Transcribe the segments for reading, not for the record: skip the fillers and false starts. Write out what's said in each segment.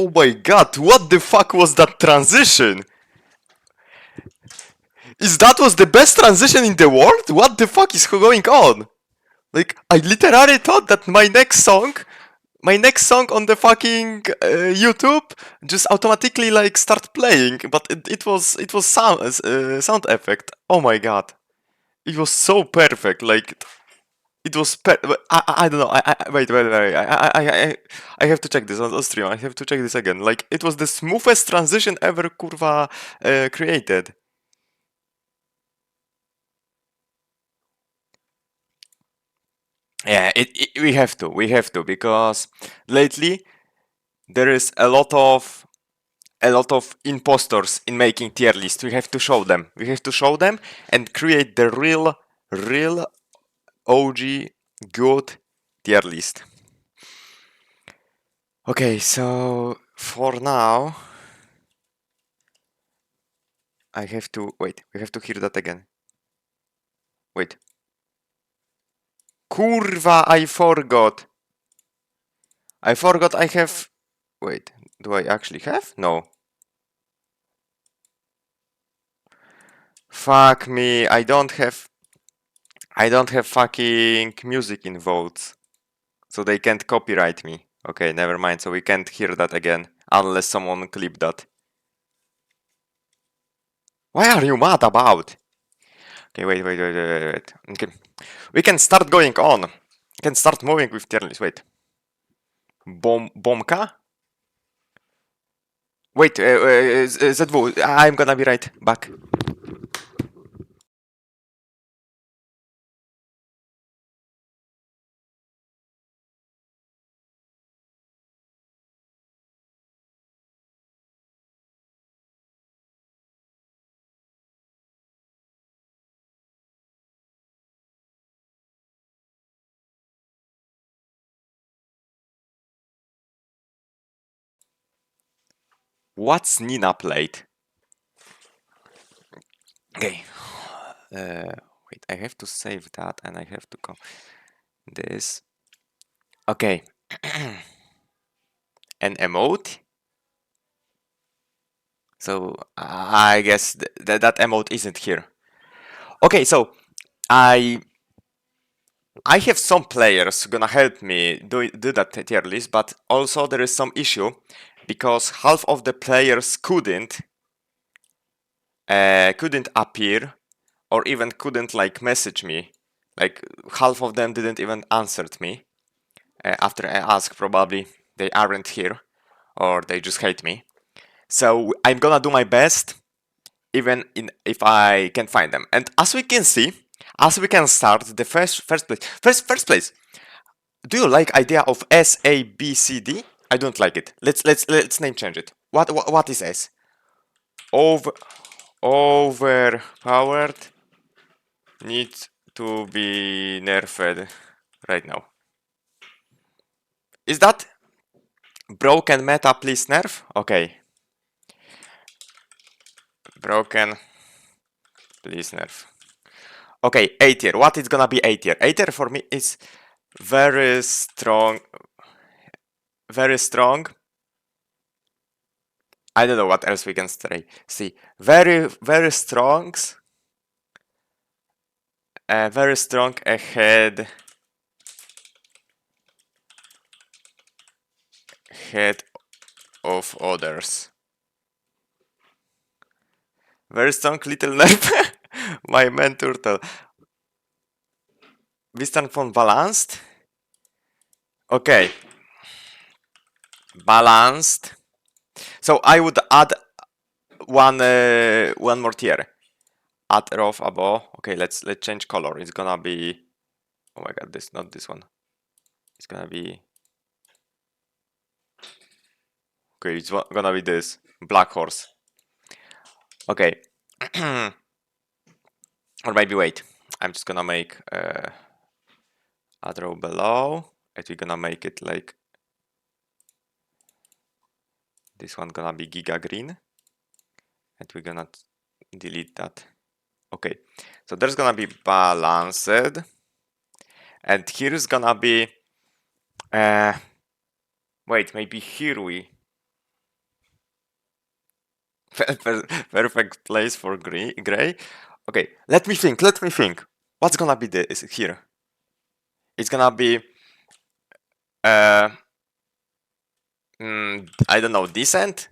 Oh my god, what the fuck was that transition? Is that was the best transition in the world? What the fuck is going on? Like, I literally thought that my next song on the fucking YouTube just automatically like start playing, but it was sound effect. Oh my god, it was so perfect. Like, it was I don't know. Wait. I have to check this on stream. I have to check this again. Like, it was the smoothest transition ever, kurwa, created. Yeah, we have to, because lately there is a lot of imposters in making tier list. We have to show them. And create the real OG good tier list. Okay, so for now I have to wait. We have to hear that again. Wait. Kurwa, I forgot. I have. Wait, do I actually have? No. Fuck me, I don't have fucking music in votes. So they can't copyright me. Okay, never mind. So we can't hear that again. Unless someone clip that. Why are you mad about? Okay, wait. Okay. We can start going on. We can start moving with tier list. Wait. Bomka? Wait, ZW, I'm gonna be right back. What's Nina played? Okay. Wait, I have to save that and I have to go this. Okay. An emote? So I guess that emote isn't here. Okay, so I have some players gonna help me do that tier list, but also there is some issue because half of the players couldn't appear or even couldn't like message me. Like, half of them didn't even answered me after I asked. Probably they aren't here or they just hate me. So I'm gonna do my best, even if I can find them. And as we can see, as we can start the first place. Do you like idea of SABCD? I don't like it. Let's name change it. What is S? Overpowered, needs to be nerfed right now. Is that broken meta? Please nerf. Okay. Broken. Please nerf. Okay, A tier. What is gonna be A tier? A tier for me is very strong. Very strong. I don't know what else we can see. Very strong. Very strong ahead of others. Very strong little nerf. My man turtle. We stand for balanced. Okay. Balanced. So I would add one more tier. Add rough above. Okay, let's change color. It's gonna be, oh my god, not this one. It's gonna be, okay, it's gonna be this black horse. Okay. Or maybe wait. I'm just gonna make add row below, and we're gonna make it like this one gonna be giga green, and we're gonna delete that. Okay, so there's gonna be balanced, and here's gonna be wait, maybe here we Perfect place for gray. Okay, let me think. Let me think. What's gonna be this here? It's gonna be uh, I don't know, decent.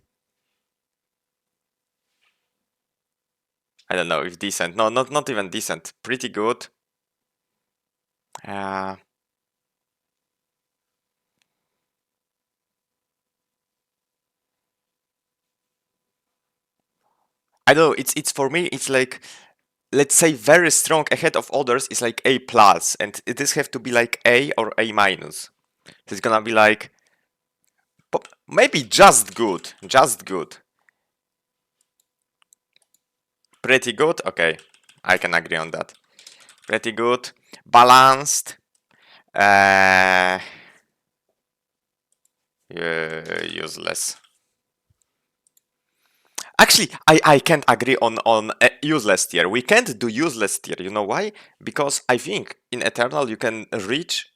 I don't know if decent. No, not even decent. Pretty good. Uh, I don't know. It's for me. It's like, let's say, very strong ahead of others is like A plus, and this have to be like A or A minus. It's gonna be like maybe just good, just good. Pretty good. Okay, I can agree on that. Pretty good, balanced. Uh, Useless. Actually, I can't agree on useless tier. We can't do useless tier. You know why? Because I think in Eternal you can reach.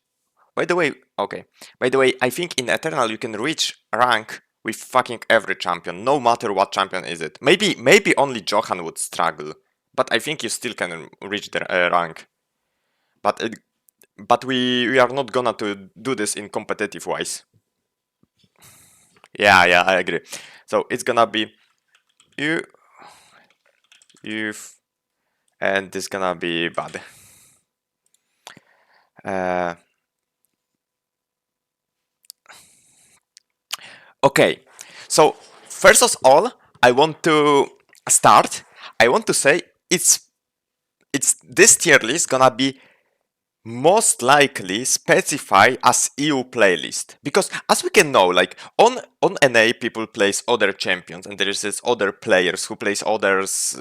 By the way, okay. By the way, I think in Eternal you can reach rank with fucking every champion, no matter what champion is it. Maybe only Johan would struggle, but I think you still can reach the rank. But we are not gonna to do this in competitive wise. Yeah, I agree. So it's gonna be you, and this gonna be bad. Uh, okay, so first of all, I want to start. I want to say it's this tier list gonna be most likely specify as EU playlist, because as we can know, like on NA people plays other champions and there is this other players who plays others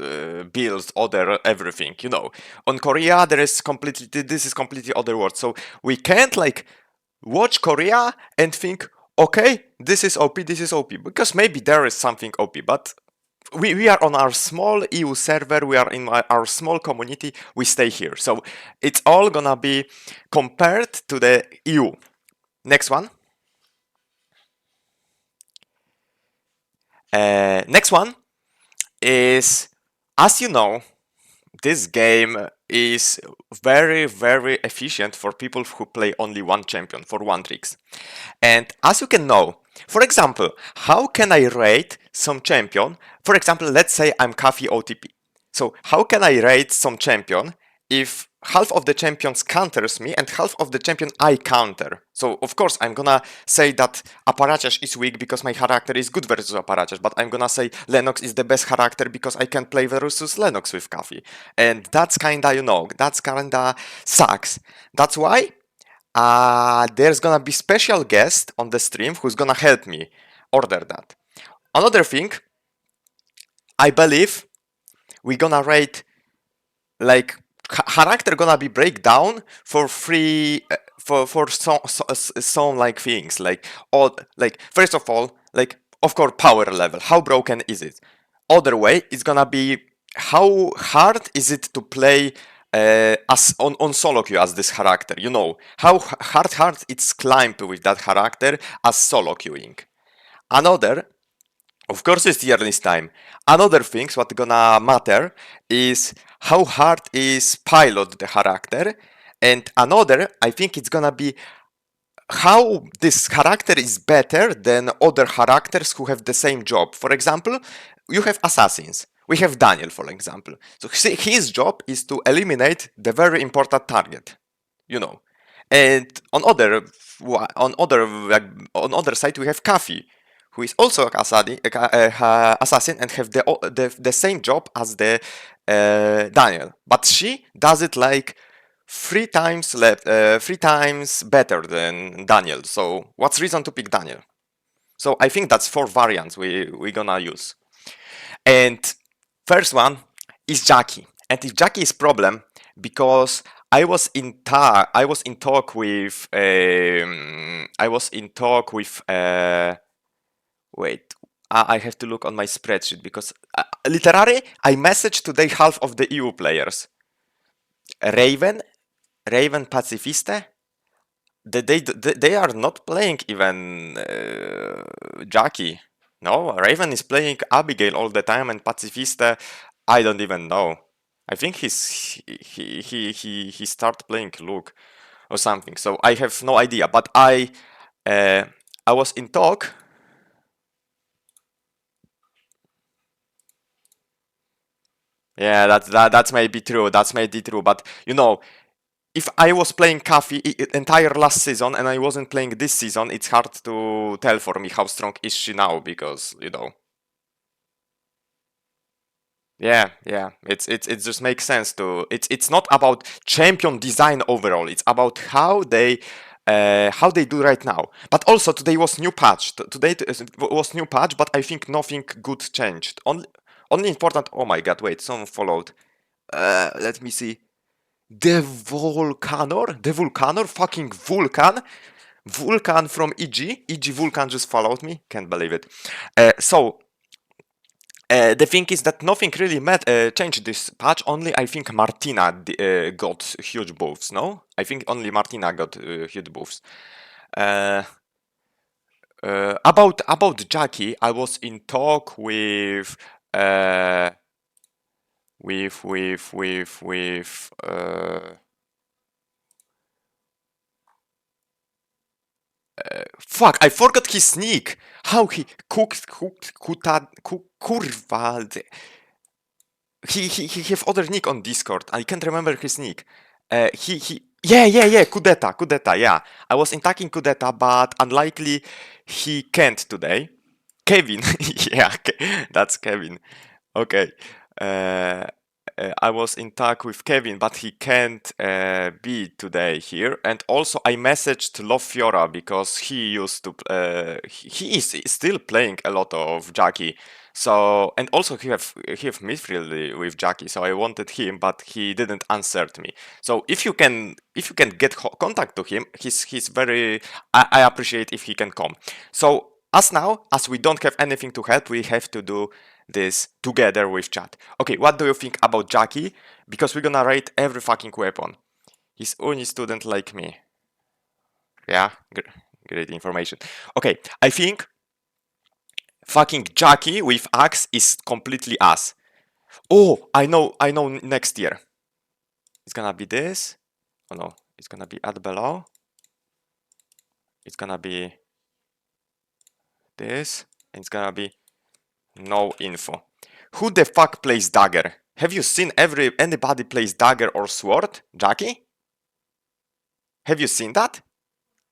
builds, other everything, you know. On Korea there is completely, this is completely other world, so we can't like watch Korea and think, okay, this is OP, this is OP, because maybe there is something OP, but we are on our small EU server, we are in our small community, we stay here. So it's all gonna be compared to the EU. Next one. Next one is, as you know, this game is very efficient for people who play only one champion, for one tricks. And as you can know, for example, how can I rate some champion? For example, let's say I'm Cathy OTP. So how can I rate some champion if half of the champions counters me and half of the champion I counter? So of course I'm gonna say that Aparachash is weak because my character is good versus Aparachash, but I'm gonna say Lennox is the best character because I can play versus Lennox with Cathy. And that's kinda, you know, that's kinda sucks. That's why there's gonna be special guest on the stream who's gonna help me order that. Another thing, I believe we're gonna rate like character gonna be breakdown for free for some like things like all, like first of all, like of course power level, how broken is it? Other way it's gonna be how hard is it to play as on solo queue as this character, you know, how hard it's climb with that character as solo queuing. Another, of course, it's Tierlist time. Another things what gonna matter is how hard is pilot the character, and another, I think it's gonna be how this character is better than other characters who have the same job. For example, you have assassins. We have Daniel, for example. So his job is to eliminate the very important target, you know. And on other side we have Cathy, who is also assassin and have the same job as the Daniel, but she does it like three times better than Daniel. So what's reason to pick Daniel? So I think that's 4 variants we gonna use. And first one is Jackie. And if Jackie is problem, because I was in talk with wait, I have to look on my spreadsheet because literally I messaged today half of the EU players. Raven Pacifiste. They are not playing even Jackie. No, Raven is playing Abigail all the time, and Pacifista, I don't even know. I think he start playing Luke or something. So I have no idea. But I was in talk. Yeah, that's maybe true. That's maybe true. But you know, if I was playing Cathy entire last season and I wasn't playing this season, it's hard to tell for me how strong is she now because you know. Yeah, yeah. It just makes sense to. It's not about champion design overall. It's about how they do right now. But also today was new patch. Today was new patch, but I think nothing good changed. Only important. Oh my god! Wait, someone followed. Let me see. The Vulcanor, fucking Vulcan. Vulcan from EG. EG Vulcan just followed me. Can't believe it. So the thing is that nothing really changed this patch. Only I think Martina got huge buffs. No, I think only Martina got huge buffs. Uh, about Jackie, I was in talk uh, with fuck, I forgot his sneak. How he kurwa. He have other nick on Discord. I can't remember his nick. Yeah, Kudeta, yeah. I was attacking Kudeta, but unlikely he can't today. Kevin, yeah, that's Kevin. Okay. Uh, I was in talk with Kevin, but he can't be today here. And also, I messaged Love Fiora because he used to. He is still playing a lot of Jackie. So and also he have midfield with Jackie. So I wanted him, but he didn't answer to me. So if you can get contact to him, he's very. I appreciate if he can come. So as we don't have anything to help, we have to do this together with chat. Okay, what do you think about Jackie? Because we're gonna rate every fucking weapon. He's only student like me. Yeah, great information. Okay, I think fucking Jackie with axe is completely ass. Oh, I know next year. It's gonna be this. Oh no, it's gonna be add below. It's gonna be this. And it's gonna be no info. Who the fuck plays dagger? Have you seen anybody plays dagger or sword, Jackie? Have you seen that?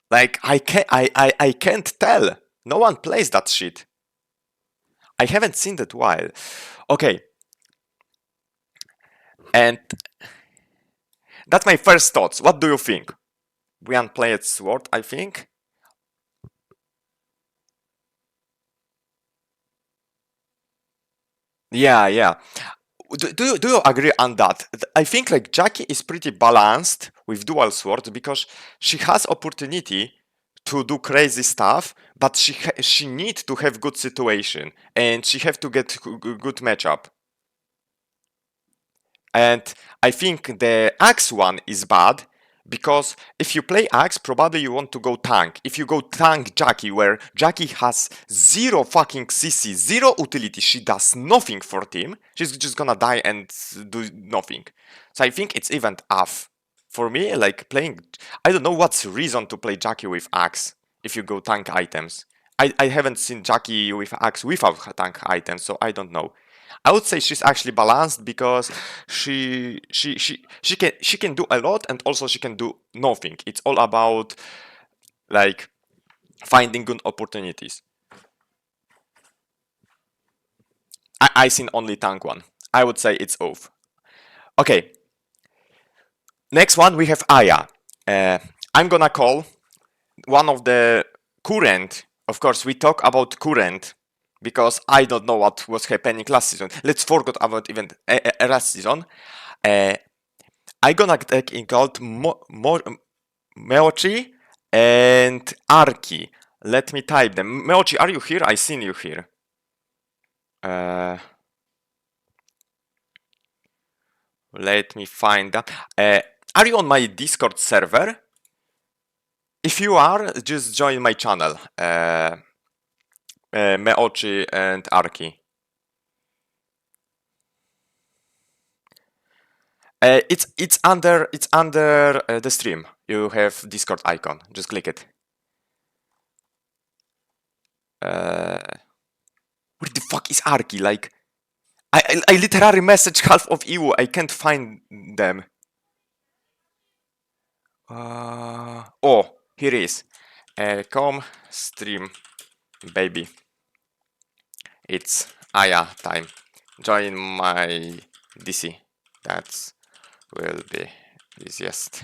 Like I can't tell. No one plays that shit. I haven't seen that while. Okay. And that's my first thoughts. What do you think? We unplayed sword, I think. Yeah. Do you agree on that? I think like Jackie is pretty balanced with dual sword because she has opportunity to do crazy stuff, but she need to have good situation and she have to get good matchup. And I think the axe one is bad because if you play axe, probably you want to go tank. If you go tank Jackie, where Jackie has zero fucking CC, zero utility, she does nothing for team. She's just gonna die and do nothing. So I think it's even off. For me, like playing, I don't know what's reason to play Jackie with axe if you go tank items. I haven't seen Jackie with axe without tank items, so I don't know. I would say she's actually balanced because she can do a lot and also she can do nothing. It's all about like finding good opportunities. I seen only tank one. I would say it's off. Okay. Next one we have Aya. I'm gonna call one of the current. Of course, we talk about current because I don't know what was happening last season. Let's forget about even last season. I gonna take in called Meochi and Arky. Let me type them. Meochi, are you here? I seen you here. Let me find that. Are you on my Discord server? If you are, just join my channel. Meochi and Arky. It's under the stream. You have Discord icon. Just click it. Where the fuck is Arky? Like, I literally messaged half of EU. I can't find them. Oh, here is. Come stream, baby. It's Aya time. Join my DC. That will be easiest.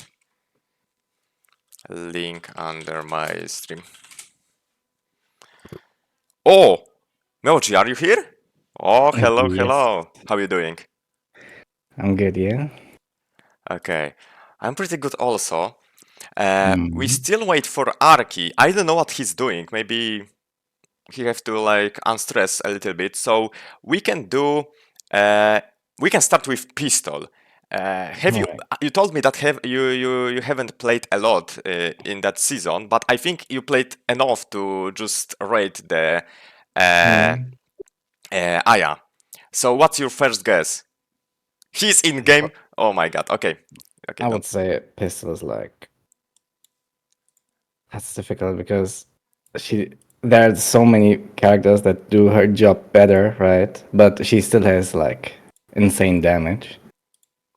Link under my stream. Oh, Meochi, are you here? Oh, hello, Yes. hello. How are you doing? I'm good, yeah. Okay, I'm pretty good also. We Mhm. still wait for Arky. I don't know what he's doing. Maybe he have to like unstress a little bit. So we can do. We can start with pistol. Have you? Right. You told me that you haven't played a lot in that season, but I think you played enough to just rate the Mhm. Aya. So what's your first guess? He's in game. Oh my god. Okay. Okay. I Don't. would say Pistol is like that's difficult because there are so many characters that do her job better, right? But she still has like insane damage.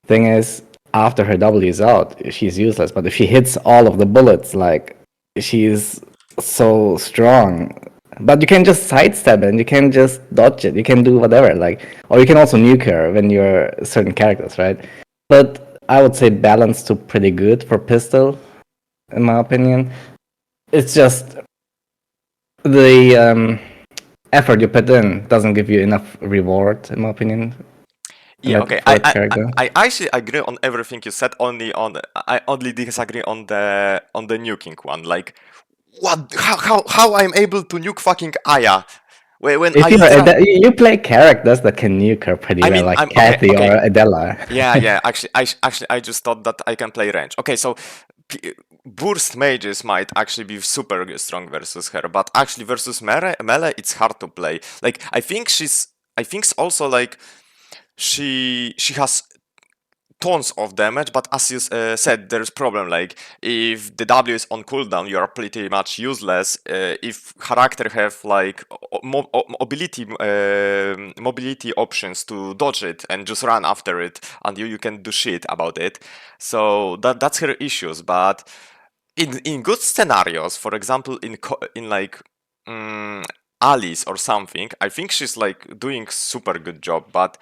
Thing is, after her W is out, she's useless. But if she hits all of the bullets, like she's so strong. But you can just sidestep it and you can just dodge it. You can do whatever, like, or you can also nuke her when you're certain characters, right? But I would say balanced to pretty good for pistol, in my opinion. It's just the effort you put in doesn't give you enough reward, in my opinion. Yeah, okay. For that character. I actually agree on everything you said. I only disagree on the nuking one. Like, what? How I'm able to nuke fucking Aya when If I you're literally. you play characters that can nuke her pretty I well, mean, like I'm okay. Cathy Okay. or Estella. Yeah. Actually, I just thought that I can play range. Okay, so burst mages might actually be super strong versus her, but actually versus melee, it's hard to play. Like, I think also like she has tons of damage, but as you said, there's problem. Like, if the W is on cooldown, you are pretty much useless. If character have like mobility options to dodge it and just run after it, and you can do shit about it. So that's her issues. But in good scenarios, for example, in like Alice or something, I think she's like doing super good job. But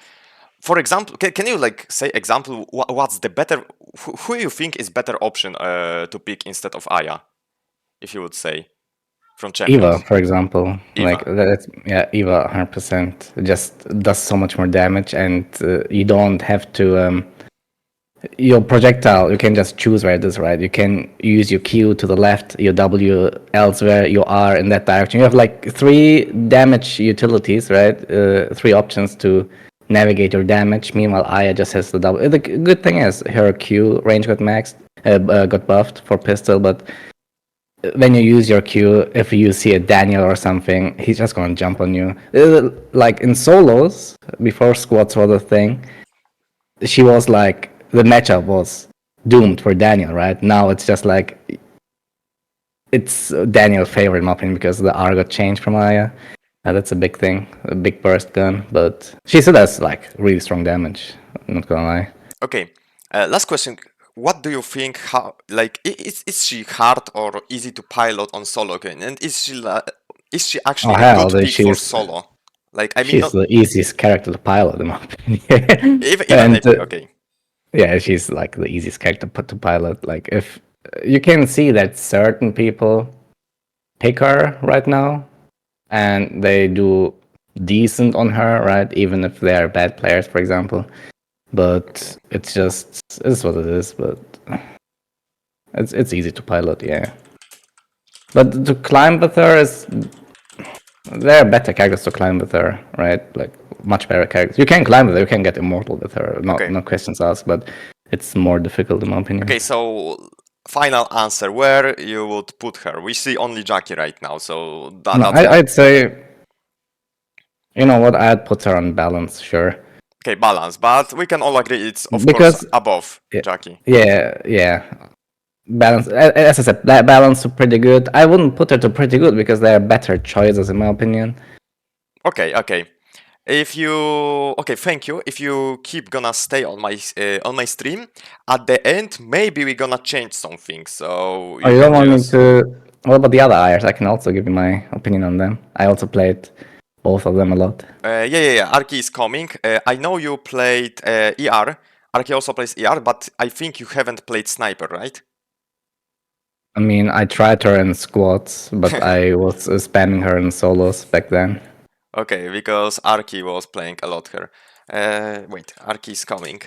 for example, can you like say example what's the better who you think is better option to pick instead of Aya, if you would say from Eva, champions? for example, like Eva. that's, yeah, Eva 100% just does so much more damage, and you don't have to your projectile. You can just choose where it is, right? You can use your Q to the left, your W elsewhere, your R in that direction. You have like 3 damage utilities, right? 3 options to navigate your damage. Meanwhile, Aya just has the double. The good thing is her Q range got maxed, got buffed for pistol, but when you use your Q, if you see a Daniel or something, he's just gonna jump on you. Like in solos, before squads were the thing, she was like the matchup was doomed for Daniel, right? Now it's just like it's Daniel's favorite in my opinion because the R got changed from Aya. That's a big thing, a big burst gun, but she still has like really strong damage. I'm not gonna lie. Okay, last question. What do you think? How like is she hard or easy to pilot on solo game? And is she Oh actually a hell, good pick for she's solo? Like, I mean, she's not the easiest character to pilot in my opinion. even And maybe okay. yeah, she's like the easiest character to pilot. Like if you can see that certain people pick her right now, and they do decent on her, right? Even if they are bad players, for example. But it's what it is. But it's easy to pilot, yeah. But to climb with her is there are better characters to climb with her, right? Like much better characters. You can climb with her, you can get immortal with her. Okay. No questions asked, but it's more difficult in my opinion. Okay, so final answer, where you would put her? We see only Jackie right now, so No, that's I'd say You know what? I'd put her on balance, sure. Okay, balance, but we can all agree it's of Because course above yeah, Jackie. yeah. Balance, as I said, that balance to pretty good. I wouldn't put her to pretty good because there are better choices in my opinion. Okay. If you thank you. If you keep gonna stay on my stream, at the end maybe we're gonna change something. So Oh, you you don't can want me just to? What about the other IRs? I can also give you my opinion on them. I also played both of them a lot. yeah. Arky is coming. I know you played ER. Arky also plays ER, but I think you haven't played Sniper, right? I mean, I tried her in squads, but I was spamming her in solos back then. Okay, because Arky was playing a lot here. Wait, Arky is coming.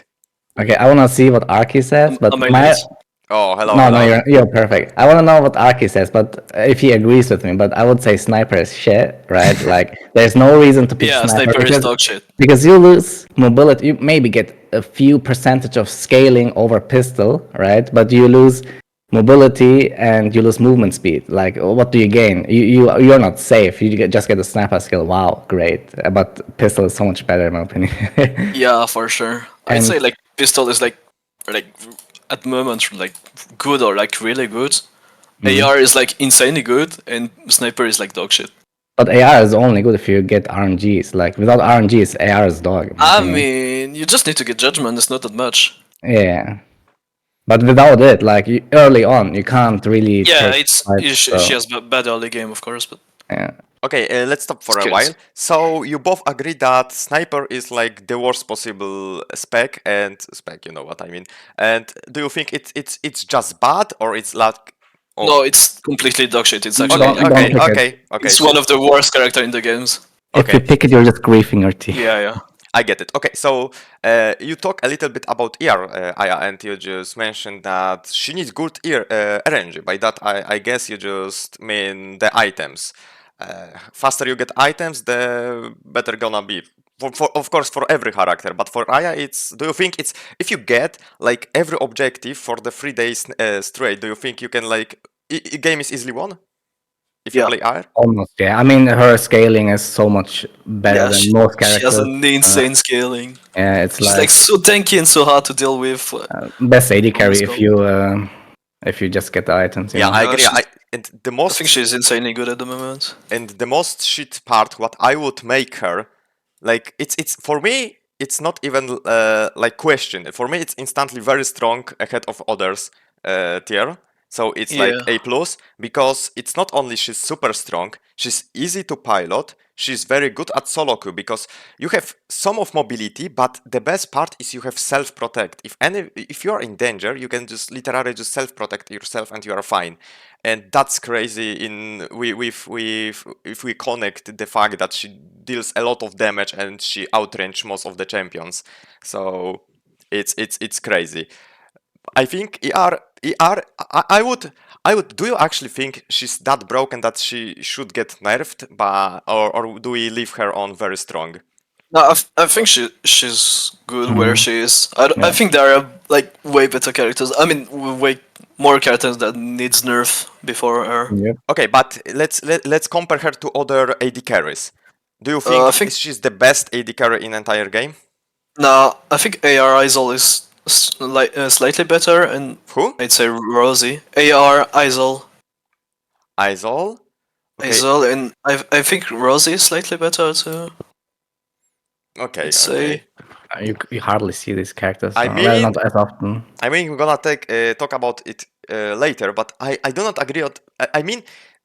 Okay, I wanna see what Arky says, but my Magnus. Oh, hello. no, you're perfect. I wanna know what Arky says, but if he agrees with me. But I would say sniper is shit, right? Like, there's no reason to pick Yeah, sniper sniper is because, dog shit. because you lose mobility. You maybe get a few percentage of scaling over pistol, right? But you lose mobility and you lose movement speed. Like, what do you gain? You're not safe. Just get a sniper skill. Wow, great. But pistol is so much better in my opinion. Yeah, for sure. I'd And- say like pistol is like at the moment like good or like really good. AR is like insanely good, and sniper is like dog shit. But AR is only good if you get RNGs. Like, without RNGs, AR is dog. in my I opinion. mean, you just need to get judgment. It's not that much. Yeah. But without it, like, early on, you can't really Yeah, take it's fights, she so, has bad early game, of course, but yeah. Okay, let's stop for a Skills. while. So you both agree that Sniper is like the worst possible spec, you know what I mean. And do you think it's just bad or it's like no, it's completely dog shit. It's Okay, actually don't- like, don't pick it. okay. it's so- one of the worst character in the games. If you pick it, you're just griefing your team. Yeah. I get it. Okay, so you talk a little bit about ER, Aya, and you just mentioned that she needs good RNG. By that, I guess you just mean the items. Faster you get items, the better gonna be. Of course, for every character, but for Aya, do you think it's if you get like every objective for the 3 days straight? Do you think you can like game is easily won if you Yeah. play Aya? Almost, yeah. I mean, her scaling is so much better than most characters. She has an insane scaling. Yeah, it's She's like so tanky and so hard to deal with. best AD carry Let's if you just get the items. you Yeah, know? I agree. she's- And the I most think she's insanely good at the moment. And the most shit part, what I would make her, like it's for me, it's not even like question. For me, it's instantly very strong ahead of others tier. So it's like Yeah. A plus because it's not only she's super strong, she's easy to pilot. She's very good at solo queue because you have some of mobility, but the best part is you have self protect. If you are in danger, you can just literally just self protect yourself and you are fine. And that's crazy. If we connect the fact that she deals a lot of damage and she outrange most of the champions, so it's crazy. I think I would. Do you actually think she's that broken that she should get nerfed, or do we leave her on very strong? No, I think she's good where she is. I Yeah. think there are like way better characters. I mean, way more characters that needs nerf before her. Yep. Okay, but let's compare her to other AD carries. Do you think, I think- she's the best AD carry in entire game? No, I think AR Isol is slightly better, and Who? I'd say Rosie. AR Isol. Isol? Okay. Isol, and I think Rosie is slightly better too. Okay, I'd say. You hardly see these characters. I well, mean- not as often. I mean, we're gonna talk about it later, but I do not agree. I mean,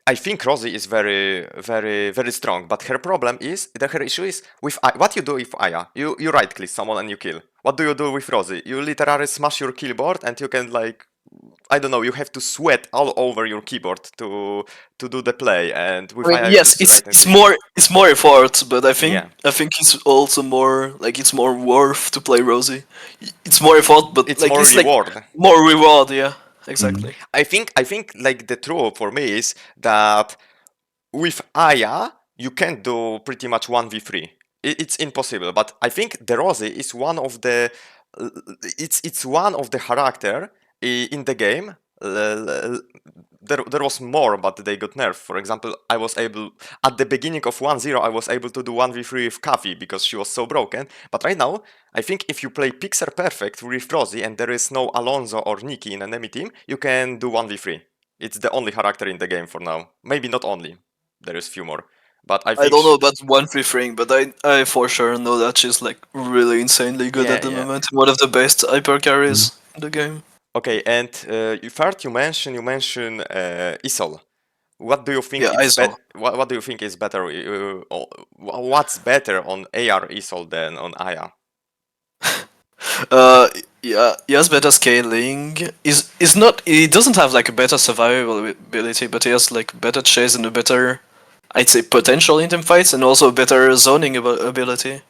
I think Rosie is very, very, very strong, but her problem is her issue is with what you do with Aya. You right click someone and you kill. What do you do with Rosie? You literally smash your keyboard and you can like, I don't know. You have to sweat all over your keyboard to do the play. And with I mean, Aya, you yes, just right and click. it's more effort, but I think Yeah. it's also more like it's more worth to play Rosie. It's more effort, but It's like more it's reward. like more reward. Yeah, exactly. I think like the truth for me is that with Aya you can do pretty much 1v3. It's impossible, but I think the Rosie is one of the it's one of the character in the game there was more, but they got nerfed. For example, I was able at the beginning of 1-0, I was able to do 1v3 with Cathy because she was so broken. But right now, I think if you play Pixar Perfect with Rosie and there is no Alonso or Nikki in enemy team, you can do 1v3. It's the only character in the game for now. Maybe not only. There is few more. But I I think don't know about one free thing, but I for sure know that she's like really insanely good Yeah, at the yeah. moment. One of the best hyper carries in the game. Okay, and Hart, you mentioned Isol. What do you think Yeah, Isol. what do you think is better? What's better on AR Isol than on Aya? Yeah, he has better scaling. Is not he doesn't have like a better survivability, but he has like better chase and a better, I'd say, potential in team fights, and also better zoning ability.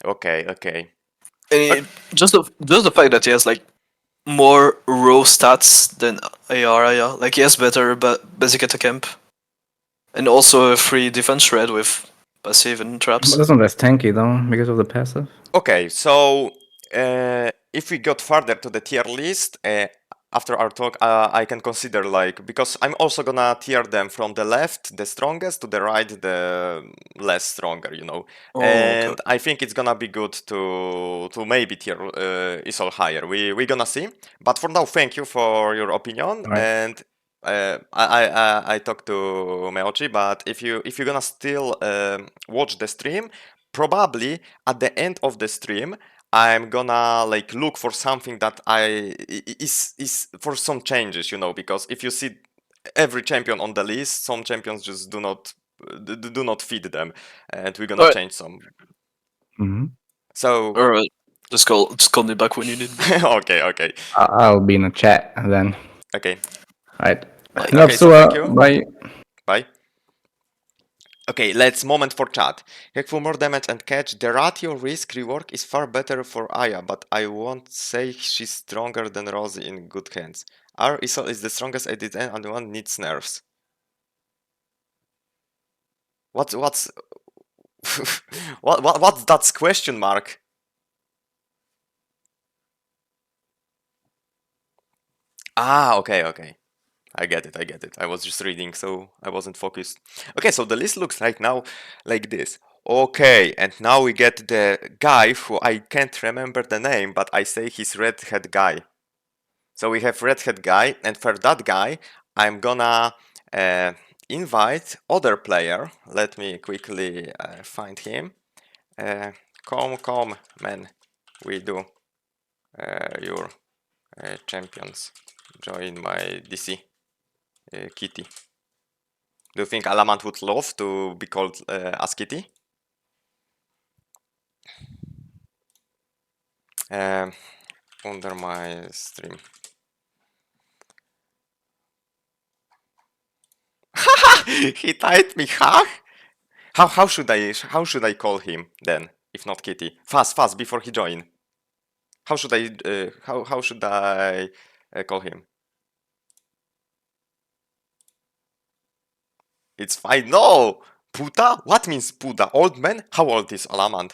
Okay, okay. And just the fact that he has like more raw stats than AR, yeah. Like he has better basic attack amp, and also a free defense shred with passive and traps. But isn't that tanky though, because of the passive? Okay, so if we got further to the tier list, after our talk, I can consider like, because I'm also gonna tier them from the left, the strongest, to the right, the less stronger, you know. Oh, And okay. I think it's gonna be good to maybe tier Isol higher. We're gonna see. But for now, thank you for your opinion. Right. And I talked to Meochi, but if you're gonna still watch the stream, probably at the end of the stream I'm gonna like look for something that is for some changes, you know, because if you see every champion on the list, some champions just do not feed them, and we're gonna Alright. change some. Mm-hmm. So Alright. Just call me back when you need me. okay, I'll be in a chat then. okay, Right. Like, Enough, okay. So thank you. bye. Bye. Okay, let's moment for chat. Heck, for more damage and catch, the ratio risk rework is far better for Aya, but I won't say she's stronger than Rosie in good hands. Our Isol is the strongest AD and the one needs nerfs. What's what's that question mark? Ah, okay. I get it. I was just reading, so I wasn't focused. Okay, so the list looks like now like this. Okay, and now we get the guy who I can't remember the name, but I say he's redhead guy. So we have redhead guy, and for that guy, I'm gonna invite other player. Let me quickly find him. Come, man. We do your champions. Join my DC. Kitty. Do you think Allamand would love to be called as Kitty? Under my stream. He typed me, huh? How should I call him then, if not Kitty? Fast before he join. How should I call him? It's fine. No, Puta. What means Puta? Old man? How old is Allamand?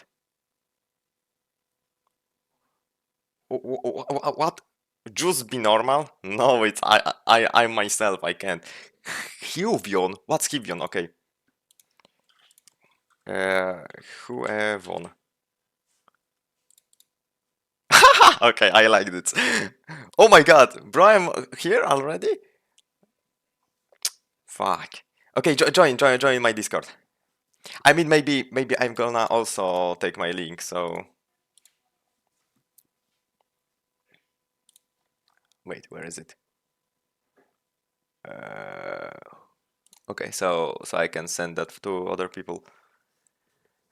What? Just be normal? No, it's I myself. I can't. Hyevon. What's Hyevon? Okay. Hyevon. Okay, I like it. Oh my god, bro, I'm here already? Fuck. Okay, join my Discord. I mean, maybe I'm gonna also take my link, so... Wait, where is it? Okay, so I can send that to other people.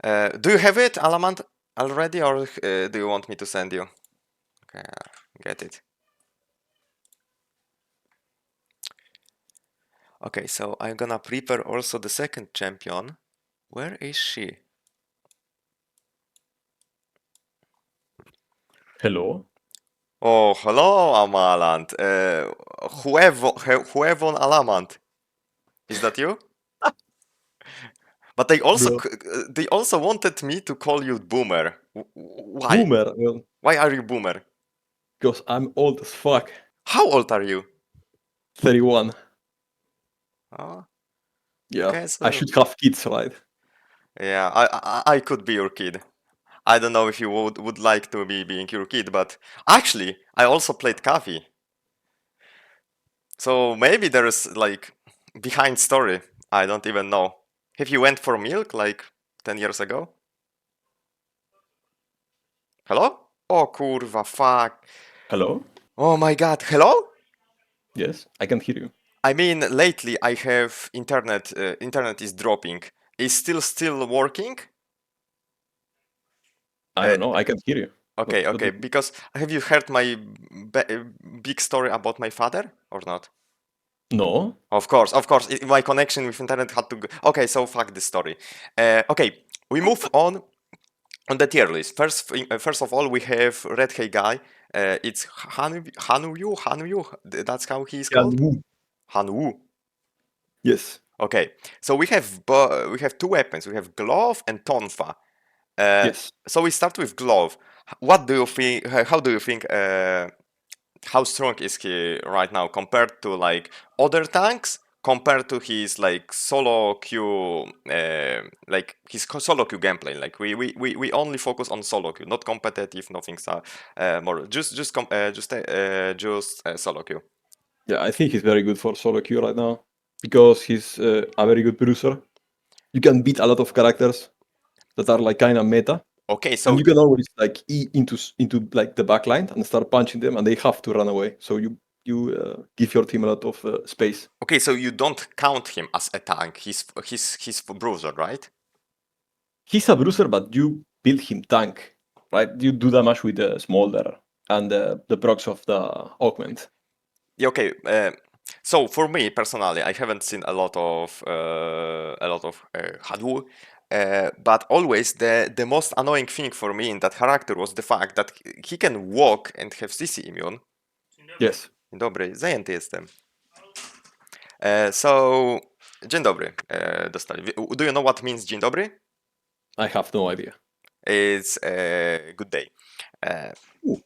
Do you have it, Allamand, already, or do you want me to send you? Okay, get it. Okay, so I'm gonna prepare also the second champion. Where is she? Hello. Oh, hello, Amaland. Whoever Allamand. Is that you? But they also wanted me to call you Boomer. Why? Boomer. Well, Why are you Boomer? because I'm old as fuck. How old are you? 31. Oh, Yeah, okay, I so should have kids, right? yeah, I could be your kid. I don't know if you would like to be being your kid, but actually, I also played Cathy. So maybe there's like behind story. I don't even know. Have you went for milk like 10 years ago? Hello? Oh kurwa, fuck. Hello? Oh my god, hello? Yes, I can hear you. I mean, lately I have internet. Internet is dropping. Is still working? I Uh, don't know. I can hear you. okay, What do okay. you... Because have you heard my big story about my father or not? No? Of course, of course. My connection with internet had to go. Okay, so fuck this story. Okay, we move on the tier list. First of all, we have Red Hay guy. It's Hanwoo. That's how he is Yeah, called. Hanwoo. yes. Okay, so we have two weapons. We have glove and tonfa. Yes. So we start with glove. What do you think? How do you think? How strong is he right now compared to like other tanks? Compared to his like solo queue, like his solo queue gameplay. Like we only focus on solo queue, not competitive, nothing more. Just solo queue. Yeah, I think he's very good for solo queue right now because he's a very good bruiser. You can beat a lot of characters that are like kind of meta, Okay, and so you can always like E into like the backline and start punching them, and they have to run away. So you give your team a lot of space. okay, so you don't count him as a tank. He's bruiser, right? He's a bruiser, but you build him tank, right? You do damage with the smolder and the procs of the augment. Yeah, okay. So for me personally, I haven't seen a lot of Hyunwoo, but always the most annoying thing for me in that character was the fact that he can walk and have CC immune. Yes, Dzień dobry, zajęty jestem. So, dzień dobry, dostali. Do you know what means dzień dobry? I have no idea. It's good day. Ooh.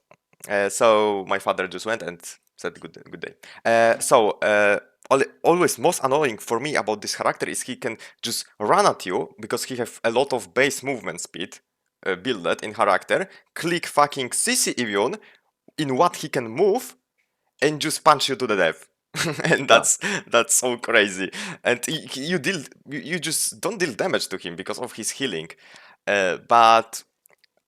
So my father just went and said good day. Always most annoying for me about this character is he can just run at you because he have a lot of base movement speed built in character. Click fucking CC immune in what he can move and just punch you to the death. And that's so crazy. And you just don't deal damage to him because of his healing. But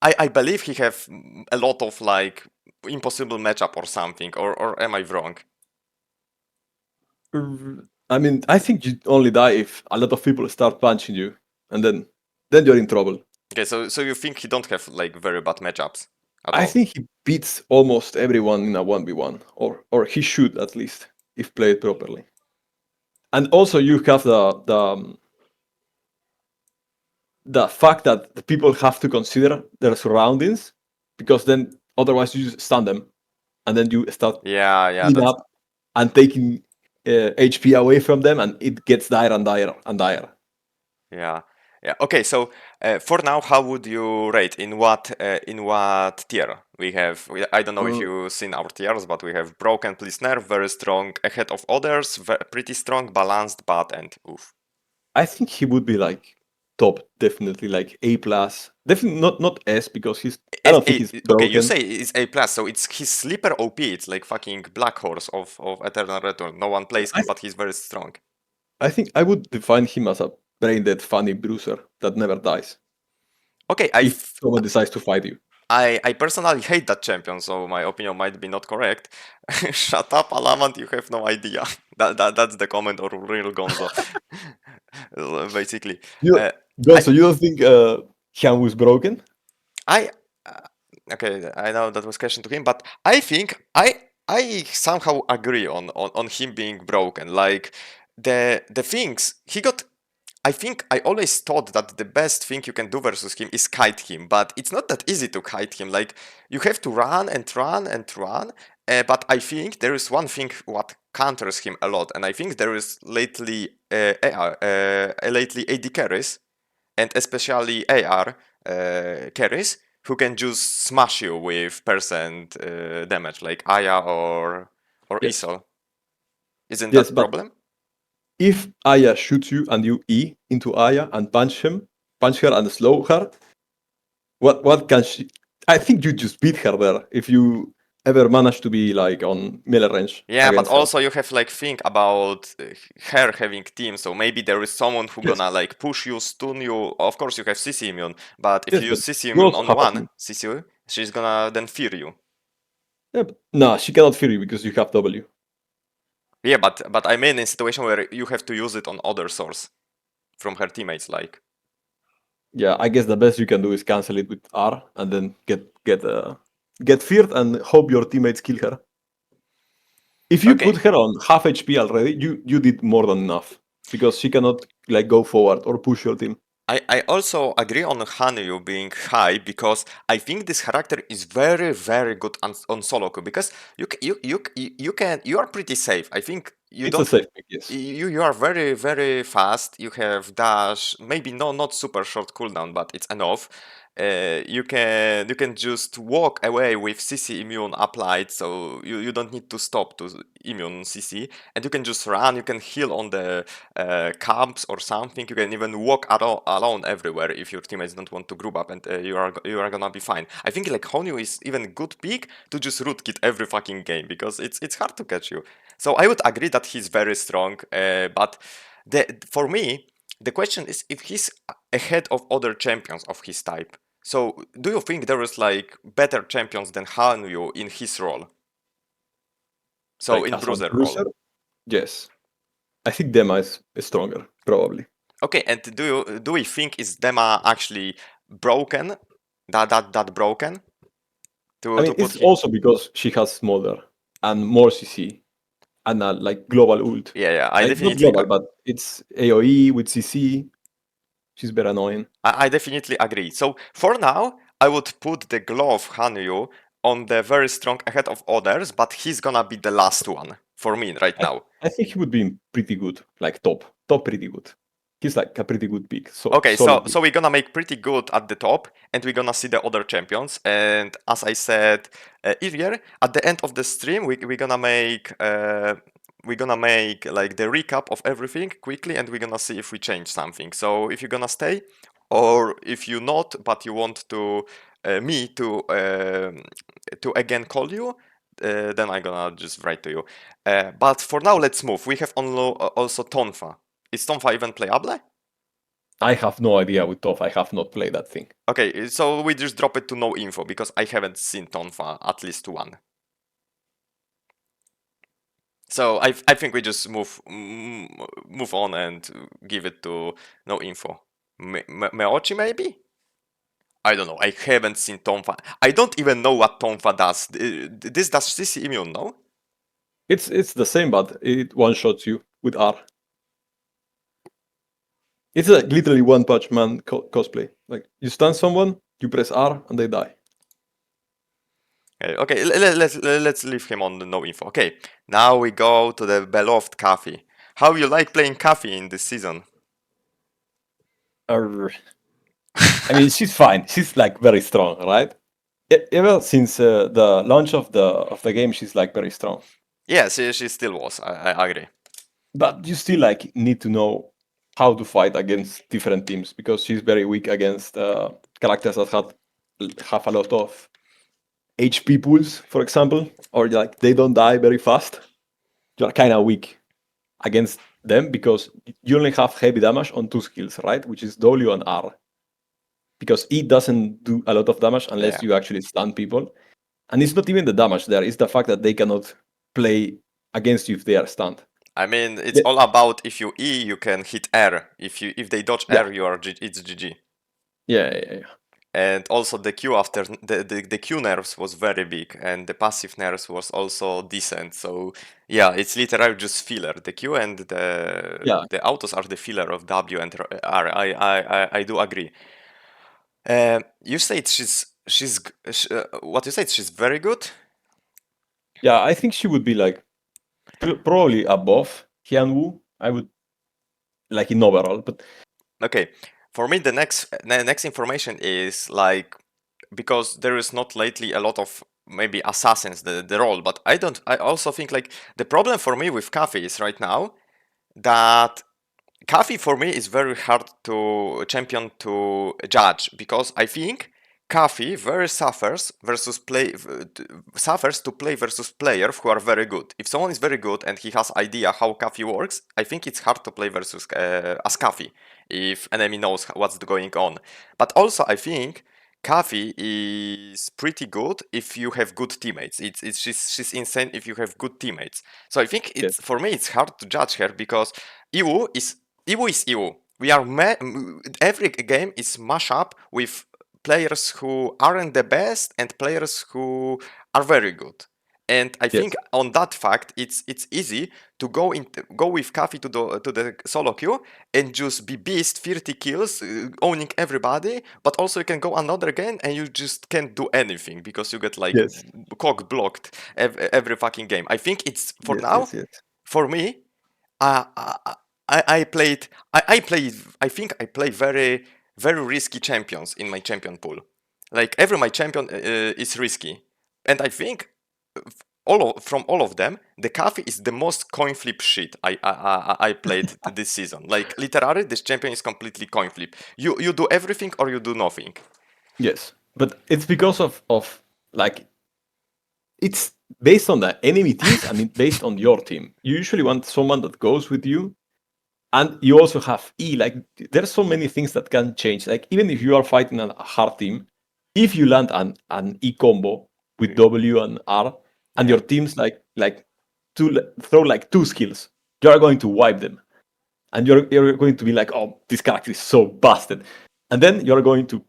I believe he have a lot of like impossible matchup or something, or am I wrong? I mean, I think you only die if a lot of people start punching you, and then you're in trouble. Okay, so you think he don't have like very bad matchups at I all? think he beats almost everyone in a 1v1, or he should at least, if played properly. And also you have the fact that the people have to consider their surroundings, because then otherwise you just stun them, and then you start Yeah, clean up and taking HP away from them, and it gets dire and dire and dire. yeah. Okay, so for now, how would you rate in what tier we have? I don't know if you've seen our tiers, but we have broken, please nerf, very strong, ahead of others, pretty strong, balanced, bad, and oof. I think he would be like top, definitely like A plus. Definitely not S because I don't think he's broken. Okay, you say it's A plus, so it's his sleeper OP. It's like fucking Black Horse of Eternal Return. No one plays him, but he's very strong. I think I would define him as a brain dead funny bruiser that never dies. Okay, If someone decides to fight you. I personally hate that champion, so my opinion might be not correct. Shut up, Allamand, you have no idea. That's the comment or real Gonzo. Basically. So you don't think Hyunwoo is broken? I okay, I know that was question to him, but I think I somehow agree on him being broken. Like the things he got. I think I always thought that the best thing you can do versus him is kite him, but it's not that easy to kite him. Like you have to run and run and run. But I think there is one thing what counters him a lot, and I think there is lately lately AD carries and especially AR carries who can just smash you with percent damage, like Aya or Yes. Isol. Isn't Yes, that but problem? if Aya shoots you and you E into Aya and punch her and slow her, what can she? I think you just beat her there if you ever manage to be like on melee range Yeah, but against her. also you have like think about her having team, so maybe there is someone who Yes. gonna like push you, stun you. Of course you have CC immune, but if Yes, you but use CC you immune also on have a one team. CC, she's gonna then fear you. Yeah, but nah, she cannot fear you because you have W. Yeah, but I mean in situation where you have to use it on other source from her teammates, like. Yeah, I guess the best you can do is cancel it with R and then get feared and hope your teammates kill her. If you Okay. put her on half HP already, you did more than enough because she cannot like go forward or push your team. I also agree on Hanyu being high because I think this character is very very good on solo queue because you are pretty safe. I think you It's a don't safe pick, yes. you are very very fast. You have dash, maybe not super short cooldown, but it's enough. You can just walk away with CC immune applied, so you don't need to stop to immune CC, and you can just run. You can heal on the camps or something. You can even walk alone everywhere if your teammates don't want to group up, and you are gonna be fine. I think like Honyu is even good pick to just rootkit every fucking game because it's hard to catch you. So I would agree that he's very strong, but for me the question is if he's ahead of other champions of his type. So do you think there is like better champions than Hanyu in his role? So Like in as a bruiser role. bruiser, yes. I think Dema is stronger, probably. Okay, and do we think is Dema actually broken? That broken? I To mean, put it's him. also because she has smaller and more CC and a like global ult. Yeah, I Like not definitely global, but it's AOE with CC. She's very annoying. I definitely agree. So for now, I would put the glove Hanyu on the very strong ahead of others, but he's gonna be the last one for me right now. I think he would be pretty good, like top pretty good. He's like a pretty good pick. So Okay, solid so pick. we're gonna make pretty good at the top, and we're gonna see the other champions. And as I said earlier, at the end of the stream, we're gonna make like the recap of everything quickly, and we're gonna see if we change something. So if you're gonna stay, or if you're not, but you want to me to again call you, then I'm gonna just write to you. But for now, let's move. We have also Tonfa. Is Tonfa even playable? I have no idea with Toph. I have not played that thing. Okay, so we just drop it to no info because I haven't seen Tonfa at least one. So I think we just move on and give it to no info. Meochi maybe? I don't know. I haven't seen Tonfa. I don't even know what Tonfa does. This does CC immune, no? It's the same, but it one shots you with R. It's like literally One Punch Man cosplay. Like you stun someone, you press R, and they die. Okay, let's leave him on the no info. Okay, now we go to the beloved Cathy. How you like playing Cathy in this season? I mean, she's fine. She's like very strong, right? Ever since the launch of the game, she's like very strong. Yeah, she still was. I agree. But you still like need to know how to fight against different teams because she's very weak against characters that have a lot of HP pools, for example, or like they don't die very fast. You're kind of weak against them because you only have heavy damage on two skills, right? Which is W and R. Because E doesn't do a lot of damage unless Yeah. you actually stun people. And it's not even the damage there, it's the fact that they cannot play against you if they are stunned. I mean, it's Yeah. all about if you E, you can hit R. If they dodge Yeah. R, it's GG. Yeah. And also the Q after the Q nerfs was very big, and the passive nerfs was also decent. So yeah, it's literally just filler. The Q and Yeah. the autos are the filler of W and R. I do agree. You said what you said, she's very good. Yeah, I think she would be like probably above Hyunwoo. I would like in overall, but Okay, for me the next information is like because there is not lately a lot of maybe assassins the role, but I also think like the problem for me with Cathy is right now that Cathy for me is very hard to champion to judge because I think Cathy very suffers suffers to play versus players who are very good. If someone is very good and he has idea how Cathy works, I think it's hard to play versus as Cathy if enemy knows what's going on. But also I think Cathy is pretty good if you have good teammates. She's insane if you have good teammates. So I think Yes. for me it's hard to judge her because Iwu is Iwu. We are every game is mashup with players who aren't the best and players who are very good. And I think on that fact, it's easy to go with Cathy to the solo queue and just be beast, 30 kills, owning everybody. But also you can go another game and you just can't do anything because you get like cock blocked every fucking game. I think it's for now. For me, I played. I think I play very risky champions in my champion pool. Like every my champion is risky, and I think from all of them, the Cathy is the most coin flip shit I played this season. Like literally, this champion is completely coin flip. You do everything or you do nothing. Yes, but it's because of like it's based on the enemy teams. I mean, based on your team. You usually want someone that goes with you. And you also have E. Like, there's so many things that can change. Like, even if you are fighting a hard team, if you land an E combo with W and R, and your team's like to throw like 2 skills, you are going to wipe them, and you're going to be like, oh, this character is so busted, and then you're going to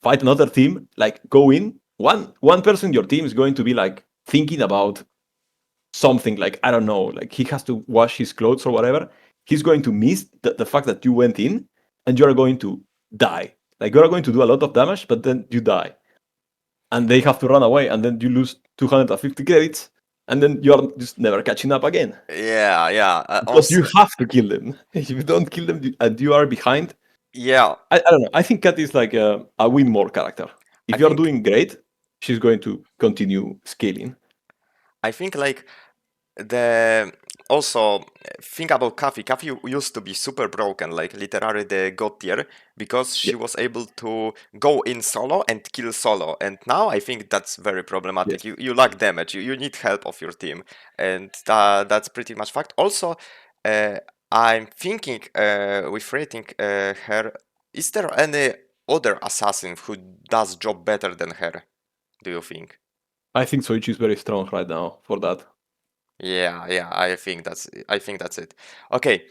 fight another team, like go in. One person in your team is going to be like thinking about something, like I don't know, like he has to wash his clothes or whatever. He's going to miss the fact that you went in and you're going to die. Like you're going to do a lot of damage, but then you die. And they have to run away, and then you lose 250 credits, and then you're just never catching up again. Yeah. Because you have to kill them. If you don't kill them and you are behind. Yeah. I don't know. I think Cathy is like a win more character. If you're doing great, she's going to continue scaling. I think like also think about Cathy. Cathy used to be super broken, like literally the god tier, because she was able to go in solo and kill solo. And now I think that's very problematic. You lack damage. You need help of your team, and that's pretty much fact. Also, I'm thinking with rating her. Is there any other assassin who does job better than her? Do you think? I think Soichi is very strong right now for that. Yeah, I think that's it. Okay.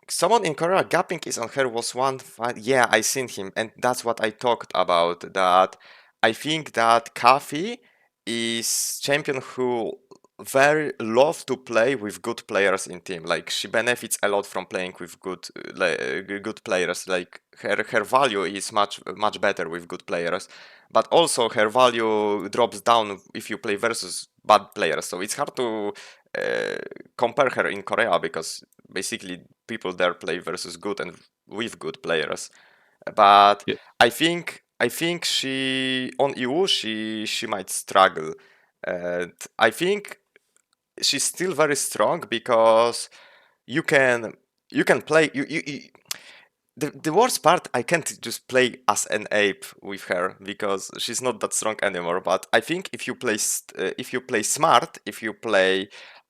Someone in Korea gapping is on her was one fight. Yeah, I seen him, and that's what I talked about. That I think that Cathy is champion who very love to play with good players in team. Like she benefits a lot from playing with good players. Like her value is much better with good players, but also her value drops down if you play versus bad players. So it's hard to compare her in Korea because basically people there play versus good and with good players. But I think she on EU she might struggle. And I think she's still very strong because you can play the worst part, I can't just play as an ape with her because she's not that strong anymore. But I think if you play smart, if you play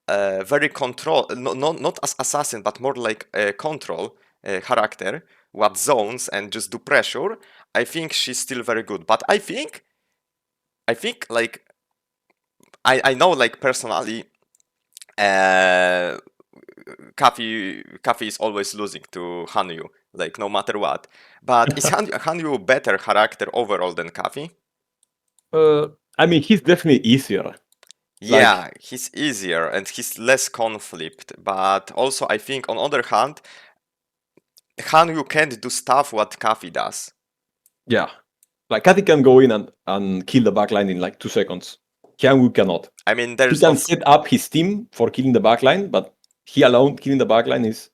very control, not as assassin, but more like a control character, what zones and just do pressure, I think she's still very good. But I think like I know like personally, Cathy is always losing to Hyunwoo, like no matter what. But is Hyunwoo better character overall than Cathy? I mean, he's definitely easier. Yeah, he's easier and he's less conflict. But also, I think on other hand, Hyunwoo can't do stuff what Cathy does. Yeah, like Cathy can go in and kill the backline in like 2 seconds. Hyunwoo cannot. I mean, He there's can set up his team for killing the backline, but he alone killing the backline is,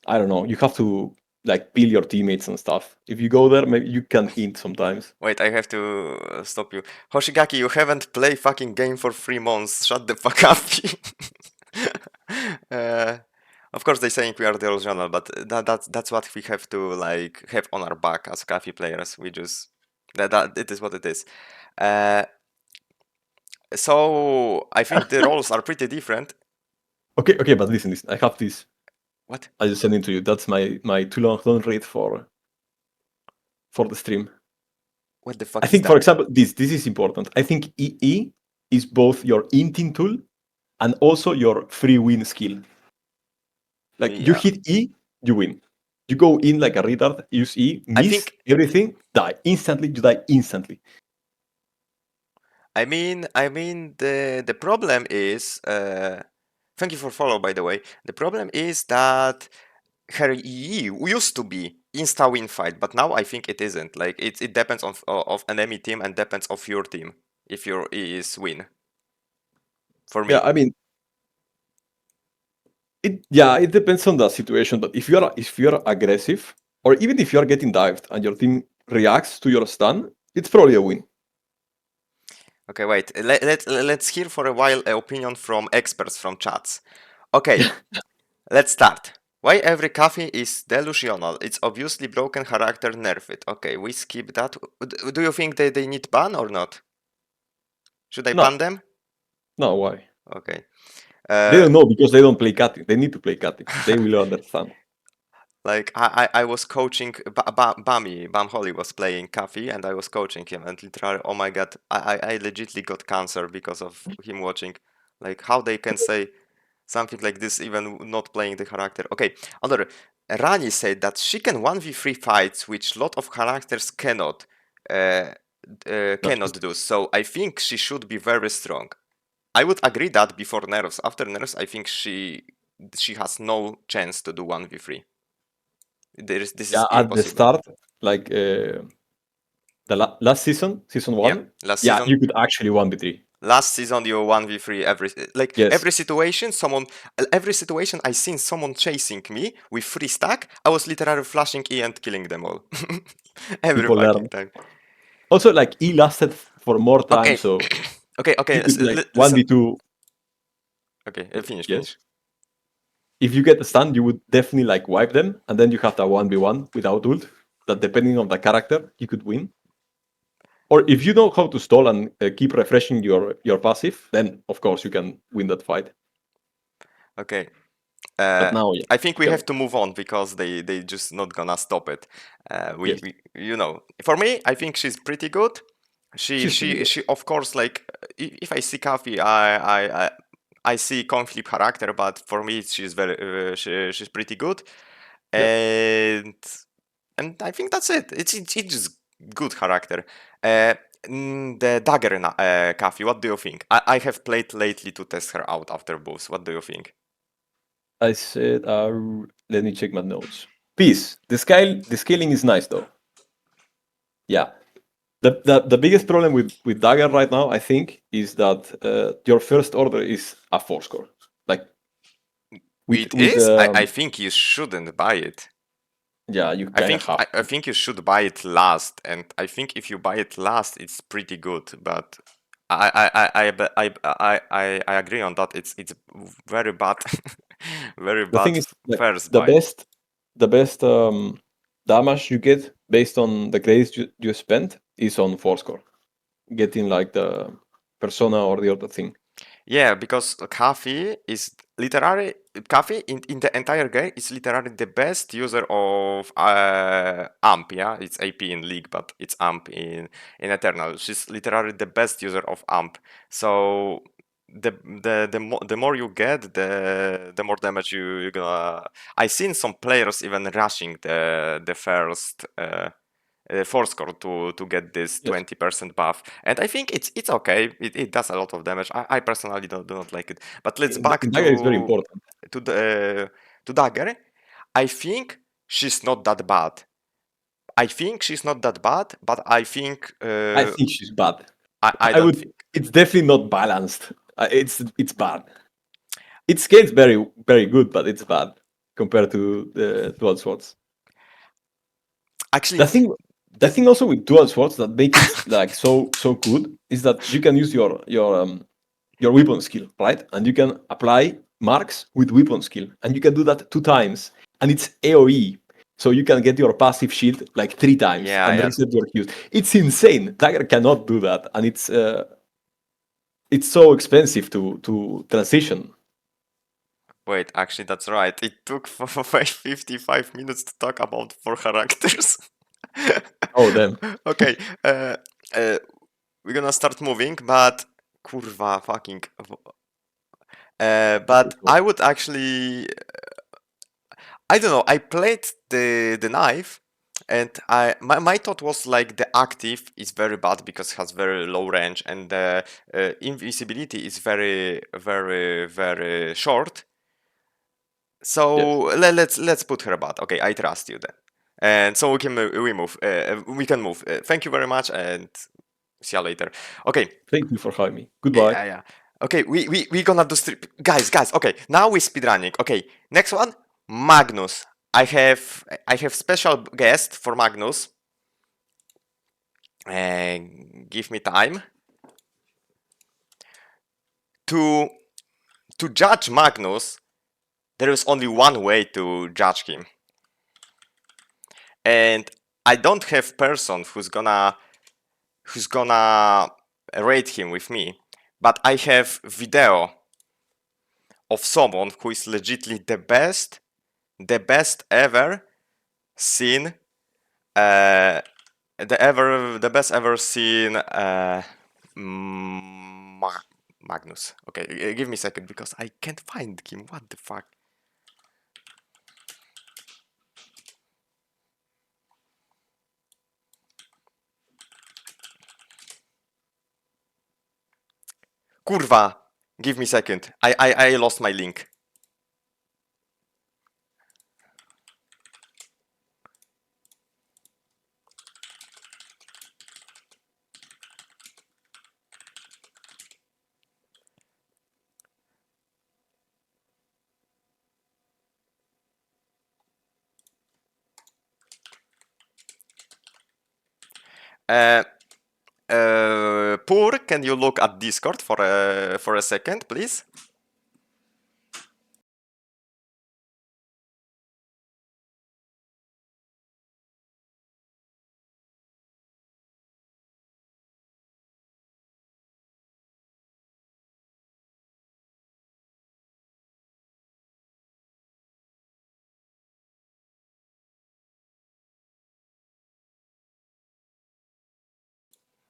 I don't know. You have to like peel your teammates and stuff. If you go there, maybe you can hint sometimes. Wait, I have to stop you. Hoshigaki, you haven't played fucking game for 3 months. Shut the fuck up. Of course, they're saying we are the original, but that's what we have to like have on our back as Cathy players. We just that it is what it is. So I think the roles are pretty different. Okay, but listen, I have this. What? I just sent it to you. That's my too long don't read for the stream. What the fuck I is think, that? for example, this is important. I think EE is both your inting tool and also your free win skill. Like you Yeah. hit E, you win. You go in like a retard, use E, miss think- everything, die instantly. You die instantly. I mean, the problem is. Thank you for follow, by the way. The problem is that her EE used to be insta win fight, but now I think it isn't. Like it depends of enemy team and depends of your team if your EE is win. For me, Yeah, I mean, it depends on the situation. But if you're aggressive, or even if you're getting dived and your team reacts to your stun, it's probably a win. okay, wait. Let's hear for a while an opinion from experts from chats. Okay, let's start. Why every Cathy is delusional? It's obviously broken character, nerf it. Okay, we skip that. Do you think they need ban or not? Should I No. ban them? No, why? Okay. They don't know because they don't play Cathy. They need to play Cathy. They will understand. Like I was coaching Baumi, BumHoley was playing Cathy and I was coaching him and literally, oh my god, I legitly got cancer because of him watching. Like how they can say something like this even not playing the character. Okay, other Rani said that she can 1v3 fights which lot of characters cannot do. So I think she should be very strong. I would agree that before nerfs. After nerfs, I think she has no chance to do 1v3. This is At impossible. the start, like last season 1, Yeah, last season. you could actually 1v3. Last season you 1v3 every situation. Every situation I seen someone chasing me with 3 stack. I was literally flashing E and killing them all. Every People fucking learn. time. Also, like E lasted for more time, Okay. so Okay. you could like Listen. 1v2. Okay, finish. Yes. If you get the stun, you would definitely like wipe them, and then you have the 1v1 without ult. That depending on the character, you could win. Or if you know how to stall and keep refreshing your passive, then of course you can win that fight. Okay. But now, yeah, I think we have to move on because they just not gonna stop it. Yes. For me, I think she's pretty good. She's pretty good. She of course like if I see Cathy, I see conflict character, but for me she's very she's pretty good, and I think that's it. It's just good character. The dagger Cathy, what do you think? I have played lately to test her out after boost. What do you think? I said, let me check my notes. Peace. The scaling is nice though. Yeah. The biggest problem with Dagger right now, I think, is that your first order is a 4 score. Like I think you shouldn't buy it. Yeah, you kind of have. I think you should buy it last, and I think if you buy it last, it's pretty good. But I agree on that. It's very bad, very The bad thing is, like, first the buy. best damage you get based on the credits you spent is on 4 score. Getting like the persona or the other thing. Yeah, because Cathy is literally in the entire game is literally the best user of AMP. Yeah, it's AP in League, but it's AMP in Eternal. She's literally the best user of AMP. So the more you get, the more damage you're gonna. I seen some players even rushing the first. 4 score to get this 20% buff, and I think it's okay. It does a lot of damage. I personally do not like it. But let's back Dagger is very important. to Dagger. I think she's not that bad. But I think I think she's bad. I don't think. It's definitely not balanced. It's bad. It scales very very good, but it's bad compared to the Dual Swords. Actually, The thing also with dual swords that make it like so good is that you can use your weapon skill, right? And you can apply marks with weapon skill, and you can do that 2 times, and it's AOE. So you can get your passive shield like 3 times Yeah, and yeah. reset your Qs. It's insane. Dagger cannot do that, and it's so expensive to transition. Wait, actually, that's right. It took 55 minutes to talk about 4 characters. Oh damn. Okay, we're gonna start moving, but kurwa, fucking. But I would actually, I don't know. I played the knife, and my thought was like the active is very bad because it has very low range, and the invisibility is very short. So let's put her bad. Okay, I trust you then, and so we can move. We can move. Thank you very much, and see you later. Okay. Thank you for having me. Goodbye. Yeah. Okay, we gonna do strip. Guys. Okay, now we speedrunning. Okay, next one, Magnus. I have special guest for Magnus. Give me time to judge Magnus. There is only one way to judge him, and I don't have person who's gonna rate him with me, but I have video of someone who is legitimately the best ever seen, the best ever seen Magnus. Okay, give me a second because I can't find him. What the fuck? Kurwa! Give me a second. I lost my link. Poor, can you look at Discord for a second, please?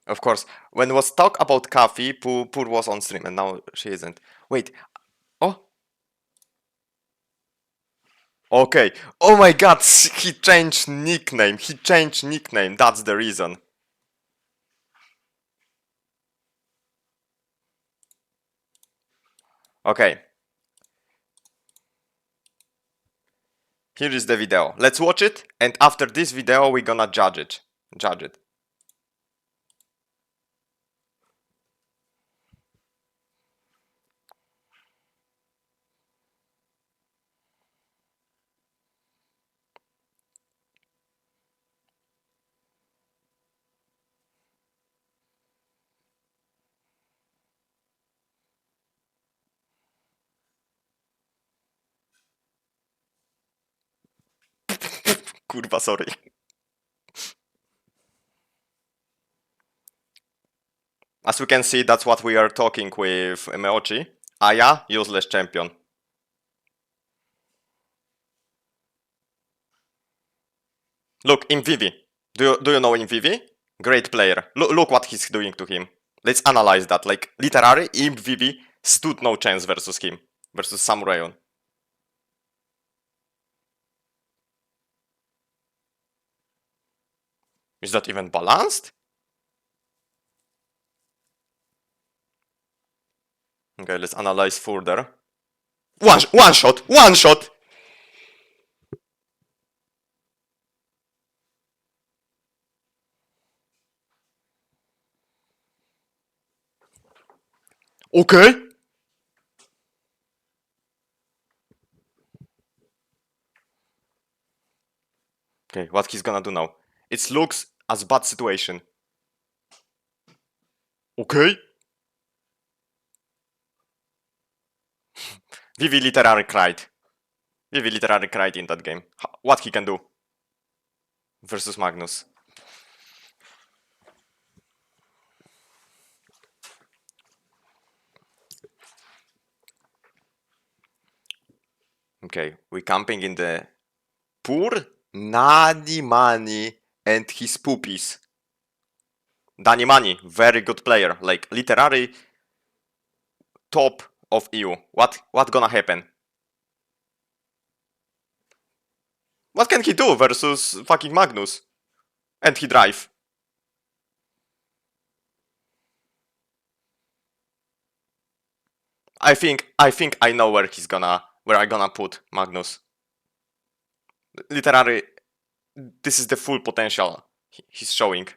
Of course, when was talk about Cathy, Poor was on stream, and now she isn't. Wait, oh, okay. Oh my god, he changed nickname. That's the reason. Okay. Here is the video. Let's watch it, and after this video, we're gonna judge it. Kurwa, sorry. As we can see, that's what we are talking with Meochi. Aya, useless champion. Look, Invivi. Do you know Invivi? Great player. Look what he's doing to him. Let's analyze that. Like, literally, Invivi stood no chance versus him. Versus Samurayon. Is that even balanced? Okay, let's analyze further. One shot! Okay. Okay, what he's gonna do now? It looks as bad situation. Okay. Vivi literally cried. Vivi literally cried in that game. What he can do versus Magnus. Okay, we camping in the poor Nadimani and his poopies. Danimani, very good player, like literally top of EU. What gonna happen? What can he do versus fucking Magnus? And he drive. I think I know where I gonna put Magnus. Literally, this is the full potential he's showing.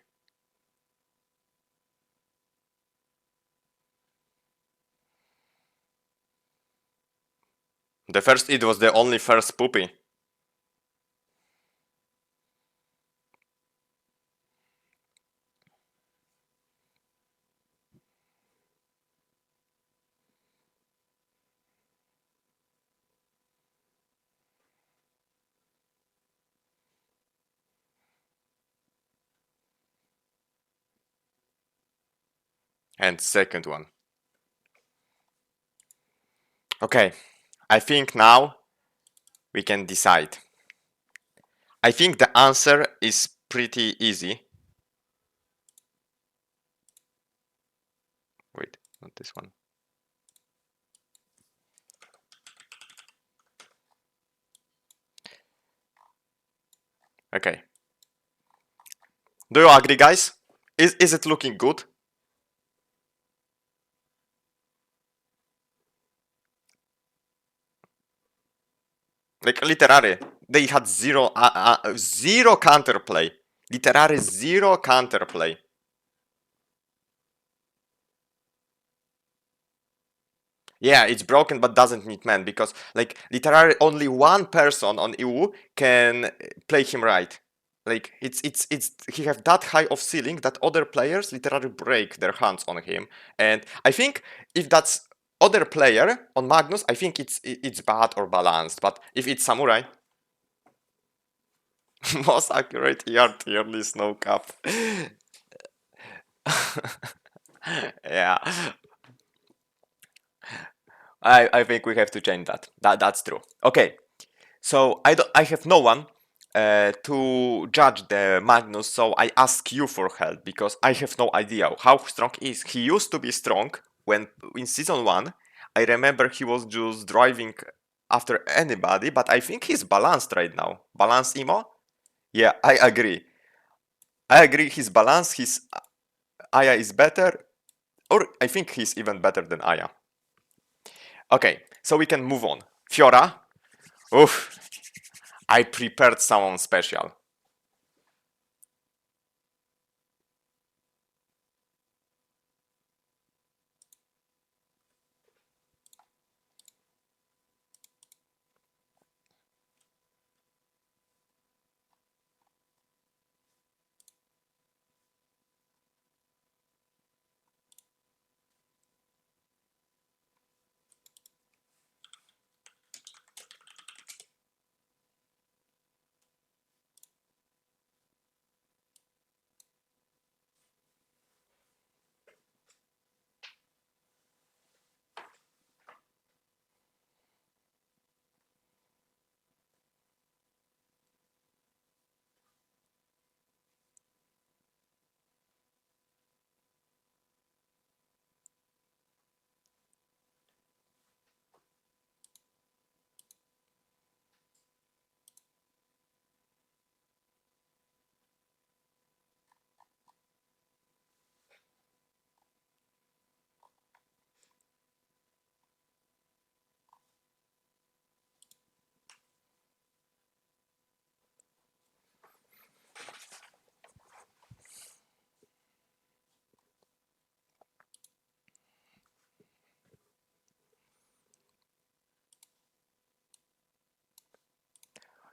The first it was the only first poopy. And second one. Okay, I think now we can decide. I think the answer is pretty easy. Wait, not this one. Okay. Do you agree, guys? Is it looking good? Like literally, they had zero counterplay. Literally zero counterplay. Yeah, it's broken but doesn't need man because like literally only one person on EU can play him right. Like it's he have that high of ceiling that other players literally break their hands on him. And I think if that's other player on Magnus, I think it's bad or balanced. But if it's Samurai, most accurate ER tier list, no cap. Yeah. I think we have to change that. That's true. Okay. So I have no one to judge the Magnus, so I ask you for help because I have no idea how strong he is. He used to be strong when in season 1. I remember he was just driving after anybody, but I think he's balanced right now. Balanced Emo? Yeah, I agree. I agree his balance, his Aya is better, or I think he's even better than Aya. Okay, so we can move on. Fiora. Oof. I prepared someone special.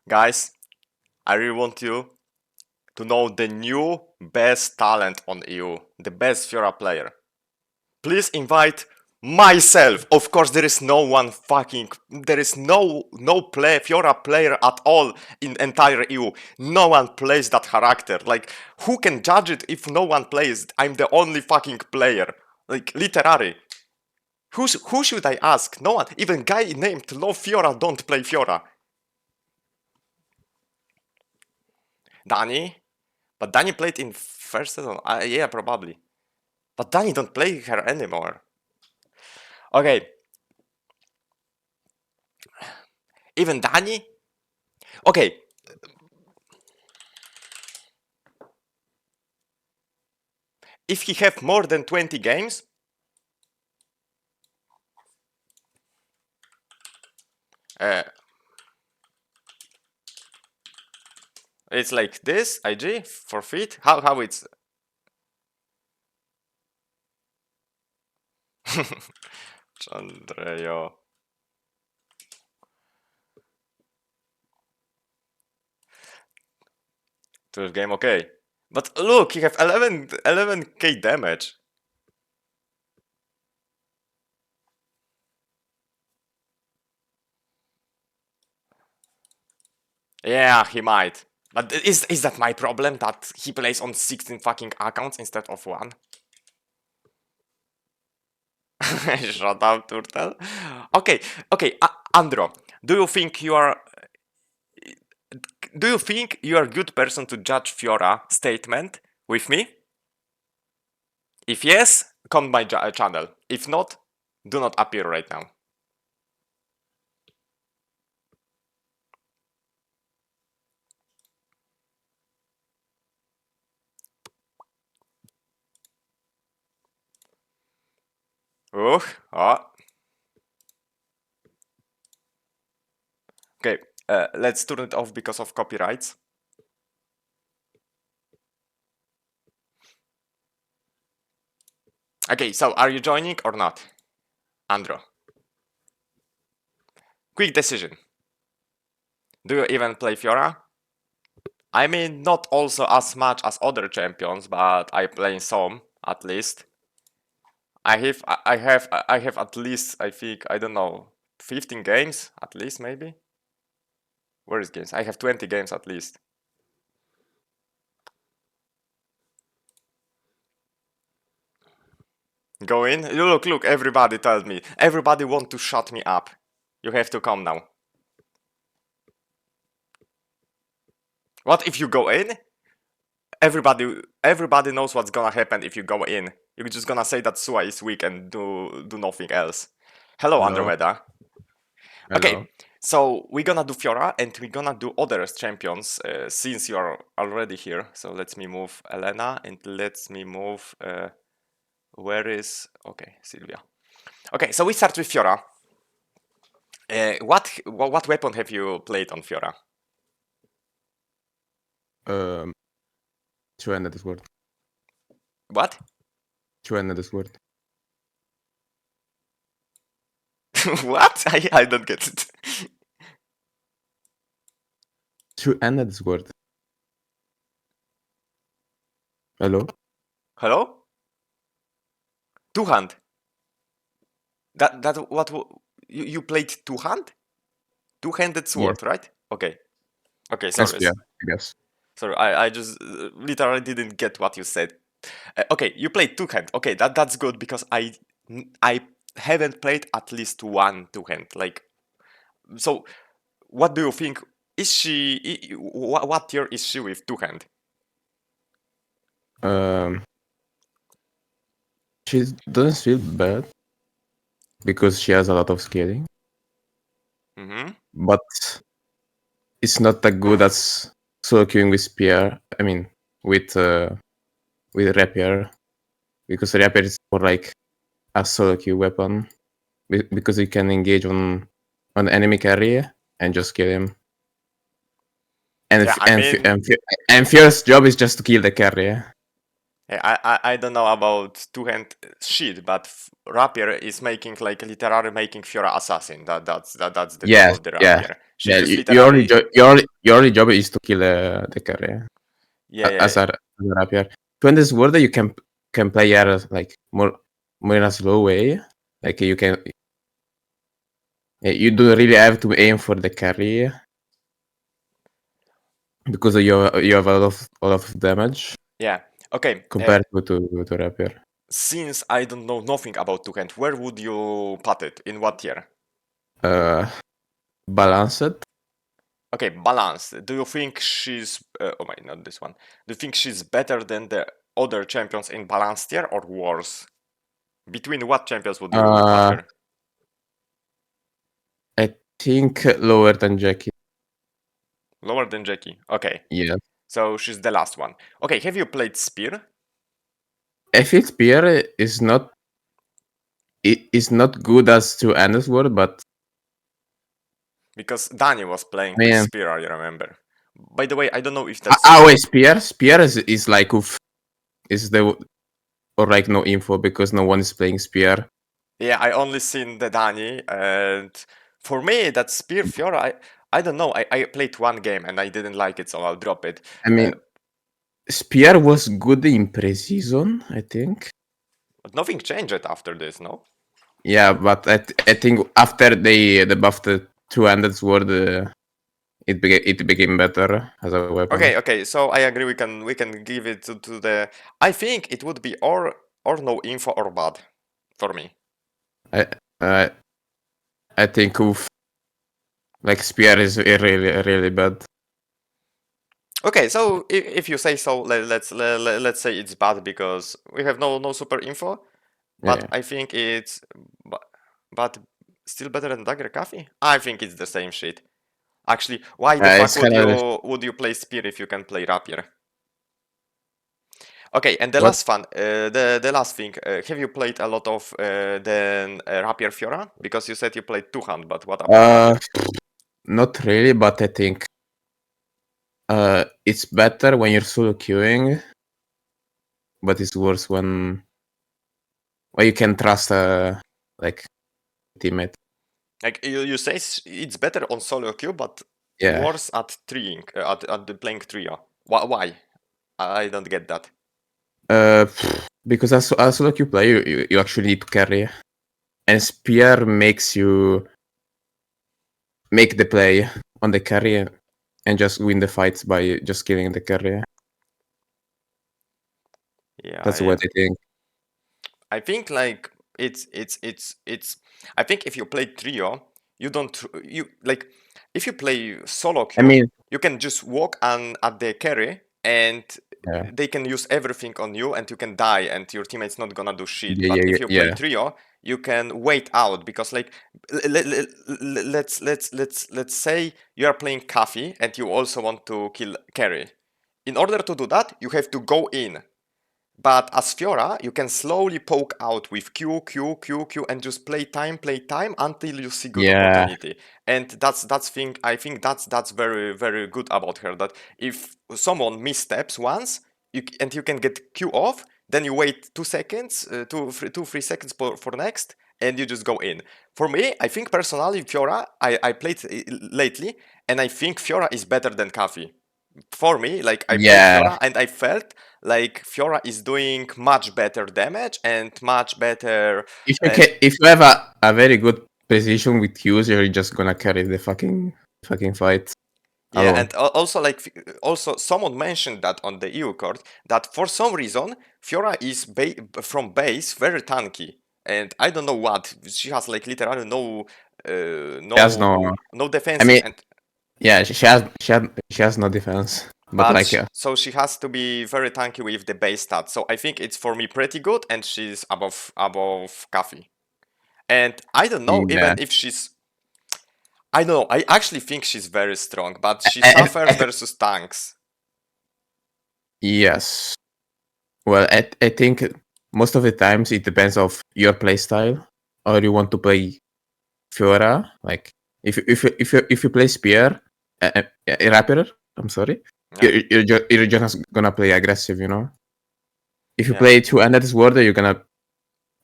Guys, I really want you to know the new best talent on EU, the best Fiora player. Please invite myself. Of course, there is no one fucking, there is no Fiora player at all in entire EU. No one plays that character. Like, who can judge it if no one plays? I'm the only fucking player. Like, literally. Who should I ask? No one. Even guy named Love Fiora don't play Fiora. Dani? But Dani played in first season. Yeah, probably. But Dani don't play her anymore. Okay. Even Dani? Okay. If he have more than 20 games, it's like this, IG, forfeit. How it's Chandreyo. 12 game, okay. But look, he have 11k damage. Yeah, he might. But is that my problem that he plays on 16 fucking accounts instead of one? Shut up, Turtle. Okay, Andro, do you think you are a good person to judge Fiora statement with me? If yes, come my channel. If not, do not appear right now. Oh. Okay, let's turn it off because of copyrights. Okay, so are you joining or not? Andro. Quick decision. Do you even play Fiora? I mean, not also as much as other champions, but I play some, at least. I have at least, I think, I don't know, 15 games, at least, maybe? Where is games? I have 20 games at least. Go in? Look, everybody tells me. Everybody want to shut me up. You have to come now. What if you go in? Everybody knows what's gonna happen if you go in. You're just gonna say that Sua is weak and do nothing else. Hello, Andromeda. Hello. Okay, so we're gonna do Fiora and we're gonna do other champions since you are already here. So let me move Elena and let me move. Where is Sylvia? Okay, so we start with Fiora. What weapon have you played on Fiora? Two-handed sword. What? Two-handed sword. What? I don't get it. Two-handed sword. Hello? Hello? Two-hand. That what you played two-hand? Two-handed sword, right? Okay. Okay, sorry. Yes, yeah, I guess. Sorry, I just literally didn't get what you said. Okay, you played two-hand. Okay, that's good because I haven't played at least one two-hand. Like, so what do you think? Is she? What tier is she with two-hand? She doesn't feel bad because she has a lot of scaling, but it's not that good as solo queuing with spear. I mean, with rapier, because rapier is more like a solo queue weapon because you can engage on enemy carry and just kill him. And and Fiora's job is just to kill the carry. I don't know about two-hand shit, but Rapier is making like literally making Fiora assassin. That's the job of the Rapier. Yeah. Your only job is to kill the carry. as a rapier. Two-handed sword you can play at like more in a slow way. Like you can. You don't really have to aim for the carry because you have a lot of damage Yeah. Okay. compared to rapier. Since I don't know nothing about two-hand, where would you put it? In what tier? Balanced. Okay, balanced. Do you think she's... oh my, not this one. Do you think she's better than the other champions in balanced tier or worse? Between what champions would you put her? I think lower than Jackie. Lower than Jackie. Okay. Yeah. So she's the last one. Okay, have you played Spear? I feel Spear is not good as two-handed sword, but Because Dani was playing with man. Spear, I remember. By the way, I don't know if that's... wait, Spear is like is the or like no info because no one is playing Spear. Yeah, I only seen the Dani, and for me, that Spear Fiora, I don't know. I played one game and I didn't like it, so I'll drop it. I mean, Spear was good in pre-season, I think. But nothing changed after this, no? Yeah, but I think after they buffed the two-handed sword, it became better as a weapon. Okay. So I agree. We can give it to the. I think it would be or no info or bad, for me. I think like Spear is really bad. Okay, so if you say so, let's say it's bad because we have no super info, but Yeah. I think it's but still better than Dagger Cathy. I think it's the same shit. Actually, why the fuck would you play Spear if you can play Rapier? Okay, and the last one, the last thing, have you played a lot of the Rapier Fiora? Because you said you played two-hand, but what about Rapier? Not really, but I think it's better when you're solo queuing, but it's worse when you can trust like teammate. Like you say it's better on solo queue, but Yeah. worse at treeing, at the playing trio. Why? I don't get that. Because as solo queue player, you actually need to carry, and Spear makes you make the play on the carry and just win the fights by just killing the carry. Yeah, That's what I think. I think like it's. I think if you play trio, you don't like. If you play solo queue, I mean, you can just walk at the carry and yeah. they can use everything on you and you can die and your teammate's not gonna do shit. Yeah, But yeah, if you play trio, you can wait out because like let's say you are playing Cathy and you also want to kill carry. In order to do that, you have to go in. But as Fiora, you can slowly poke out with Q, and just play time until you see good opportunity. And that's thing. I think that's very very good about her. That if someone missteps once, you can get Q off, then you wait 2 seconds, 3 seconds for next, and you just go in. For me, I think personally Fiora, I played lately, and I think Fiora is better than Cathy. For me, like I played Fiora and I felt like Fiora is doing much better damage and much better. If you have a very good position with Qs, you're just gonna carry the fucking fight. Yeah, and also someone mentioned that on the EU court that for some reason Fiora is from base very tanky, and I don't know what she has like literally no defense. I mean, yeah, she has no defense. But like, so she has to be very tanky with the base stats. So I think it's for me pretty good, and she's above Cathy. And I don't know even if she's. I don't know. I actually think she's very strong, but she suffers versus tanks. Yes. Well, I think most of the times it depends of your playstyle, or you want to play Fiora. Like if you play Spear, Rapier. I'm sorry. Yeah. You're just gonna play aggressive, you know. If you play two-handed sword, you're gonna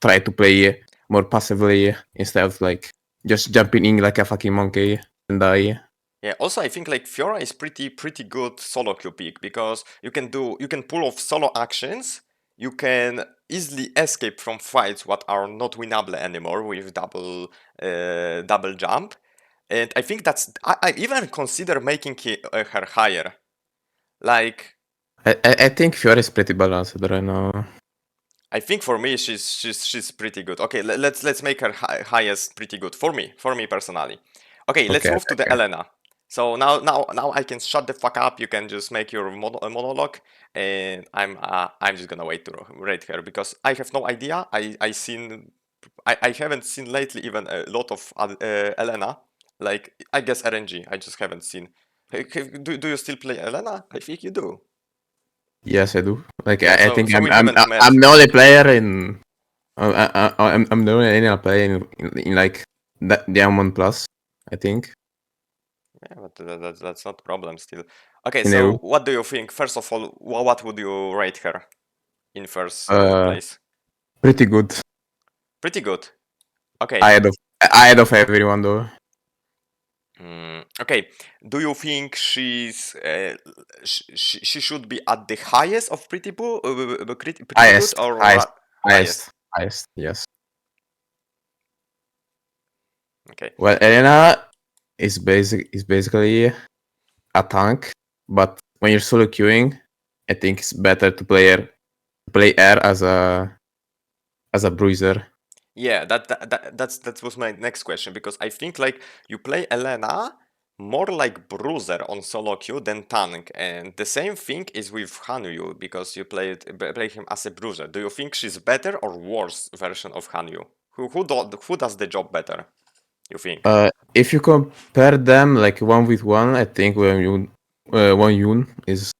try to play more passively instead of like just jumping in like a fucking monkey and die. Yeah, also I think like Fiora is pretty good solo queue pick because you can pull off solo actions, you can easily escape from fights what are not winnable anymore with double jump. And I think I even consider making her higher. Like I think Fiora is pretty balanced right now. I think for me she's pretty good. Okay, let's make her highest pretty good for me personally. Okay, let's Okay, move to the okay. Elena. So now I can shut the fuck up. You can just make your monologue, and I'm just gonna wait to rate her because I have no idea. I haven't seen lately even a lot of Elena. Like I guess RNG. I just haven't seen. Do you still play Elena? I think you do. Yes, I do. Like Yeah. I So think we haven't met. I'm the only player in I'm the only Alien player in like Diamond Plus, I think. Yeah, but that's not a problem still. Okay, In so EU. what do you think? First of all, what would you rate her in first Uh, place? pretty good. Pretty good. Okay. Ahead of everyone though. Okay. Do you think she should be at the highest of pretty good Highest, or highest, highest? highest, highest. Yes. Okay. Well, Elena is basically a tank, but when you're solo queuing, I think it's better to play air as a bruiser. Yeah, that was my next question because I think like you play Elena more like bruiser on solo queue than tank, and the same thing is with Hanyu because you play him as a bruiser. Do you think she's better or worse version of Hanyu? Who does the job better? You think? If you compare them like one with one, I think One Yun is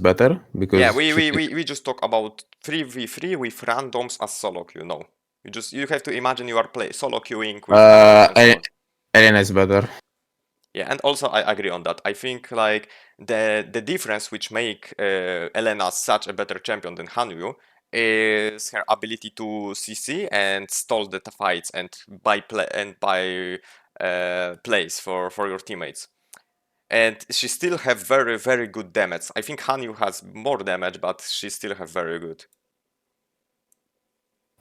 better Yeah, because we just talk about 3v3 with randoms as solo queue. No, you have to imagine you are solo queuing with everyone on solo. Elena is better. Yeah, and also I agree on that. I think like the difference which make Elena such a better champion than Hanyu is her ability to CC and stall the fights and buy plays for your teammates. And she still have very good damage. I think Hanyu has more damage, but she still have very good.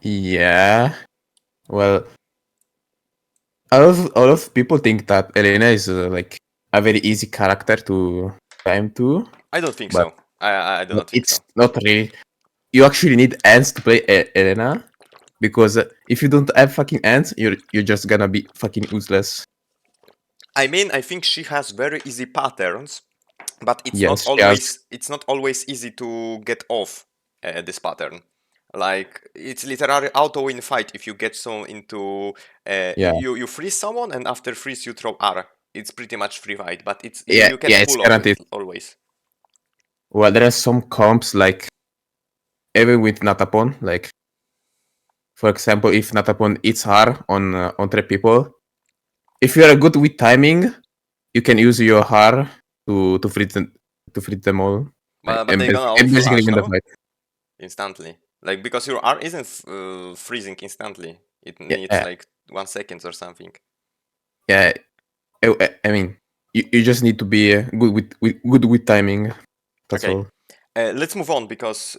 Yeah. Well, a lot of people think that Elena is like a very easy character to climb to, I don't think but so. I do not think so. it's not really. You actually need ants to play Elena, because if you don't have fucking ants, you're just gonna be fucking useless. I mean, I think she has very easy patterns, but Yes, she has. it's not always easy to get off this pattern. Like it's literally auto win fight if you get someone into Yeah, you freeze someone and after freeze you throw R. It's pretty much free fight, but yeah, you can yeah. It's pull off it guaranteed. always. Well, there are some comps like even with Natapon, like for example, if Natapon hits R on three people, if you are good with timing, you can use your R to freeze them all, But they're gonna all and basically flash, win the no? fight. Instantly. Like because your R isn't freezing instantly. It needs Yeah, like 1 second or something. yeah. I mean, you just need to be good with timing. That's Okay. all. Let's move on because,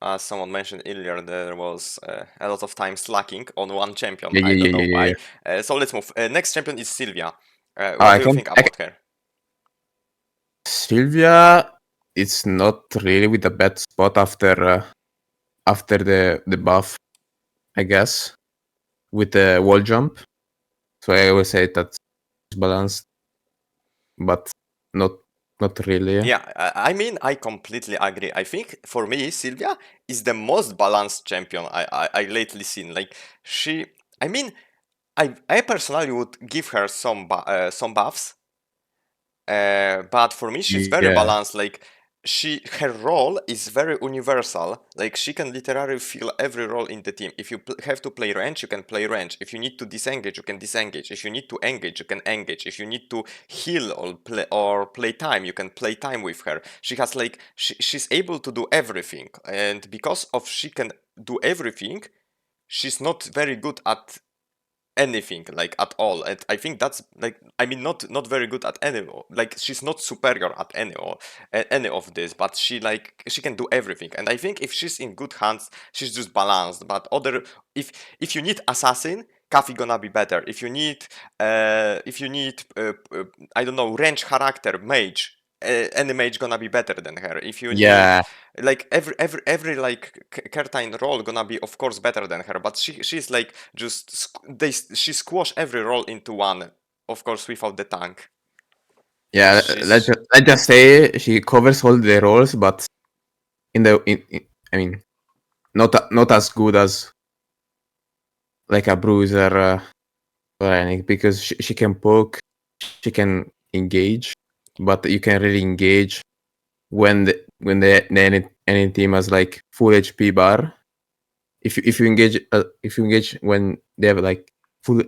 as someone mentioned earlier, there was a lot of time slacking on one champion. Yeah, I yeah, don't yeah, know yeah, yeah. why. So let's move. Next champion is Sylvia. Oh, What do you think about her? Sylvia, it's not really with a bad spot after the buff, I guess, with the wall jump. So I always say that's balanced, but not really. Yeah, I mean, I completely agree. I think for me, Sylvia is the most balanced champion I lately seen. Like I mean, I personally would give her some buffs. But for me, she's very Yeah, balanced. Like her role is very universal. Like she can literally fill every role in the team. If you have to play range, you can play range. If you need to disengage, you can disengage. If you need to engage, you can engage. If you need to heal or play time, you can play time with her. She has like she's able to do everything, and because of she can do everything, she's not very good at anything like at all, and I think that's like, I mean, not very good at any, like she's not superior at any of this, but she can do everything, and I think if she's in good hands, she's just balanced. But if you need assassin, Cathy gonna be better. If you need I don't know, range character mage, any mage gonna be better than her. If you need Yeah, like every like Kertine role gonna be of course better than her, but she's like just she squash every role into one, of course without the tank. yeah. She's Let's just say she covers all the roles, but I mean, not as good as like a bruiser or anything, because she can poke, she can engage, but you can really engage when any team has like full HP bar. If you engage when they have like full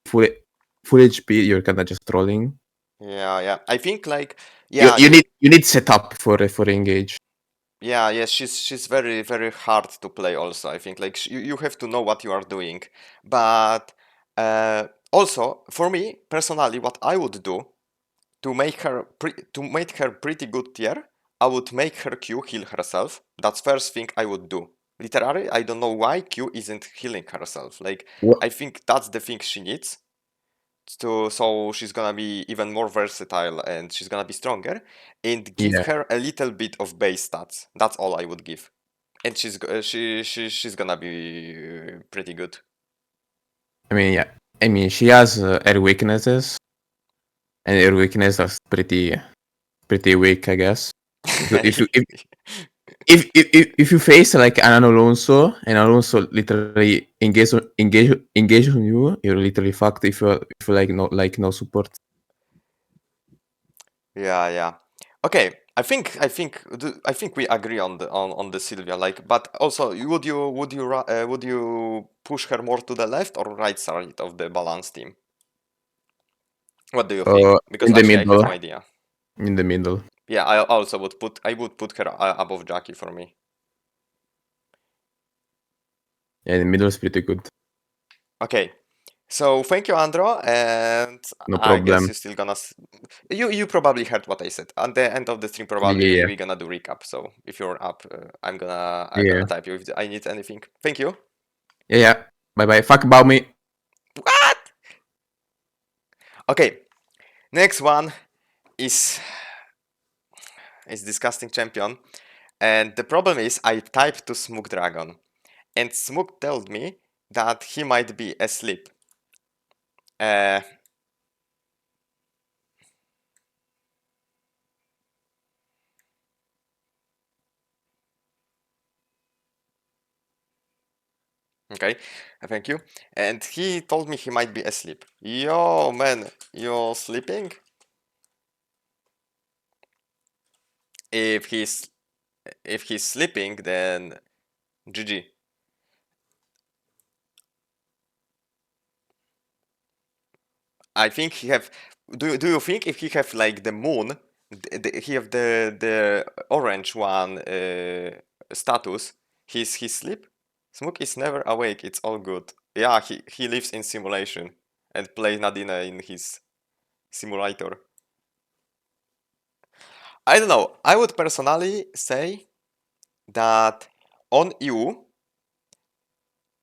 full HP, you're kind of just trolling. yeah. I think like You yeah you need setup for engage. yeah, she's very hard to play also. I think like you have to know what you are doing, but also for me personally, what I would do to make her pretty good tier, I would make her Q heal herself. That's first thing I would do. Literally, I don't know why Q isn't healing herself. Like, What? I think that's the thing she needs so she's gonna be even more versatile and she's gonna be stronger. And give Yeah, her a little bit of base stats. That's all I would give. And she's gonna be pretty good. I mean, yeah. I mean, she has her weaknesses, and her weaknesses are pretty weak, I guess. If you face like an Alonso, and Alonso literally engage on you, you're literally fucked. If you like no support. Yeah. Okay, I think we agree on the Sylvia. Like, but also, would you push her more to the left or right side of the balance team? What do you think? Because In the actually, I have middle. no idea. In the middle. Yeah, I also would put her above Jackie for me. Yeah, the middle is pretty good. Okay, so thank you, Andro, and No I guess problem. you're still gonna. You probably heard what I said. At the end of the stream, probably Yeah, we're gonna do recap. So if you're up, I'm yeah, gonna type you if I need anything. Thank you. yeah. Bye bye. Fuck Baumi. What? Okay, next one is disgusting champion, and the problem is I typed to Smoke Dragon, and Smoke told me that he might be asleep. Uh, okay, thank you. And he told me he might be asleep. Yo, man, you're sleeping? If he's sleeping, then GG. I think he have. Do you think if he have like the moon, he have the orange one status, he's sleep? Smoke is never awake. It's all good. Yeah, he lives in simulation and plays Nadine in his simulator. I don't know. I would personally say that on EU,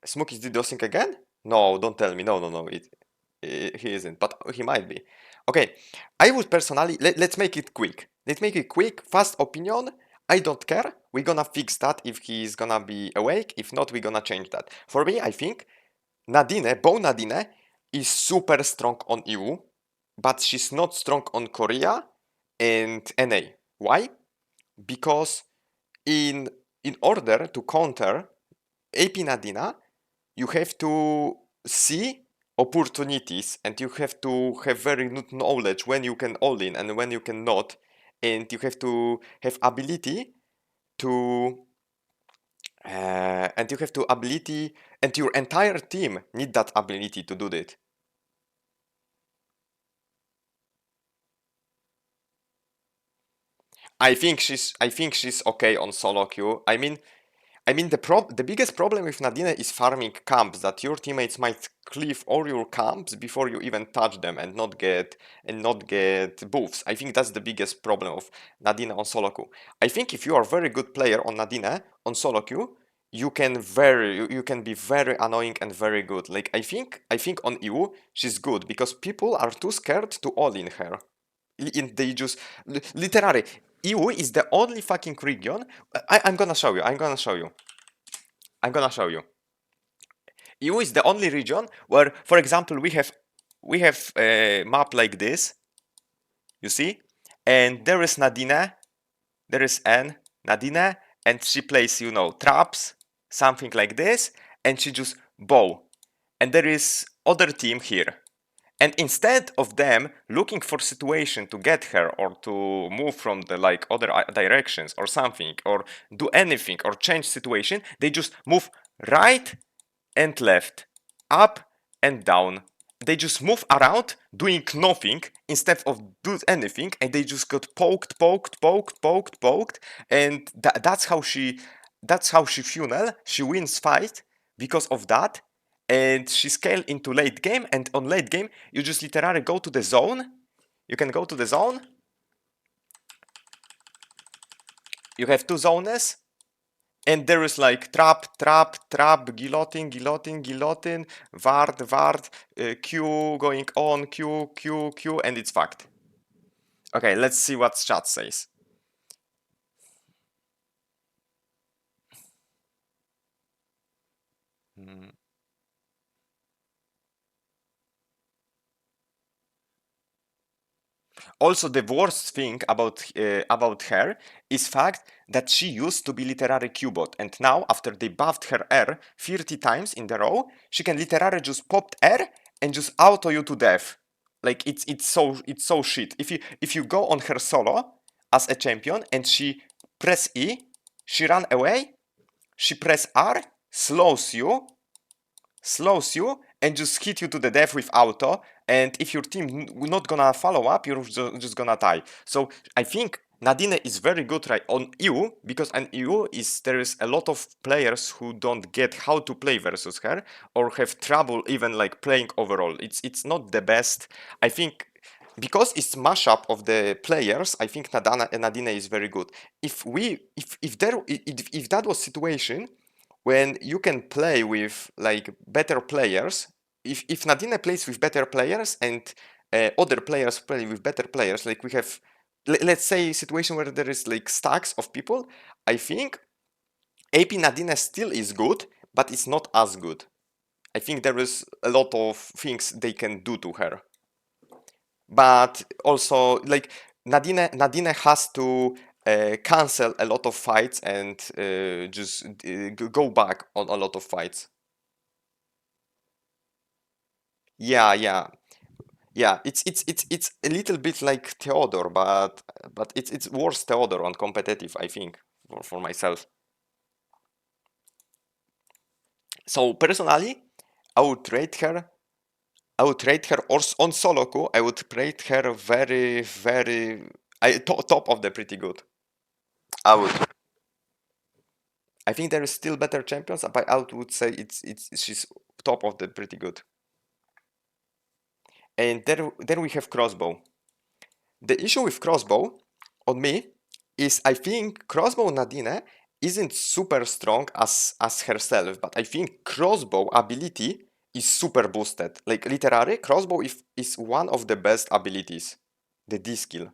Smoke is DDoSing again? No, don't tell me. No. He isn't, but he might be. Okay, I would personally let's make it quick. Let's make it quick. Fast opinion. I don't care. We're gonna fix that if he's gonna be awake. If not, we're gonna change that. For me, I think Nadine is super strong on EU, but she's not strong on Korea and NA. Why? Because in order to counter AP Nadina, you have to see opportunities and you have to have very good knowledge when you can all in and when you cannot, and you have to have ability to and you have to ability and your entire team need that ability to do that. I think she's okay on solo queue. I mean, I mean, the biggest problem with Nadine is farming camps, that your teammates might cleave all your camps before you even touch them and not get buffs. I think that's the biggest problem of Nadine on solo queue. I think if you are a very good player on Nadine on solo queue, you can be very annoying and very good. Like I think on EU she's good because people are too scared to all in her. They just literally EU is the only fucking region. I'm gonna show you. EU is the only region where, for example, we have a map like this. You see, and there is Nadine, there is Nadine, and she plays, you know, traps, something like this, and she just bow, and there is other team here. And instead of them looking for situation to get her or to move from the like other directions or something or do anything or change situation, they just move right and left, up and down. They just move around doing nothing instead of do anything, and they just got poked, and that's how she funnel. She wins fight because of that, and she scale into late game. And on late game, you just literally go to the zone. You can go to the zone. You have two zones. And there is like trap, guillotine, ward, Q going on, Q, and it's fucked. Okay, let's see what chat says. Also, the worst thing about her is fact that she used to be literary Q-bot, and now after they buffed her R 30 times in the row, she can literally just pop R and just auto you to death. Like it's so shit. If you go on her solo as a champion and she press E, she run away, she press R, slows you, and just hit you to the death with auto. And if your team not gonna follow up, you're just gonna die. So I think Nadine is very good right on EU, because on EU there is a lot of players who don't get how to play versus her or have trouble even like playing overall. It's not the best. I think because it's mashup of the players, I think Nadine is very good. If that was situation when you can play with like better players, if Nadine plays with better players and other players play with better players, like we have, let's say, a situation where there is like stacks of people, I think AP Nadine still is good, but it's not as good. I think there is a lot of things they can do to her. But also, like, Nadine has to cancel a lot of fights and just go back on a lot of fights. Yeah. It's a little bit like Theodore, but it's worse Theodore on competitive, I think, for myself. So personally, I would trade her. Or on solo queue. I would trade her very top of the pretty good. I would. I think there is still better champions, but I would say she's top of the pretty good. And then we have crossbow. The issue with crossbow on me is I think crossbow Nadine isn't super strong as herself, but I think crossbow ability is super boosted. Like literally, crossbow is one of the best abilities, the D skill.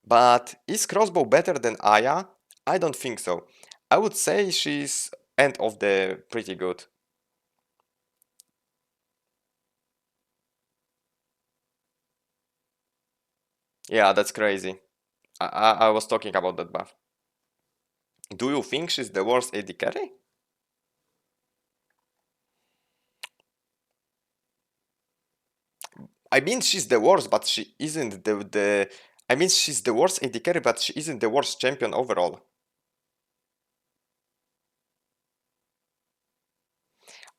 But is crossbow better than Aya? I don't think so. I would say she's end of the pretty good. Yeah, that's crazy. I was talking about that buff. Do you think she's the worst AD carry? I mean, she's the worst, but she isn't the. I mean, she's the worst AD carry, but she isn't the worst champion overall.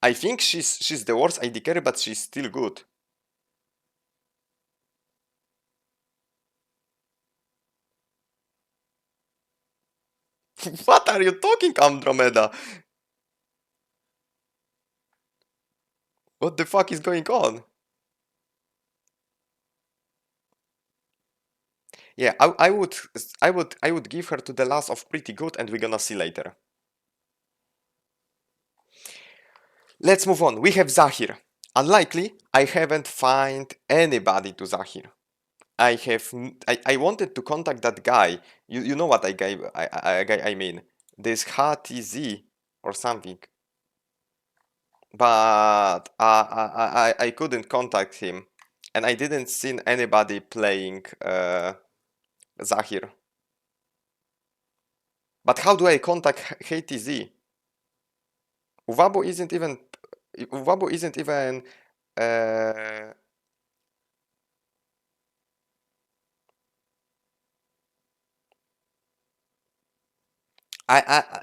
I think she's the worst AD carry, but she's still good. What are you talking, Andromeda? What the fuck is going on? Yeah, I would give her to the last of pretty good, and we're gonna see later. Let's move on. We have Zahir. Unlikely, I haven't find anybody to Zahir. I wanted to contact that guy. You know what I mean. This HTZ or something. But I couldn't contact him. And I didn't see anybody playing Zahir. But how do I contact HTZ? Uwabo isn't even uh,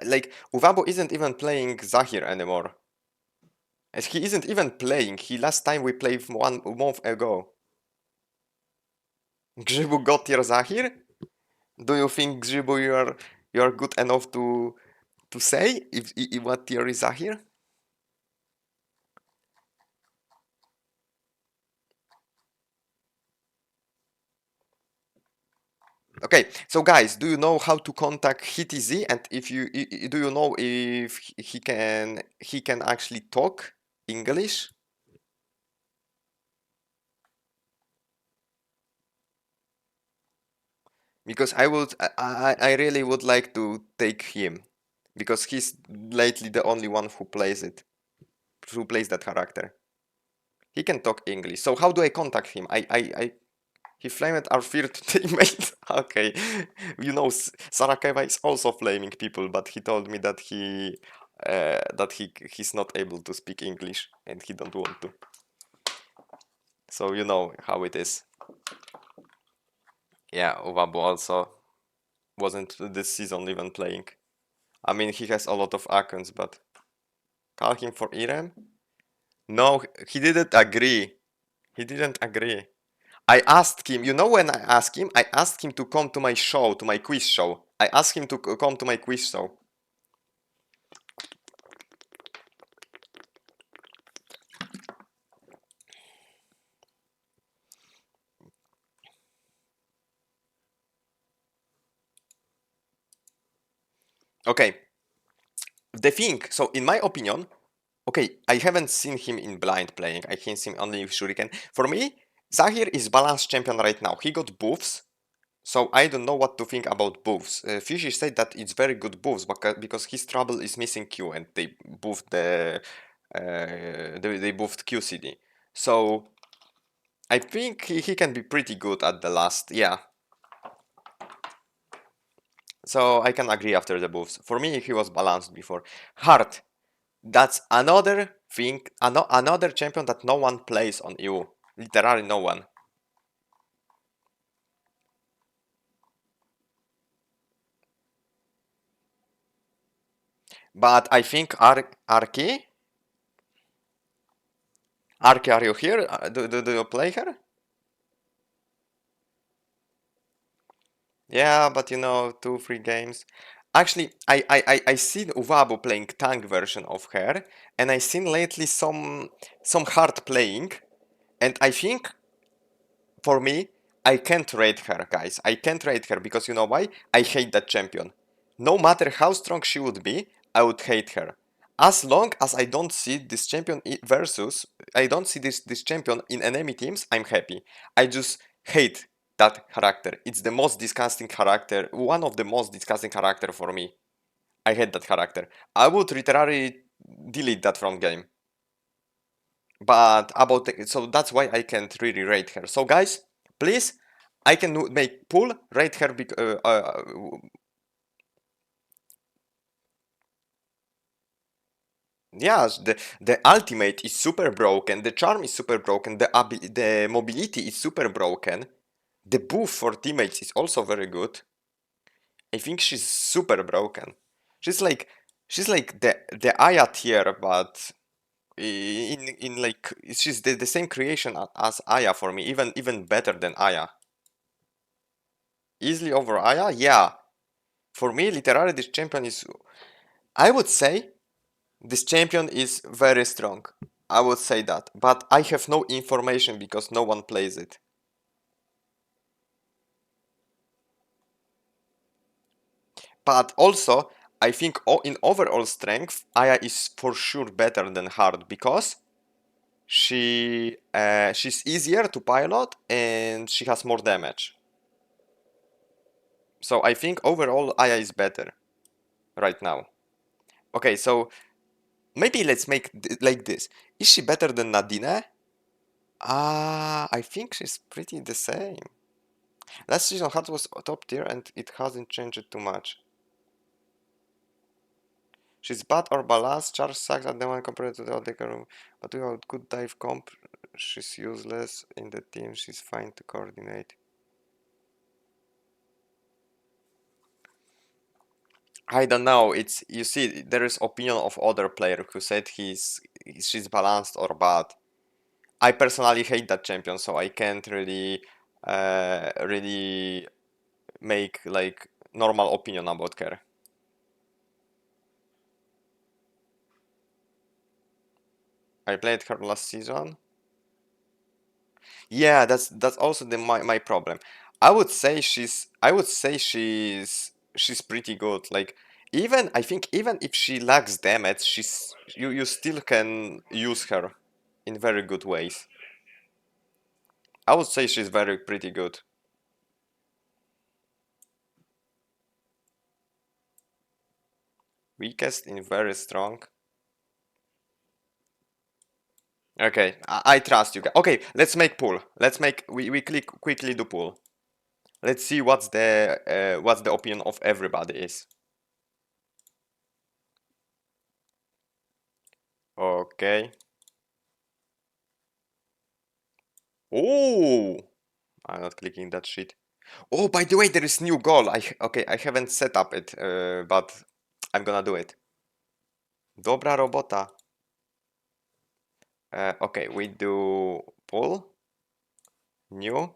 like Uwabo isn't even playing Zahir anymore. As he isn't even playing. He last time we played 1 month ago. Grzybu got your Zahir? Do you think Grzybu you're good enough to say if what tier is Zahir? Okay, so guys, do you know how to contact HTZ? And if you do you know if he can actually talk English? Because I really would like to take him because he's lately the only one who plays that character. He can talk English. So how do I contact him? He flamed our third teammate. Okay, you know, Sarakeva is also flaming people, but he told me that he's not able to speak English and he don't want to. So you know how it is. Yeah, Uwabo also wasn't this season even playing. I mean, he has a lot of accounts, but call him for Irem? No, he didn't agree. He didn't agree. I asked him, you know when I asked him to come to my show, to my quiz show. I asked him to come to my quiz show. Okay. The thing, so in my opinion, okay, I haven't seen him in blind playing. I can see him only with Shuriken. For me, Zahir is balanced champion right now. He got buffs, so I don't know what to think about buffs. Fishy said that it's very good buffs because his trouble is missing Q and they buffed they buffed QCD. So I think he can be pretty good at the last, yeah. So I can agree after the buffs. For me, he was balanced before. Hart, that's another thing, another champion that no one plays on EU. Literally no one. But I think Arky, are you here? Do you play her? Yeah, but you know, 2-3 games. Actually, I seen Uwabo playing tank version of her, and I seen lately some Hart playing, and I think for me, I can't rate her, guys. I can't rate her because you know why? I hate that champion. No matter how strong she would be, I would hate her. As long as I don't see this champion I don't see this champion in enemy teams, I'm happy. I just hate that character. It's the most disgusting character, one of the most disgusting character for me. I hate that character. I would literally delete that from game. But so that's why I can't really rate her. So guys, please, I can make pull rate her yes, the ultimate is super broken, the charm is super broken, the mobility is super broken, the buff for teammates is also very good. I think she's super broken. She's like the Aya tier, but in like she's the same creation as Aya for me, even better than Aya. Easily over Aya, yeah. For me, literally, this champion is. I would say this champion is very strong. I would say that, but I have no information because no one plays it. But also, I think in overall strength, Aya is for sure better than Hart because she's easier to pilot and she has more damage. So I think overall Aya is better right now. Okay, so maybe let's make like this. Is she better than Nadine? I think she's pretty the same. Last season Hart was top tier and it hasn't changed too much. She's bad or balanced, charge sucks at the moment compared to the other room, but without good dive comp, she's useless in the team, she's fine to coordinate. I don't know, it's, you see, there is opinion of other player who said she's balanced or bad. I personally hate that champion, so I can't really really make like normal opinion about her. I played her last season. Yeah, that's also my problem. I would say she's pretty good. Like even I think even if she lacks damage, you still can use her in very good ways. I would say she's pretty good. Weakest in very strong. Okay, I trust you guys. Okay, let's make pool. We quickly do pool. Let's see what's the opinion of everybody is. Okay. Oh, I'm not clicking that shit. Oh, by the way, there is new goal. I haven't set up it, but I'm gonna do it. Dobra robota. Okay, we do pool. New.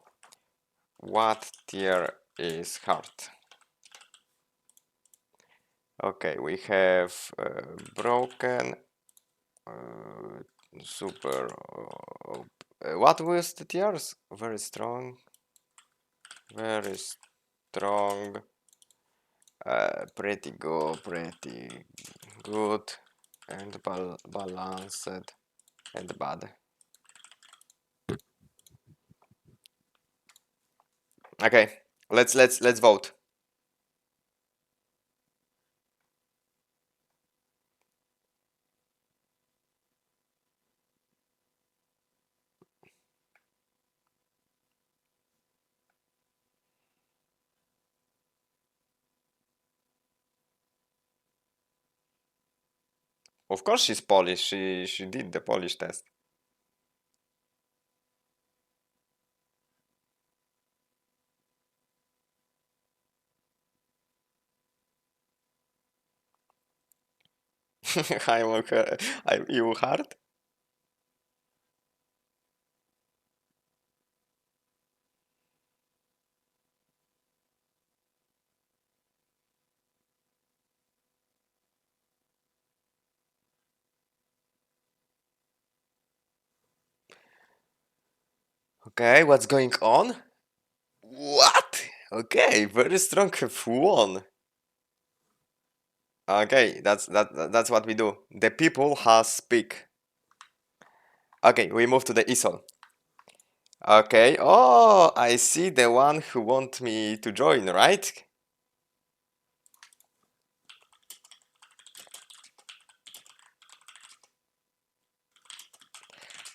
What tier is Hart? Okay, we have broken, super. What was the tiers? Very strong, pretty good, and balanced, and bad. Okay, let's vote. Of course she's Polish. She did the Polish test. I'm you hard. Okay, what's going on? What? Okay, very strong have won. Okay, that's what we do. The people has speak. Okay, we move to the Isol. Okay, oh, I see the one who want me to join, right?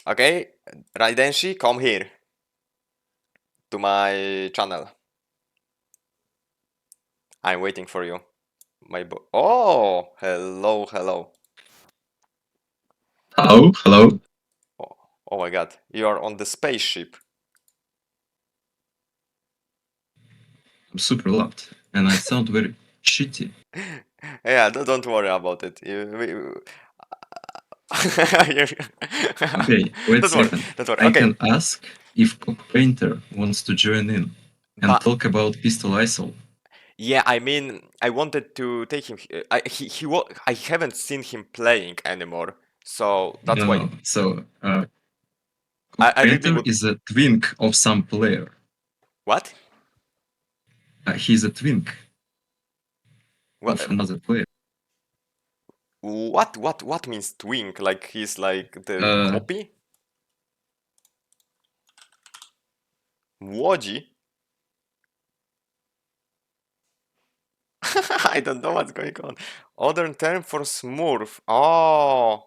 Okay, Raidenshi, come here to my channel. I'm waiting for you. Oh, hello. Hello. Oh my god, you are on the spaceship. I'm super loud, and I sound very shitty. Yeah, don't worry about it. Okay, wait a Don't worry, second. don't worry. I Okay, can ask if Pop Painter wants to join in and but talk about Pistol Isol. Yeah, I mean, I wanted to take him. I haven't seen him playing anymore, so that's No, why no. So, I really Painter would. is a twin of some player. What? He's a twin of What? another player. What means twink? Like he's like the Uh, copy? Młodzi? I don't know what's going on. Other term for smurf. Oh.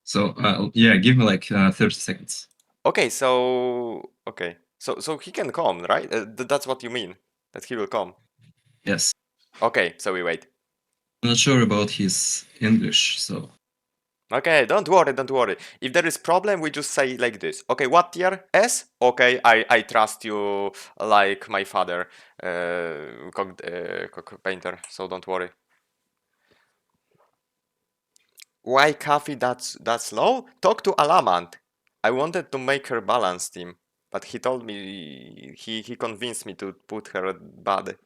so, yeah, give me like 30 seconds. Okay, so okay. So he can come, right? That's what you mean. That he will come. Yes. Okay, so we wait. I'm not sure about his English, so Okay, don't worry, don't worry. If there is problem, we just say like this. Okay, what tier? S? Okay, I trust you like my father, cock painter. So don't worry. Why Cathy that's low? Talk to Allamand. I wanted to make her balance team, but he told me he convinced me to put her bad.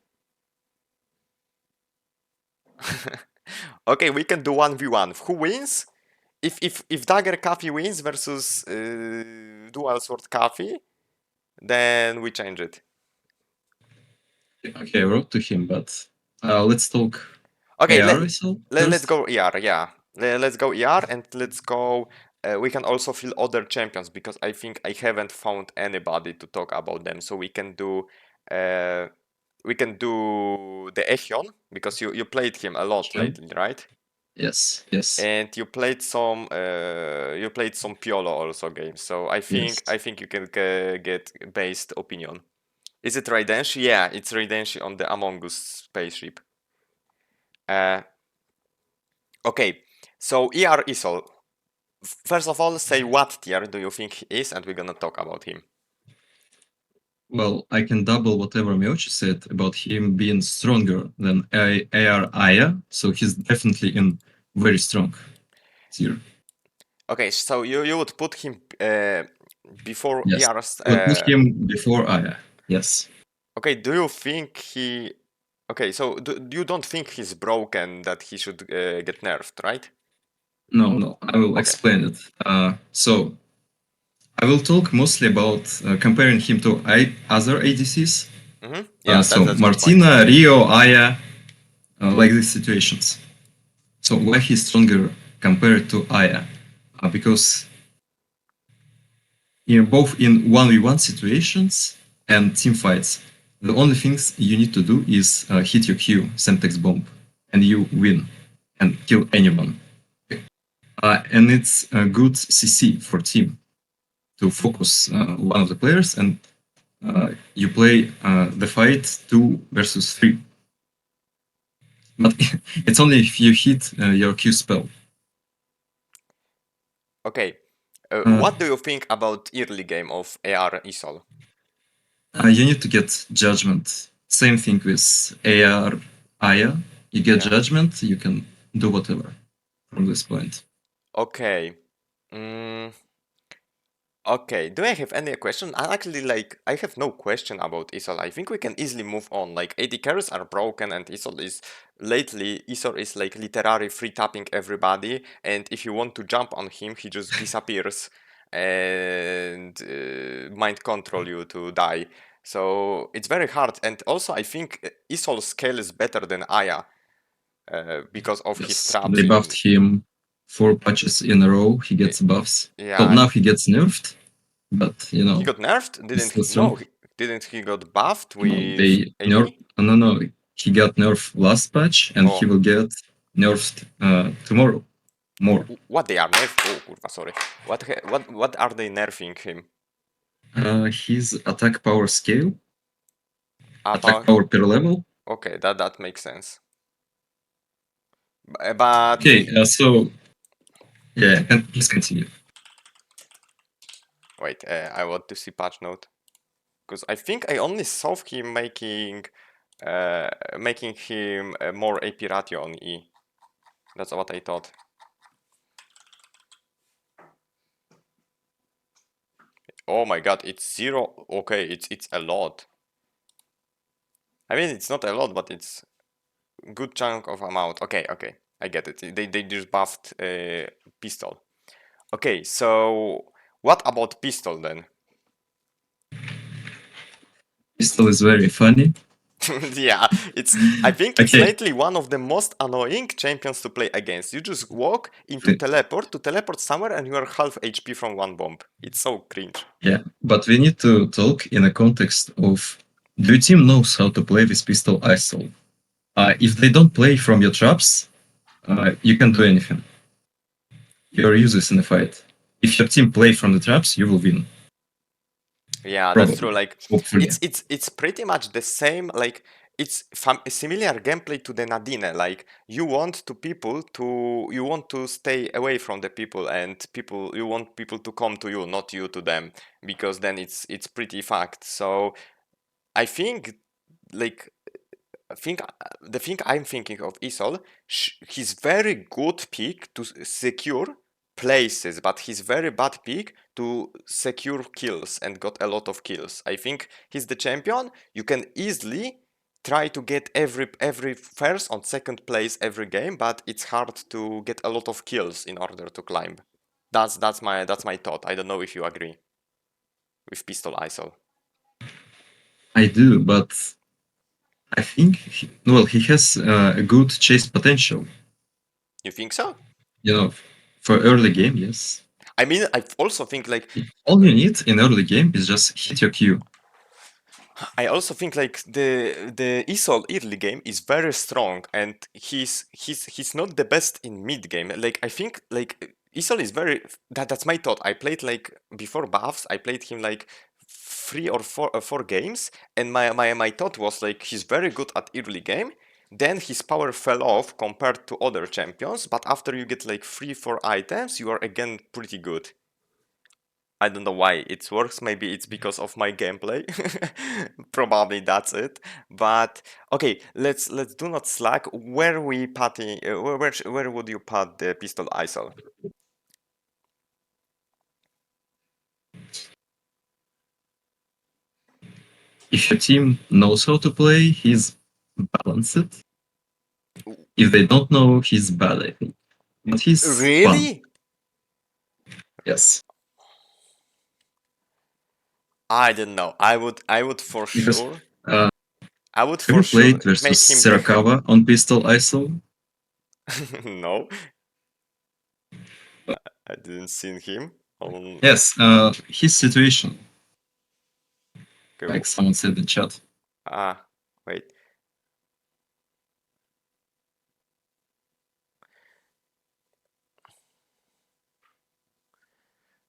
Okay, we can do 1v1. Who wins? If Dagger Cathy wins versus Dual Sword Cathy, then we change it. okay, I wrote to him, but let's talk Okay, AR Isol let's first. go ER, yeah. Let's go ER and let's go. We can also fill other champions because I think I haven't found anybody to talk about them. So we can do the Echion because you played him a lot Sure. lately, right? Yes, yes, And you played some Piolo also games. So I yes. think you can get based opinion. Is it Raidenshi? Yeah, it's Raidenshi on the Among Us spaceship. Okay, so ER Isol. First of all, say what tier do you think he is, and we're gonna talk about him. Well, I can double whatever Meochi said about him being stronger than AR Aya, so he's definitely in very strong tier. Okay, so you would put him before Yes. ER's. I would put him before Aya. Yes. Okay, do you think he? Okay, so you don't think he's broken that he should get nerfed, right? No, no, I will Okay. explain it. So I will talk mostly about comparing him to other ADCs. Mm-hmm. Yeah, So that's good point. Martina, Rio, Aya, like these situations. So why he's stronger compared to Aya? Because both in 1v1 situations and team fights, the only things you need to do is hit your Q, Semtex Bomb, and you win and kill anyone. And it's a good CC for team to focus one of the players, and you play the fight 2 versus 3. But it's only if you hit your Q spell. Okay, what do you think about early game of AR Isol? You need to get judgment. Same thing with AR Aya. You get Yeah. judgment, you can do whatever from this point. Okay. Okay, do I have any question? I actually I have no question about Isol. I think we can easily move on. Like AD carries are broken and Isol is like literally free tapping everybody, and if you want to jump on him, he just disappears and mind control you to die. So it's very hard, and also I think Isol's scale is better than Aya because of his Yes, traps they buffed him 4 patches in a row. He gets buffs. So Yeah, now he gets nerfed, but he got nerfed? he's still strong. Didn't he got buffed No, with they AD? nerfed. No. He got nerfed last patch, and he Oh, will get nerfed tomorrow. More. what they are nerfed? Oh, kurwa, sorry. What are they nerfing him? His attack power scale, attack Attack. power per level. Okay, that makes sense. But Okay, so yeah, and please continue. wait, I want to see patch note because I think I only saw him making him more AP ratio on E. That's what I thought. Oh my god, it's 0. Okay, it's a lot. I mean, it's not a lot, but it's good chunk of amount. Okay, I get it. They just buffed pistol. Okay, so what about pistol then? Pistol is very funny. Yeah, I think it's Okay. lately one of the most annoying champions to play against. You just walk into Okay. teleport somewhere, and you are half HP from one bomb. It's so cringe. Yeah, but we need to talk in a context of, do your team knows how to play with pistol Isol? If they don't play from your traps, you can't do anything. You're useless in a fight. If your team play from the traps, you will win. Yeah, Probably. that's true. Like Hopefully. it's pretty much the same. Like it's similar gameplay to the Nadine. Like you want to stay away from the people, and you want people to come to you, not you to them, because then it's pretty fucked. So I think like the thing I'm thinking of Isol, he's very good pick to secure places, but he's very bad pick to secure kills and got a lot of kills. I think he's the champion. You can easily try to get every first or second place every game, but it's hard to get a lot of kills in order to climb. That's my thought. I don't know if you agree with Pistol Isol. I do, but I think, he has a good chase potential. You think so? You know, for early game, yes. I mean, I also think like All you need in early game is just hit your Q. I also think like the Isol early game is very strong, and he's not the best in mid game. Like I think like Isol is very that's my thought. I played like before buffs. I played him like 3 or 4 games, and my thought was like he's very good at early game. Then his power fell off compared to other champions, but after you get like 3-4 items, you are again pretty good. I don't know why it works. Maybe it's because of my gameplay. Probably that's it. But okay, let's do not slack. Where we patting? Where would you pat the pistol Isol? If your team knows how to play, he's balanced. If they don't know, he's bad, I think. But he's fun. Really? Yes. I don't know. I would for Because, sure. uh, I would Have for you sure played make versus him the Serakawa on Pistol Isol? no. I didn't see him on. Yes, his situation, Okay, like someone said in chat. Wait.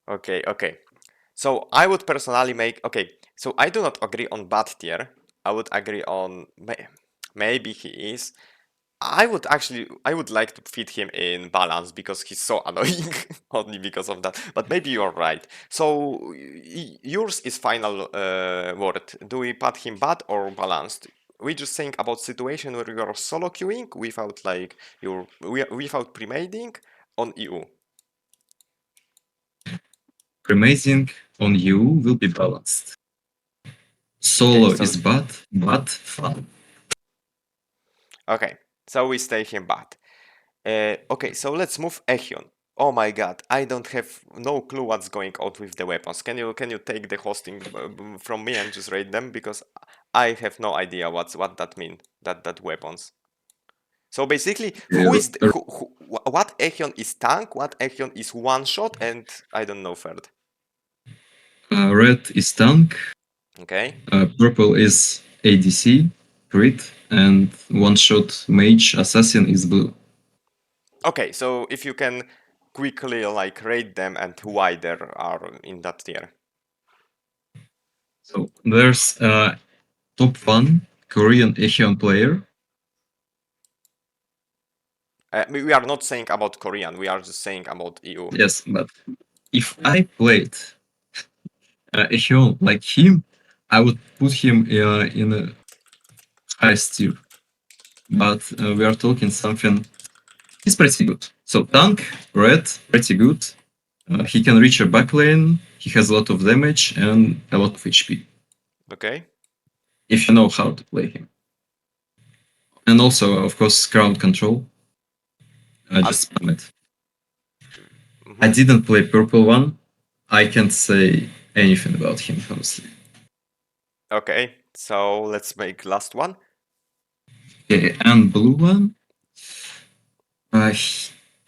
Okay. So I would personally make so I do not agree on bad tier. I would agree on maybe he is. I would like to fit him in balance because he's so annoying only because of that. But maybe you're right. So yours is final word. Do we put him bad or balanced? We just think about situation where you're solo queuing without like without pre-mading on EU. Premazing on you will be balanced. Solo Okay, so is bad, but fun. okay, so we stay him bad. Okay, so let's move Echion. Oh my god, I don't have no clue what's going on with the weapons. Can you take the hosting from me and just rate them, because I have no idea what that mean, that weapons. So basically, what Echion is tank, what Echion is one shot, and I don't know third. Red is tank. Okay. Purple is ADC, crit, and one shot mage assassin is blue. Okay, so if you can quickly like rate them and why they are in that tier. So there's top 1 Korean Echion player. We are not saying about Korean, we are just saying about EU. Yes, but if I played Echion like him, I would put him in a high tier. But we are talking something. He's pretty good. So tank, red, pretty good. He can reach your backlane. He has a lot of damage and a lot of HP. Okay. If you know how to play him. And also, of course, crowd control. Just spam it. I didn't play purple one. I can't say anything about him, honestly. Okay, so let's make last one. Okay, and blue one.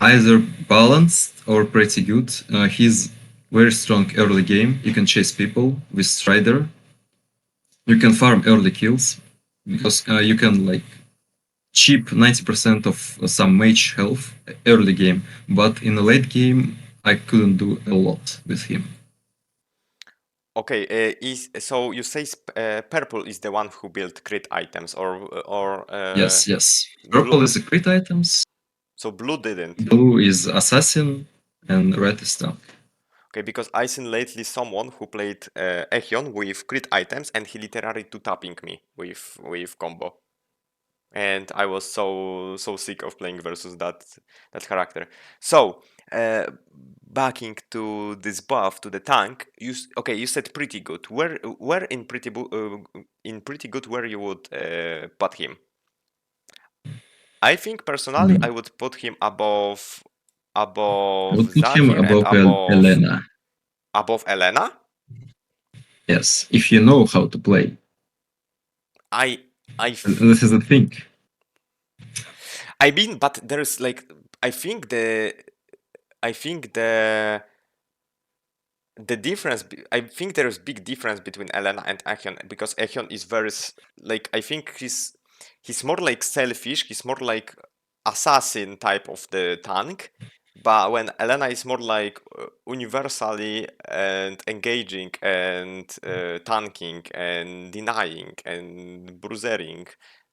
Either balanced or pretty good. He's very strong early game. You can chase people with Strider. You can farm early kills because you can like cheap 90% of some mage health early game, but in the late game I couldn't do a lot with him. Okay, so you say purple is the one who built crit items, or Yes. Purple blue, is a crit items, so blue didn't. blue is assassin, and red is tank. Okay, because I seen lately someone who played Echion with crit items, and he literally two-tapping me with combo, and I was so sick of playing versus that character. So backing to this buff to the tank, you said pretty good. Where in pretty good where you would put him? I think personally I would put him above I would put him Zahir and above Elena. above Elena. Yes, if you know how to play. This is the thing. I mean, but there's like I think the difference. I think there's big difference between Elena and Echion, because Echion is very like, I think he's more like selfish. He's more like assassin type of the tank. But when Elena is more like universally and engaging and tanking and denying and bruising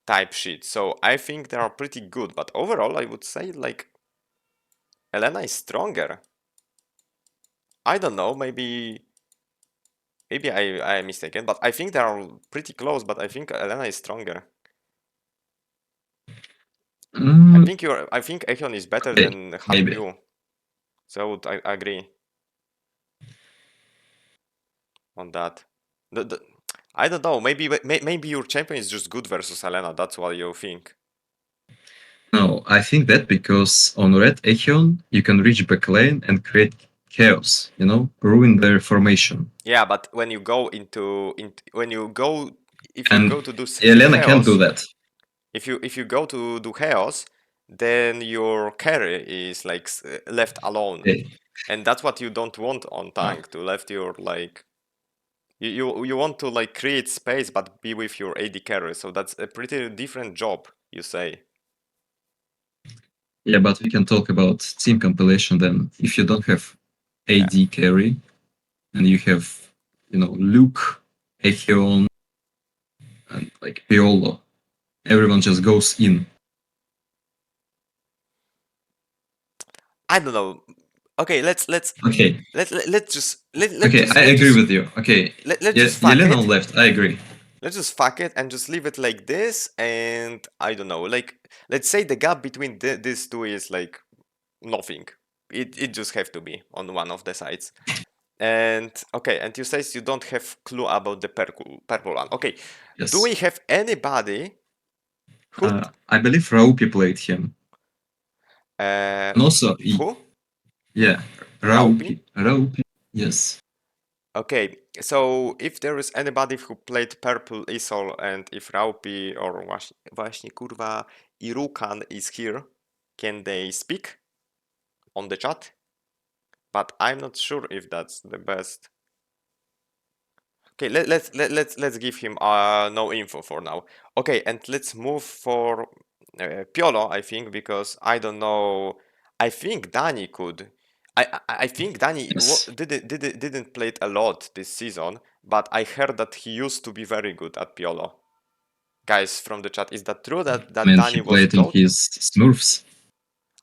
type shit. So I think they are pretty good. But overall, I would say like Elena is stronger. I don't know, maybe I am mistaken, but I think they are pretty close, but I think Elena is stronger. I think Echion is better than Hyunwoo. So I agree on that. I don't know, maybe your champion is just good versus Elena, that's what you think. No, I think that because on red Echion you can reach back lane and create chaos, ruin their formation. Yeah, but when you go if you go to do Elena chaos, can't do that. If you go to do chaos, then your carry is like left alone. Okay. And that's what you don't want on tank, to left your like you want to like create space but be with your AD carry, so that's a pretty different job, you say. Yeah, but we can talk about team compilation then. If you don't have AD carry and you have, Luke, Echion, and like Piolo, everyone just goes in. I don't know. Okay, let's Okay. I agree with you. Okay. Let's just fuck Elena it. on left, I agree. Let's just fuck it and just leave it like this, and I don't know, like let's say the gap between these two is like nothing. It just have to be on one of the sides. And okay, and you say you don't have clue about the purple one. Okay, Yes. Do we have anybody who I believe Raupi played him. And also who? Yeah, Raupi? Raupi. Yes. Okay, so if there is anybody who played purple Isol, and if Raupi or właśnie kurwa Irukan is here, can they speak on the chat? But I'm not sure if that's the best. Okay, let's give him no info for now. Okay, and let's move for Piolo, I think, because I don't know. I think Dani could. I think Dani didn't play it a lot this season, but I heard that he used to be very good at Piolo. Guys from the chat, is that true that Dani he was played in his Smurfs.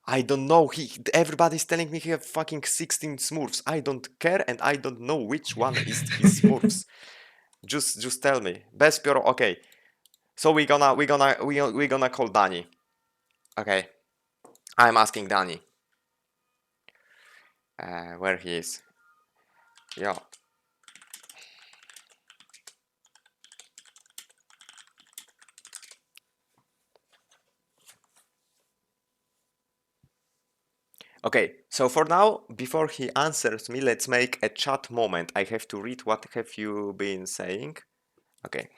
I don't know. Everybody's telling me he have fucking 16 Smurfs. I don't care, and I don't know which one is his Smurfs. Just tell me. Best Pioro, okay. So we're gonna call Dani. Okay. I'm asking Dani. Where he is. Yeah. Okay, so for now, before he answers me, let's make a chat moment. I have to read what have you been saying. Okay.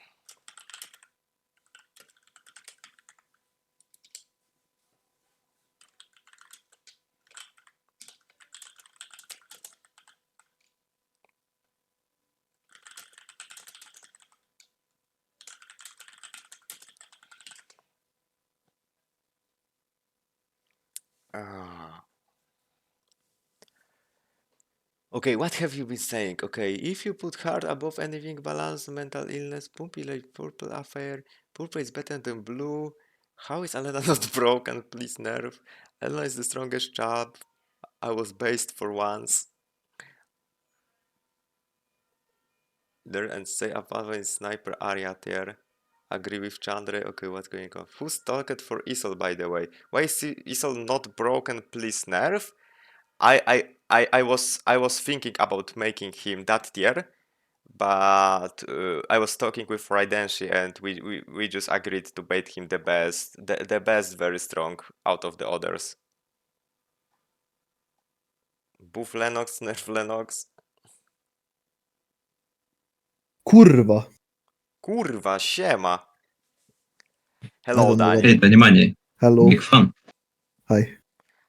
Okay, what have you been saying? Okay, if you put Hart above anything, balance, mental illness, Pumpy like purple affair, purple is better than blue. How is Elena not broken? Please nerve. Elena is the strongest job. I was based for once. There and say above in sniper area there. Agree with Chandra. Okay, what's going on? Who's talked for Isol, by the way? Why is Isol not broken? Please nerve. I was thinking about making him that tier, but I was talking with Raidenshi and we just agreed to bait him the best, very strong out of the others. Buff Lennox, nerf Lennox. Kurwa. Kurwa, siema. I Hello, don't know what- Dani. Hey, Danimani, Hello. big fan. Hi.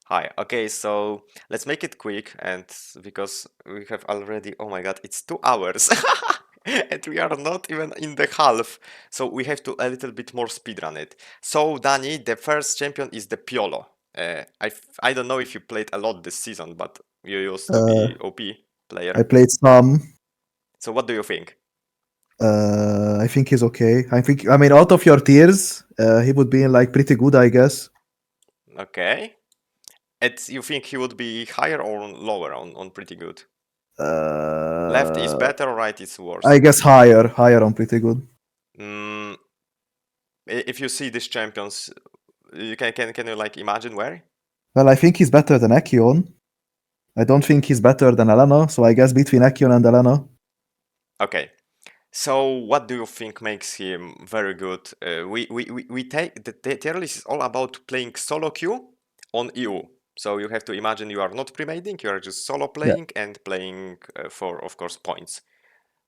Hi. Okay, so let's make it quick, and because we have already, oh my god, it's 2 hours, and we are not even in the half, so we have to a little bit more speedrun it. So, Dani, the first champion is the Piolo. I don't know if you played a lot this season, but you used to be OP player. I played some. So, what do you think? I think he's okay. I mean, out of your tiers, he would be like pretty good, I guess. Okay. You think he would be higher or lower on pretty good? Uh, Left is better, right is worse? I guess higher on pretty good. If you see these champions, can you like imagine where? Well, I think he's better than Echion. I don't think he's better than Elena, so I guess between Echion and Elena. Okay. So what do you think makes him very good? We take the tier list is all about playing solo queue on EU. So you have to imagine you are not pre-mading, you are just solo playing and playing for, of course, points.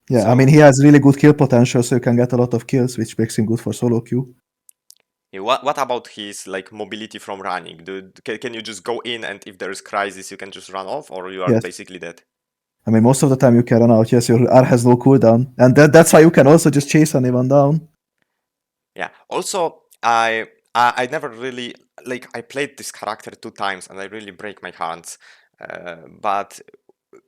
Yeah, So- I mean, he has really good kill potential, so you can get a lot of kills, which makes him good for solo queue. Yeah, what about his like mobility from running? Can you just go in and if there is crisis you can just run off, or you are Yes. basically dead? I mean, most of the time you can run out. Yes, your R has no cooldown, and that's why you can also just chase anyone down. Yeah. Also, I never really like I played this character 2 times and I really break my hands. But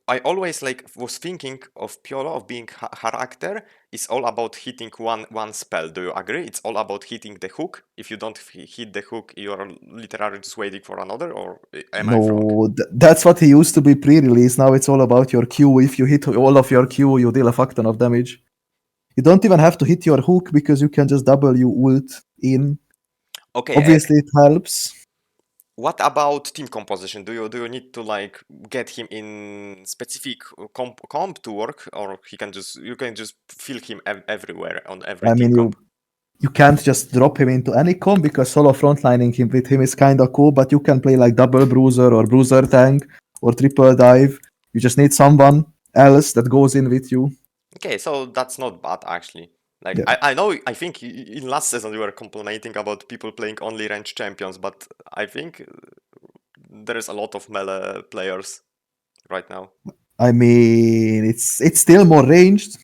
I always like was thinking of Piolo of being character is all about hitting one spell. Do you agree? It's all about hitting the hook. If you don't hit the hook, you are literally just waiting for another. Or am I wrong? No, that's what he used to be pre-release. Now it's all about your Q. If you hit all of your Q, you deal a fuck ton of damage. You don't even have to hit your hook because you can just double you ult in. Okay. Obviously, it helps. What about team composition? Do you need to like get him in specific comp to work, or you can just feel him everywhere on every I team mean, comp? you can't just drop him into any comp because solo frontlining him with him is kind of cool, but you can play like double bruiser or bruiser tank or triple dive. You just need someone else that goes in with you. Okay, so that's not bad actually. Like Yeah. I know I think in last season you were complaining about people playing only range champions, but I think there is a lot of melee players right now. I mean, it's still more ranged,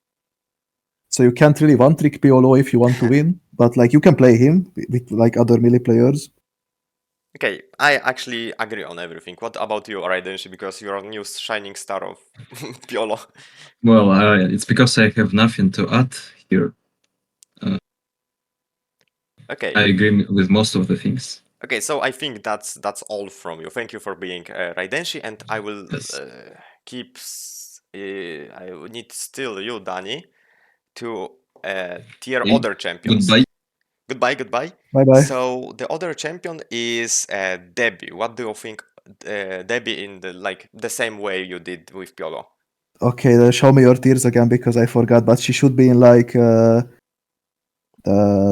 so you can't really one trick Piolo if you want to win. But like you can play him with like other melee players. Okay, I actually agree on everything. What about you, Raidenshi? Because you're a new shining star of Piolo. Well, it's because I have nothing to add here. Okay. I agree with most of the things. Okay, so I think that's all from you. Thank you for being Raidenshi, and I will Yes. keep. I need still you, Dani, to tier Okay, other champions. Goodbye. Goodbye. Bye bye. So the other champion is Debi. What do you think, Debi, in the same way you did with Piolo? Okay, then show me your tiers again because I forgot. But she should be in like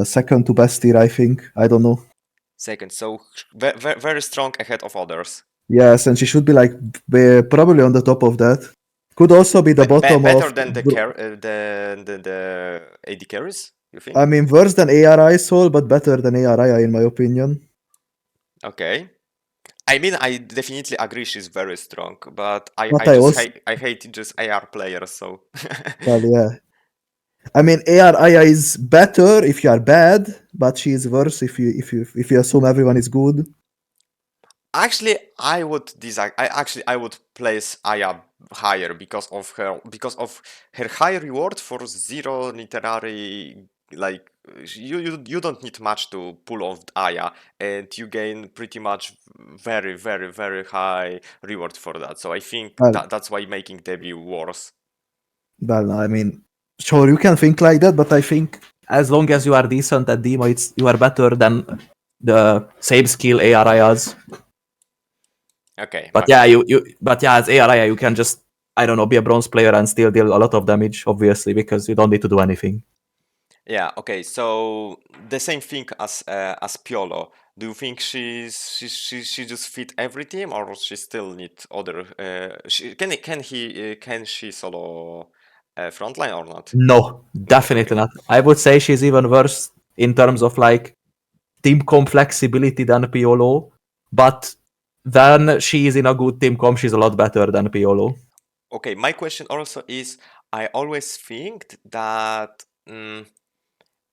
second to best tier, I think. I don't know. Second, so very strong ahead of others. Yes, and she should be like probably on the top of that. Could also be the bottom better of than the AD carries, you think? I mean, worse than AR Isol, but better than AR in my opinion. Okay. I mean, I definitely agree she's very strong, but I But I hate just AR players, so. Well, yeah. I mean, AR is better if you are bad, but she is worse if you assume everyone is good. Actually, I would I would place Aya higher because of her high reward for zero literary. Like you don't need much to pull off Aya, and you gain pretty much very high reward for that. So I think Well, that's why making Debi worse. Well, I mean, sure, you can think like that, but I think as long as you are decent at Demo, you are better than the same skill ARIAs. Okay, But yeah, as ARIA, you can just, I don't know, be a bronze player and still deal a lot of damage, obviously, because you don't need to do anything. yeah. Okay, so the same thing as Piolo. Do you think she just fit every team, or she still need other? Can she solo frontline or not? No, definitely not. I would say she's even worse in terms of like team comp flexibility than Piolo, but when she is in a good team comp, she's a lot better than Piolo. Okay, my question also is, I always think that.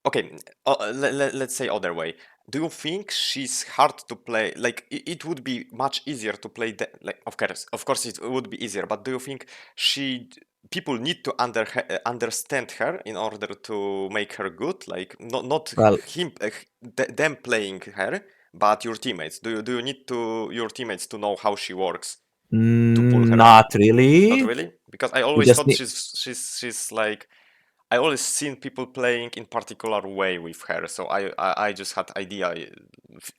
Okay, let's say other way. Do you think she's hard to play? Like it would be much easier to play. Like of course, it would be easier. But do you think people need to understand her in order to make her good? Like not Well, them playing her, but your teammates. Do you need your teammates to know how she works to pull her? Not really. Not really, because I You always just thought need- she's like. I always seen people playing in particular way with her, so I just had idea.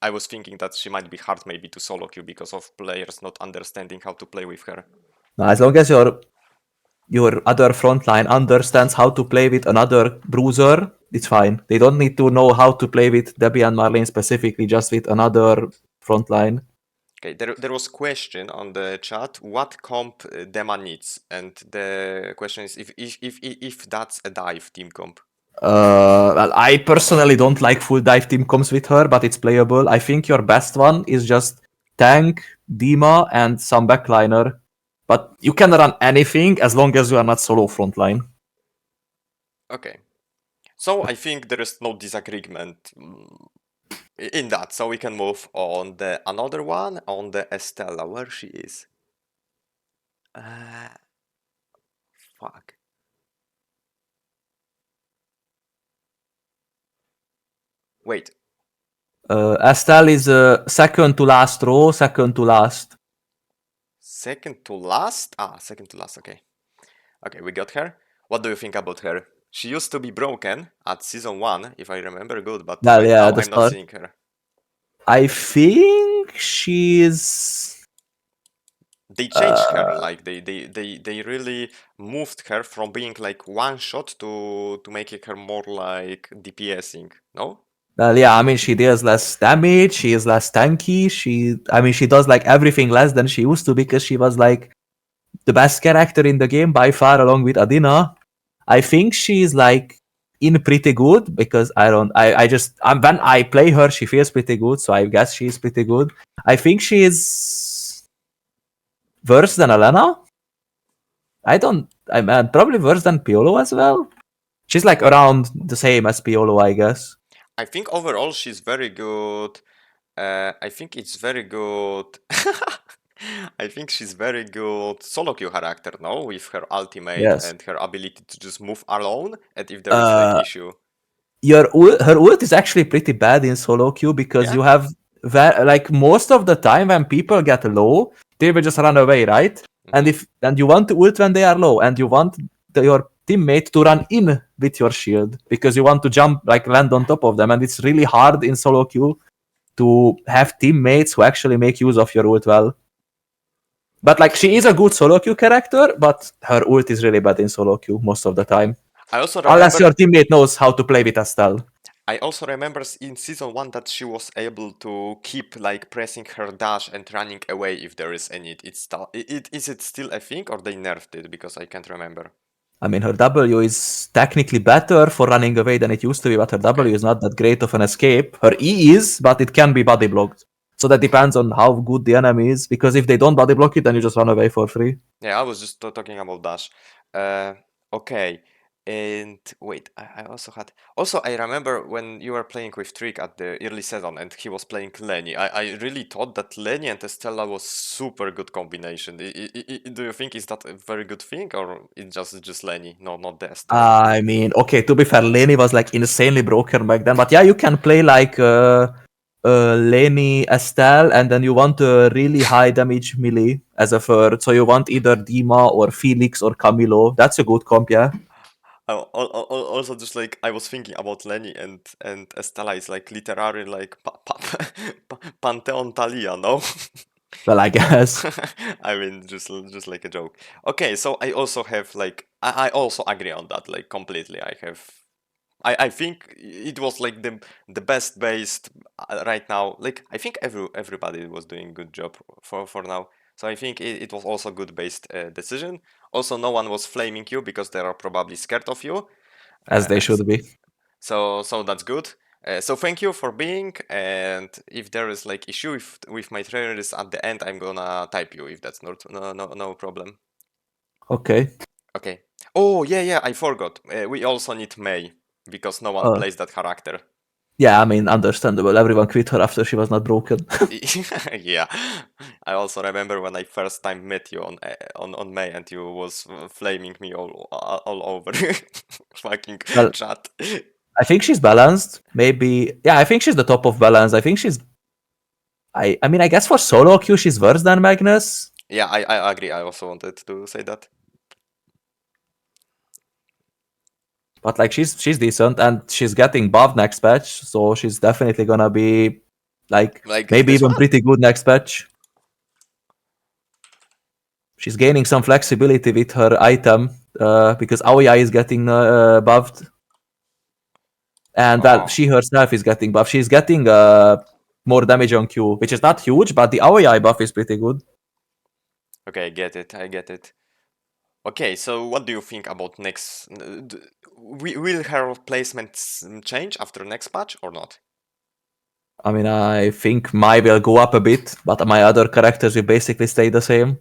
I was thinking that she might be hard maybe to solo queue because of players not understanding how to play with her. As long as your other frontline understands how to play with another bruiser, it's fine. They don't need to know how to play with Debi&Marlene specifically, just with another frontline. Okay, there was question on the chat. What comp Dema needs, and the question is if that's a dive team comp. Well, I personally don't like full dive team comps with her, but it's playable. I think your best one is just tank, Dima, and some backliner. But you can run anything as long as you are not solo frontline. Okay, so I think there is no disagreement in that, so we can move on the another one on the Estella, where she is. Fuck. Wait. Estelle is second to last row, second to last. Second to last? Second to last, okay. Okay, we got her. What do you think about her? She used to be broken at season 1, if I remember good, but Well, right yeah, now I'm not seeing her. I think she's... They changed her, like they really moved her from being like one shot to making her more like DPSing, no? Well, yeah, I mean, she deals less damage, she is less tanky, she does like everything less than she used to because she was like the best character in the game by far along with Adina. I think she's like in pretty good because when I play her, she feels pretty good, so I guess she's pretty good. I think she's worse than Elena. Probably worse than Piolo as well. She's like around the same as Piolo, I guess. I think overall she's very good. I think it's very good. I think she's very good solo queue character, no? With her ultimate Yes. and her ability to just move alone, and if there is like issue. Her ult is actually pretty bad in solo queue because you have like most of the time when people get low, they will just run away, right? And you want to ult when they are low, and you want your teammate to run in with your shield because you want to jump, like land on top of them, and it's really hard in solo queue to have teammates who actually make use of your ult well. But like she is a good solo queue character, but her ult is really bad in solo queue most of the time. I also remember, Unless your teammate knows how to play with Estelle. I also remember in season 1 that she was able to keep like pressing her dash and running away if there is any. Is it still a thing or they nerfed it? Because I can't remember. I mean, her W is technically better for running away than it used to be, but her W is not that great of an escape. Her E is, but it can be body blocked. So that depends on how good the enemy is, because if they don't body block it, then you just run away for free. Yeah, I was just talking about dash. Okay. And wait, I also had. Also, I remember when you were playing with Trick at the early season and he was playing Lenny. I really thought that Lenny and Estella was super good combination. Do you think is that a very good thing or it's just Lenny? No, not the Estella. I mean, okay, to be fair, Lenny was like insanely broken back then. But yeah, you can play like Lenny, Estelle, and then you want a really high damage melee as a third. So you want either Dima or Felix or Camilo. That's a good comp, yeah. Also, just like I was thinking about Lenny and Estella is like literary like Pantheon Thalia, no? Well, I guess. I mean, just like a joke. Okay, so I also have like I also agree on that like completely. I think it was like the best based right now. Like I think everybody was doing good job for now. So I think it was also good based decision. Also, no one was flaming you because they are probably scared of you. As they should be. So that's good. So thank you for being. And if there is like issue with my trailers at the end, I'm gonna type you if that's not no problem. Okay. Okay. Oh yeah, I forgot. We also need May because no one plays that character. Yeah, I mean, understandable. Everyone quit her after she was not broken. Yeah, I also remember when I first time met you on May and you was flaming me all over fucking Well, chat. I think she's balanced. Maybe, yeah, I think she's the top of balance. I think she's. I mean, I guess for solo queue, she's worse than Magnus. Yeah, I agree. I also wanted to say that. But like, she's decent, and she's getting buffed next patch, so she's definitely gonna be like maybe this even one? pretty good next patch. She's gaining some flexibility with her item because Aoya is getting buffed. And well, she herself is getting buffed. She's getting more damage on Q, which is not huge, but the Aoya buff is pretty good. Okay, I get it. Okay, so what do you think about next? Will her placements change after next patch or not? I mean, I think Mai will go up a bit, but my other characters will basically stay the same.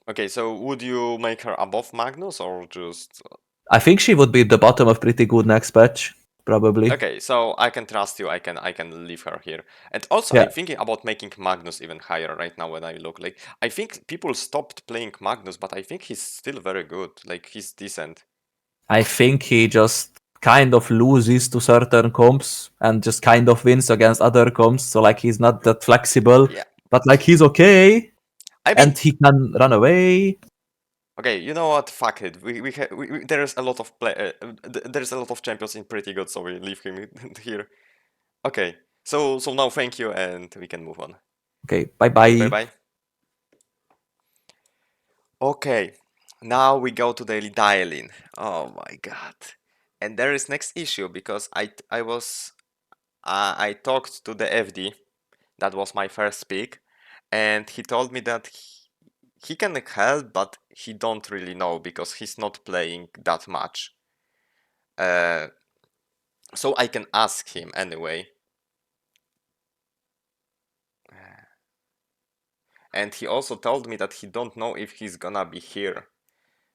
Okay, so would you make her above Magnus or just... I think she would be at the bottom of pretty good next patch, probably. Okay, so I can trust you. I can leave her here. And also, Yeah. I'm thinking about making Magnus even higher right now when I look. Like, I think people stopped playing Magnus, but I think he's still very good. Like, he's decent. I think he just kind of loses to certain comps and just kind of wins against other comps. So like he's not that flexible, Yeah. but like he's okay, I mean, and he can run away. okay, you know what? Fuck it. There's a lot of there's a lot of champions in pretty good, so we leave him here. Okay, so now thank you, and we can move on. Okay, bye. Bye. Okay, now we go to the Dailin. Oh my god. And there is next issue because I talked to the FD. That was my first pick, and he told me that he can help, but he don't really know because he's not playing that much. So I can ask him anyway. And he also told me that he don't know if he's gonna be here.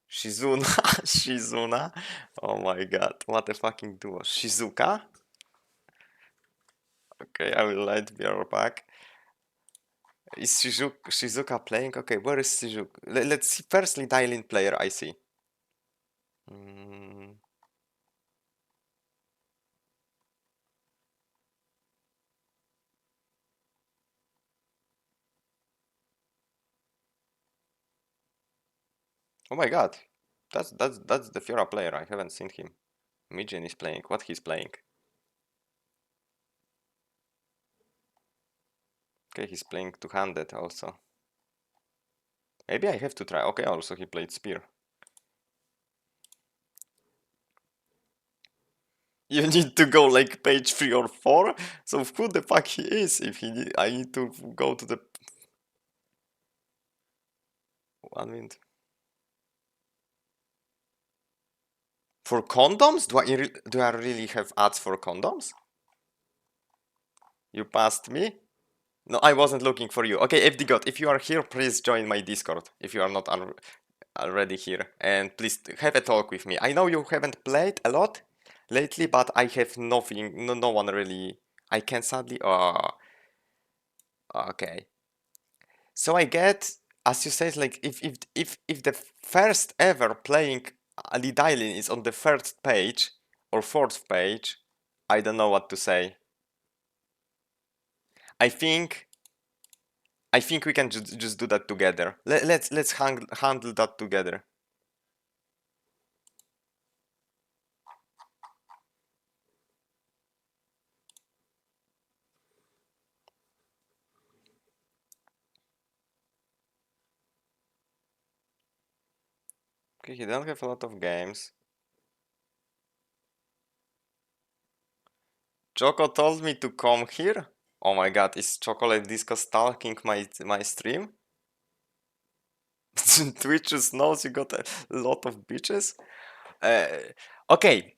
Shizuna? Shizuna? Oh my god, what a fucking duo. Shizuka? Okay, I will let be our back. Is Shizuka playing? Okay, where is Shizuka? Let's see. Firstly, Dailin player, I see. Oh my god. That's the Fiora player. I haven't seen him. Mijin is playing. What he's playing? Okay, he's playing two-handed also. Maybe I have to try. Okay, also he played Spear. You need to go like page 3 or 4. So who the fuck he is? If I need to go to the 1 minute. For condoms? Do I really have ads for condoms? You passed me? No, I wasn't looking for you. Okay, FD God, if you are here, please join my Discord. If you are not already here, and please have a talk with me. I know you haven't played a lot lately, but I have nothing. No one really. I can sadly. Oh, okay. So I get, as you said, like if the first ever playing Ali Dailin is on the first page or fourth page, I don't know what to say. I think we can just do that together. Let's handle that together. Okay, he don't have a lot of games. Choco told me to come here. Oh my god, is Chocolate Disco stalking my stream? Twitch just knows you got a lot of bitches. Okay,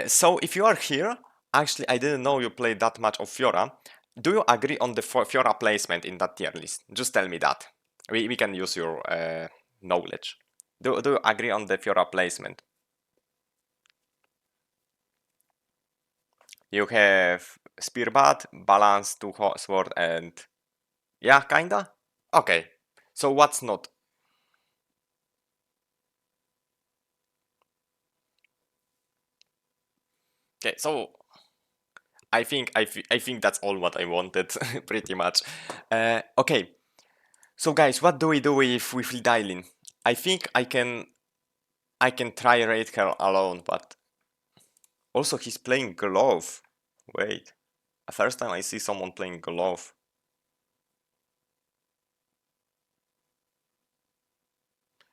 so if you are here, actually I didn't know you played that much of Fiora. Do you agree on the Fiora placement in that tier list? Just tell me that. We can use your knowledge. Do you agree on the Fiora placement? You have Spearbat, Balance, Two Sword, and yeah, kinda. Okay. So what's not? Okay, so I think that's all what I wanted, pretty much. Okay. So guys, what do we do with Dailin? I think I can try raid her alone, but also he's playing Glove. Wait, first time I see someone playing Glove.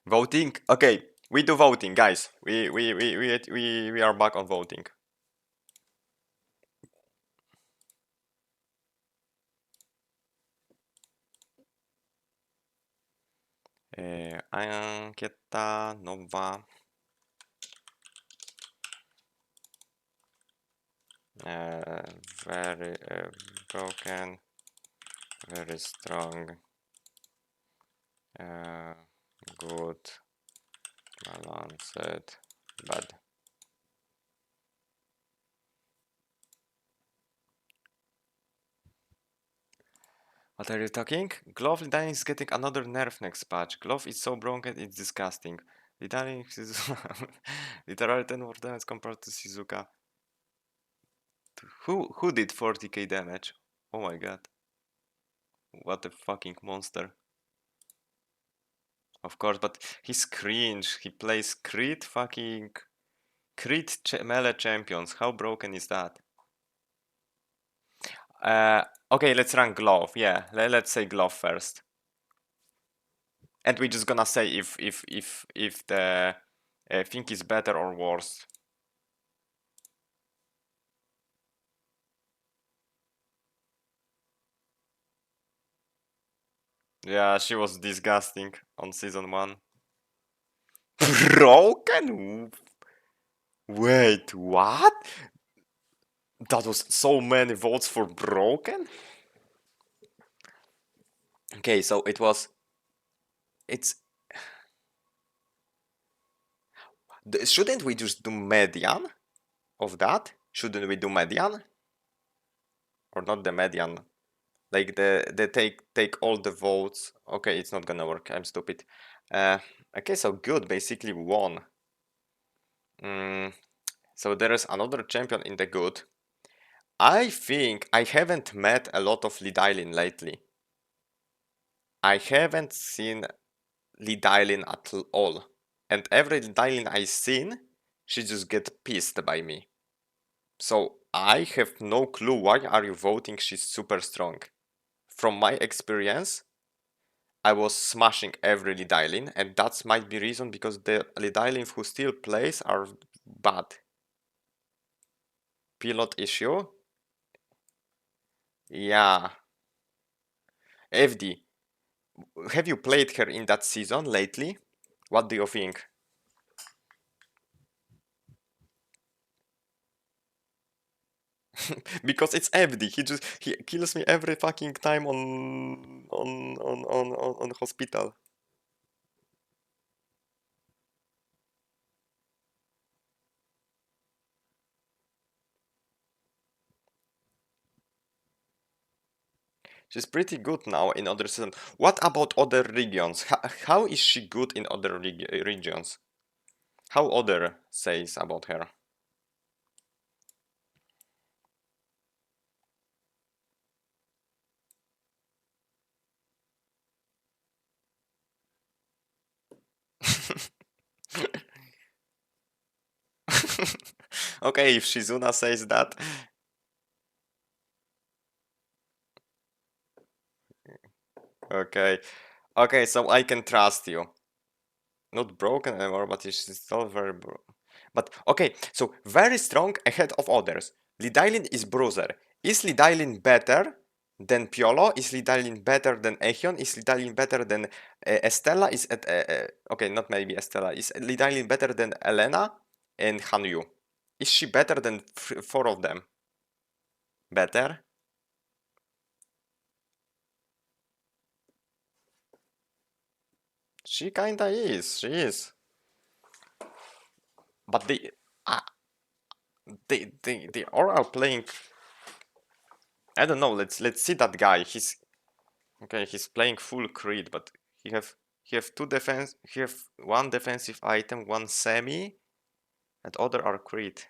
Voting? Okay, we do voting, guys. We are back on voting. Ankieta nowa. Very broken, very strong, good, balanced, bad. What are you talking? Glove Lidani is getting another nerf next patch. Glove is so broken, it's disgusting. Lidani is literally 10 more damage compared to Shizuka. Who did 40k damage? Oh my god. What a fucking monster. Of course, but he's cringe. He plays crit melee champions. How broken is that? Okay, let's run Glove. Yeah, let's say Glove first. And we're just gonna say if the thing is better or worse. Yeah, she was disgusting on season 1. Broken? Wait, what? That was so many votes for broken? Okay, so it's... Shouldn't we just do median of that? Shouldn't we do median? Or not the median? Like they take all the votes. Okay, it's not gonna work. I'm stupid. Okay, so good basically won. So there is another champion in the good. I think I haven't met a lot of Dailin lately. I haven't seen Dailin at all. And every Dailin I've seen, she just get pissed by me. So I have no clue why are you voting she's super strong. From my experience, I was smashing every Dailin, and that might be reason because the Dailin who still plays are bad. Pilot issue? Yeah. FD, have you played her in that season lately? What do you think? Because it's FD, he kills me every fucking time on hospital. She's pretty good now in other seasons. What about other regions? How is she good in other regions? How other says about her? Okay, if Shizuna says that. Okay. Okay, so I can trust you. Not broken anymore, but it's still very But okay, so very strong ahead of others. Dailin is bruiser. Is Dailin better than Piolo? Is Dailin better than Echion? Is Dailin better than Estella? Okay, not maybe Estella. Is Dailin better than Elena and Hyunwoo? Is she better than four of them? Better? She kinda is. She is. But they all are playing. I don't know. Let's see that guy. He's okay. He's playing full Creed, but he have two defense. He have one defensive item, one semi, and other are Creed.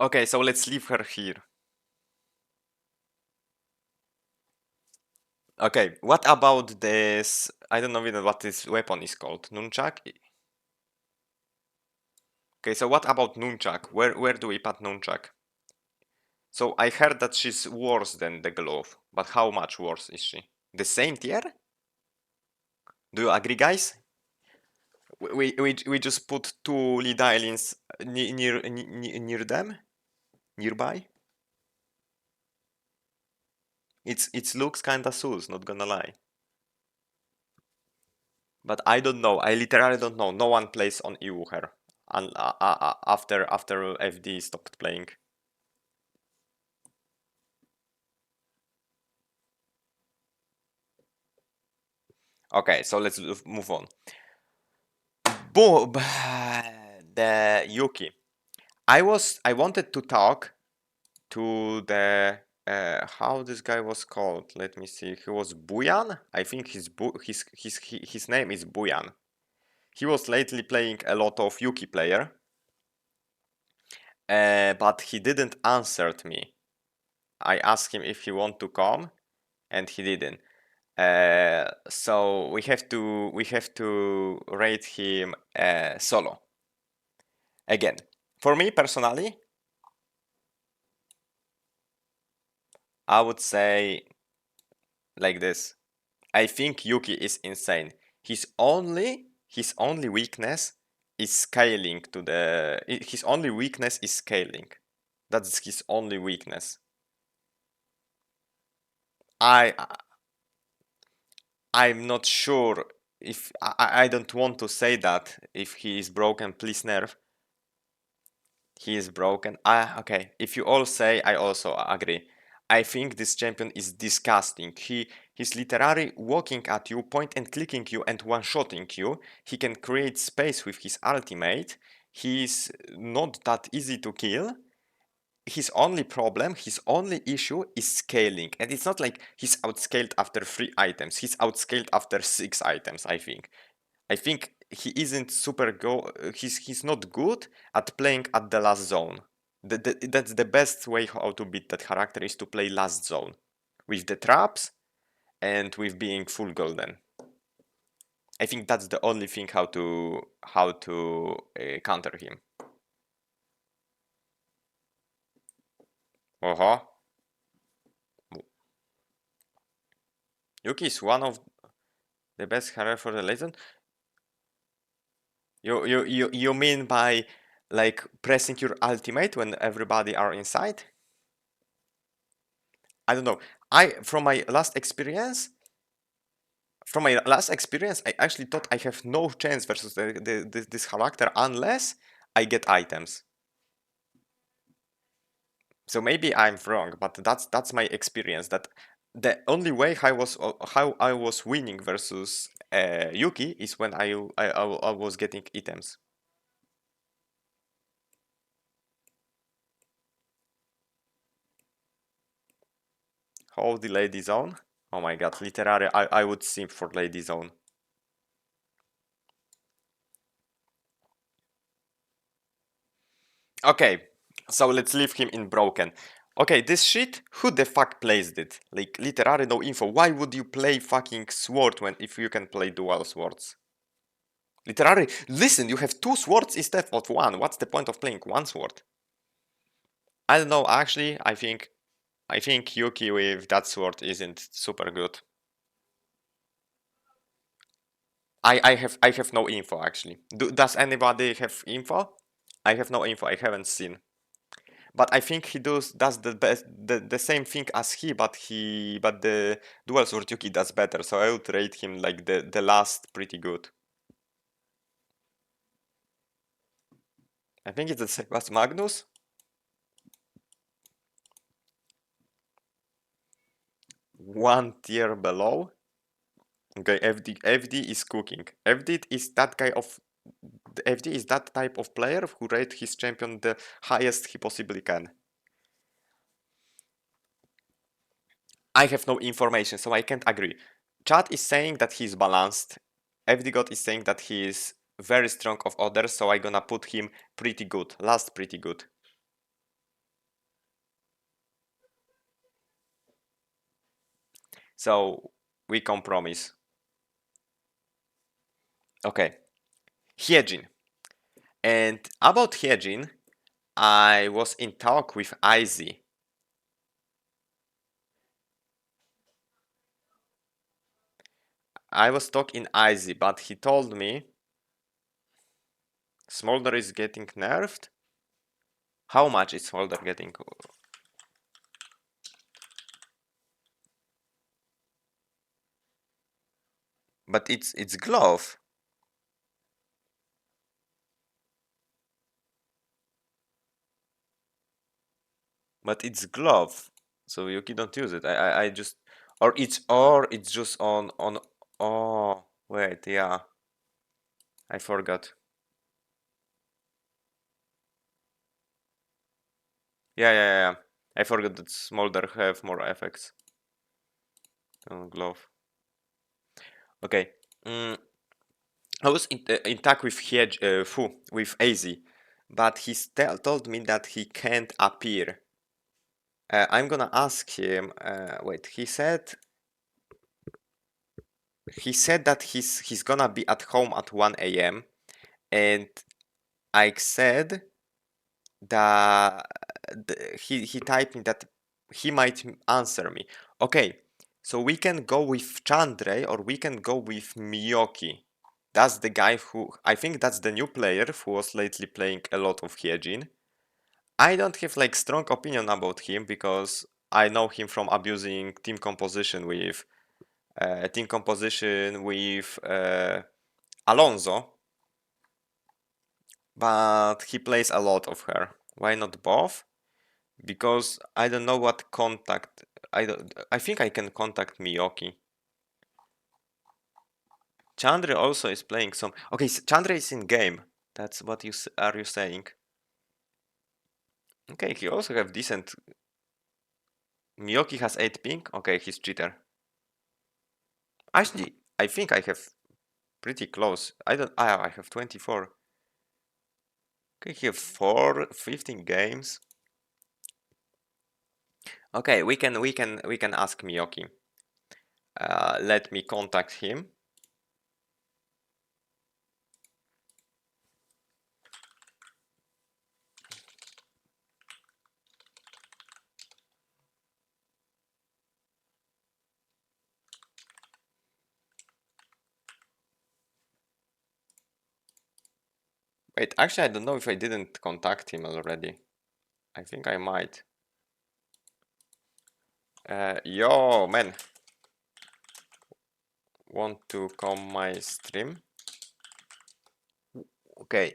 Okay, so let's leave her here. Okay, what about this? I don't know even what this weapon is called. Nunchak? Okay, so what about Nunchak? Where do we put Nunchak? So I heard that she's worse than the glove, but how much worse is she? The same tier? Do you agree, guys? We just put two lead islands near them, nearby. It looks kinda sus, not gonna lie. But I don't know. I literally don't know. No one plays on EU her, after FD stopped playing. Okay, so let's move on. Boom, the Yuki. I wanted to talk to the how this guy was called. Let me see. He was Buyan. I think his name is Buyan. He was lately playing a lot of Yuki player, but he didn't answer me. I asked him if he want to come, and he didn't. So we have to rate him solo. Again, for me personally, I would say like this. I think Yuki is insane. His only weakness is scaling to the. His only weakness is scaling. That's his only weakness. I'm not sure if I don't want to say that if he is broken, please nerf. He is broken. Okay. If you all say, I also agree. I think this champion is disgusting. He's literally walking at you, point and clicking you and one-shotting you. He can create space with his ultimate. He's not that easy to kill. His only problem, his only issue is scaling. And it's not like he's outscaled after 3 items. He's outscaled after 6 items, I think. I think he isn't super he's not good at playing at the last zone. That's the best way how to beat that character, is to play last zone with the traps and with being full golden. I think that's the only thing how to counter him. Yuki is one of the best character for the legend. You mean by like pressing your ultimate when everybody are inside? I don't know. From my last experience, I actually thought I have no chance versus this character unless I get items. So maybe I'm wrong, but that's my experience. That the only way how I was winning versus Yuki is when I was getting items. Hold the Lady Zone. Oh my god, literally, I would simp for Lady Zone. Okay, so let's leave him in broken. Okay, this shit, who the fuck plays it? Like, literally no info. Why would you play fucking sword if you can play dual swords? Literally, listen, you have 2 swords instead of 1. What's the point of playing 1 sword? I don't know, actually, I think Yuki with that sword isn't super good. I have no info actually. Does anybody have info? I have no info. I haven't seen. But I think he does the same thing as but the dual sword Yuki does better. So I would rate him like the last pretty good. I think it's the same as Magnus. One tier below. Okay, FD is cooking. FD is that guy of FD is that type of player who rate his champion the highest he possibly can. I have no information, so I can't agree. Chat is saying that he's balanced. FD God is saying that he is very strong of others, so I'm gonna put him pretty good. Last pretty good. So we compromise. Okay. Hyejin. And about Hyejin, I was in talk with Izzy. I was talking Izzy, but he told me Smolder is getting nerfed. How much is Smolder getting? But it's glove. But it's glove, so Yuki don't use it. I just or it's just on. Oh wait, yeah, I forgot. Yeah. I forgot that Smolder have more effects on glove. Okay. I was in touch with with AZ, but he still told me that he can't appear. I'm gonna ask him. Wait, he said that he's gonna be at home at 1 a.m. and I said that he typed me that he might answer me. Okay, so we can go with Chandre or we can go with Miyoki. That's the guy who I think that's the new player who was lately playing a lot of Hyejin. I don't have like strong opinion about him because I know him from abusing team composition with Alonso, but he plays a lot of her. Why not both? Because I don't know what contact. I think I can contact Miyoki. Chandra also is playing some. Okay, so Chandra is in game. That's what you are you saying? Okay, he also have decent. Miyoki has 8 ping. Okay, he's cheater. Actually, I think I have pretty close. I don't. I have 24. Okay, he have 15 games. Okay, we can ask Miyoki. Let me contact him. Wait, actually, I don't know if I didn't contact him already. I think I might. Yo, man. Want to come my stream? Okay.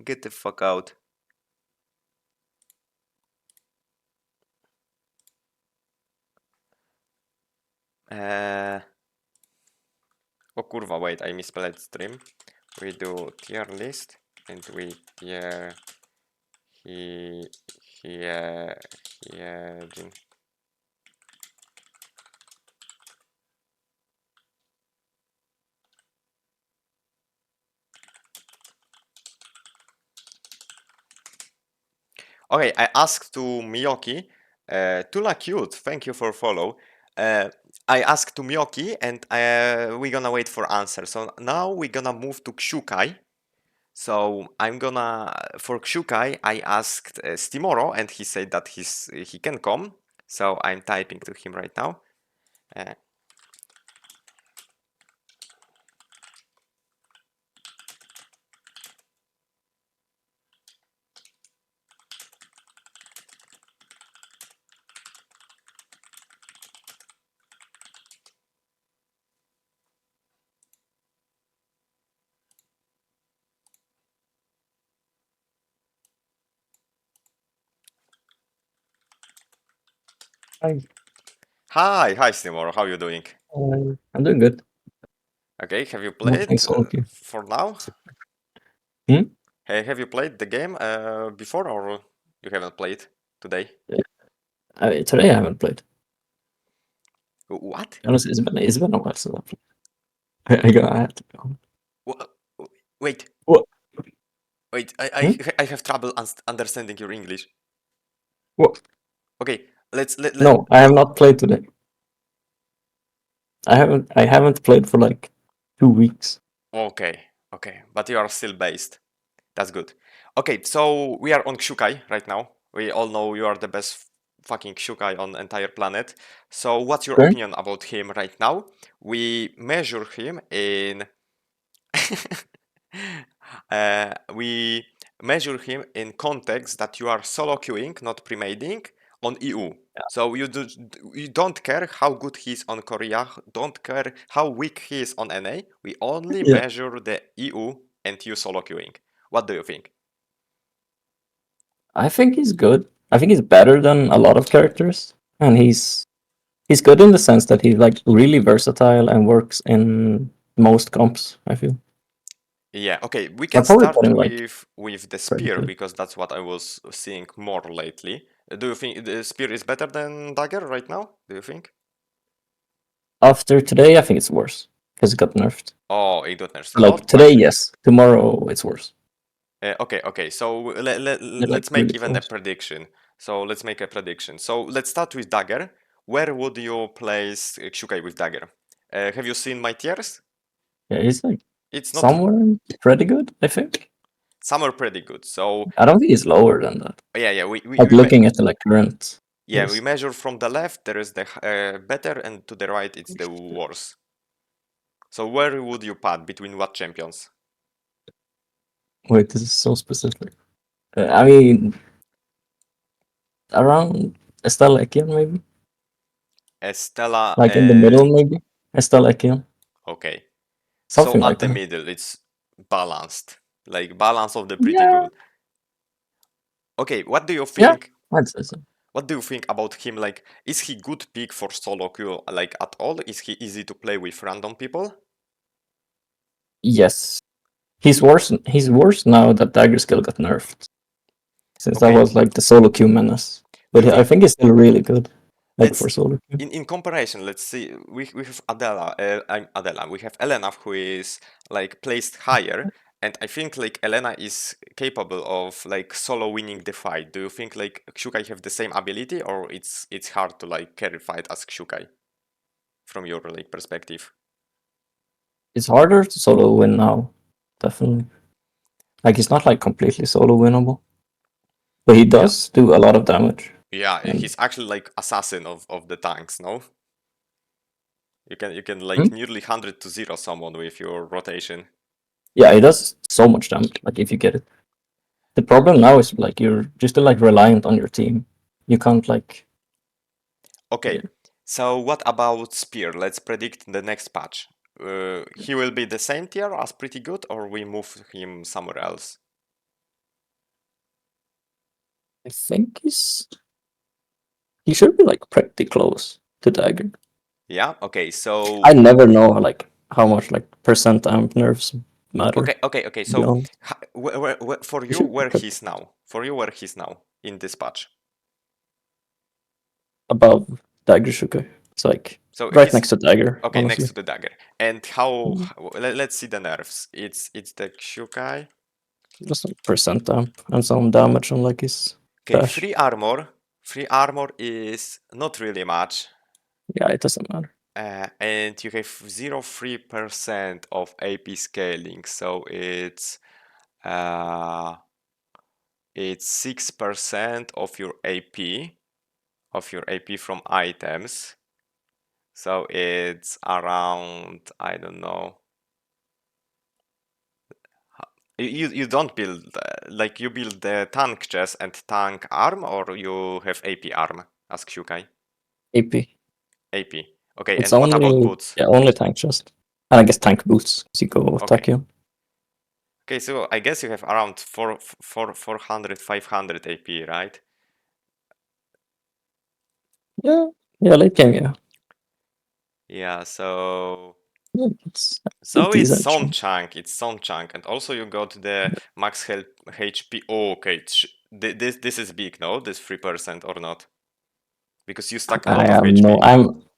Get the fuck out. Oh kurwa, wait, I misspelled stream. We do tier list and we tier Hyejin. Okay, I asked to Miyoki, Tula cute, thank you for follow. I asked to Miyoki and we're gonna wait for answer. So now we're gonna move to Xiukai. So I'm gonna, for Xiukai, I asked Stimoro and he said that he can come. So I'm typing to him right now. Hi Stimoro, how you doing? I'm doing good. Okay, have you No, played thanks, all of you. for now? Hmm? Hey, have you played the game before or you haven't played today? Today I haven't played. What? Honestly, it's been a while since I played. I have to be honest. Wait. What? Wait, Hmm? I have trouble understanding your English. What? Okay, let No, I have not played today. I haven't played for like 2 weeks. Okay, but you are still based. That's good. Okay, so we are on Xiukai right now. We all know you are the best fucking Xiukai on entire planet. So what's your Okay. opinion about him right now? We measure him in we measure him in context that you are solo queuing, not pre-mading, on EU. So you don't care how good he is on Korea, don't care how weak he is on NA. We only Yeah. measure the EU and you solo queuing. What do you think? I think he's good. I think he's better than a lot of characters, and he's good in the sense that he's like really versatile and works in most comps. I feel. Yeah, okay, we I'd can probably start put him like with the pretty spear good. because that's what I was seeing more lately. Do you think the spear is better than dagger right now? Do you think? After today, I think it's worse because it got nerfed. Oh, it got nerfed a Like lot, today, but yes. Tomorrow, it's worse. okay. So They're like let's make really even a close. prediction. So let's make a prediction. So let's start with dagger. Where would you place Xiukai with dagger? Have you seen my tiers? Yeah, he's like It's not somewhere pretty good, I think. some are pretty good. So I don't think he's lower than that. yeah, Like looking at the like current yeah, we list. measure from the left. There is the better, and to the right it's the worse. So where would you put between what champions? Wait, this is so specific. I mean, around Estella Echion, maybe? Estella. Like in the middle, maybe? Estella Echion. Okay. So Something at like the that. middle, it's balanced, like balance of the pretty Yeah. good. Okay, what do you Yeah, think? I'd say so. What do you think about him? Like, is he good pick for solo queue? Like at all? Is he easy to play with random people? Yes. He's worse now that Dagger skill got nerfed. Since that Okay. was like the solo queue menace. Do But you I think think he's still really good. Like let's for solo queue. in comparison? Let's see. We have Adela. I'm Adela. We have Elena, who is like placed higher, and I think like Elena is capable of like solo winning the fight. Do you think like Xiukai have the same ability, or it's hard to like carry fight as Xiukai from your like perspective? It's harder to solo win now. Definitely. Like he's not like completely solo winnable. But he does do a lot of damage. Yeah, And he's actually like assassin of the tanks, no? You can like nearly 100 to 0 someone with your rotation. Yeah, it does so much damage. Like if you get it. The problem now is like you're just like reliant on your team. You can't like. Okay, Yeah. so what about Spear? Let's predict the next patch. He will be the same tier as pretty good, or we move him somewhere else? I think he should be like pretty close to Dagger. Yeah. Okay. So I never know like how much like percent amp nerfs matter. okay. To be So honest. for He you, should be where pretty he's now? For you, where he's now in this patch? above Dagger Xiukai. It's like So right he's next to Dagger. okay Honestly. next to the dagger. And how? Mm. Let's see the nerfs. It's the Xiukai. Just like percent amp and some damage on like his Okay, dash. free armor. Free armor is not really much. Yeah, it doesn't matter. And you have 0.3% of AP scaling, so it's 6% of your AP from items. So it's around, I don't know. You don't build like you build the tank chest and tank arm, or you have AP arm as Xiukai? AP. AP. Okay, It's and what about only boots? only tank chest. And I guess tank boots because you go Okay. Tachyon. Okay, so I guess you have around 400, 500 AP, right? Yeah. Yeah, late game, yeah. Yeah, so Yeah, it's it's decent some chunk. chunk. It's some chunk, and also you got the max health HP. Oh, okay, this is big, no? This 3% or not? Because you stack a lot I of have HP. no.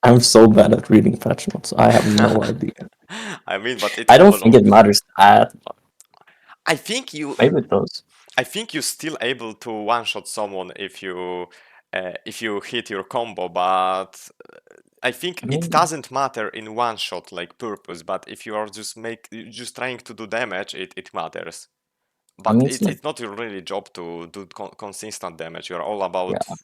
I'm so bad at reading patch notes. I have no idea. I mean, but it's I don't all think it matters that much. I think you. Maybe it does. I think you're still able to one-shot someone if you hit your combo, but I think I it mean, doesn't matter in one shot like purpose. But if you are just trying to do damage, it matters. But it's like it's not your really job to do consistent damage. You're all about yeah,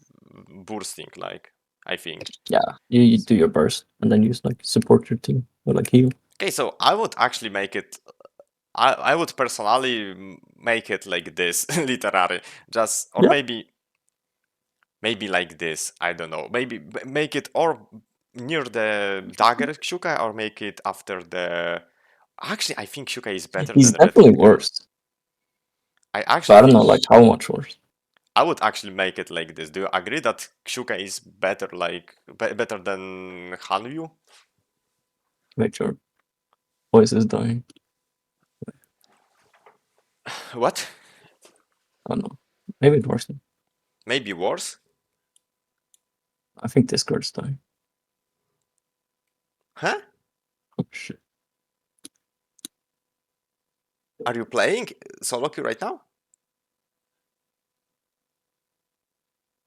bursting, like I think. yeah. You do your burst and then you just like support your team or like heal. Okay, so I would actually make it. I would personally make it like this, literally, just or Yeah. maybe like this. I don't know. Maybe make it or near the dagger Xiukai or make it after the. Actually, I think Xiukai is better He's than Red definitely Hat guy. worse. I But actually I don't think know like how much worse. I would actually make it like this. Do you agree that Xiukai is better, like better than Hyunwoo? Wait, your voice is dying. What? I don't know. Maybe it's worse. Maybe worse? I think Discord's dying. Huh? Oh shit. Are you playing solo queue right now?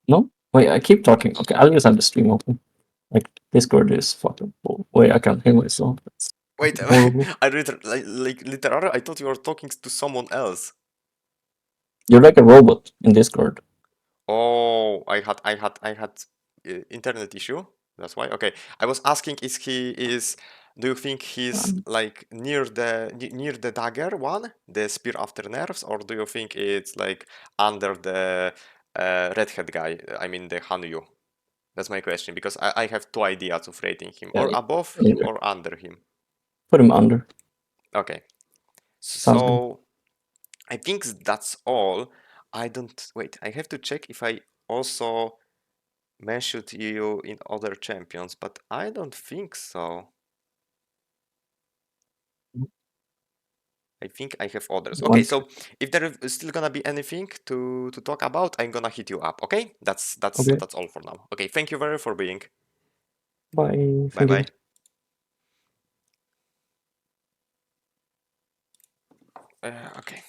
No? Wait, I keep talking. Okay, I'll just have the stream open. Like Discord is fucking bull. Wait, I can't hear myself. That's Wait, horrible. I literally I thought you were talking to someone else. You're like a robot in Discord. Oh, I had internet issue. That's why. Okay, I was asking, do you think he's like near the dagger one, the spear after nerfs, or do you think it's like under the redhead guy? I mean the Hanyu. That's my question because I have two ideas of rating him, or Yeah, above him or under him. put him under. Okay, Sounds good. so I think that's all. I don't wait. I have to check if I also mentioned you in other champions, but I don't think so. I think I have others. Okay, so if there is still gonna be anything to talk about, I'm gonna hit you up. Okay, that's Okay. that's all for now. Okay, thank you very for being. Bye. Bye bye. Okay.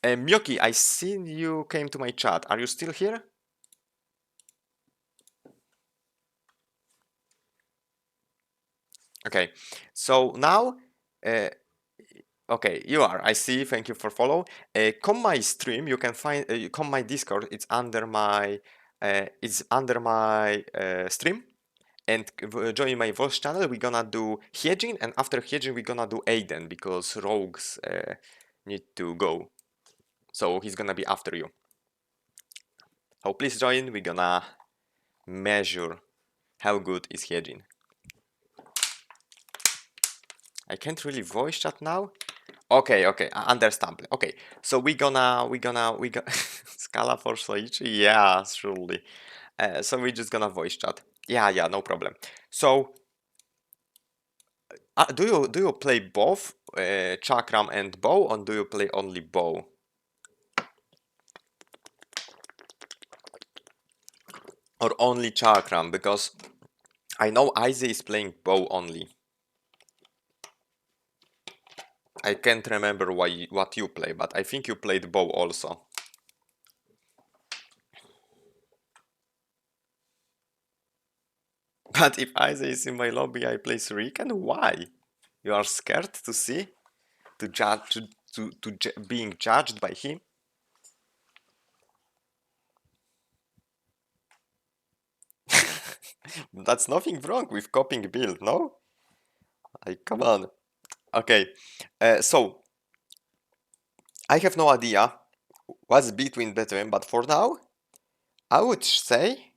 Miyoki, I seen you came to my chat. Are you still here? Okay, so now, okay, you are. I see. Thank you for follow. Come my stream. You can find. Come my Discord. It's under my. Stream, and join my voice channel. We're gonna do Hyejin, and after Hyejin we're gonna do Aiden, because rogues need to go. So he's gonna be after you. So please join, we're gonna measure how good is Hyejin. I can't really voice chat now. Okay, I understand. Okay, so we gonna Scala for Soichi? Yeah, surely. So we're just gonna voice chat. Yeah, no problem. So do you play both chakram and bow, or do you play only bow? Or only chakram? Because I know Isol is playing bow only. I can't remember what you play, but I think you played bow also. But if Isol is in my lobby, I play Shuriken? Why? You are scared to see? To judge, being judged by him? That's nothing wrong with copying build, no? Come on. Okay, so I have no idea what's between them, but for now, I would say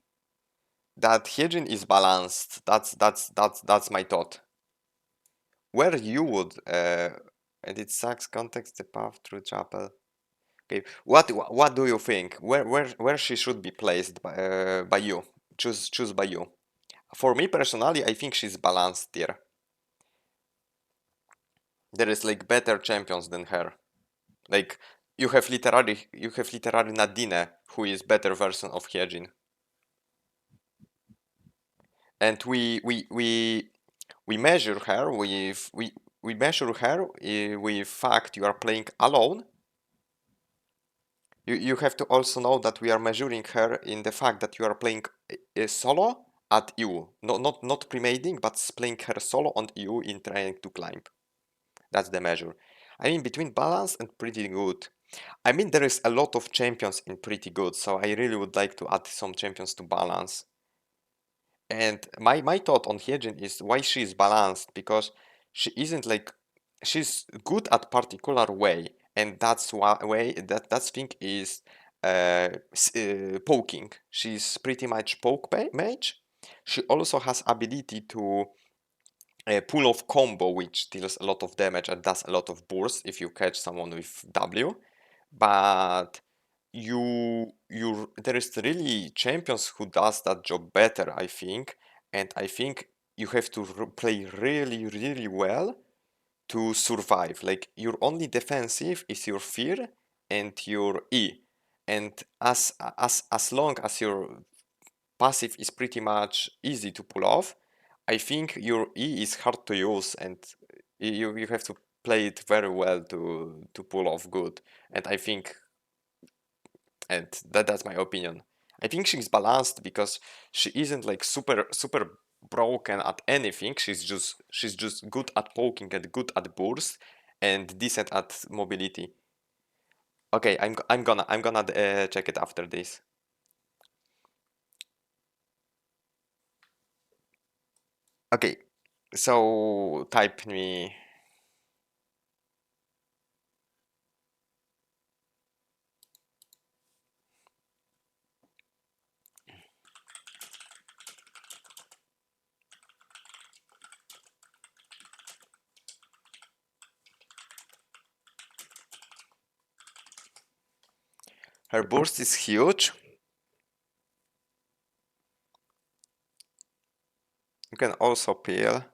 that Hyejin is balanced. That's my thought. Where you would, and it sucks context the path through chapel. Okay, what do you think? Where she should be placed by you? Choose by you. For me personally, I think she's balanced here. There is like better champions than her. Like you have literally Nadine, who is better version of Hyejin. And we measure her with we measure her with fact you are playing alone. You have to also know that we are measuring her in the fact that you are playing solo at EU. Not pre-mading, but playing her solo on EU in trying to climb. That's the measure. I mean, between balance and pretty good. I mean, there is a lot of champions in pretty good, so I really would like to add some champions to balance. And my thought on Hyejin is why she is balanced, because she isn't like, she's good at particular way, and that's why that thing is poking. She's pretty much poke mage. She also has ability to pull off combo, which deals a lot of damage and does a lot of burst if you catch someone with W. But there is really champions who does that job better, I think, and I think you have to play really well to survive. Like your only defensive is your fear and your E, and as long as your passive is pretty much easy to pull off, I think your E is hard to use, and you have to play it very well to pull off good. And I think, and that's my opinion. I think she's balanced because she isn't like super broken at anything. She's just good at poking and good at burst and decent at mobility. Okay, I'm gonna check it after this. Okay, so type me. Her burst is huge. You can also peel.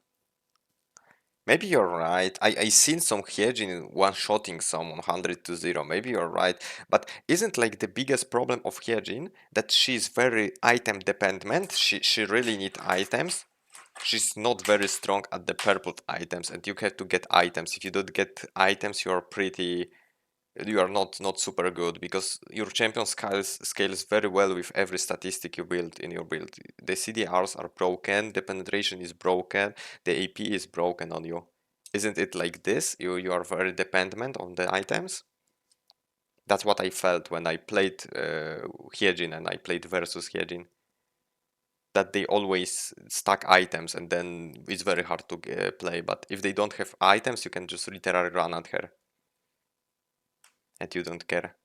Maybe you're right. I seen some Hyejin one-shotting someone 100 to 0. Maybe you're right. But isn't like the biggest problem of Hyejin that she's very item dependent? She really need items. She's not very strong at the purple items, and you have to get items. If you don't get items, you are not super good, because your champion scales very well with every statistic you build in your build. The CDRs are broken, the penetration is broken, the AP is broken on you. Isn't it like this? You are very dependent on the items? That's what I felt when I played Hyejin and I played versus Hyejin. that they always stack items, and then it's very hard to play. But if they don't have items, you can just literally run at her, and you don't care.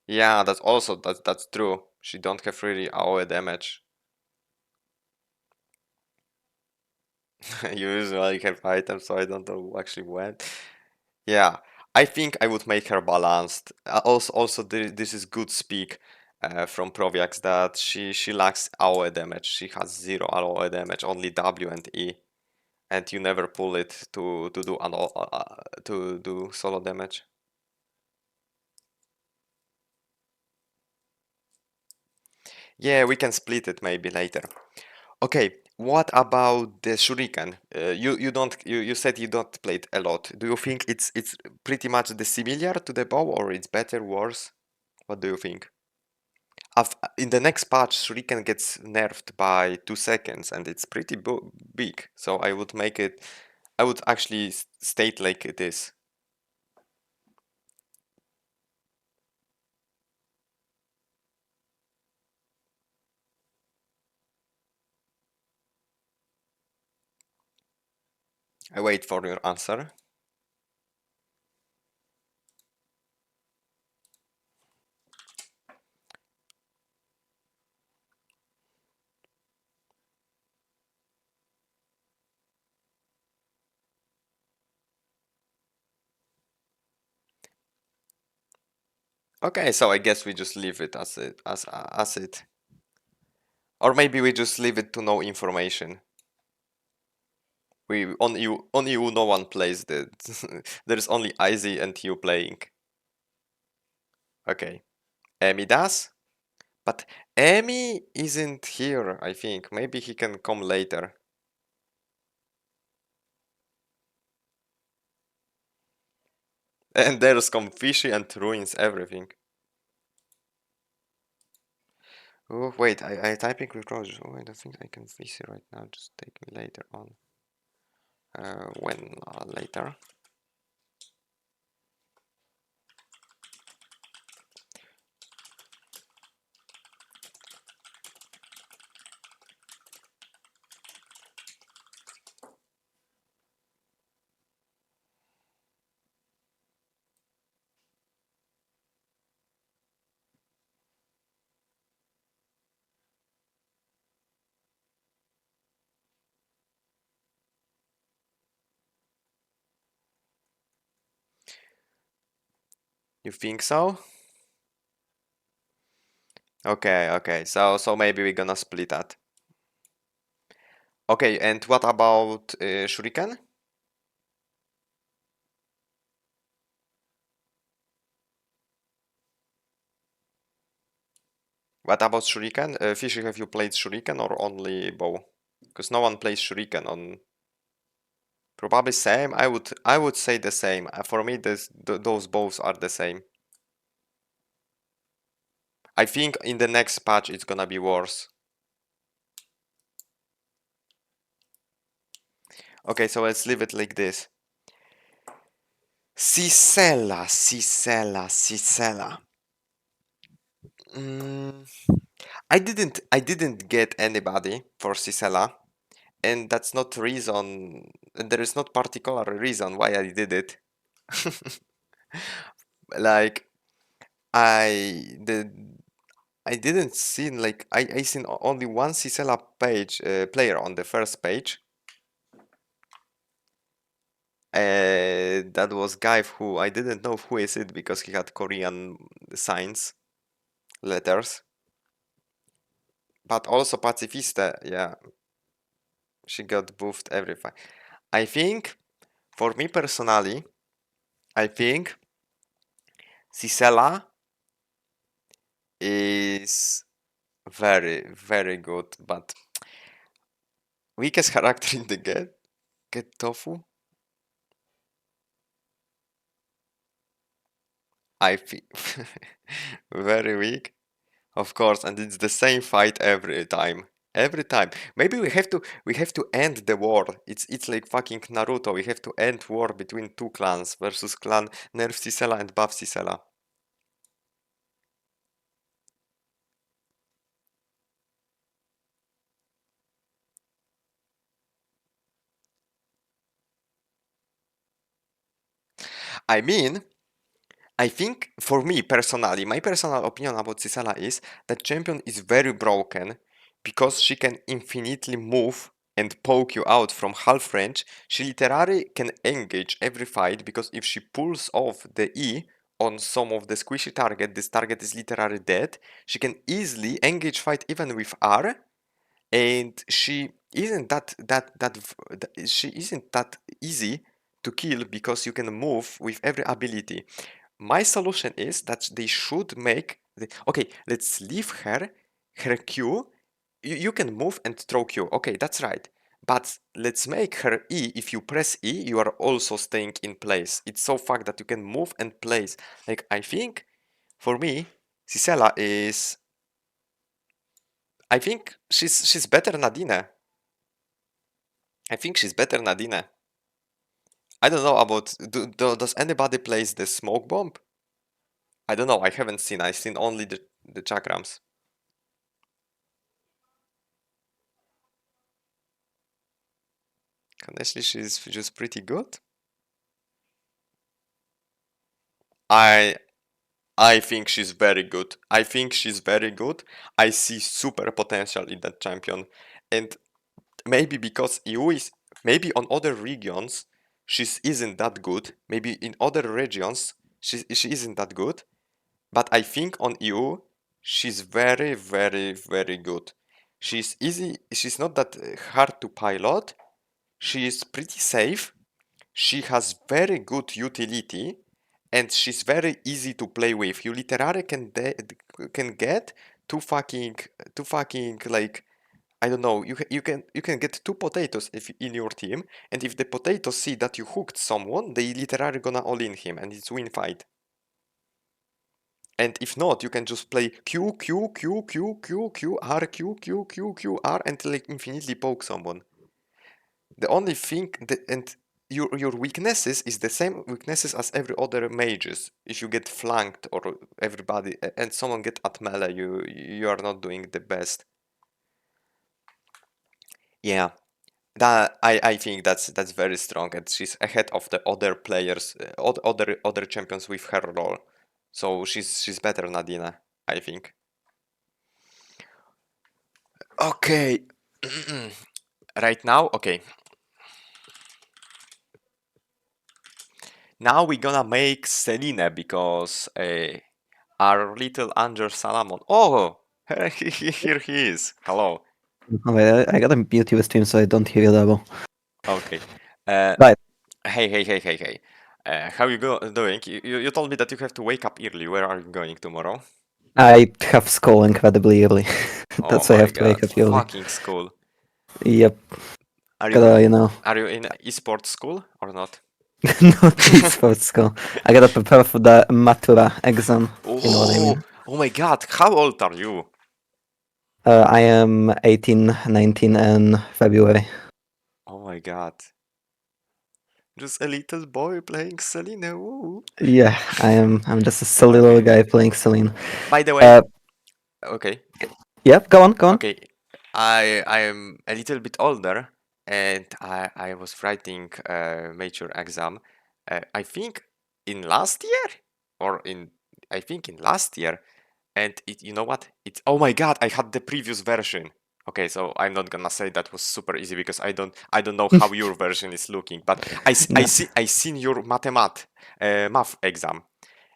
Yeah, that's true. She don't have really AoE damage. You usually have items, so I don't know who actually went. Yeah, I think I would make her balanced. Also, this is good speak from Proviax that she lacks AoE damage. She has 0 AoE damage, only W and E, and you never pull it to do solo damage. Yeah, we can split it maybe later. Okay, what about the shuriken? You said you don't play it a lot. Do you think it's pretty much the similar to the bow, or it's better, worse? What do you think? In the next patch, shuriken gets nerfed by 2 seconds, and it's pretty big. So I would make it. I would actually state like it is. I wait for your answer. Okay, so I guess we just leave it as it, or maybe we just leave it to no information. We only you no one plays the there's only Izzy and you playing. Okay. Emi does? But Emi isn't here, I think. Maybe he can come later. And there's come Fishy and ruins everything. Oh wait, I typing with Rogers. Oh, I don't think I can fish it right now. Just take me later on. When later? You think so? Okay. So maybe we're gonna split that. Okay, and what about Shuriken? What about Shuriken? Fishy, have you played Shuriken or only bow? Because no one plays Shuriken on. Probably same. I would say the same. For me, those bows are the same. I think in the next patch it's gonna be worse. Okay, so let's leave it like this. Sissela. I didn't get anybody for Sissela, and that's not reason. There is not particular reason why I did it. Like I didn't see like I seen only one Sissela page player on the first page. That was guy who I didn't know who is it because he had Korean signs, letters. But also Pacifista, yeah. She got buffed everything. I think, for me personally, I think Sissela is very good, but weakest character in the get tofu. I feel very weak, of course, and it's the same fight every time. Every time. Maybe we have to end the war. It's like fucking Naruto. We have to end war between two clans versus clan Nerf Sissela and Buff Sissela. I mean, I think for me personally, my personal opinion about Sissela is that champion is very broken because she can infinitely move and poke you out from half range. She literally can engage every fight because if she pulls off the E on some of the squishy target, this target is literally dead. She can easily engage fight even with R, and she isn't she isn't that easy to kill because you can move with every ability. My solution is that they should make okay, let's leave her Q. You can move and throw Q. Okay, that's right. But let's make her E. If you press E, you are also staying in place. It's so fucked that you can move and place. Like, I think for me, Sissela is. I think she's better Nadine. I think she's better Nadine. I don't know about. Does anybody plays the smoke bomb? I don't know. I haven't seen. I've seen only the chakrams. Honestly, she's just pretty good. I think she's very good. I think she's very good. I see super potential in that champion, and maybe because EU is maybe on other regions she isn't that good. Maybe in other regions she isn't that good. But I think on EU she's very very good. She's easy. She's not that hard to pilot. She is pretty safe. She has very good utility, and she's very easy to play with. You literally can get two fucking like I don't know. You can get two potatoes if in your team, and if the potatoes see that you hooked someone, they literally gonna all in him, and it's win fight. And if not, you can just play Q Q Q Q Q Q R Q Q Q Q R and like infinitely poke someone. The only thing that and your weaknesses is the same weaknesses as every other mages. If you get flanked or everybody and someone get at melee, you are not doing the best. Yeah, that I think that's very strong, and she's ahead of the other players, other champions with her role. So she's better Nadine, I think. Okay, right now, okay. Now we're gonna make Celine because our little Angel Salamon. Oh, here he is. Hello. Oh, wait, I gotta mute your stream so I don't hear you double. Okay. Right. Hey. How you doing? You told me that you have to wake up early. Where are you going tomorrow? I have school incredibly early. That's Oh why I my have to wake God, up early. fucking school. Yep. Are Gotta, you know, Are you in esports school or not? not esports school. I gotta prepare for the Matura exam. You know what I mean? Oh my God, how old are you? I am 18, 19 in February. Oh my God. Just a little boy playing Celine. Ooh. Yeah, I'm just a silly little guy playing Celine. By the way, okay. Yep, go on. Okay, I am a little bit older, and I was writing a major exam. I think in last year, or in I think in last year, and you know what? It's oh my God! I had the previous version. Okay, so I'm not gonna say that was super easy because I don't know how your version is looking, but I seen your math exam.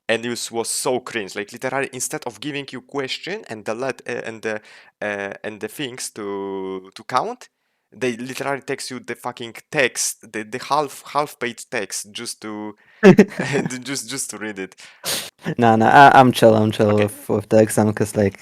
And it was so cringe. Like literally, instead of giving you question and the things to count, they literally text you the fucking text, the half page text just to just to read it. Nah, I'm chill Okay. with the exam because like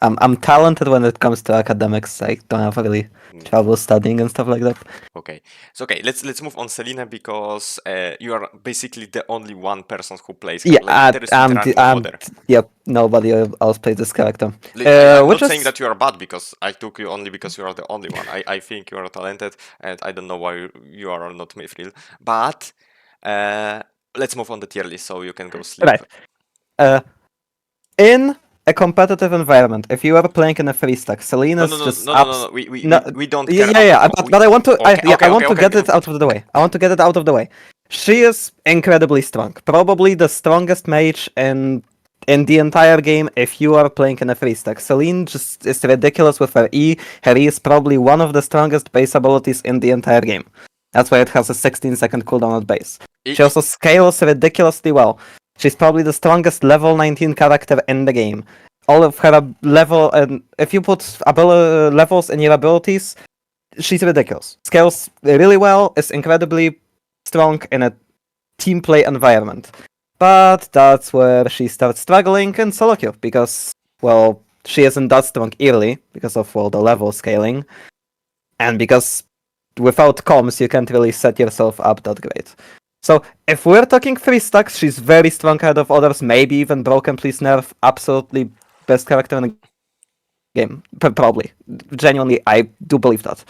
I'm talented when it comes to academics. I don't have really trouble studying and stuff like that. Okay, so okay, let's move on Selena because you are basically the only one person who plays her. Yeah, Like, there is literally no other. Yep, nobody else plays this character. Like, I'm which not saying is- that you are bad because I took you only because you are the only one. I think you are talented, and I don't know why you are not mithril. But let's move on the tier list so you can go sleep. Right. In a competitive environment, if you are playing in a free stack, Selena's just no. We don't care. Yeah, but I want to Okay, I want to okay, get it out of the way. I want to get it out of the way. She is incredibly strong. Probably the strongest mage in the entire game if you are playing in a free stack. Celine just is ridiculous with her E. Her E is probably one of the strongest base abilities in the entire game. That's why it has a 16-second cooldown at base. She also scales ridiculously well. She's probably the strongest level 19 character in the game. All of her level, and if you put levels in your abilities, she's ridiculous. Scales really well, is incredibly strong in a team play environment. But that's where she starts struggling in solo queue, because, well, she isn't that strong early, because of, well, the level scaling, and because without comms you can't really set yourself up that great. So, if we're talking 3 stacks, she's very strong ahead of others, maybe even Broken Please Nerf, absolutely best character in the game. Probably. Genuinely, I do believe that.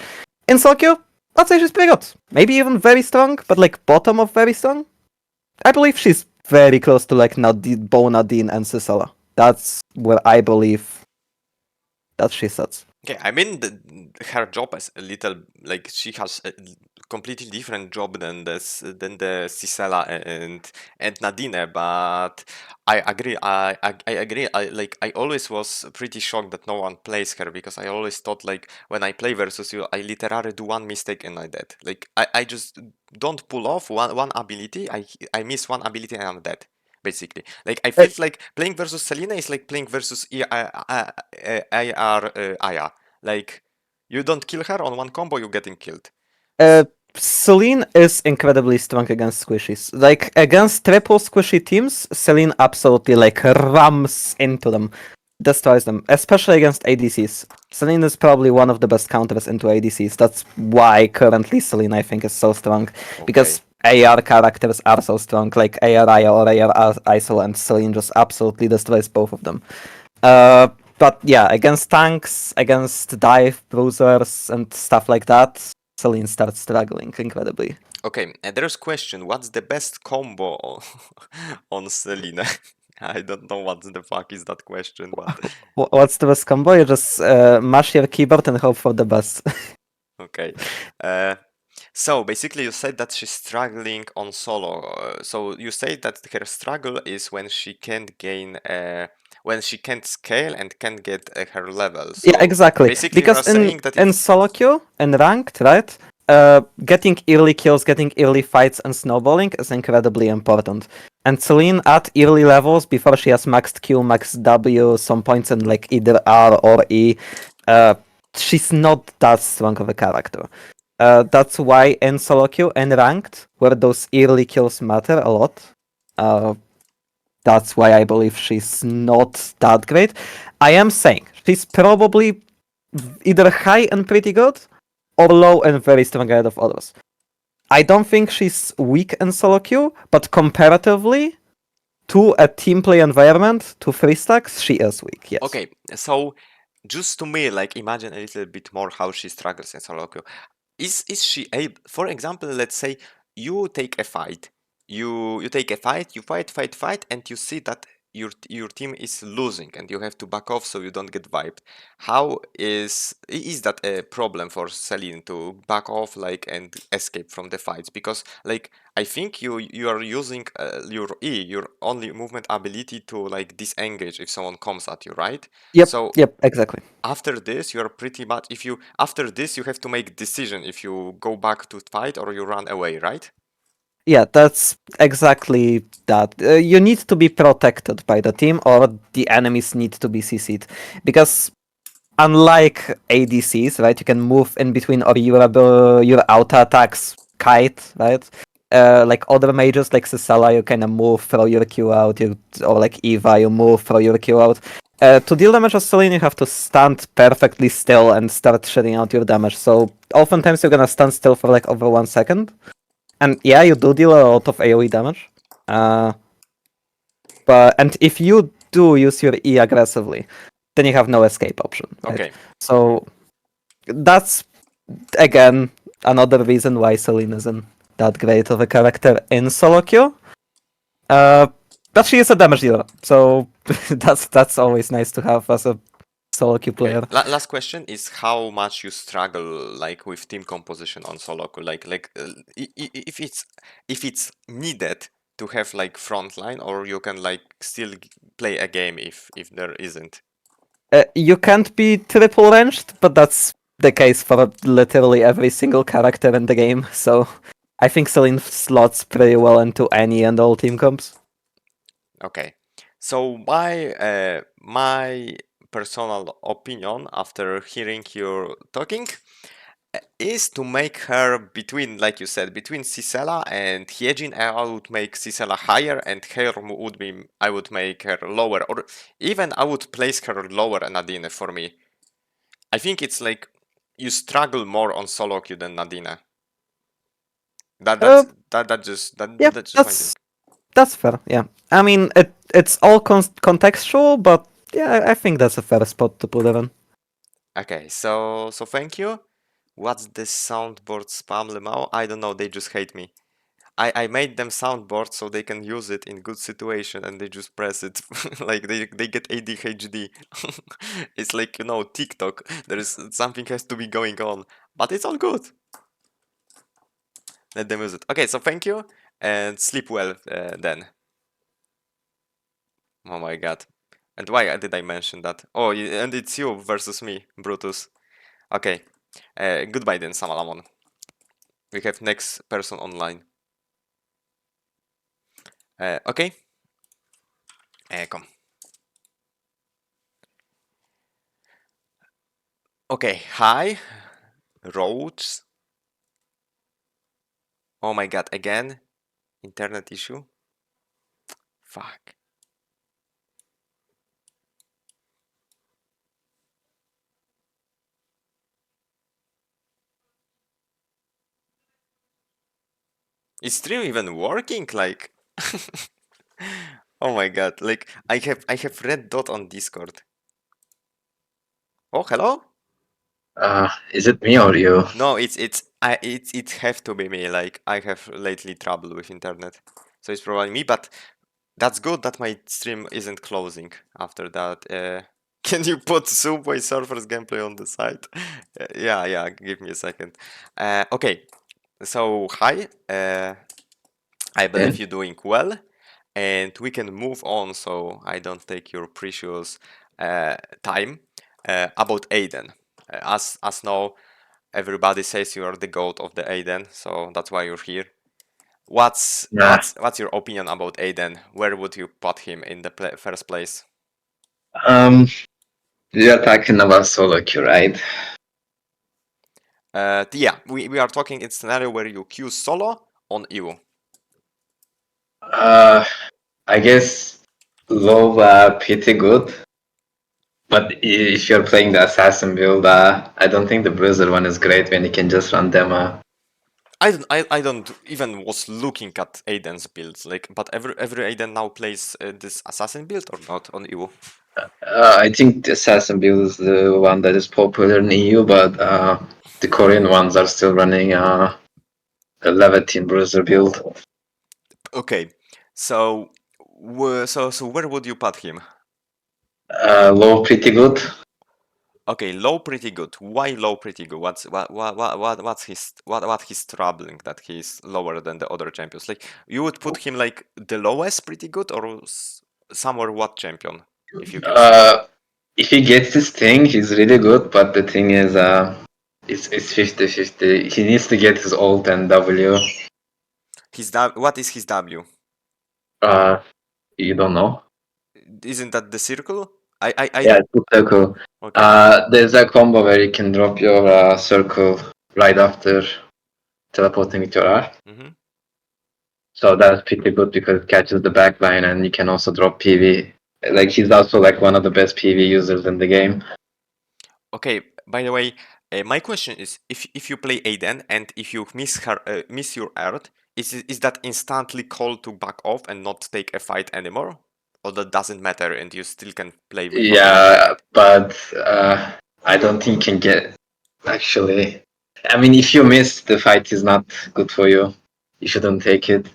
In solo queue, I'd say she's pretty good. Maybe even very strong, but like bottom of very strong. I believe she's very close to like Nadine, Nadine and Sissela. That's where I believe that she sits. Okay, I mean, her job is a little like she has a completely different job than the Sissela and Nadine, but I agree. I agree. I always was pretty shocked that no one plays her because I always thought like when I play versus you, I literally do one mistake and I dead. Like I just don't pull off one ability. I miss one ability and I'm dead. Basically, like I feel like playing versus Selena is like playing versus Aya. Like you don't kill her on one combo, you're getting killed. Celine is incredibly strong against squishies. Like against triple squishy teams, Celine absolutely like rams into them, destroys them, especially against ADCs. Celine is probably one of the best counters into ADCs. That's why currently Celine I think is so strong, because AR characters are so strong, like AR Aya or AR Isol, and Celine just absolutely destroys both of them. But yeah, against tanks, against dive, bruisers, and stuff like that, Celine starts struggling incredibly. Okay, and there's a question, what's the best combo on Selena? I don't know what the fuck is that question, but... What's the best combo? You just mash your keyboard and hope for the best. Okay. So basically you said that she's struggling on solo. So you say that her struggle is when she can't gain... when she can't scale and can't get her level. So yeah, exactly. Because in solo queue and ranked, right? Getting early kills, getting early fights, and snowballing is incredibly important. And Celine at early levels, before she has maxed Q, max W, some points in like either R or E, she's not that strong of a character. That's why in solo queue and ranked, where those early kills matter a lot, that's why I believe she's not that great. I am saying she's probably either high and pretty good, or low and very strong ahead of others. I don't think she's weak in solo queue, but comparatively to a team play environment, to 3 stacks, she is weak, yes. Okay, so just to me, like imagine a little bit more how she struggles in solo queue. Is she able, for example, let's say you take a fight, you take a fight, you fight, and you see that your team is losing and you have to back off so you don't get wiped. How is that a problem for Celine to back off like and escape from the fights? Because like I think you are using your E, your only movement ability to like disengage if someone comes at you, right? Yep. So yep, exactly. after this, you're pretty much after this you have to make decision if you go back to fight or you run away, right? Yeah, that's exactly that. You need to be protected by the team, or the enemies need to be CC'd. Because unlike ADCs, right, you can move in between, or your auto attacks kite, right? like other mages like Sissela, you kind of move, throw your Q out, or like Eva, you move, throw your Q out. To deal damage as Celine, you have to stand perfectly still and start shitting out your damage. So oftentimes you're gonna stand still for like over 1 second. And yeah, you do deal a lot of AoE damage. And if you do use your E aggressively, then you have no escape option. Right? Okay. So that's again another reason why Celine isn't that great of a character in solo queue. But she is a damage dealer, so that's always nice to have as a solo queue player. Okay. Last question is how much you struggle like with team composition on solo queue, if it's needed to have like frontline, or you can like still play a game if there isn't. You can't be triple ranged, but that's the case for literally every single character in the game. So I think Celine slots pretty well into any and all team comps. Okay, so my personal opinion after hearing you talking is to make her between, like you said, between Sissela and Hyejin. I would make Sissela higher, and her would be, I would make her lower, or even I would place her lower than Nadine for me. I think it's like you struggle more on solo queue than Nadine. That's just my thing. That's fair. Yeah, I mean it's all contextual, but yeah, I think that's a fair spot to put it in. Okay, so thank you. What's this soundboard spam lemao? I don't know, they just hate me. I made them soundboard so they can use it in good situation, and they just press it like they get ADHD. It's like, you know, TikTok. There's something has to be going on, but it's all good. Let them use it. Okay, so thank you and sleep well then. Oh my god. And why did I mention that? Oh, and it's you versus me, Brutus. Okay. Goodbye then, Salamon. We have next person online. Okay. Come. Okay, hi. Roads. Oh my god, again? Internet issue? Fuck. Is stream even working? Like oh my god, like I have red dot on Discord. Oh, hello? Is it me or you? No, it have to be me. Like I have lately trouble with internet. So it's probably me, but that's good that my stream isn't closing after that. Can you put Subway Surfers gameplay on the site? Yeah, give me a second. Okay, so hi. I believe you're doing well, and we can move on so I don't take your precious time about Aiden. As now, everybody says you are the goat of the Aiden, so that's why you're here. What's your opinion about Aiden? Where would you put him in the first place? You're talking about solo queue, right? Yeah, we are talking in scenario where you queue solo on you. I guess low pretty good. But if you're playing the assassin build, I don't think the bruiser one is great when you can just run demo. I don't even was looking at Aiden's builds, like, but every Aiden now plays this assassin build or not on EU? I think the assassin build is the one that is popular in EU, but the Korean ones are still running a Leviathan bruiser build. Okay, so where would you put him? Low pretty good. Okay, low pretty good. Why low pretty good? What's his troubling that he's lower than the other champions? Like you would put him like the lowest pretty good or somewhere what champion? If you can say. If he gets this thing, he's really good, but the thing is it's 50-50. He needs to get his ult and W. What is his W? You don't know? Isn't that the circle? Yeah, it's circle. Okay. There's a combo where you can drop your circle right after teleporting with your R. Mm-hmm. So that's pretty good because it catches the backline and you can also drop PV. Like he's also like one of the best PV users in the game. Okay, by the way, my question is, if you play Aiden and if you miss your art, is that instantly called to back off and not take a fight anymore, or that doesn't matter and you still can play with your Yeah, but I don't think you can get actually. I mean, if you miss, the fight is not good for you. You shouldn't take it.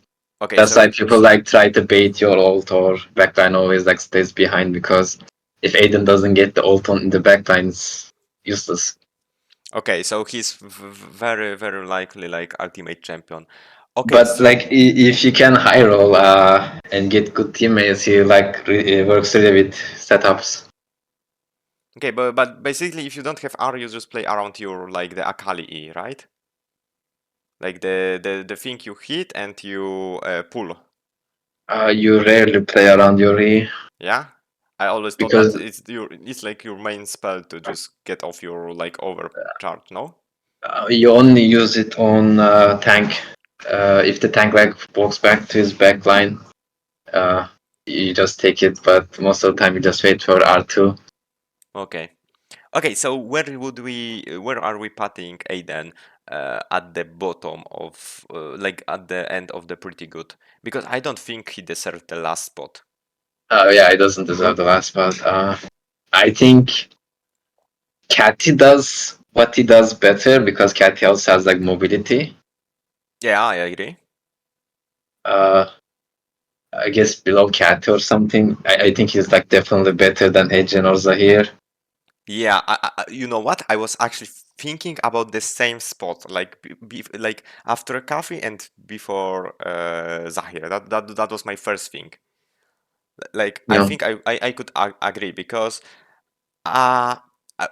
Okay, That's so why people like try to bait your ult or backline always like stays behind because if Aiden doesn't get the ult on the backline, it's useless. okay, so he's very likely like ultimate champion. Okay, But so like if you can high roll and get good teammates, he like works really with setups. okay, but basically, if you don't have R, you just play around your like the Akali E, right? Like the thing you hit and you pull. You rarely play around your E Yeah, I always thought because that it's like your main spell to just get off your like overcharge. No. you only use it on tank. If the tank like walks back to his back line, you just take it. But most of the time, you just wait for R2. Okay. Okay, so where are we putting Aiden at the bottom of like at the end of the pretty good? Because I don't think he deserved the last spot. Yeah, he doesn't deserve the last spot. I think Cathy does what he does better because Cathy also has like mobility. Yeah, I agree. I guess below Cathy or something. I think he's like definitely better than Hyejin or Zahir. Yeah, you know what? I was actually thinking about the same spot, like like after Cathy and before Zahir. That was my first thing. Like I Yeah. think I could agree because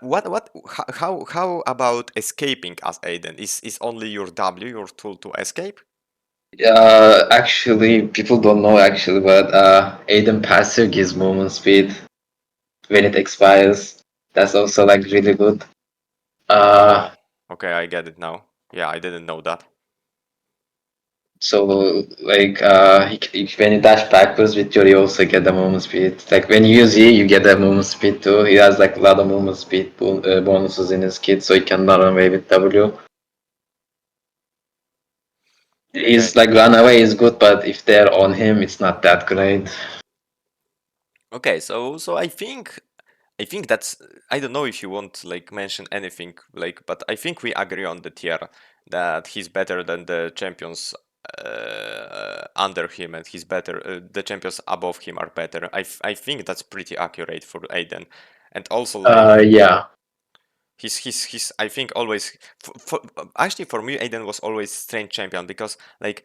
what how about escaping as Aiden? Is only your W your tool to escape? Actually, people don't know actually, but Aiden passive gives movement speed when it expires. That's also like really good. Oh, okay, I get it now. Yeah, I didn't know that. So like when you dash backwards with your, you also get the movement speed. Like when you use E, you get the movement speed too. He has like a lot of movement speed bonuses in his kit, so he can run away with W. He's like run away is good, but if they're on him, it's not that great. Okay, so I think that's I don't know if you want like mention anything like, but I think we agree on the tier that he's better than the champions under him, and he's better. The champions above him are better. I think that's pretty accurate for Aiden, and also like Yeah. he's I think always actually for me Aiden was always strange champion because like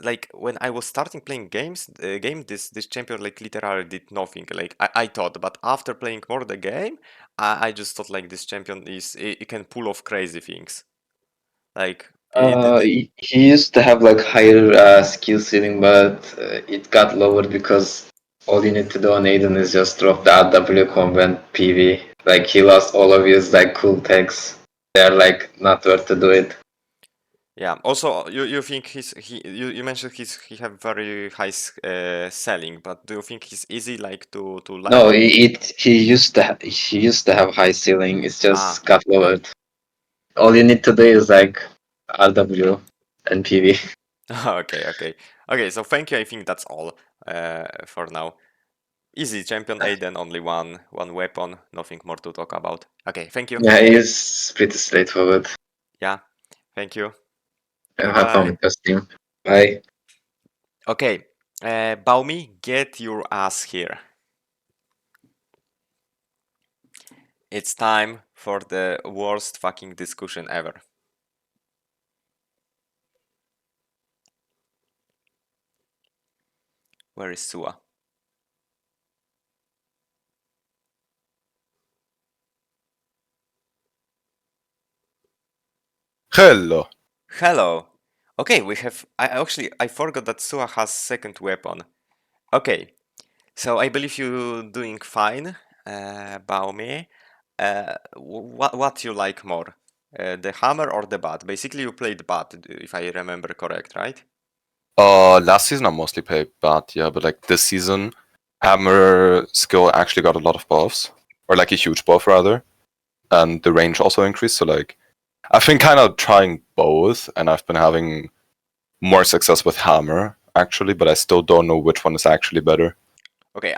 like when I was starting playing game this champion like literally did nothing like I thought, but after playing more the game I just thought like this champion it can pull off crazy things like He used to have like higher skill ceiling, but it got lower because all you need to do on Aiden is just drop the RW combo and PV. Like he lost all of his like cool tags. They're like not worth to do it. yeah. Also, you think you mentioned he have very high selling, but do you think he's easy like to No, level? he used to have high ceiling. It's Ah, just got lowered. All you need to do is like RW and PV. okay. So thank you. I think that's all for now. Easy champion Aiden, only one weapon, nothing more to talk about. Okay, thank you. Yeah, it's pretty straightforward. Yeah, thank you. Bye Have fun bye. with your team. Bye. Okay, Baumi, get your ass here. It's time for the worst fucking discussion ever. Where is Sua? Hello. Hello. Okay, we have. I forgot that Sua has second weapon. Okay, so I believe you doing fine, Baumi. What you like more, the hammer or the bat? Basically, you played bat, if I remember correct, right? Last season I mostly played Bat, yeah, but like this season, Hammer skill actually got a lot of buffs, or like a huge buff rather, and the range also increased. So like, I've been kind of trying both, and I've been having more success with Hammer actually, but I still don't know which one is actually better. Okay,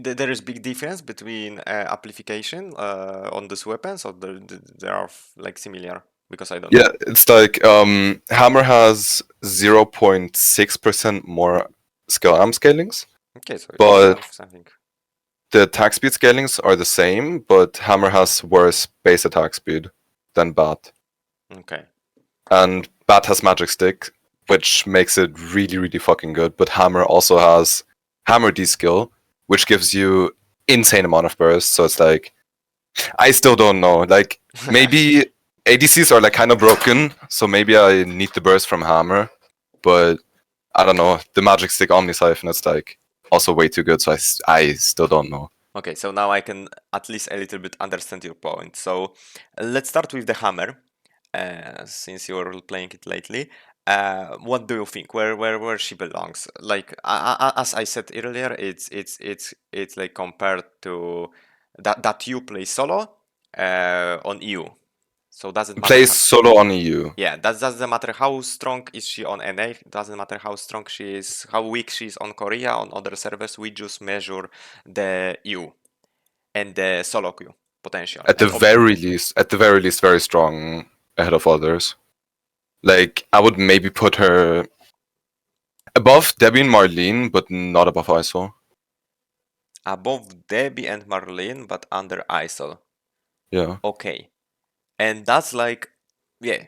there is big difference between amplification on these weapons, or they are like similar? Because I don't know. Yeah, it's like Hammer has 0.6% more skill amp scalings. Okay, so But it's something. the attack speed scalings are the same, but Hammer has worse base attack speed than Bat. Okay. And Bat has Magic Stick, which makes it really, really fucking good. But Hammer also has Hammer D skill, which gives you insane amount of burst. So it's like, I still don't know. Like, maybe ADCs are like kind of broken, so maybe I need the burst from Hammer. But I don't know. The Magic Stick Omni Siphon is like also way too good, so I still don't know. Okay, so now I can at least a little bit understand your point. So let's start with the Hammer, since you're playing it lately. What do you think? Where she belongs? Like as I said earlier, it's like compared to that you play solo on EU. So doesn't matter. Plays solo on EU. Yeah, that doesn't matter how strong is she on NA. Doesn't matter how strong she is, how weak she is on Korea, on other servers. We just measure the EU and the solo queue potential. At the very least, very strong ahead of others. Like, I would maybe put her above Debi&Marlene, but not above Isol. Above Debi&Marlene, but under Isol. Yeah. Okay. And that's like, yeah.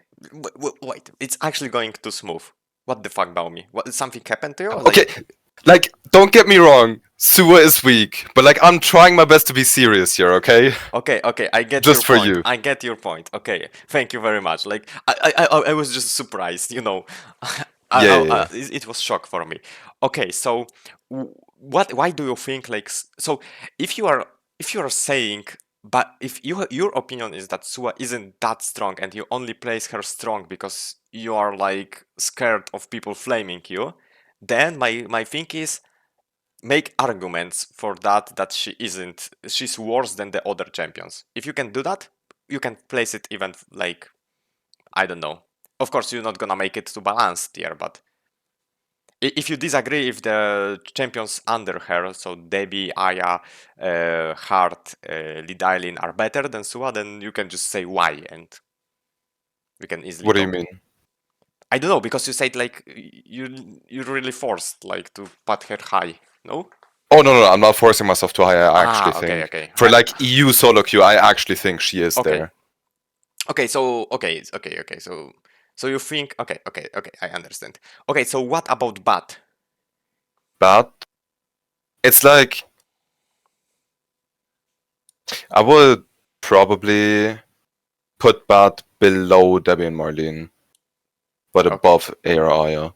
Wait, it's actually going too smooth. What the fuck, Baumi? What, something happened to you? Okay, like, don't get me wrong, Sua is weak, but like, I'm trying my best to be serious here, okay? Okay, I get Just your for point. you. I get your point. Okay, thank you very much. Like, I was just surprised, you know. Yeah. It was shock for me. Okay, so why do you think like so? If you are saying, but if your opinion is that Sua isn't that strong and you only place her strong because you are like scared of people flaming you, then my thing is, make arguments for that she's worse than the other champions. If you can do that, you can place it even like, I don't know. Of course, you're not gonna make it to balanced tier, but if you disagree, if the champions under her, so Debi, Aya, Hart, Dailin are better than Sua, then you can just say why, and we can easily. What do you mean? I don't know, because you said like you're really forced like to put her high, no? Oh no, I'm not forcing myself to high. I actually think okay. for like EU solo queue, I actually think she is there. Okay, so so you think okay, I understand. Okay, so what about Bat? Bat, it's like I would probably put Bat below Debi&Marlene, but above Aya.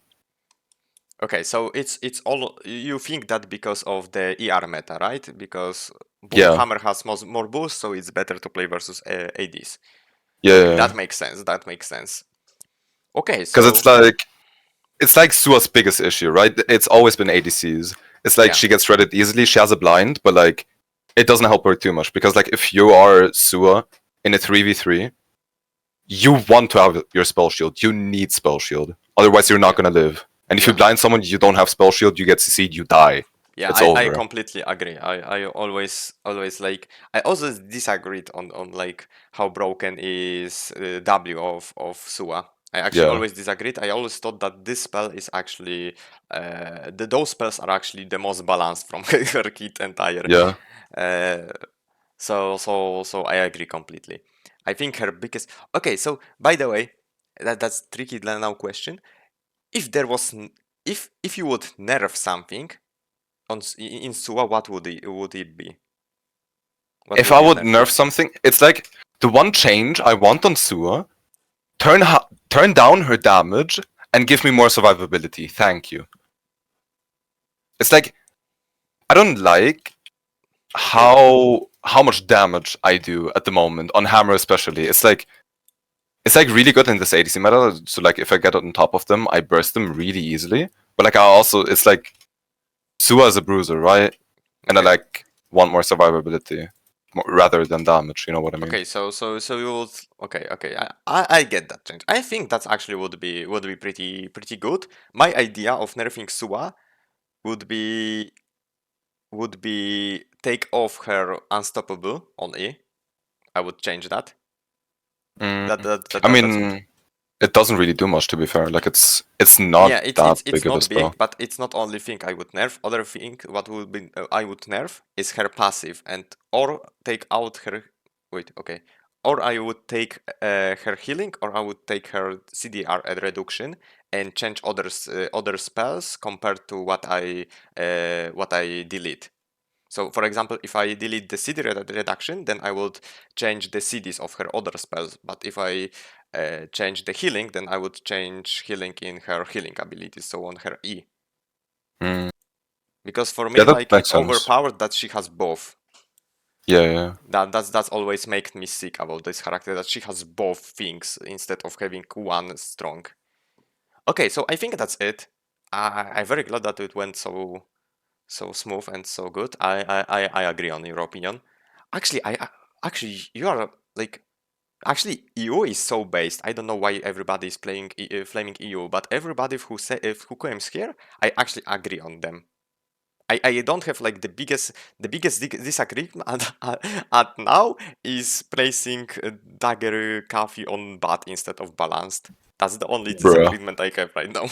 Okay, so it's all you think that because of the ER meta, right? Because Yeah. Hammer has more boost, so it's better to play versus ADs. Yeah. That makes sense. Okay, so Because it's like Sua's biggest issue, right? It's always been ADCs. It's like she gets shredded easily. She has a blind, but like it doesn't help her too much because like if you are Sua in a 3v3, you want to have your spell shield. You need spell shield. Otherwise, you're not gonna live. And if you blind someone, you don't have spell shield, you get CC'd, you die. Yeah, it's I over. completely agree. I always like I also disagreed on like how broken is W of Sua. I actually always disagreed. I always thought that this spell is actually those spells are actually the most balanced from her kit entire. Yeah. So I agree completely. I think her biggest. Okay, so by the way, that's tricky now question. If there was if you would nerf something in Sua, what would it be? If I would nerf something, it's like the one change I want on Sua, turn down her damage and give me more survivability. Thank you. It's like I don't like how much damage I do at the moment on Hammer especially. It's like really good in this ADC meta. So like if I get on top of them, I burst them really easily. But like I also, it's like Sua is a bruiser, right? And I Okay. like want more survivability rather than damage. You know what I mean? Okay, so you would okay. I get that change. I think that's actually would be pretty good. My idea of nerfing Sua would be take off her unstoppable on E. I would change that. Mm. That I that's mean, it doesn't really do much, to be fair. Like it's not yeah, that it's big of a not spell. big, but it's not only thing I would nerf. Other thing what would be I would nerf is her passive and or take out her wait okay or I would take her healing or I would take her CDR at reduction and change other spells compared to what I delete. So, for example, if I delete the CD reduction, then I would change the CDs of her other spells. But if I change the healing, then I would change healing in her healing abilities, so on her E. Mm. Because for me, Yeah, that like makes it's sense. overpowered that she has both. Yeah. That's always made me sick about this character, that she has both things instead of having one strong. Okay, so I think that's it. I'm very glad that it went so smooth and so good. I agree on your opinion. Actually, actually you are like actually EU is so based. I don't know why everybody is playing flaming EU, but everybody who comes here, I actually agree on them. I don't have like the biggest disagreement at now is placing Dagger Cathy on bot instead of balanced. That's the only Bruh. disagreement I have right now.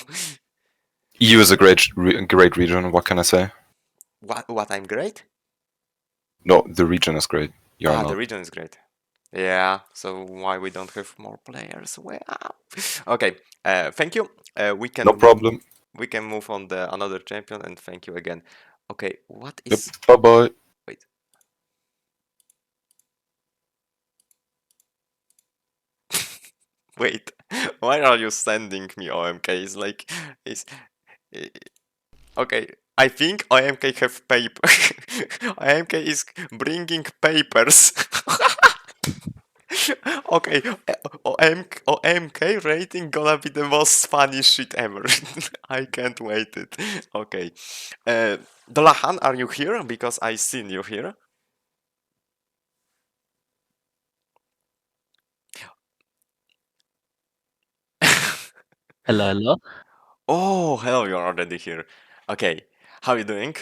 EU is a great region. What can I say? What I'm great? No, the region is great. You're not. The region is great. Yeah, so why we don't have more players? Wow. Okay, thank you. We can No problem. We can move on the another champion, and thank you again. Okay, what Yep. is? Bye bye. Wait. Wait. Why are you sending me OMK? It's like okay. I think OMK have paper. OMK is bringing papers. Okay, OMK rating gonna be the most funny shit ever. I can't wait it. Okay. Dolahan, are you here? Because I seen you here. Hello, hello. Oh, hello, you're already here. Okay, how are you doing?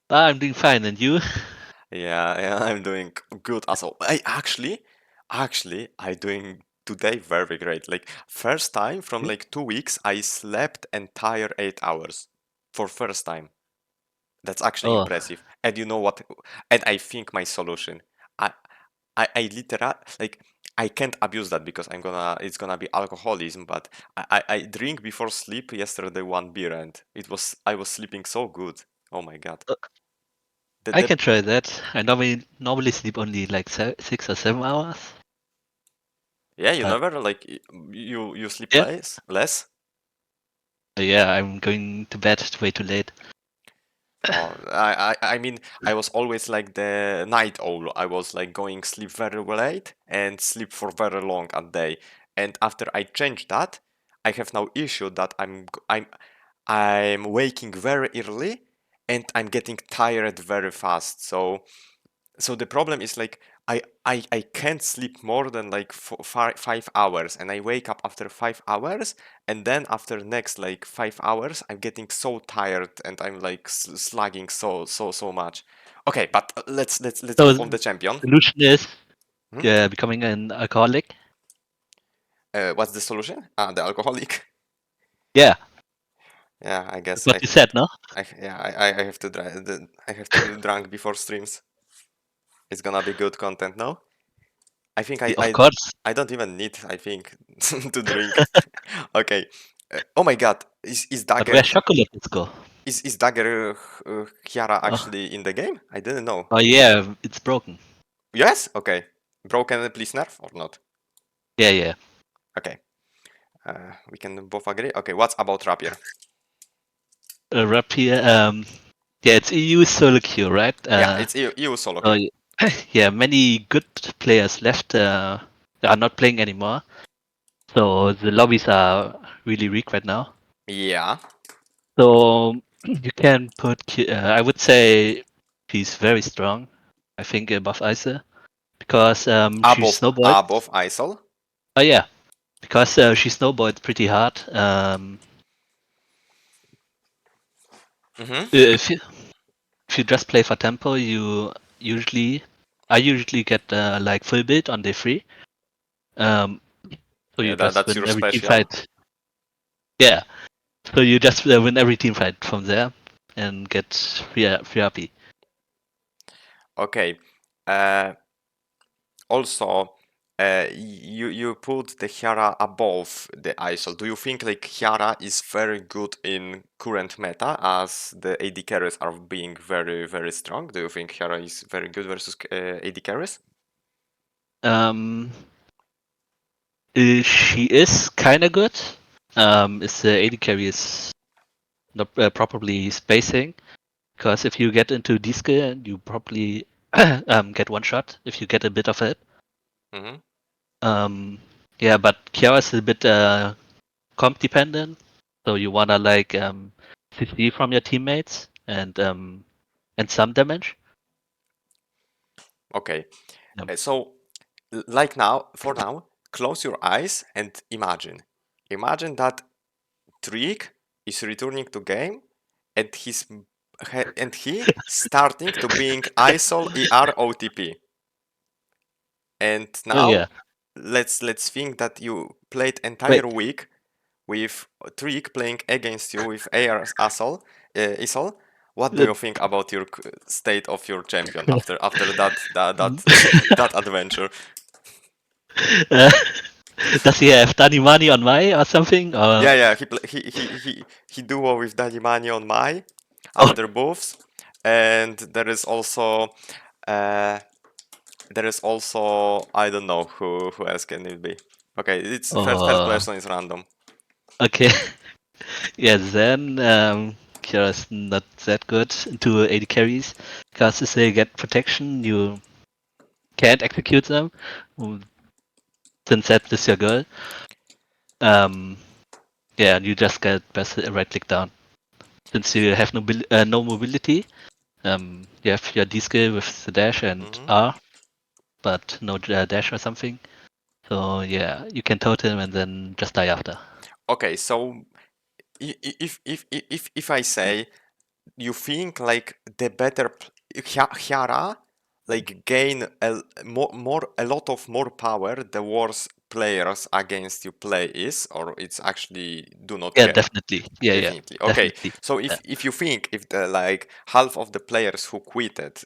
I'm doing fine, and you? Yeah, I'm doing good as well. I doing today very great. Like first time from like 2 weeks, I slept entire 8 hours for first time. That's actually Oh, impressive. And you know what? And I think my solution. I literally like I can't abuse that because it's gonna be alcoholism. But I drink before sleep yesterday 1 beer and I was sleeping so good. Oh my god. I can try that. I normally sleep only like 6 or 7 hours. Yeah, you But never like you sleep yeah, less. yeah, I'm going to bed way too late. Oh, I mean, I was always like the night owl. I was like going sleep very late and sleep for very long a day. And after I changed that, I have now issue that I'm waking very early and I'm getting tired very fast. So the problem is like I can't sleep more than like 5 hours, and I wake up after 5 hours, and then after next like 5 hours I'm getting so tired and I'm like slugging so much. Okay, but let's So move on the champion. solution is Hmm? becoming an alcoholic. What's the solution? The alcoholic. Yeah, Yeah, I guess that's what you said, no? I have to I have to drink before streams. It's gonna be good content, no? I think Of course. I don't even need, I think, to drink. Okay. Oh my god, is But Dagger where chocolate let's go? is Dagger Chiara Oh, actually in the game? I didn't know. oh yeah, it's broken. Yes? Okay. Broken, please nerf or not? Yeah. Okay. We can both agree. Okay, what's about Rapier? Rapier, yeah, it's EU solo queue, right? Yeah, it's EU solo Oh, queue. yeah, many good players left are not playing anymore. So the lobbies are really weak right now. Yeah. So you can put. I would say she's very strong. I think above Isol because she snowboard. Above Isol. Oh yeah, because she snowboards pretty hard. Mm-hmm. If you just play for tempo, I usually get like full build on day 3. So you just That's win your every team special. fight. Yeah. So you just win every team fight from there and get free RP. Okay. Also, you put the Chiara above the Isol. Do you think like Chiara is very good in current meta as the AD carries are being very very strong? Do you think Chiara is very good versus AD carries? She is kind of good. Is the AD carry is not properly spacing, because if you get into D skill, you probably get one shot if you get a bit of it. Mm-hmm. Yeah, but Chiara is a bit comp dependent, so you wanna like CC from your teammates and some damage. Okay. Yep. So, like now, for now, close your eyes and imagine. Imagine that Trick is returning to game, and he starting to being Isol ER OTP. And Oh now yeah. let's think that you played Wait. entire week with Trick playing against you with AR Isol. What do you think about your state of your champion after that adventure? Does he have Danimani on my or something? Or... Yeah, he duo with Danimani on my after buffs, and there is also I don't know who else can it be. Okay, it's first person is random. Okay. Yeah, then Chiara's not that good into AD carries, because if they get protection, you can't execute them, since that is your goal. Yeah, and you just get best right click down. Since you have no mobility, you have your D skill with the dash and R, but no dash or something. So yeah, you can totem and then just die after. Okay, so if I say you think like the better Chiara like gain a lot of more power the worse players against you play is, or it's actually do not Yeah, care? definitely. Yeah, Definitely. Okay, definitely. so if you think if the like half of the players who quitted,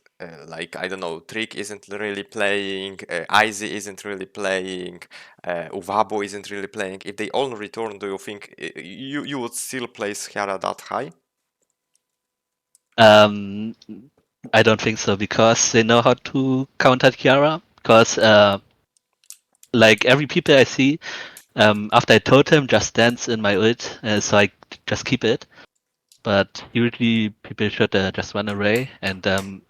like I don't know, Trick isn't really playing, Izzy isn't really playing, Uvabu isn't really playing, if they all return, do you think you would still place Chiara that high? I don't think so, because they know how to counter Chiara. Because like every people I see, after I totem, just stands in my ult, so I just keep it. But usually people should just run away, and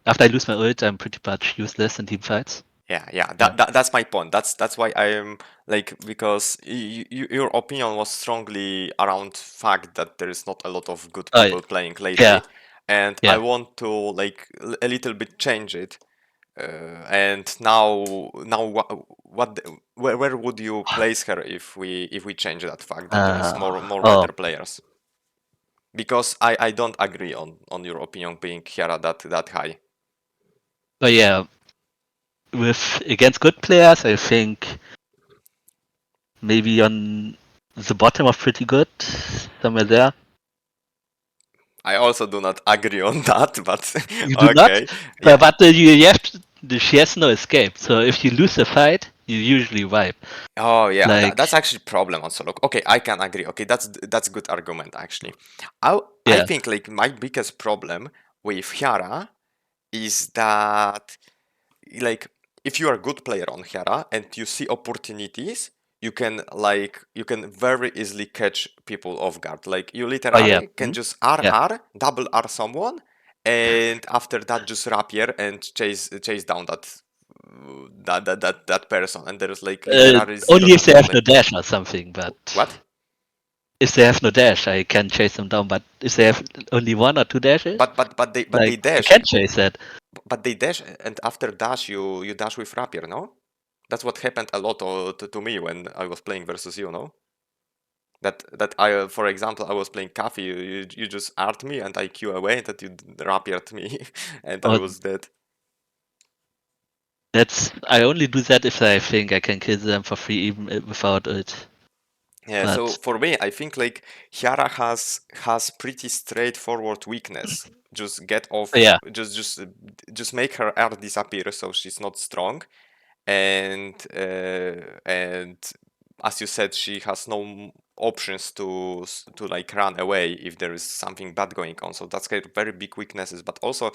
after I lose my ult, I'm pretty much useless in team fights. Yeah. That's my point. That's why I am like, because your opinion was strongly around fact that there is not a lot of good people playing lately, and I want to like a little bit change it. And now where would you place her if we change that fact that there is more better players? Because I don't agree on your opinion being Chiara that high. But yeah, with against good players, I think maybe on the bottom of pretty good, somewhere there. I also do not agree on that, but You do okay. not? But you have to, she has no escape. So if you lose a fight, you usually wipe. Oh yeah, like, that's actually problem on solo. Okay, I can agree. Okay, that's good argument actually. I think like my biggest problem with Chiara is that like if you are a good player on Chiara and you see opportunities, you can very easily catch people off guard. Like you literally can just R double R someone, and after that just rapier and chase down that person, and there's like literally zero only if they have difficulty. no dash or something, but What? if they have no dash, I can chase them down. But if they have only 1 or 2 dashes, But they I dash. can't chase that. But they dash, and after dash, you dash with rapier, no? That's what happened a lot to me when I was playing versus you, no? That I, for example, I was playing Cathy, you just art me, and I Q away, that you rapiered me, and I Oh, was dead. I only do that if I think I can kill them for free, even without it. Yeah, so But for me, I think like Chiara has pretty straightforward weakness. Just get off, yeah, just make her art disappear so she's not strong, and as you said, she has no options to like run away if there is something bad going on. So that's her very big weaknesses. But also,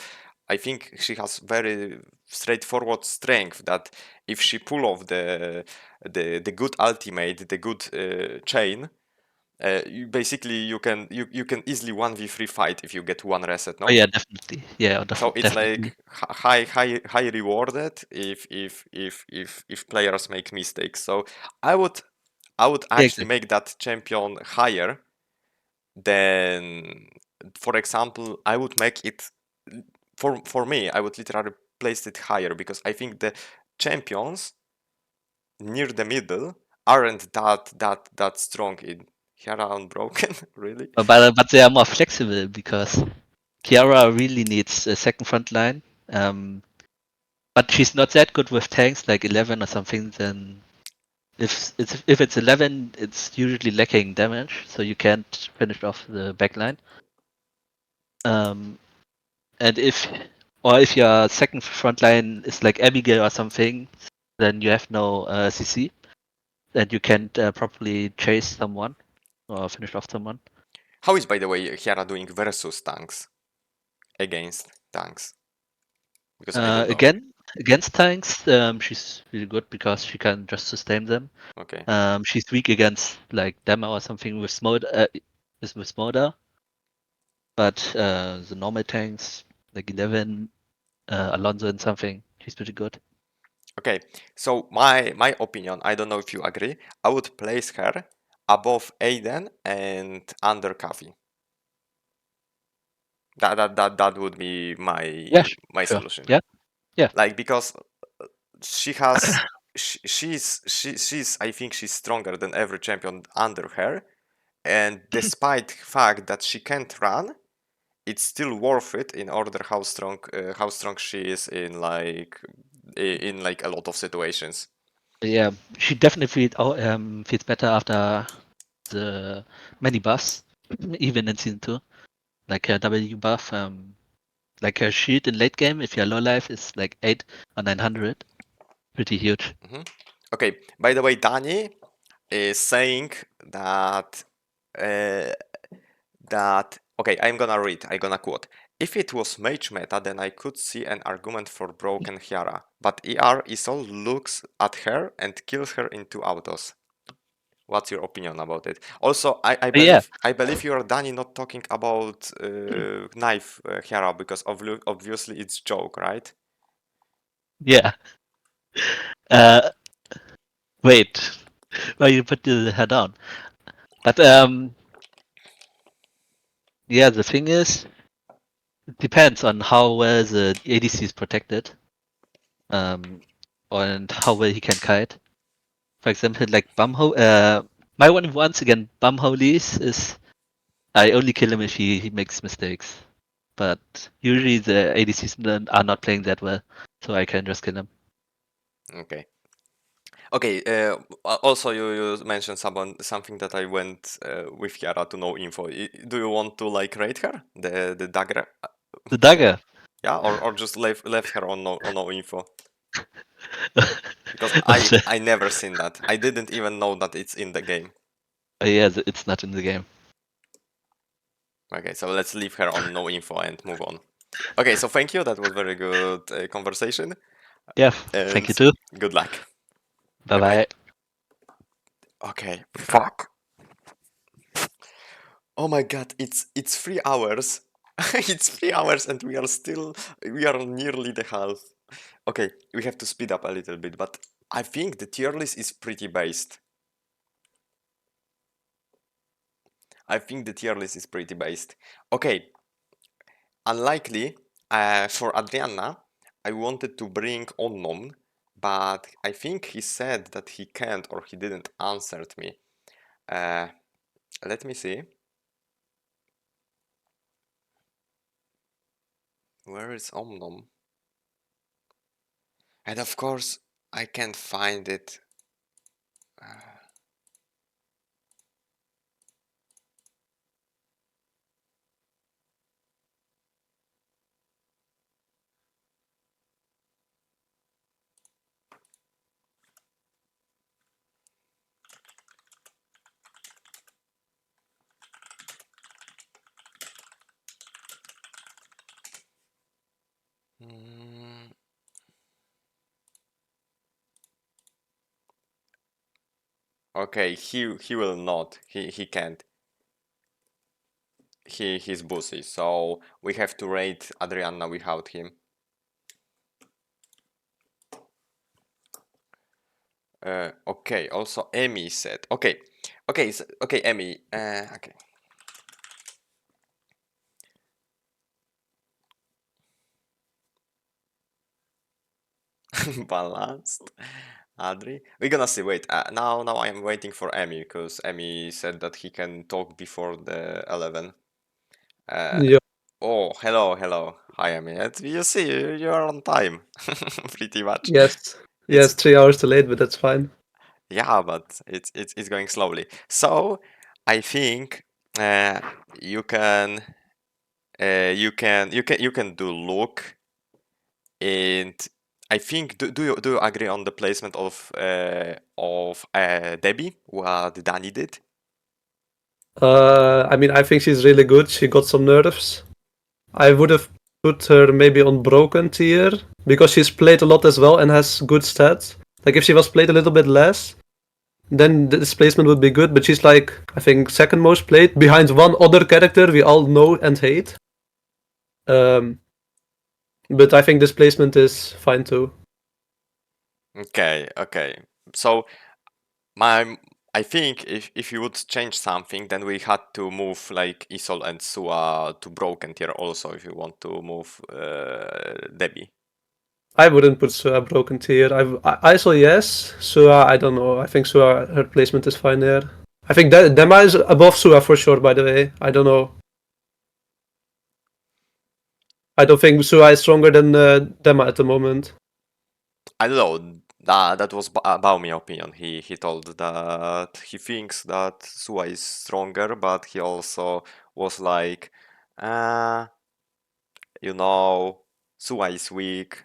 I think she has very straightforward strength that if she pull off the good ultimate, the good chain. You can easily 1v3 fight if you get one reset, no? oh yeah, definitely, yeah, So it's definitely. like high rewarded if players make mistakes. So I would Yeah, actually exactly. make that champion higher than, for example, I would make it for me. I would literally place it higher because I think the champions near the middle aren't that strong in Chiara Unbroken, really. But they are more flexible because Chiara really needs a second front line. But she's not that good with tanks like 11 or something. Then if it's 11, it's usually lacking damage, so you can't finish off the backline. And if your second front line is like Abigail or something, then you have no CC, and you can't properly chase someone or finish off someone. How is, by the way, Chiara doing versus tanks? Against tanks? Because I don't know. Against tanks, she's really good because she can just sustain them. Okay. She's weak against like Demo or something with Smolder. But the normal tanks, like 11, Alonso and something, she's pretty good. Okay, so my opinion, I don't know if you agree, I would place her above Aiden and under Cathy. That would be Yeah, my sure. solution. Yeah. Like, because she has she's I think she's stronger than every champion under her, and despite fact that she can't run, it's still worth it in order how strong she is in like a lot of situations. Yeah, she definitely feels better after the many buffs, even in season 2. Like her W buff, like her shield in late game, if you're low life, is like 8 or 900. Pretty huge. Okay, by the way, Dani is saying that okay, I'm gonna quote. If it was mage meta, then I could see an argument for broken Chiara, but Isol looks at her and kills her in 2 autos. What's your opinion about it? Also, I Yeah, believe you are, Dani, not talking about knife Chiara, because obviously it's joke, right? yeah. Uh, wait, why you put her down? But yeah, the thing is, it depends on how well the ADC is protected, and how well he can kite. For example, like my one once again, BumHoley is I only kill him if he makes mistakes. But usually the ADCs are not playing that well, so I can just kill him. Okay. Okay, also you mentioned something that I went with Chiara to no info. Do you want to like rate her? The dagger? The dagger. Yeah, or just left her on no info? Because Oh, I never seen that. I didn't even know that it's in the game. yeah, it's not in the game. Okay, so let's leave her on no info and move on. Okay, so thank you. That was very good conversation. Yeah, And thank you too. good luck. Bye Bye bye. Okay, fuck. Oh my god, it's 3 hours. It's 3 hours and we are nearly the half. Okay, we have to speed up a little bit, but I think the tier list is pretty based. I think the tier list is pretty based. Okay, unlikely. For Adriana, I wanted to bring Unknown, but I think he said that he can't or he didn't answer me. Let me see. Where is Omnom? And of course, I can't find it. Mm. Okay, he will not. He can't. He's busy, so we have to rate Adriana without him. Okay. Also, Emmy said. Okay. Okay, Emmy. Okay. Balanced. Adri. We're gonna see. Wait. Now I am waiting for Emmy because Emmy said that he can talk before the 11. Yeah. Oh, hello. Hi, Emmy. You see, you are on time. Pretty much. Yes. Yes, 3 hours too late, but that's fine. Yeah, but it's going slowly. So I think you can you can do look, and I think do you agree on the placement of Debi, what Danny did? I mean, I think she's really good. She got some nerfs. I would have put her maybe on broken tier because she's played a lot as well and has good stats. Like if she was played a little bit less, then the displacement would be good. But she's like, I think, second most played behind one other character we all know and hate. But I think displacement is fine too. Okay. So I think if you would change something, then we had to move like Isol and Sua to broken tier also if you want to move Debi. I wouldn't put Sua broken tier. Isol yes. Sua, I don't know. I think Sua, her placement is fine there. I think that Dema is above Sua for sure, by the way. I don't know. I don't think Sua is stronger than Dema at the moment. I don't know. That was Baumi opinion. He told that he thinks that Sua is stronger, but he also was like, you know, Sua is weak,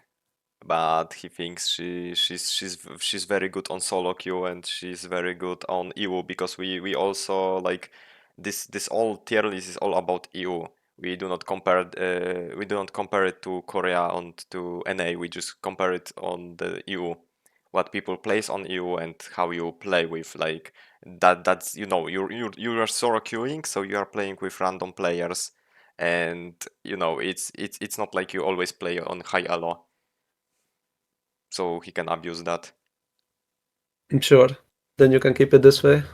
but he thinks she's very good on solo queue and she's very good on EU because we also like this all tier list is all about EU. We do not compare it to Korea and to NA. We just compare it on the EU, what people place on EU and how you play with like that's you are solo queuing, so you are playing with random players, and it's not like you always play on high elo, so he can abuse that. I'm sure. Then you can keep it this way.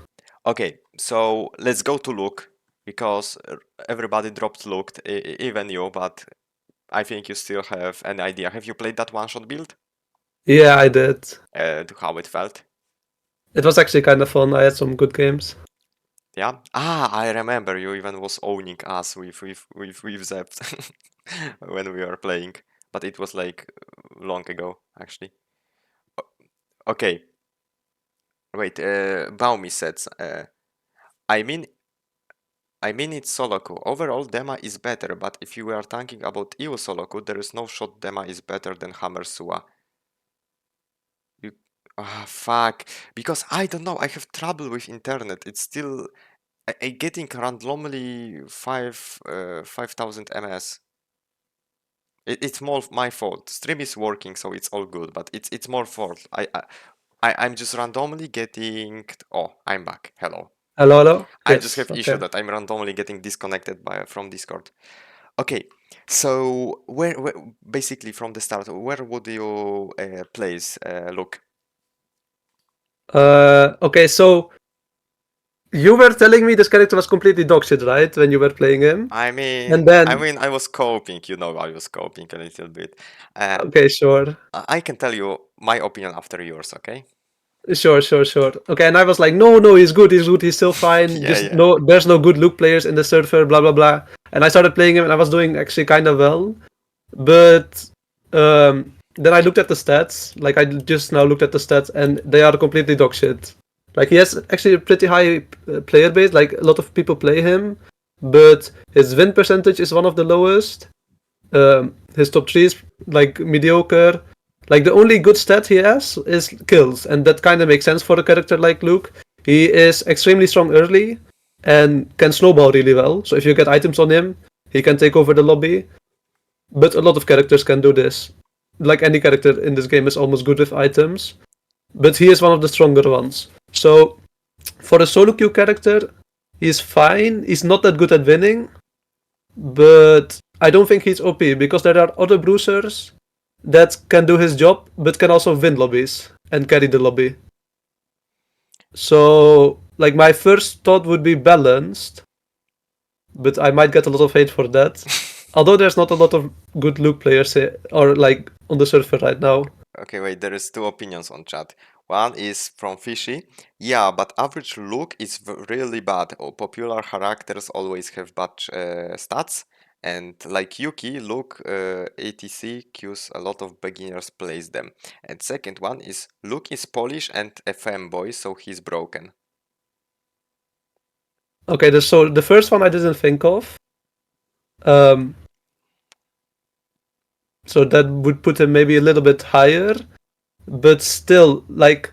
Okay, so let's go to Luke, because everybody dropped Luke, even you, but I think you still have an idea. Have you played that one-shot build? Yeah, I did. How it felt? It was actually kind of fun. I had some good games. Yeah. I remember you even was owning us with Zept when we were playing, but it was like long ago actually. Okay. Wait. Baumi said. I mean it's solo queue. Overall, Dema is better, but if you are talking about EU solo queue, there is no shot Dema is better than Hammer Sua. Fuck. Because I don't know, I have trouble with internet. It's still I getting randomly 5,000 ms. It's more my fault. Stream is working, so it's all good, but it's more fault. I'm just randomly getting. Oh, I'm back. Hello. Hello. I Yes, just have okay. issue that I'm randomly getting disconnected from Discord. Okay, so where basically from the start, where would you place Luke? Okay, so you were telling me this character was completely dogshit, right? When you were playing him. I mean, And then I was coping, I was coping a little bit. okay, sure. I can tell you my opinion after yours, okay? Sure. Okay, and I was like, no, he's good, he's still fine. Yeah, Just yeah. no, there's no good Luke players in the server, blah blah blah. And I started playing him, and I was doing actually kind of well. But then I looked at the stats. Like I just now looked at the stats, and they are completely dog shit. Like he has actually a pretty high player base. Like a lot of people play him, but his win percentage is one of the lowest. His top 3 is like mediocre. Like the only good stat he has is kills, and that kind of makes sense for a character like Luke. He is extremely strong early and can snowball really well. So if you get items on him, he can take over the lobby. But a lot of characters can do this. Like any character in this game is almost good with items. But he is one of the stronger ones. So for a solo queue character, he's fine. He's not that good at winning. But I don't think he's OP because there are other bruisers that can do his job but can also win lobbies and carry the lobby. So like my first thought would be balanced, but I might get a lot of hate for that. Although there's not a lot of good Luke players here, or like on the server right now. Okay, wait, there is 2 opinions on chat. One is from Fishy. Yeah, but average Luke is really bad. Popular characters always have bad stats. And like Yuki, Luke ATC queues a lot of beginners plays them. And second one is Luke is Polish and a femboy, so he's broken. Okay, so the first one I didn't think of. So that would put him maybe a little bit higher, but still, like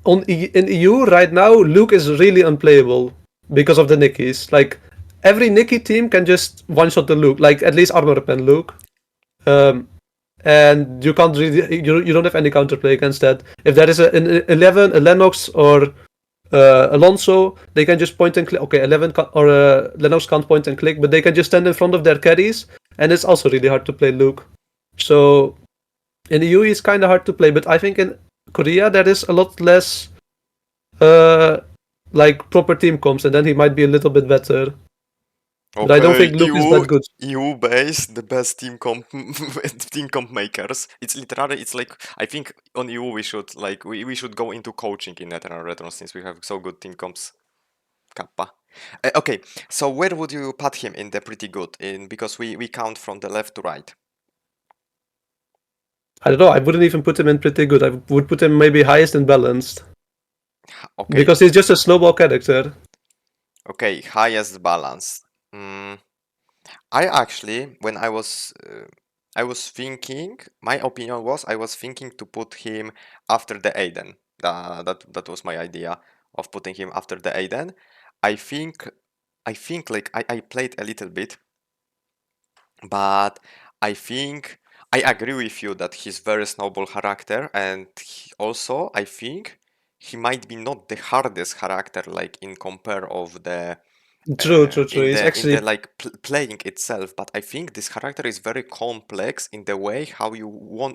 in EU right now, Luke is really unplayable because of the Nickies. Like every Nicky team can just one-shot the Luke, like at least armor pen Luke, and you can't really you don't have any counterplay against that. If there is an 11, a Lennox or Alonso, they can just point and click. Okay, 11 or Lennox can't point and click, but they can just stand in front of their carries, and it's also really hard to play Luke. So in the EU, it's kind of hard to play, but I think in Korea there is a lot less like proper team comps, and then he might be a little bit better. But I don't think Luke is that good. EU base, the best team comp team comp makers. It's literally, it's like, I think on EU we should like we should go into coaching in Eternal Retro since we have so good team comps. Kappa. Okay, so where would you put him in the pretty good? Because we count from the left to right. I don't know. I wouldn't even put him in pretty good. I would put him maybe highest in balanced. Okay. Because he's just a snowball character. Okay, highest balance. I actually, when I was thinking, my opinion was I was thinking to put him after the Aiden. That was my idea of putting him after the Aiden. I think like I played a little bit, but I think I agree with you that he's very snowball character, and also I think he might be not the hardest character like in compare of the True. He's actually in the like playing itself, but I think this character is very complex in the way how you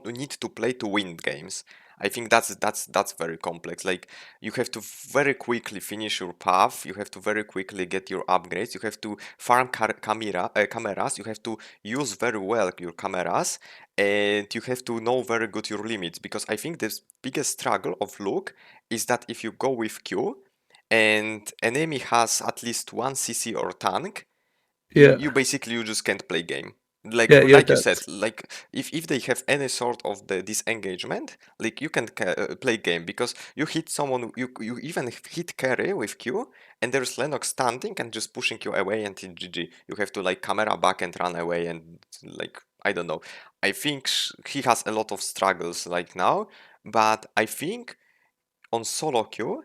need to play to win games. I think that's very complex. Like you have to very quickly finish your path. You have to very quickly get your upgrades. You have to farm cameras. You have to use very well your cameras, and you have to know very good your limits. Because I think the biggest struggle of Luke is that if you go with Q, and enemy has at least one CC or tank, you basically you just can't play game. Like you said, like if they have any sort of the disengagement, like you can play game because you hit someone, you even hit carry with Q, and there's Lennox standing and just pushing you away and it's GG. You have to like camera back and run away and like I don't know. I think he has a lot of struggles like now, but I think on solo queue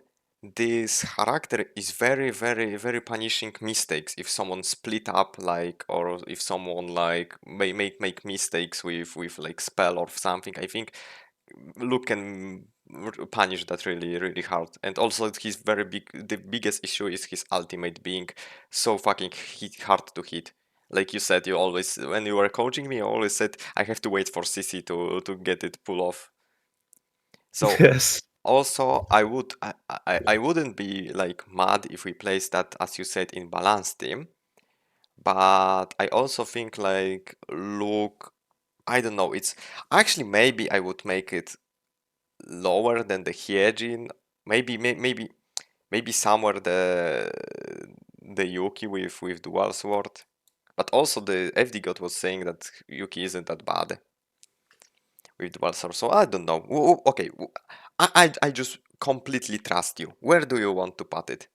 this character is very punishing mistakes if someone split up like or if someone like may make mistakes with like spell or something. I think Luke can punish that really hard, and also he's very big. The biggest issue is his ultimate being so fucking hard to hit. Like you said, you always when you were coaching me, you always said I have to wait for CC to get it pull off. So yes. also, I wouldn't be like mad if we place that, as you said, in balance team. But I also think like look, I don't know. It's actually maybe I would make it lower than the Hyejin. Maybe somewhere the Yuki with dual sword. But also the FD God was saying that Yuki isn't that bad with dual sword. So I don't know. Okay, I just completely trust you. Where do you want to put it?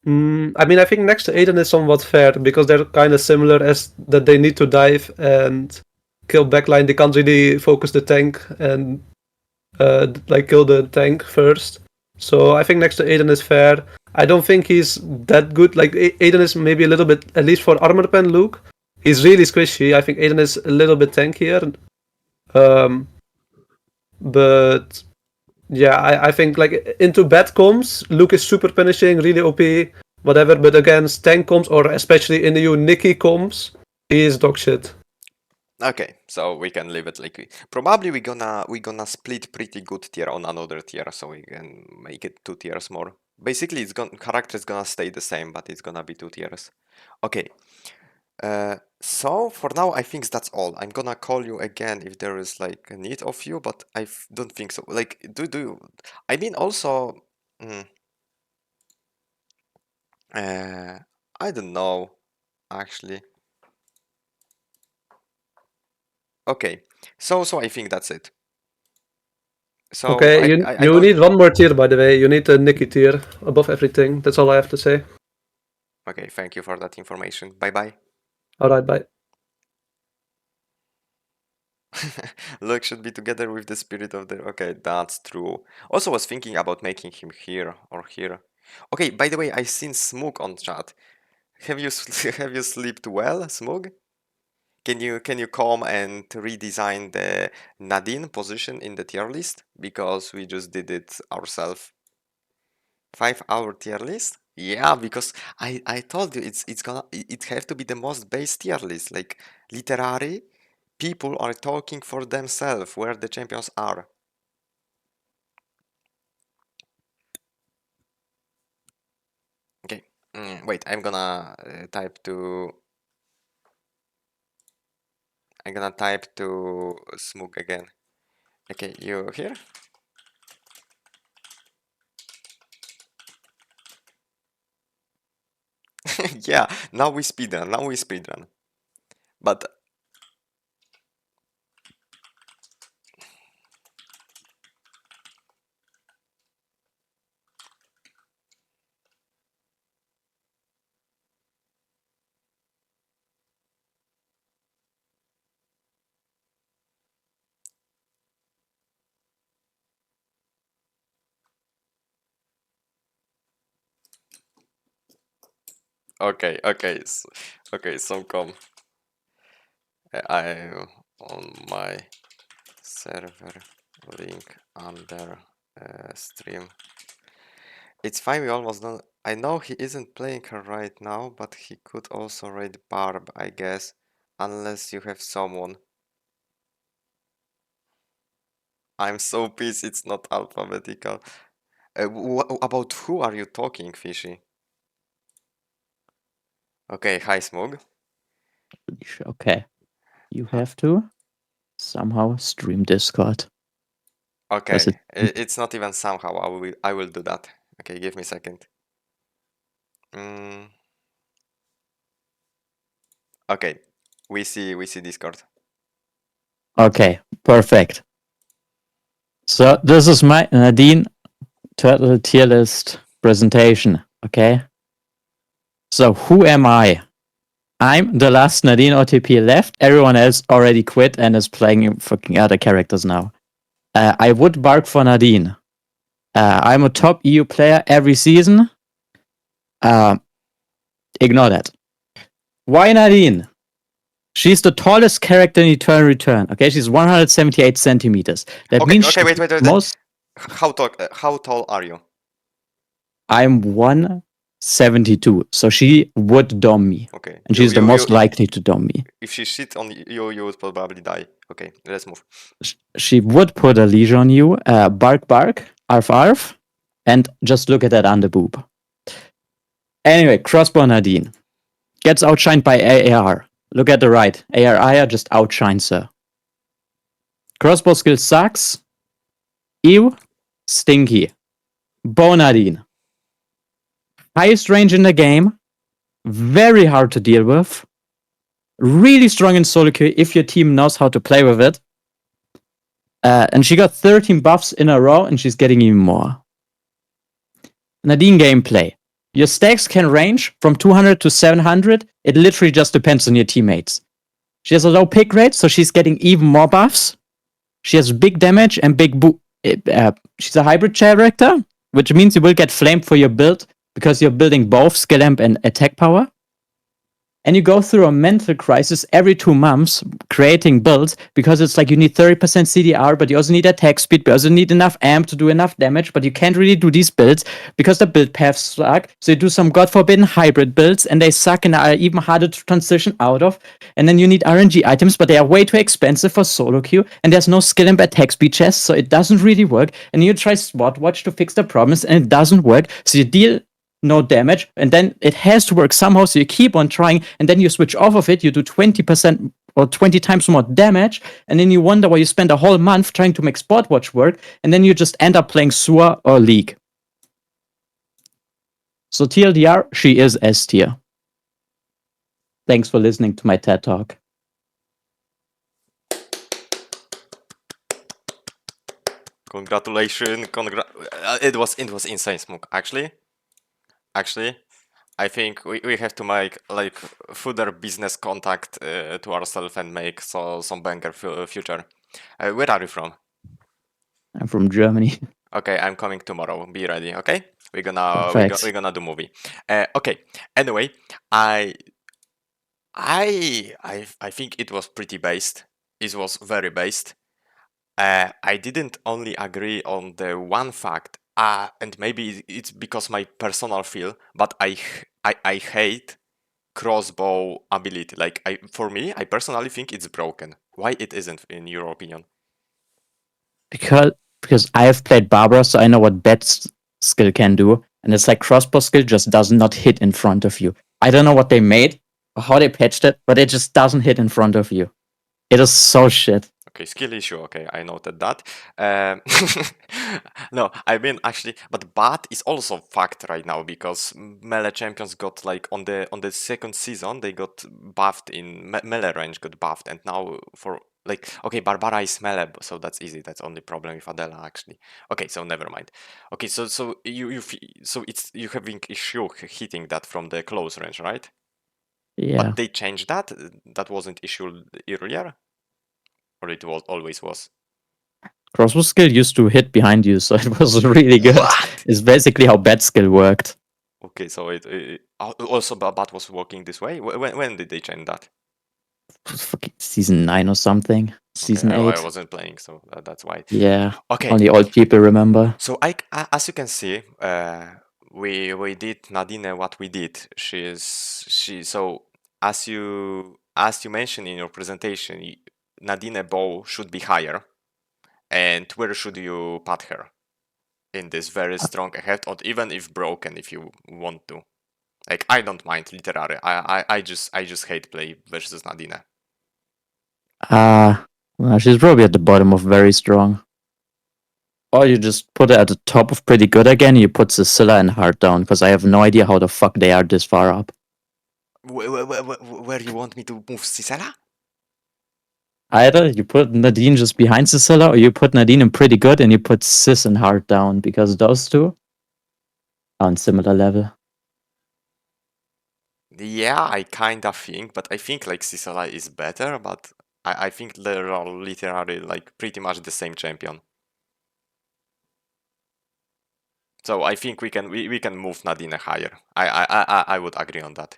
I mean, I think next to Aiden is somewhat fair because they're kind of similar as that they need to dive and kill backline. They can't really focus the tank and like kill the tank first. So I think next to Aiden is fair. I don't think he's that good. Like Aiden is maybe a little bit, at least for armor pen look, he's really squishy. I think Aiden is a little bit tankier. But yeah, I think like into bad comms, Luke is super punishing, really OP, whatever. But against tank comms or especially in the new Nikki comms, he is dog shit. Okay, so we can leave it like probably we gonna split pretty good tier on another tier, so we can make it 2 tiers more. Basically, character is gonna stay the same, but it's gonna be 2 tiers. Okay. So for now, I think that's all. I'm gonna call you again if there is like a need of you, but I don't think so. Like, do you? I mean, also, I don't know, actually. Okay, so I think that's it. So Okay, you don't... need one more tier, by the way. You need a Nikki tier above everything. That's all I have to say. Okay, thank you for that information. Bye bye. Alright, bye. Luke should be together with the spirit of the... Okay, that's true. Also was thinking about making him here or here. Okay, by the way, I seen Smug on chat. Have you have you slept well, Smug? Can you come and redesign the Nadine position in the tier list? Because we just did it ourselves. 5-hour tier list? Yeah, because I told you it have to be the most base tier list. Like literary, people are talking for themselves where the champions are. Okay, wait, I'm gonna type to Smug again. Okay, you here? Yeah, now we speedrun. But okay, so come. I'm on my server link under stream. It's fine, we almost done. I know he isn't playing her right now, but he could also raid Barb, I guess, unless you have someone. I'm so pissed it's not alphabetical. About who are you talking, Fishy? Okay, hi Smug. Okay. You have to somehow stream Discord. Okay, it's not even somehow. I will do that. Okay, give me a second. Okay, we see Discord. Okay, perfect. So this is my Nadine Turtle tier list presentation. Okay. So who am I? I'm the last Nadine OTP left. Everyone else already quit and is playing fucking other characters now. I would bark for Nadine. I'm a top EU player every season. Ignore that. Why Nadine? She's the tallest character in Eternal Return. Okay, she's 178 centimeters. That means wait. most. How tall are you? I'm 172, so she would dom me. Okay. And she's the most likely to dom me. If she shit on you, you would probably die. Okay, let's move. She would put a leash on you. Bark. Arf arf. And just look at that underboob. Anyway, crossbow Nadine. Gets outshined by AR. Look at the right. AR just outshines her. Crossbow skill sucks. Ew. Stinky. Bow Nadine. Highest range in the game. Very hard to deal with. Really strong in solo queue if your team knows how to play with it. And she got 13 buffs in a row, and she's getting even more. Nadine gameplay. Your stacks can range from 200 to 700. It literally just depends on your teammates. She has a low pick rate, so she's getting even more buffs. She has big damage and big she's a hybrid character, which means you will get flamed for your build because you're building both skill amp and attack power. And you go through a mental crisis every 2 months creating builds because it's like you need 30% CDR, but you also need attack speed, but you also need enough amp to do enough damage, but you can't really do these builds because the build paths suck. So you do some god forbidden hybrid builds and they suck and are even harder to transition out of. And then you need RNG items, but they are way too expensive for solo queue and there's no skill and attack speed chests, so it doesn't really work. And you try SWAT watch to fix the problems and it doesn't work. So you deal no damage, and then it has to work somehow, so you keep on trying, and then you switch off of it, you do 20% or 20 times more damage, and then you wonder why you spend a whole month trying to make Sport Watch work, and then you just end up playing SUA or League. So TLDR, she is S tier. Thanks for listening to my TED Talk. Congratulations, it was insane, Smoke. Actually, I think we have to make like further business contact to ourselves and make some banger future. Where are you from? I'm from Germany. Okay, I'm coming tomorrow. Be ready, okay? We're gonna do movie. Okay. Anyway, I think it was pretty based. It was very based. I didn't only agree on the one fact, and maybe it's because my personal feel, but I hate crossbow ability. Like for me, I personally think it's broken. Why it isn't, in your opinion? Because I have played Barbara, so I know what Bet's skill can do, and it's like crossbow skill just does not hit in front of you. I don't know what they made or how they patched it, but it just doesn't hit in front of you. It is so shit. Okay, skill issue. Okay, I noted that. No, I mean actually, but Bat is also fact right now because melee champions got like on the second season they got buffed in melee range got buffed, and now for like okay, Barbara is melee, so that's easy. That's only problem with Adela actually. Okay, so never mind. Okay, so you having issue hitting that from the close range, right? Yeah. But they changed that. That wasn't issue earlier. Or it always was. Crossbow skill used to hit behind you, so it was really good. What? It's basically how bat skill worked. Okay, so it also Bat was working this way. When did they change that? Fucking season 9 or something. Season 8. I wasn't playing, so that's why. Yeah. Okay. Only old people remember. So as you can see, we did Nadine what we did. So as you mentioned in your presentation, Nadine bow should be higher. And where should you put her? In this very strong ahead, or even if broken, if you want to. Like I don't mind literary. I just hate play versus Nadine. Well, she's probably at the bottom of very strong. Or you just put her at the top of pretty good again. You put Sissela and Hart down because I have no idea how the fuck they are this far up. Where you want me to move Sissela? Either you put Nadine just behind Sissela, or you put Nadine in pretty good and you put Sis and Hart down because those two are on similar level. Yeah, I kind of think, but I think like Sissela is better, but I think they are literally like pretty much the same champion. So I think we can move Nadine higher. I would agree on that.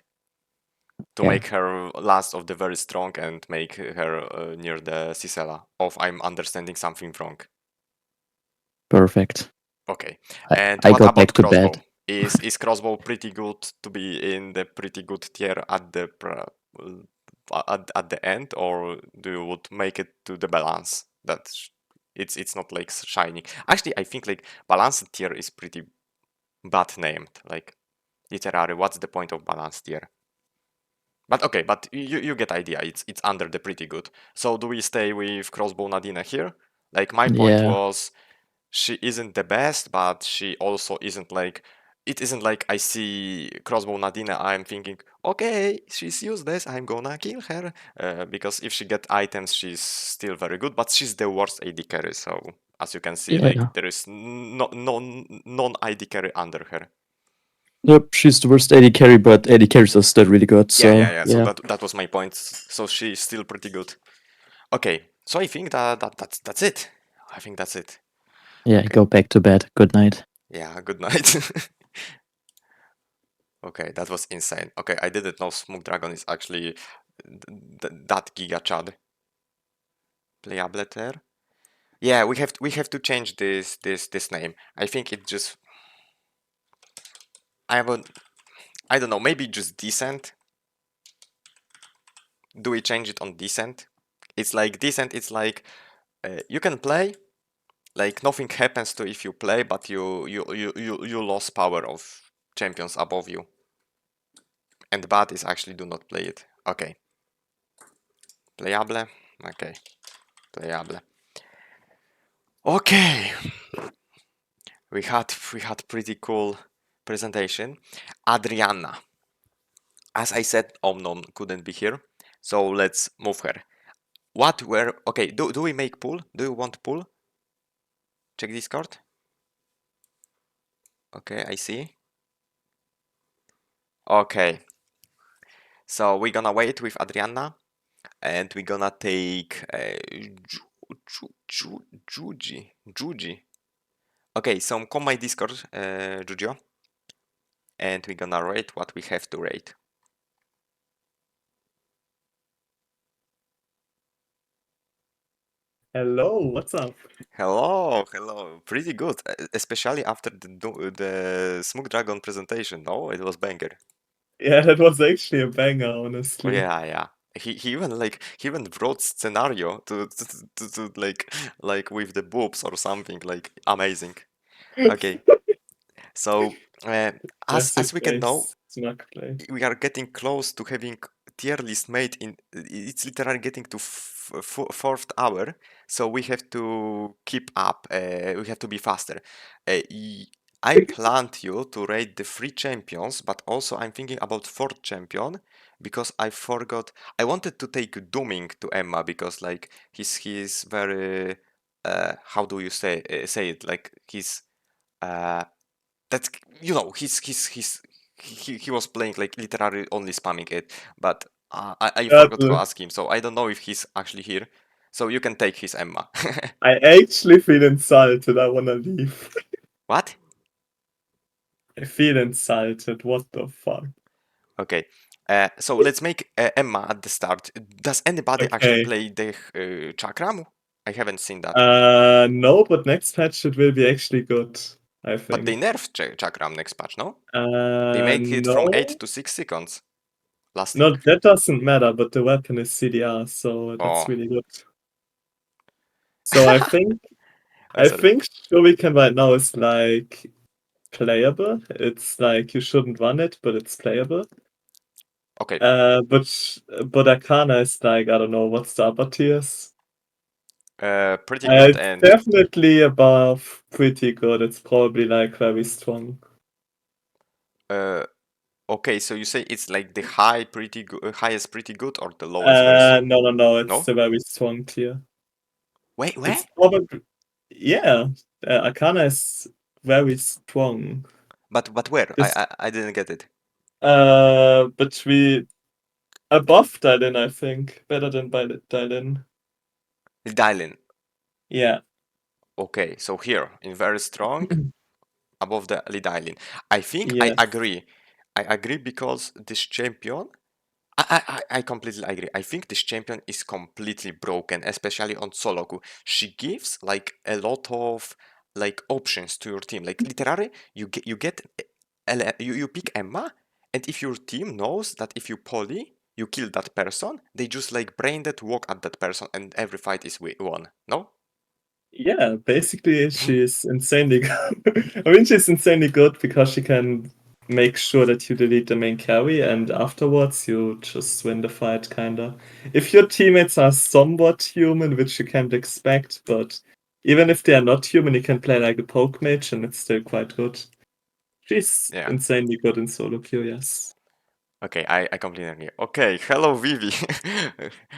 To make her last of the very strong and make her near the Sissela. Of I'm understanding something wrong. Perfect. Okay. And I what got about back to crossbow? bed. Is crossbow pretty good to be in the pretty good tier at the at the end, or do you would make it to the balance that It's not like shining. Actually, I think like balanced tier is pretty bad named. Like literally, what's the point of balanced tier? But okay, but you get idea. It's under the pretty good. So do we stay with Crossbow Nadine here? Like my point Yeah. was, she isn't the best, but she also isn't like. It isn't like I see Crossbow Nadine, I'm thinking, okay, she's useless, I'm gonna kill her. Because if she get items, she's still very good, but she's the worst AD carry. So as you can see, Yeah. like there is non AD carry under her. Yep, she's the worst AD carry, but AD carries are still really good. So Yeah. So that was my point. So she's still pretty good. Okay, so I think that's it. I think that's it. yeah, go back to bed. Good night. Yeah, good night. Okay, that was insane. Okay, I didn't know Smoke Dragon is actually that Giga Chad. Playable there. Yeah, we have to change this name. I think it just I don't know, maybe just decent. Do we change it on decent? It's like decent, it's like you can play, like nothing happens to if you play, but you lost power of champions above you. And bad is actually do not play it. Okay. Playable. Okay. Playable. Okay. We had pretty cool presentation. Adriana. As I said, Omnom couldn't be here, so let's move her. What were okay? Do we make pool? Do you want pool? Check Discord. Okay, I see. Okay. So we're gonna wait with Adriana, and we're gonna take Juji. Okay, so come my Discord, Jujio, and we're gonna rate what we have to rate. Hello, what's up? Hello. Pretty good, especially after the Smoke Dragon presentation. No, it was banger. Yeah, that was actually a banger, Oh, honestly. yeah. He even brought scenario to like with the boobs or something like amazing. Okay, so as we can know, Smug play. we are getting close to having tier list made in. It's literally getting to fourth hour, so we have to keep up. We have to be faster. I planned you to rate the 3 champions, but also I'm thinking about 4th champion because I forgot. I wanted to take Dooming to Emma because like he's very how do you say it, like he's that's he was playing like literally only spamming it, but I forgot to ask him, so I don't know if he's actually here. So you can take his Emma. I actually feel insulted. I wanna leave. What? I feel insulted. What the fuck? Okay. So let's make Emma at the start. Does anybody actually Okay. play the Chakram? I haven't seen that. No, but next patch it will be actually good, I think. But they nerfed Chakram next patch, no? They make it from 8 to 6 seconds. Lasting. No, that doesn't matter, but the weapon is CDR, so that's Oh. really good. So I think Sorry. Shuriken right now is like playable. It's like you shouldn't run it, but it's playable. Okay. But Arcana is like, I don't know, what's the upper tiers? Pretty good It's and definitely above pretty good. It's probably like very strong. okay, so you say it's like the highest pretty good or the lowest very strong? No, it's No? the very strong tier. Wait, where? It's probably yeah. Arcana is very strong. But where? It's- I didn't get it. But we above Dailin, I think. Better than by Dailin. Dailin. Yeah. Okay, so here in very strong, above the Dailin. I think Yes. I agree. I agree because this champion. I completely agree. I think this champion is completely broken, especially on solo queue. She gives like a lot of like options to your team. Like literally, you pick Emma, and if your team knows that if you poly, you kill that person, they just like brain that walk at that person, and every fight is won. No? Yeah, basically she's insanely good. I mean, she's insanely good because she can make sure that you delete the main carry, and afterwards you just win the fight, kinda. If your teammates are somewhat human, which you can't expect, but even if they are not human, you can play like a poke mage, and it's still quite good. She's Yeah. insanely good in solo queue, yes. Okay, I completely agree. Okay, hello Vivi.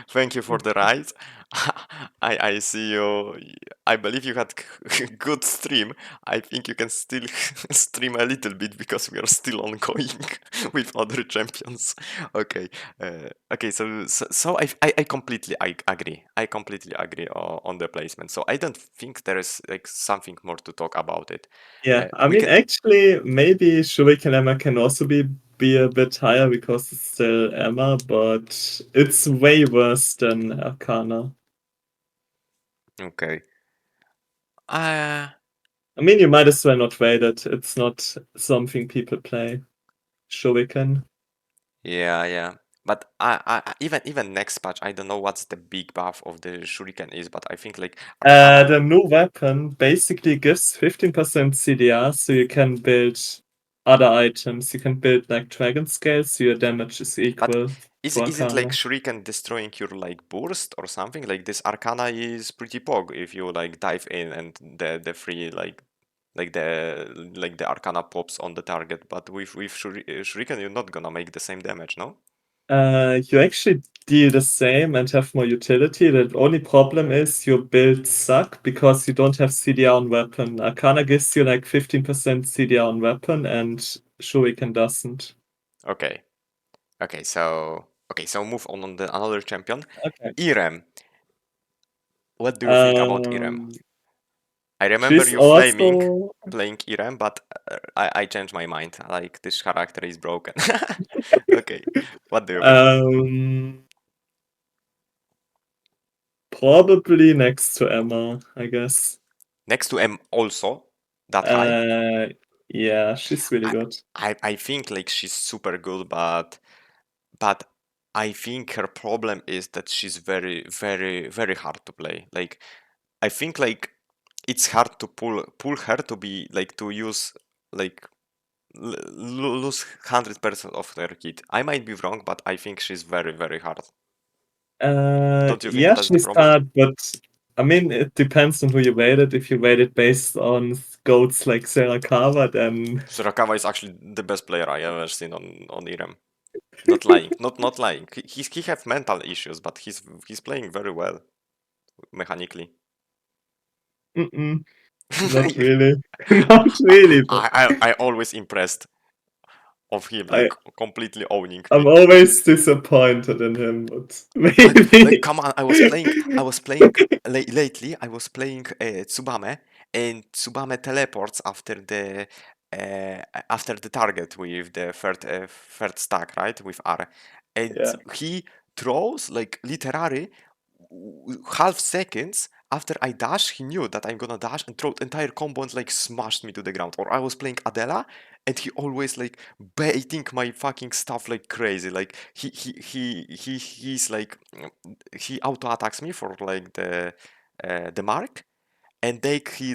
Thank you for the ride. I see you. I believe you had good stream. I think you can still stream a little bit because we are still ongoing with other champions. Okay, okay. So I completely agree. I completely agree on the placement. So I don't think there is like something more to talk about it. Yeah, I We mean, can. actually, maybe Shuriken Emma can also be a bit higher because it's still Emma, but it's way worse than Arcana. Okay. I mean, you might as well not rate it. It's not something people play. Shuriken. Yeah, yeah. But even next patch, I don't know what's the big buff of the Shuriken is, but I think like Arcana. The new weapon basically gives 15% CDR, so you can build other items. You can build like dragon scales, so your damage is But equal to isn't like Arcana. Shuriken destroying your like burst or something? Like this Arcana is pretty pog if you like dive in and the free like the Arcana pops on the target. But with Shuriken, you're not gonna make the same damage, no? You actually deal the same and have more utility. The only problem is your builds suck because you don't have CDR on weapon. Arcana gives you like 15% CDR on weapon and Shuriken doesn't. Okay. Okay, so move on the another champion. Okay. Irem. What do you think about Irem? Um, I remember she's you flaming also playing Irem, but I changed my mind. Like this character is broken. Okay, what do you think? probably next to Emma, I guess. Next to M also that high. Yeah, she's really good. I think like she's super good, but I think her problem is that she's very hard to play. Like I think like it's hard to pull her to be like to use like lose 100% of her kit. I might be wrong, but I think she's very hard. Don't you think Yeah, that's the she's problem? hard, but I mean, it depends on who you rate it. If you rate it based on goats like Sarakawa, then Sorakawa is actually the best player I ever seen on Irem. Not lying, not lying. He have mental issues, but he's playing very well mechanically. not really, not really. But I always impressed of him, I like completely owning I'm me. always disappointed in him, but Like maybe. come on, I was playing lately. I was playing Tsubame, and Tsubame teleports after the target with the third stack, right, with R, and Yeah. he throws like literally half seconds after I dash. He knew that I'm gonna dash and throw the entire combo and like smashed me to the ground. Or I was playing Adela, and he always like baiting my fucking stuff like crazy. Like he's like he auto attacks me for like the mark, and he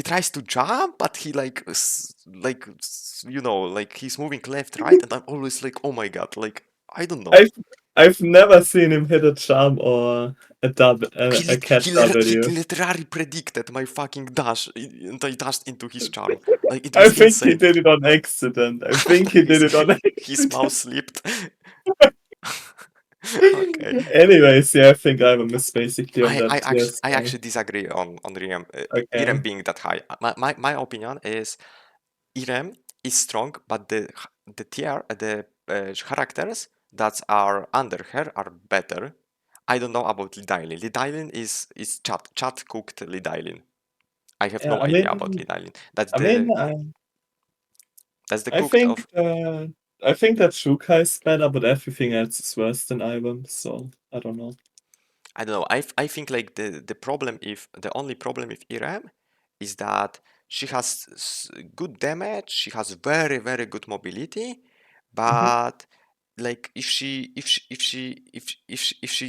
tries to jump, but he you know, like he's moving left right, and I'm always like, oh my god, like I don't know. I've never seen him hit a charm or a cat He W. literally predicted my fucking dash, and I dashed into his charm. Like it I was think he insane. did it on accident. I think he did it on His mouse slipped. Okay. Anyways, yeah, I think I have a miss basically on that. Yes. I actually disagree on Irem, Okay. Irem being that high. My opinion is Irem is strong, but the characters that are under her are better. I don't know about Dailin. Dailin is chat cooked Dailin. I have Yeah, no idea about Dailin. I mean, That's the I cooked think of. I think that Xiukai is better, but everything else is worse than Ivan. So I don't know. I don't know. I think like the only problem with Irem is that she has good damage. She has very good mobility, Mhm. but like if she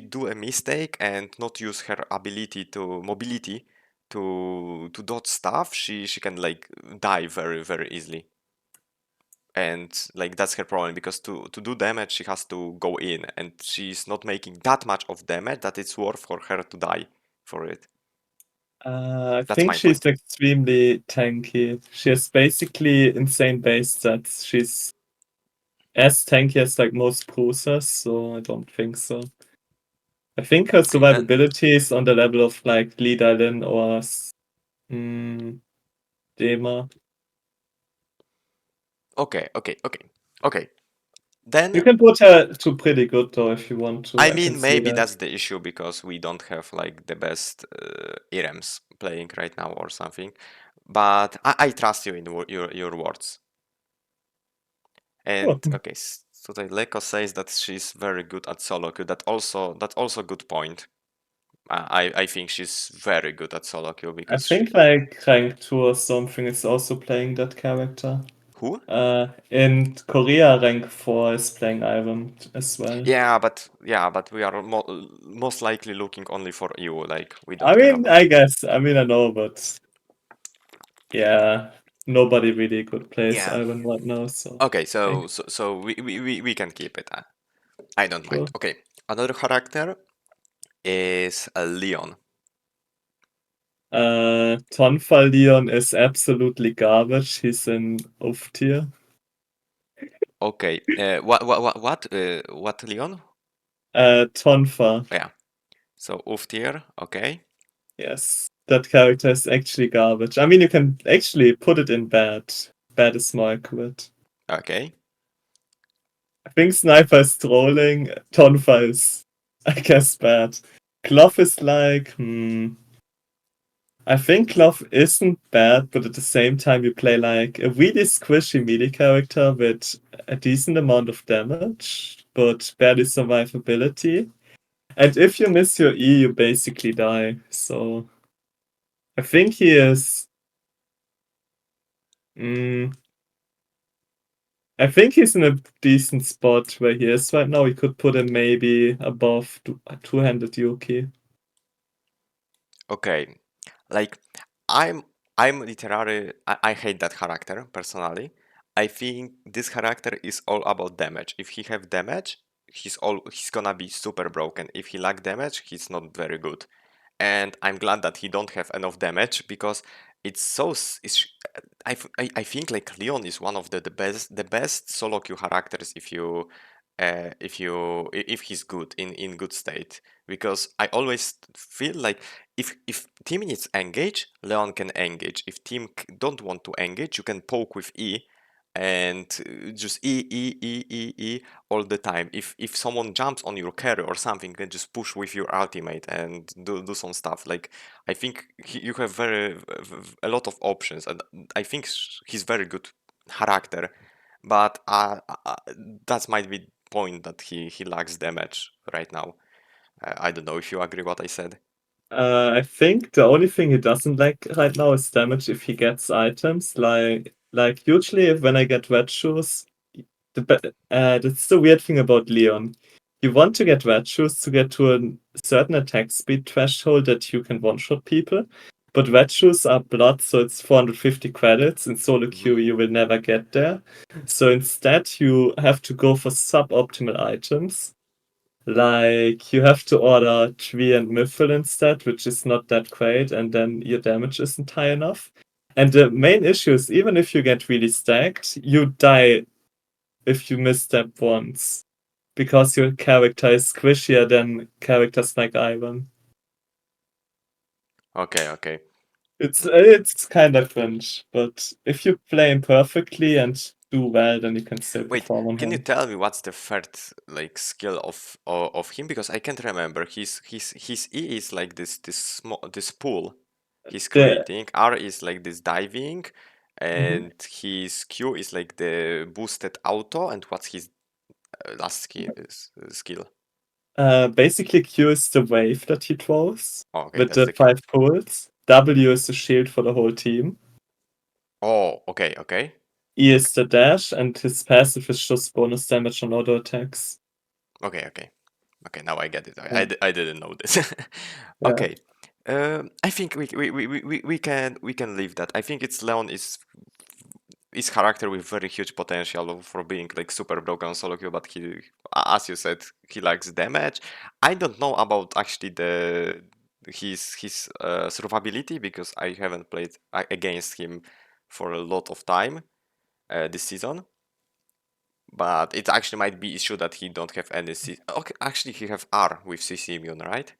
do a mistake and not use her ability to mobility to dodge stuff, she can like die very very easily. And like that's her problem, because to do damage she has to go in, and she's not making that much of damage that it's worth for her to die for it. I That's think my she's point. extremely tanky. She has basically insane base stats. She's as tanky as like most bruisers, so I don't think so. I think her survivability is on the level of like Dailin or Dema. Okay. Then You can put her to pretty good though if you want to. I can mean, see maybe that. that's the issue, because we don't have like the best Irems playing right now or something. But I trust you in your words. And okay, so the Leko says that she's very good at solo queue. That's also a good point. I think she's very good at solo queue, I because think like rank 2 or something is also playing that character. Who? In Korea, rank 4 is playing Iron as well. Yeah, but we are most likely looking only for you. Like we don't I care mean, about. I guess. I mean, I know, but yeah, nobody really good plays Yeah. Iron right now. So Okay, so we can keep it. I don't Sure. mind. Okay, another character is Leon. Tonfa Leon is absolutely garbage. He's in off tier. Okay, what Leon? Tonfa. Yeah, so off tier. Okay. Yes, that character is actually garbage. I mean, you can actually put it in bad. Bad is more accurate. Okay. I think Sniper is trolling. Tonfa is, I guess, bad. Cloth is like, I think Cloth isn't bad, but at the same time, you play like a really squishy melee character with a decent amount of damage, but barely survivability. And if you miss your E, you basically die. So I think he is. I think he's in a decent spot where he is right now. We could put him maybe above two-handed Yuki. Okay, like I'm literally I hate that character personally. I think this character is all about damage. If he have damage, he's gonna be super broken. If he lack damage, he's not very good. And I'm glad that he don't have enough damage, because it's so I think like Leon is one of the best solo queue characters if he's good in good state, because I always feel like if team needs engage, Leon can engage. If team don't want to engage, you can poke with E and just E all the time. If someone jumps on your carry or something, then just push with your ultimate and do some stuff. Like I think you have a lot of options, and I think he's very good character, but that might be point that he lacks damage right now. I don't know if you agree what I said. I think the only thing he doesn't like right now is damage if he gets items. Like usually when I get red shoes, that's the weird thing about Leon. You want to get red shoes to get to a certain attack speed threshold that you can one-shot people. But red shoes are blood, so it's 450 credits. In solo queue, you will never get there. So instead, you have to go for suboptimal items. Like, you have to order Tree and Mithril instead, which is not that great, and then your damage isn't high enough. And the main issue is, even if you get really stacked, you die if you misstep once. Because your character is squishier than characters like Ivan. Okay. It's kind of cringe, but if you play him perfectly and do well, then you can still Wait, perform on can you him. tell me what's the third like skill of him? Because I can't remember. His E is like this pool he's creating. R is like this diving, and his Q is like the boosted auto. And what's his last skill? Basically, Q is the wave that he throws Okay, with that's the the Q. 5 pools. W is the shield for the whole team. Oh, okay. E is the dash, and his passive is just bonus damage on auto attacks. Okay. Now I get it. Yeah. I didn't know this. Yeah. Okay. I think we can leave that. I think it's Leon is character with very huge potential for being like super broken on solo queue, but he, as you said, he lacks damage. I don't know about actually his survivability because I haven't played against him for a lot of time this season. But it actually might be issue that he don't have any okay, actually he have R with CC immune, right?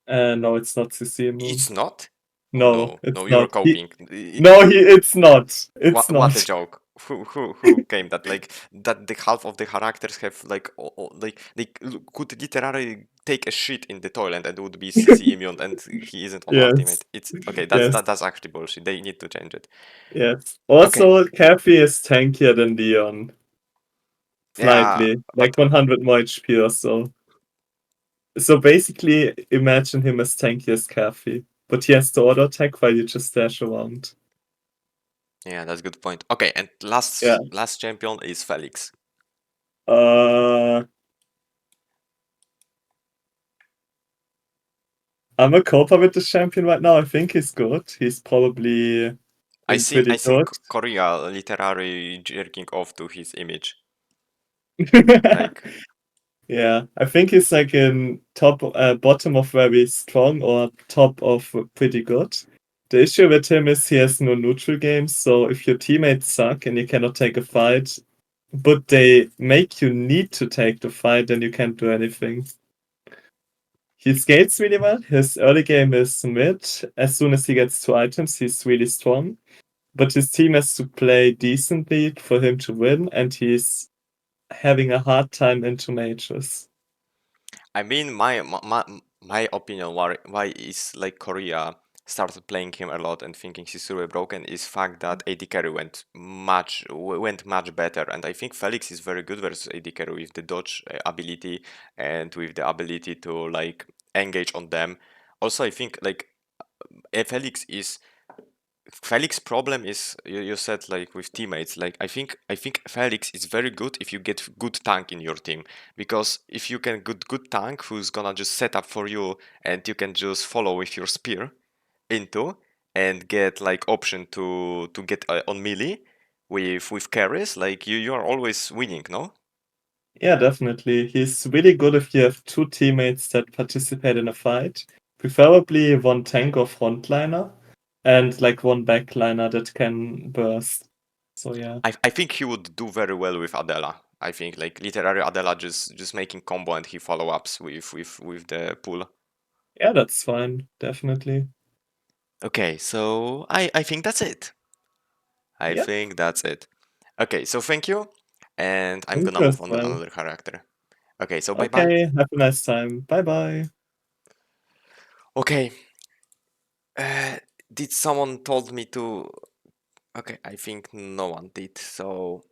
No, it's not CC immune. It's not? No, it's no, you're not. coping. It's not. It's not. What a joke. Who came that like that the half of the characters have like like they could literally take a shit in the toilet and would be CC immune and he isn't on Yes. ultimate. It's okay, Yes. that's actually bullshit. They need to change it. Yes. Also, Cathy is tankier than Leon. Slightly. Yeah, Like 100 more HP or so. So basically, imagine him as tanky as Cathy. But he has to auto attack while you just dash around. Yeah, that's a good point. Okay, and last Yeah. champion is Felix. I'm a copa with the champion right now. I think he's good. He's probably I pretty think good. Korea literally jerking off to his image. Yeah, I think he's like in bottom of very strong or top of pretty good. The issue with him is he has no neutral games, so if your teammates suck and you cannot take a fight, but they make you need to take the fight, then you can't do anything. He skates really well. His early game is mid. As soon as he gets 2 items, he's really strong. But his team has to play decently for him to win, and he's having a hard time into majors. I mean, my opinion why is like Korea started playing him a lot and thinking he's super broken is fact that AD carry went much better, and I think Felix is very good versus AD carry with the dodge ability and with the ability to like engage on them. Also, I think like Felix problem is you said like with teammates. Like I think Felix is very good if you get good tank in your team, because if you can get good tank who's gonna just set up for you and you can just follow with your spear into and get like option to get on melee with carries, like you are always winning, no? Yeah, definitely. He's really good if you have 2 teammates that participate in a fight. Preferably 1 tank or frontliner, and like 1 backliner that can burst. So yeah. I think he would do very well with Adela. I think like literary Adela just making combo and he follow ups with the pool. Yeah, that's fine. Definitely. Okay, so I think that's it. I Yep. think that's it. Okay, so thank you, and I'm Thank gonna you move as on to well. another character. Okay, so bye bye. Okay, have a nice time. Bye bye. Okay. Did someone told me to? Okay, I think no one did. So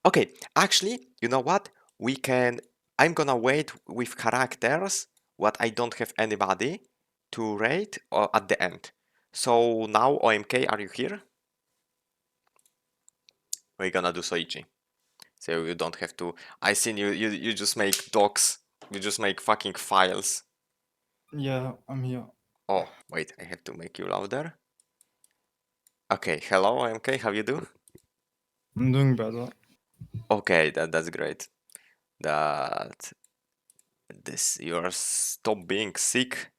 okay, actually, you know what? We can. I'm gonna wait with characters what I don't have anybody to rate or at the end. So now OMK, are you here? We're gonna do Soichi. So you don't have to. I seen you just make docs. You just make fucking files. Yeah, I'm here. Oh, wait, I have to make you louder. Okay, hello, OMK, how you do? I'm doing better. Okay, that's great. That you're stop being sick.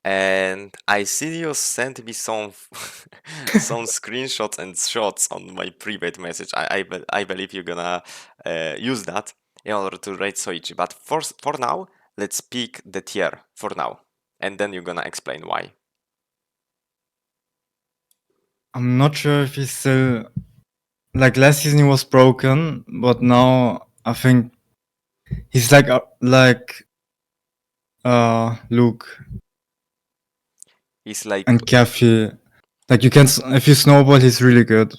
And I see you sent me some some screenshots and shots on my private message. I believe you're gonna use that in order to rate Soichi. But for now, let's pick the tier for now, and then you're gonna explain why. I'm not sure if he's still like last season he was broken, but now I think he's like Luke. He's like and Cathy. Like you can if you snowball, he's really good.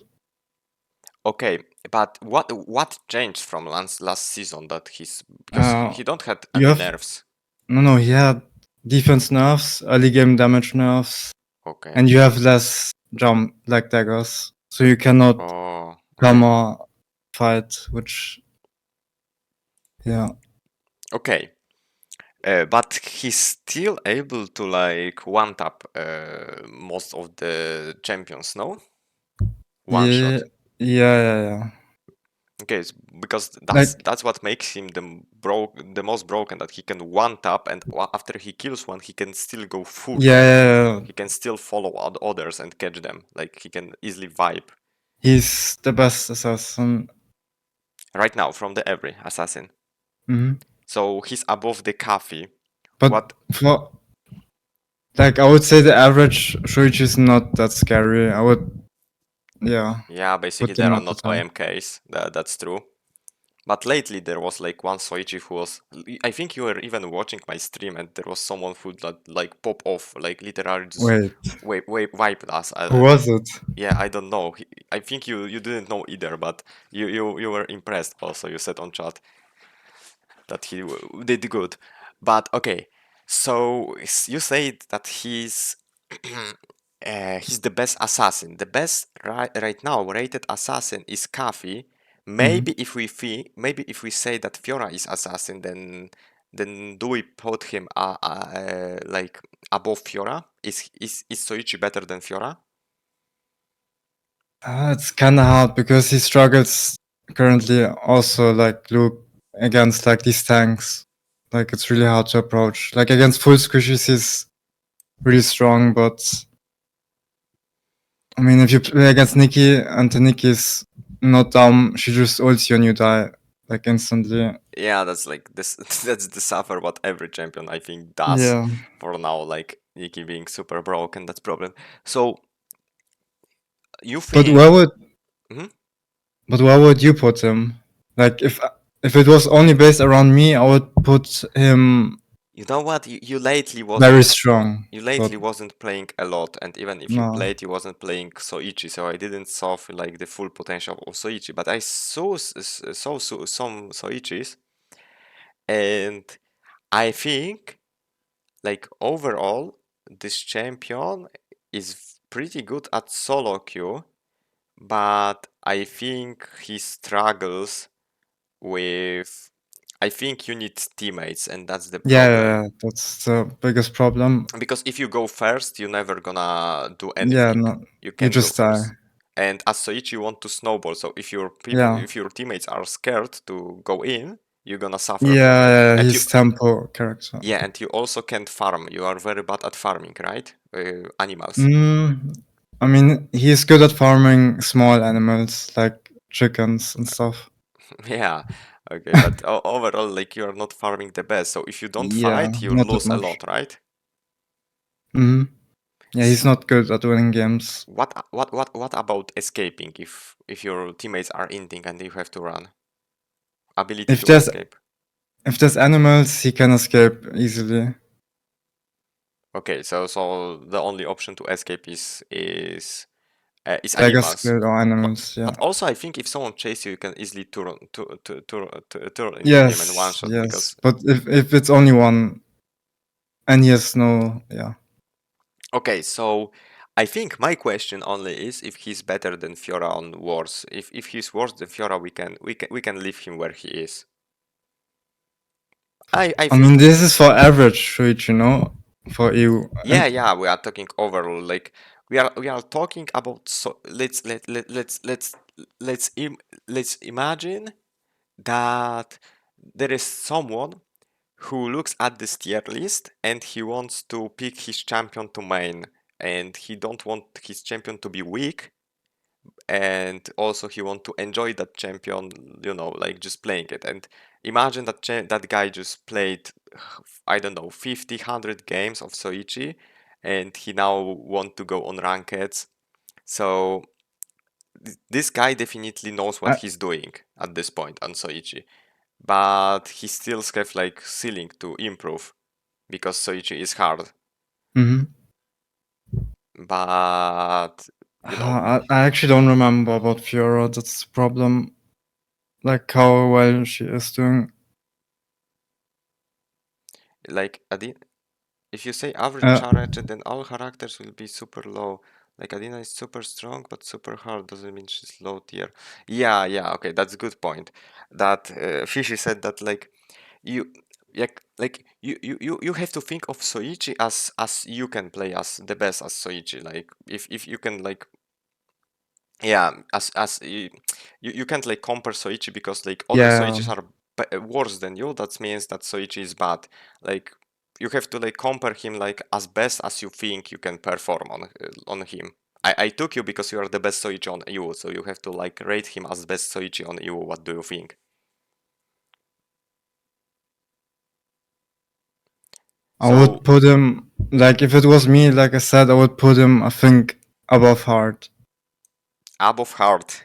Okay, but what changed from last season that because he don't had any nerfs. No, he had defense nerfs, early game damage nerfs. Okay. And you have less jump like daggers, so you cannot hammer fight, which yeah. Okay. But he's still able to like one tap most of the champions, no? One Yeah, shot. yeah. Okay, because Like- that's what makes him the most broken, that he can one tap, and after he kills one, he can still go full. Yeah. He can still follow others and catch them. Like he can easily vibe. He's the best assassin. Right now, from the every assassin. Mhm. So he's above the Cathy. But What? for like, I would say the average Shuichi is not that scary. I would, yeah. Yeah, basically put him there are at the not top. OMKs. That's true. But lately there was like one Soichi who was. I think you were even watching my stream, and there was someone who like pop off, like literally just wiped us. Who was it? Yeah, I don't know. I think you didn't know either, but you were impressed. Also, you said on chat that he did good. But okay, so you said that he's he's the best assassin. The best right now rated assassin is Cathy. Maybe if we say that Fiora is assassin, then do we put him like above Fiora? Is Soichi better than Fiora? It's kind of hard because he struggles currently also like Luke against like these tanks. Like it's really hard to approach. Like against full squishies, he's really strong, but I mean, if you play against Nikki and the Nikki's not dumb, she just ults you and you die like instantly. Yeah, that's like this. That's the suffer what every champion I think does Yeah. for now. Like Yuki being super broken, that's problem. So you think? But where would? Mhm. But where would you put him? Like if it was only based around me, I would put him. You know what? You lately wasn't Very strong. You lately but- wasn't playing a lot, and even if you No. played, you wasn't playing Soichi, so I didn't saw like the full potential of Soichi. But I saw some Soichis, and I think like overall this champion is pretty good at solo queue, but I think he struggles with. I think you need teammates, and that's the problem. Yeah, that's the biggest problem. Because if you go first, you're never gonna do Yeah, anything. no, You can't just go first. die. And as Soichi, you want to snowball. So if your Yeah. if your teammates are scared to go in, you're gonna suffer. Yeah, And he's tempo character. Yeah, and you also can't farm. You are very bad at farming, right? Animals. I mean, he's good at farming small animals like chickens and stuff. Yeah. Okay, but overall, like you are not farming the best. So if you don't Yeah, fight, you not that lose a much. lot, right? Yeah, he's not good at winning games. What about escaping if your teammates are inting and you have to run? Ability If to there's escape. if there's animals, he can escape easily. Okay, so the only option to escape is Dagger animals. skill or animals, yeah. But also, I think if someone chases you, you can easily turn in the game and one shot. Yes. Because But if it's only one, and he has no, yeah. okay, so I think my question only is if he's better than Fiora on wars. If he's worse than Fiora, we can leave him where he is. I I think, mean, this is for average Switch, you know, for EU. yeah, we are talking overall. Like we are talking about. So let's imagine that there is someone who looks at this tier list and he wants to pick his champion to main, and he don't want his champion to be weak, and also he want to enjoy that champion, you know, like just playing it. And imagine that that guy just played, I don't know, 50 100 games of Soichi, and he now want to go on rankeds. So this guy definitely knows what he's doing at this point on Soichi, but he still have like ceiling to improve because Soichi is hard. But you know, I actually don't remember about Fiora. That's the problem. Like how well she is doing. like if you say average charge, then all characters will be super low. Like Adina is super strong, but super hard doesn't mean she's low tier. Yeah, okay, that's a good point. That Fishy said that like you like you have to think of Soichi as you can play as the best as Soichi. Like if you can like as you can't like compare Soichi because like other Soichis are worse than you. That means that Soichi is bad. Like you have to like compare him like as best as you think you can perform on him. I took you because you are the best Soichi on EU, so you have to like rate him as best Soichi on EU. What do you think? I would put him, like, if it was me, like I said, I would put him, I think, above Hart. Above Hart.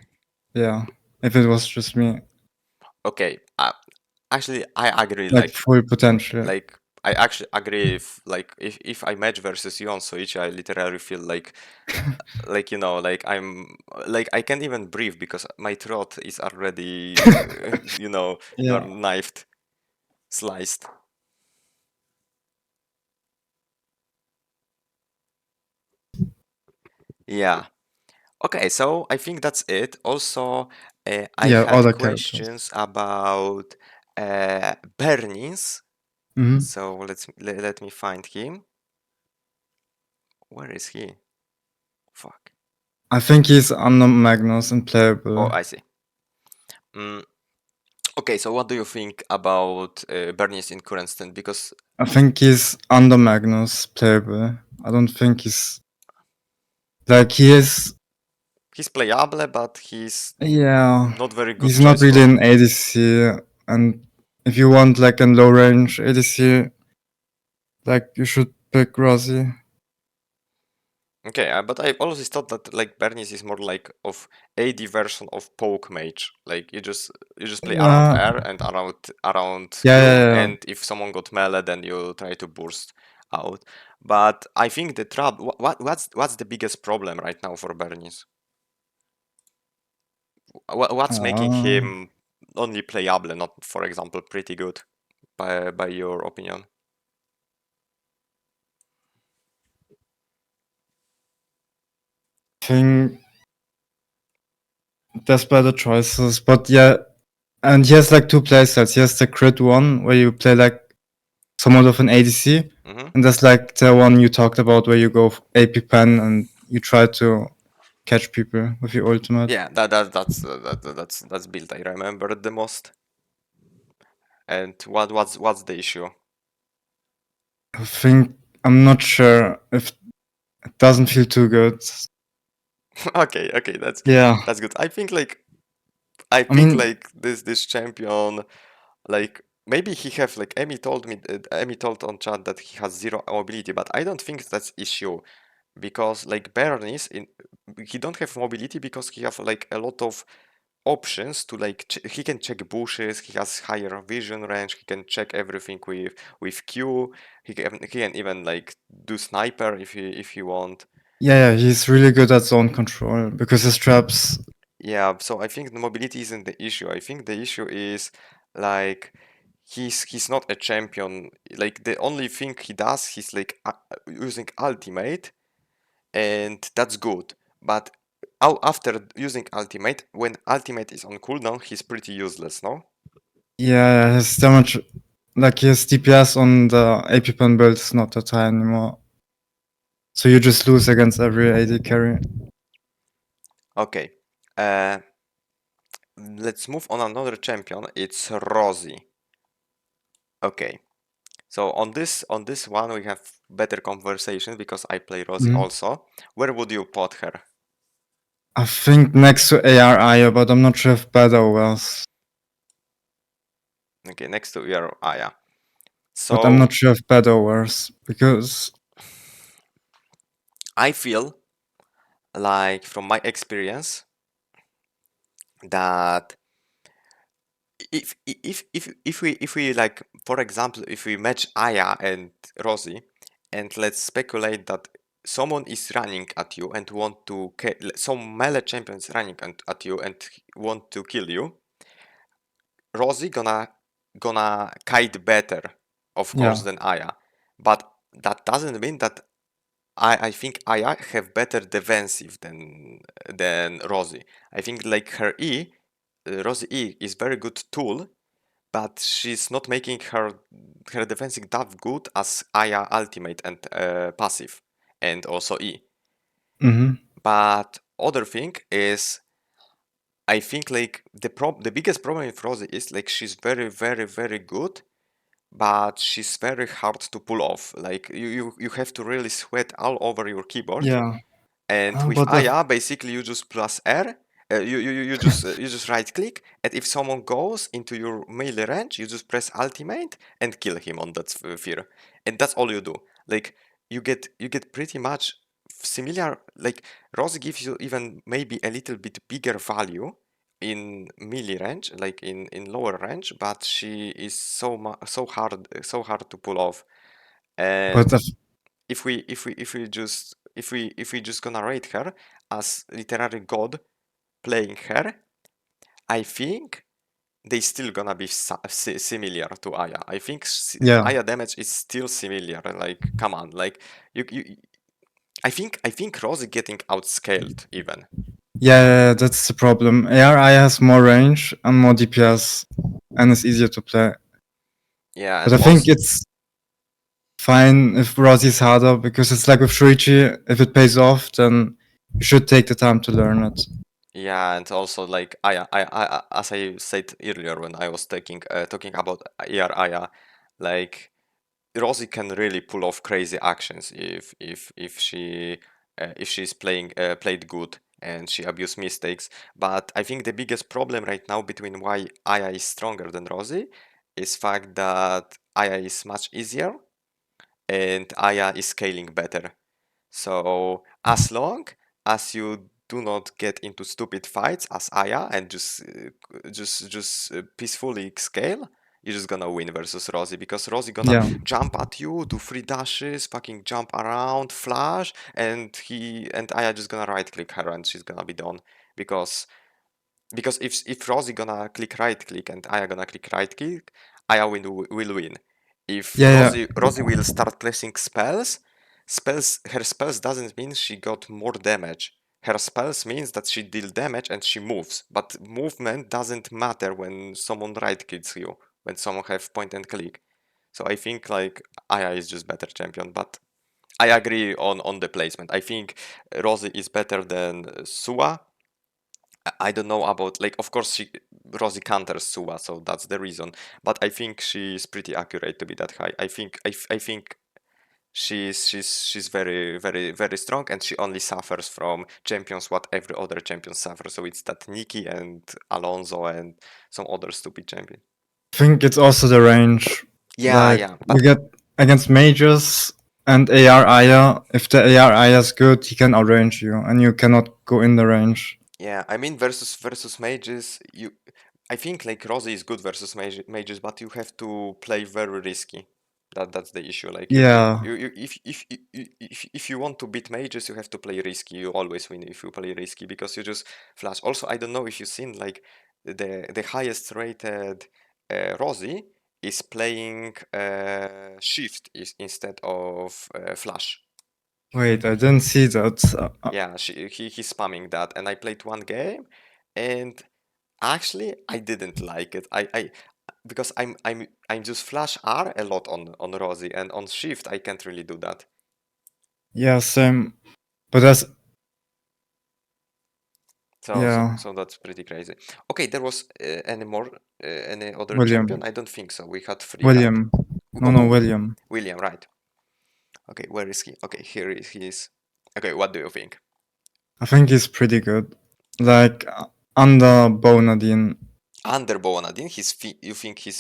Yeah, if it was just me. Okay, actually, I agree. Like, full potential. Like, I actually agree. If I match versus you on Switch, I literally feel like, like you know, like I'm like I can't even breathe because my throat is already, you know, Yeah. knifed, sliced. Yeah. Okay, so I think that's it. Also, I Yeah, had other questions about Bernice. Mhm. So let me find him. Where is he? Fuck. I think he's under Magnus and playable. Oh, I see. Okay, so what do you think about Bernice in current stand? Because I think he's under Magnus playable. I don't think he's like he's playable, but he's not very good. He's not choice really for... an ADC, and if you want like a low range ADC, like you should pick Rosie. Okay, but I always thought that like Bernice is more like of AD version of poke mage. Like you just play around air and around Q, and if someone got melee, then you try to burst out. But I think the trouble. What's the biggest problem right now for Bernice? What's making him only playable, not, for example, pretty good, by your opinion? I think there's better choices, but yeah, and he has like two playstyles. He has the crit one where you play like somewhat of an ADC, and there's like the one you talked about where you go AP pen and you try to catch people with your ultimate. Yeah, that's build I remember the most. And what's the issue? I think I'm not sure if it doesn't feel too good. Okay, that's good. I think like I mean- like this champion, like maybe he have like Emmy told on chat that he has zero mobility, but I don't think that's issue because like Bernice he don't have mobility because he have like a lot of options to like he can check bushes, he has higher vision range, he can check everything with Q, he can even like do sniper if he want. Yeah, he's really good at zone control because his traps. Yeah, so I think the mobility isn't the issue. I think the issue is like he's not a champion. Like the only thing he does, he's like using ultimate, and that's good. But after using ultimate, when ultimate is on cooldown, he's pretty useless, no? Yeah, his damage, like his DPS on the AP pen build is not that high anymore. So you just lose against every AD carry. Okay. Let's move on another champion. It's Rosie. Okay. So on this one we have better conversation because I play Rosie also. Where would you put her? I think next to AR Aya, but I'm not sure if better or worse. Okay, next to your Aya. So But I'm not sure if better or worse because I feel like from my experience that if we like, for example, if we match Aya and Rosie, and let's speculate that someone is running at you and want to some melee champion is running at you and want to kill you, Rosie gonna kite better, of course, than Aya, but that doesn't mean that I think Aya have better defensive than Rosie. I think like her Rosie E is very good tool, but she's not making her defensive that good as Aya ultimate and passive, and also E. Mm-hmm. But other thing is, I think like the biggest problem with Rosie is like she's very very good, but she's very hard to pull off. Like you have to really sweat all over your keyboard. Yeah. And with But Aya, basically you just press R, you just right click, and if someone goes into your melee range, you just press ultimate and kill him on that sphere, and that's all you do. Like you get pretty much similar. Like Rose gives you even maybe a little bit bigger value in melee range, like in lower range, but she is so hard to pull off. And But if we just gonna rate her as literary god playing her, I think they still gonna be similar to Aya. I think Yeah. Aya damage is still similar. Like, come on, like you I think Rose is getting outscaled even. Yeah, that's the problem. ARI has more range and more DPS, and it's easier to play. Yeah, But and I think also, it's fine if Rosie's harder, because it's like with Shuichi, if it pays off, then you should take the time to learn it. yeah, and also like I as I said earlier when I was talking about Aya, like Rosie can really pull off crazy actions if she's played good and she abused mistakes. But I think the biggest problem right now between why Aya is stronger than Rosie is fact that Aya is much easier and Aya is scaling better. So as long as you do not get into stupid fights as Aya and just peacefully scale, you're just gonna win versus Rosie because Rosie gonna Yeah. jump at you, do 3 dashes, fucking jump around, flash, and Aya just gonna right click her and she's gonna be done because if Rosie gonna click right click and Aya gonna click right click, Aya will win. If Yeah, Rosie will start placing her spells doesn't mean she got more damage. Her spells means that she deal damage and she moves. But movement doesn't matter when someone right clicks you, when someone have point and click. So I think like Aya is just better champion, but I agree on the placement. I think Rosie is better than Sua. I don't know about like of course Rosie counters Sua, so that's the reason. But I think she's pretty accurate to be that high. I think she's very very strong and she only suffers from champions what every other champion suffers. So it's that Nikki and Alonso and some other stupid champion. I think it's also the range. Yeah, Like, yeah. you get against mages and AR Aya, if the AR Aya is good, he can outrange you, and you cannot go in the range. Yeah, I mean versus mages, I think like Rosie is good versus mages, but you have to play very risky. That's the issue. Like Yeah. if you want to beat mages, you have to play risky. You always win if you play risky because you just flash. Also, I don't know if you've seen like the highest rated Rosie is playing shift instead of flash. Wait, I didn't see that. Yeah, he's spamming that, and I played one game, and actually I didn't like it. I because I'm just flash R a lot on Rosie, and on shift I can't really do that. Yeah, same. But that's yeah. So that's pretty crazy. Okay, there was any other William. champion? I don't think so. We had 3, William. right? No, William. William, right? Okay, where is he? Okay, here he is. Okay, what do you think? I think he's pretty good. Like, under Nadine. Under Nadine, you think he's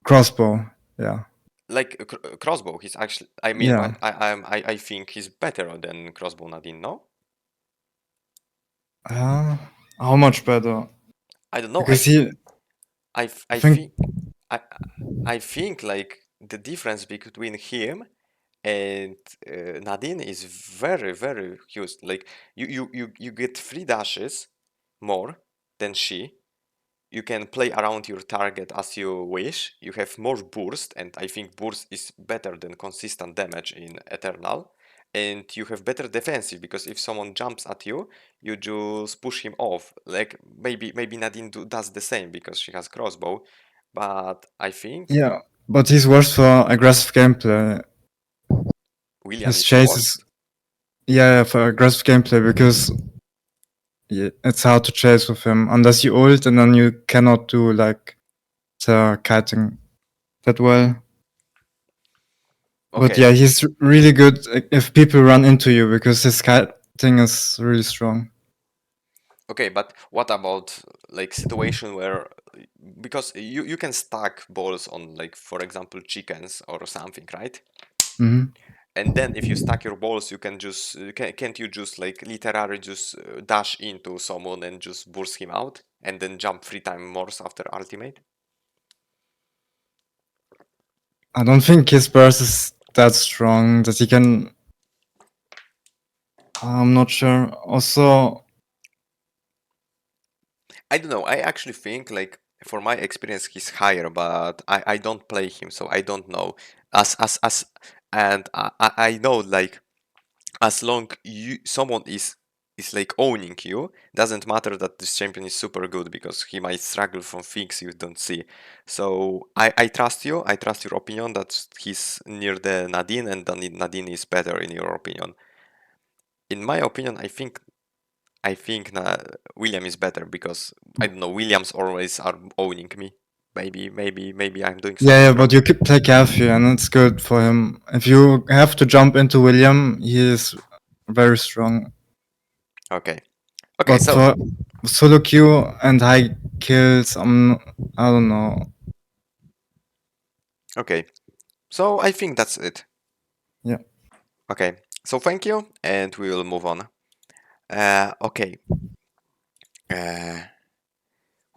crossbow, yeah. like crossbow? He's actually. I mean, Yeah. I think he's better than crossbow Nadine. No. How much better? I don't know. Because I think like the difference between him and Nadine is very very huge. Like you get 3 dashes more than she. You can play around your target as you wish. You have more burst, and I think burst is better than consistent damage in Eternal. and you have better defensive because if someone jumps at you, you just push him off. Like maybe Nadine does the same because she has crossbow, but I think Yeah, but he's worse for aggressive gameplay. William His is chase worst. is yeah, for aggressive gameplay because it's hard to chase with him unless you ult, and then you cannot do like the kiting that well. But Okay. yeah, he's really good if people run into you because his kiting is really strong. Okay, but what about like situation where because you can stack balls on like for example chickens or something, right? Mhm. And then if you stack your balls, you can just can't you just like literally just dash into someone and just burst him out and then jump 3 times more after ultimate? I don't think his burst is that strong that he can. I'm not sure. Also, I don't know. I actually think like for my experience he's higher, but I don't play him, so I don't know. As and I know like as long someone is like owning you, doesn't matter that this champion is super good because he might struggle from things you don't see. So I trust you. I trust your opinion that he's near the Nadine and then Nadine is better in your opinion. In my opinion, I think William is better because I don't know. Williams always are owning me. Maybe I'm doing something yeah, wrong. but you could play Cathy, and it's good for him. If you have to jump into William, he is very strong. Okay. Okay. But So for solo queue and high kills, I don't know. okay. So I think that's it. Yeah. Okay. So thank you, and we will move on. Okay.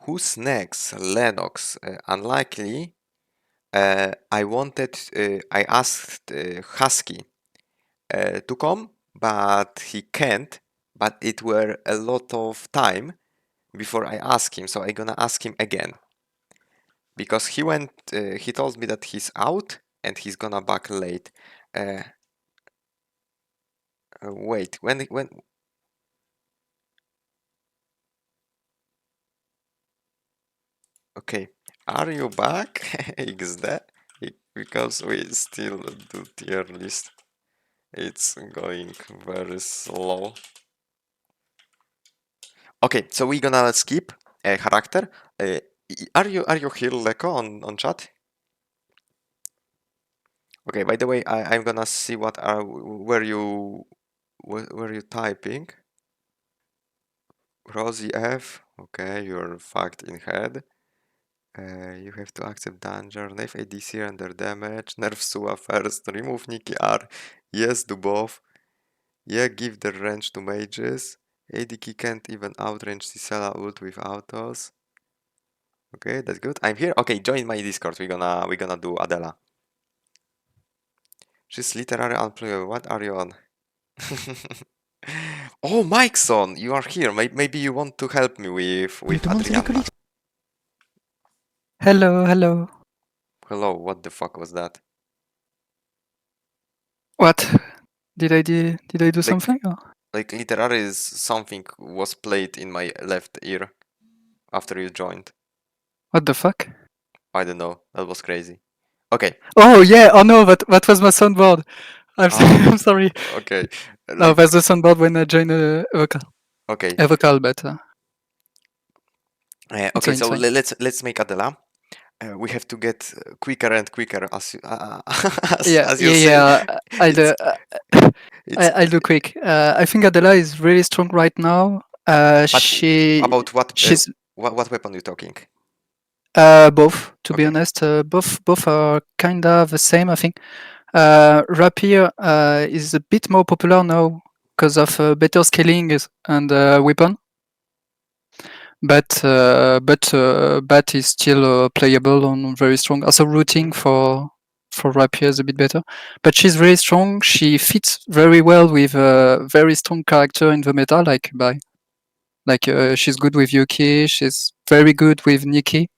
Who's next? Lennox. Unlikely. I asked Husky to come, but he can't. But it were a lot of time before I asked him, so I'm gonna ask him again. Because he told me that he's out and he's gonna back late. Wait, when okay, are you back? XD? Because we still do tier list. It's going very slow. Okay, so we're gonna skip a character. Are you here, Leko, on chat? Okay, by the way, I'm gonna see what are where you typing. Rosie F. Okay, you're fucked in head. You have to accept danger. Nerf ADC under damage. Nerf Sua first. Remove Nikki R. Yes, do both. Yeah, give the range to mages. ADK can't even outrange Sissela ult with autos. Okay, that's good. I'm here. Okay, join my Discord. We're gonna do Adela. She's literally unplayable. What are you on? Oh, Mikeson, you are here. Maybe you want to help me with Adriana. Hello, hello. Hello, what the fuck was that? What? Did I do something? Or? Like literally is something was played in my left ear after you joined. What the fuck? I don't know. That was crazy. Okay. Oh yeah. Oh no, that was my soundboard. I'm I'm sorry. Okay. No, Like, that's the soundboard when I join a vocal. okay. A vocal, but okay, so fine. let's make Adela. We have to get quicker and quicker as yeah, you say. I'll do quick. I think Adela is really strong right now. About what? She's what weapon are you talking? both. To be honest, both are kinda the same. I think. Rapier is a bit more popular now because of better scaling and weapon. But Bat is still playable and very strong. Also routing for Rapier is a bit better. But she's very strong. She fits very well with a very strong character in the meta, she's good with Yuki. She's very good with Nikki.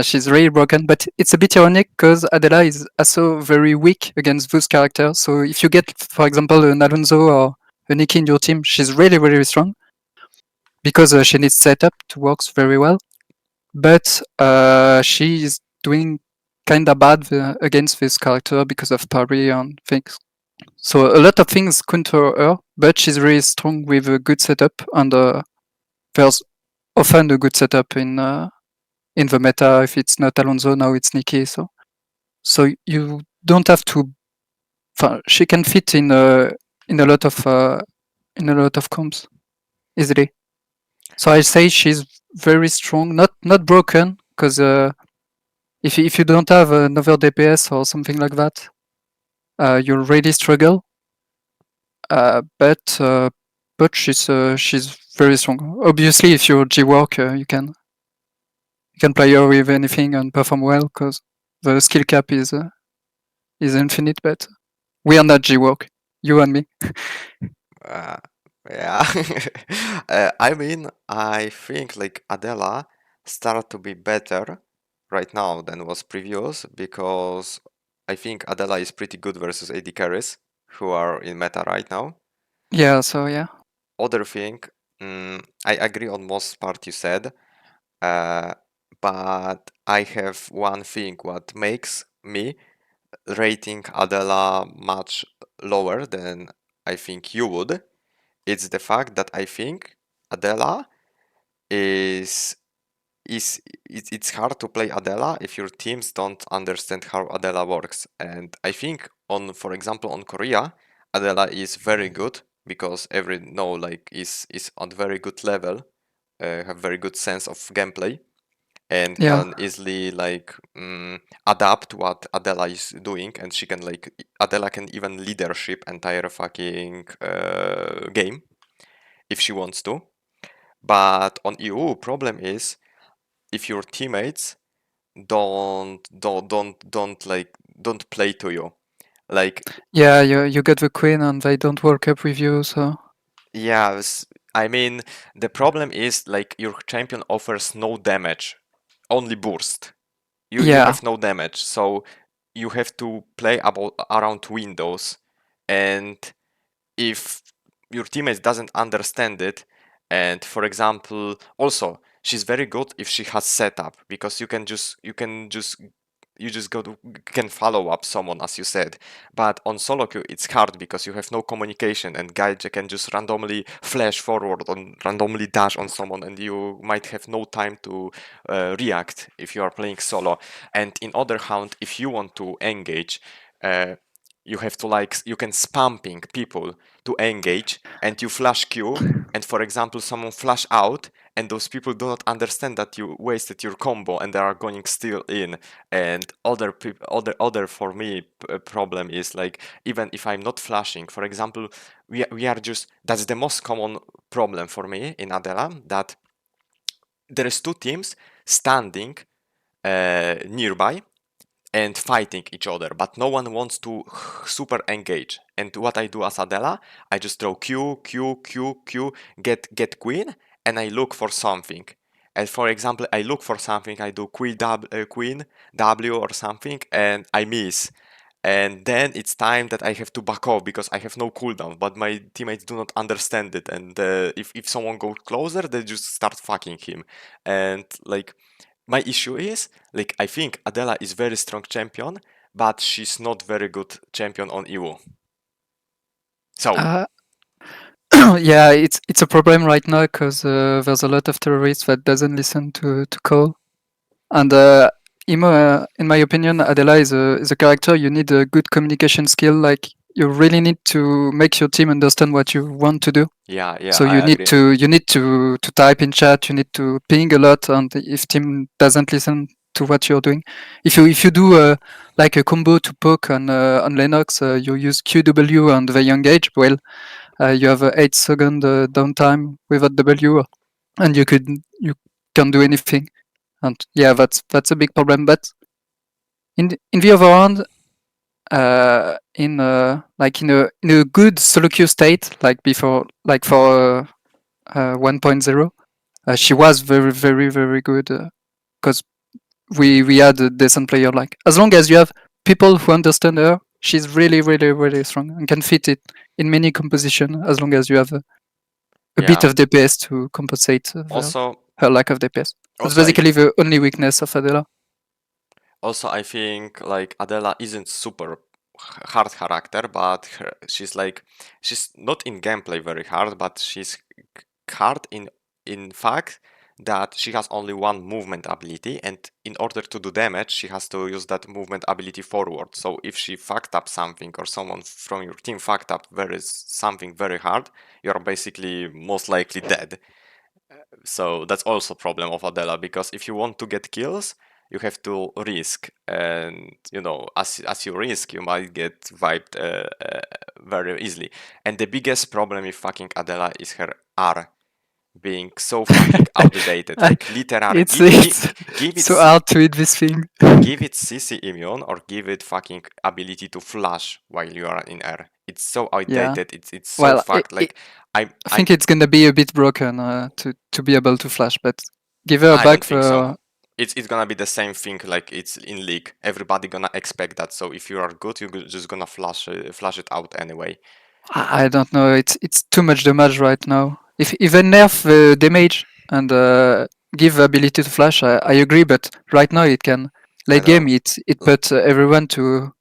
She's really broken, but it's a bit ironic because Adela is also very weak against those characters. So if you get, for example, an Alonso or a Nikki in your team, she's really, really strong because she needs setup to work very well. But she is doing kind of bad against this character because of parry and things. So a lot of things counter her, but she's really strong with a good setup, and there's often a good setup in the meta. If it's not Alonso, now it's Nikki. So you don't have to. She can fit in a lot of comps easily. So I say she's very strong, not broken, because if you don't have another DPS or something like that, you'll really struggle. But she's very strong. Obviously, if you're G-Work, you can play her with anything and perform well because the skill cap is infinite. But we are not G-Work, you and me. Yeah. I mean, I think like Adela start to be better right now than was previous because I think Adela is pretty good versus AD carries who are in meta right now. Yeah, so yeah. Other thing, I agree on most part you said, but I have one thing what makes me rating Adela much lower than I think you would. It's the fact that I think Adela it's hard to play Adela if your teams don't understand how Adela works. And I think for example on Korea, Adela is very good because is on very good level, have very good sense of gameplay and Yeah. can easily adapt what Adela is doing, and she can Adela can even leadership entire fucking game if she wants to. But on EU, problem is if your teammates don't play to you. Yeah, you get the queen and they don't work up with you, so Yes, I mean the problem is your champion offers no damage, only burst. You Yeah. have no damage, so you have to play around windows, and if your teammate doesn't understand it, and for example, also she's very good if she has setup because you can follow up someone as you said, but on solo queue it's hard because you have no communication and guy can just randomly flash forward and randomly dash on someone and you might have no time to react if you are playing solo. And in other hand, if you want to engage, you have to you can spam ping people to engage and you flash Q, and for example someone flash out and those people do not understand that you wasted your combo and they are going still in. And other for me problem is even if I'm not flashing, for example, we are just, that's the most common problem for me in Adela, that there is two teams standing nearby and fighting each other, but no one wants to super engage. And what I do as Adela, I just throw Q, get queen, and I look for something. And for example, I look for something, I do queen W or something, and I miss. And then it's time that I have to back off because I have no cooldown, but my teammates do not understand it. And if someone goes closer, they just start fucking him. And my issue is, I think Adela is very strong champion, but she's not very good champion on EU. So yeah, it's a problem right now because there's a lot of terrorists that doesn't listen to call, and in my opinion, Adela is a character you need a good communication skill. Like you really need to make your team understand what you want to do. Yeah, So I you need agree. to type in chat. You need to ping a lot, and if team doesn't listen to what you're doing, if you do like a combo to poke on Lennox, you use QW and they engage. Well, you have 8 second downtime without W, and you can't do anything. And yeah, that's a big problem. But in the other hand, in a good solo queue state, like before, like for 1.0, she was very, very, very good because we had a decent player. Like as long as you have people who understand her, she's really, really, really strong and can fit it in many composition. As long as you have a bit Yeah. of DPS to compensate Also, her lack of DPS. That's also I basically the only weakness of Adela. Also, I think like Adela isn't super hard character, but she's not in gameplay very hard, but she's hard in fact that she has only one movement ability, and in order to do damage, she has to use that movement ability forward. So if she fucked up something or someone from your team fucked up something very hard, you're basically most likely dead. So that's also a problem of Adela, because if you want to get kills, you have to risk, and as you risk, you might get wiped very easily. And the biggest problem with fucking Adela is her R being so fucking outdated. Like literally, It's give it so hard to eat this thing. give it CC immune or give it fucking ability to flash while you are in air. It's so Yeah. outdated. It's so Well, fucked. Like I think it's gonna be a bit broken to be able to flash, but give her I back don't think the. so. It's gonna be the same thing like it's in League. Everybody gonna expect that. So if you are good, you're just gonna flash it out anyway. I don't know. It's too much damage right now. If they nerf the damage and give ability to flash, I agree. But right now it can late game it put everyone to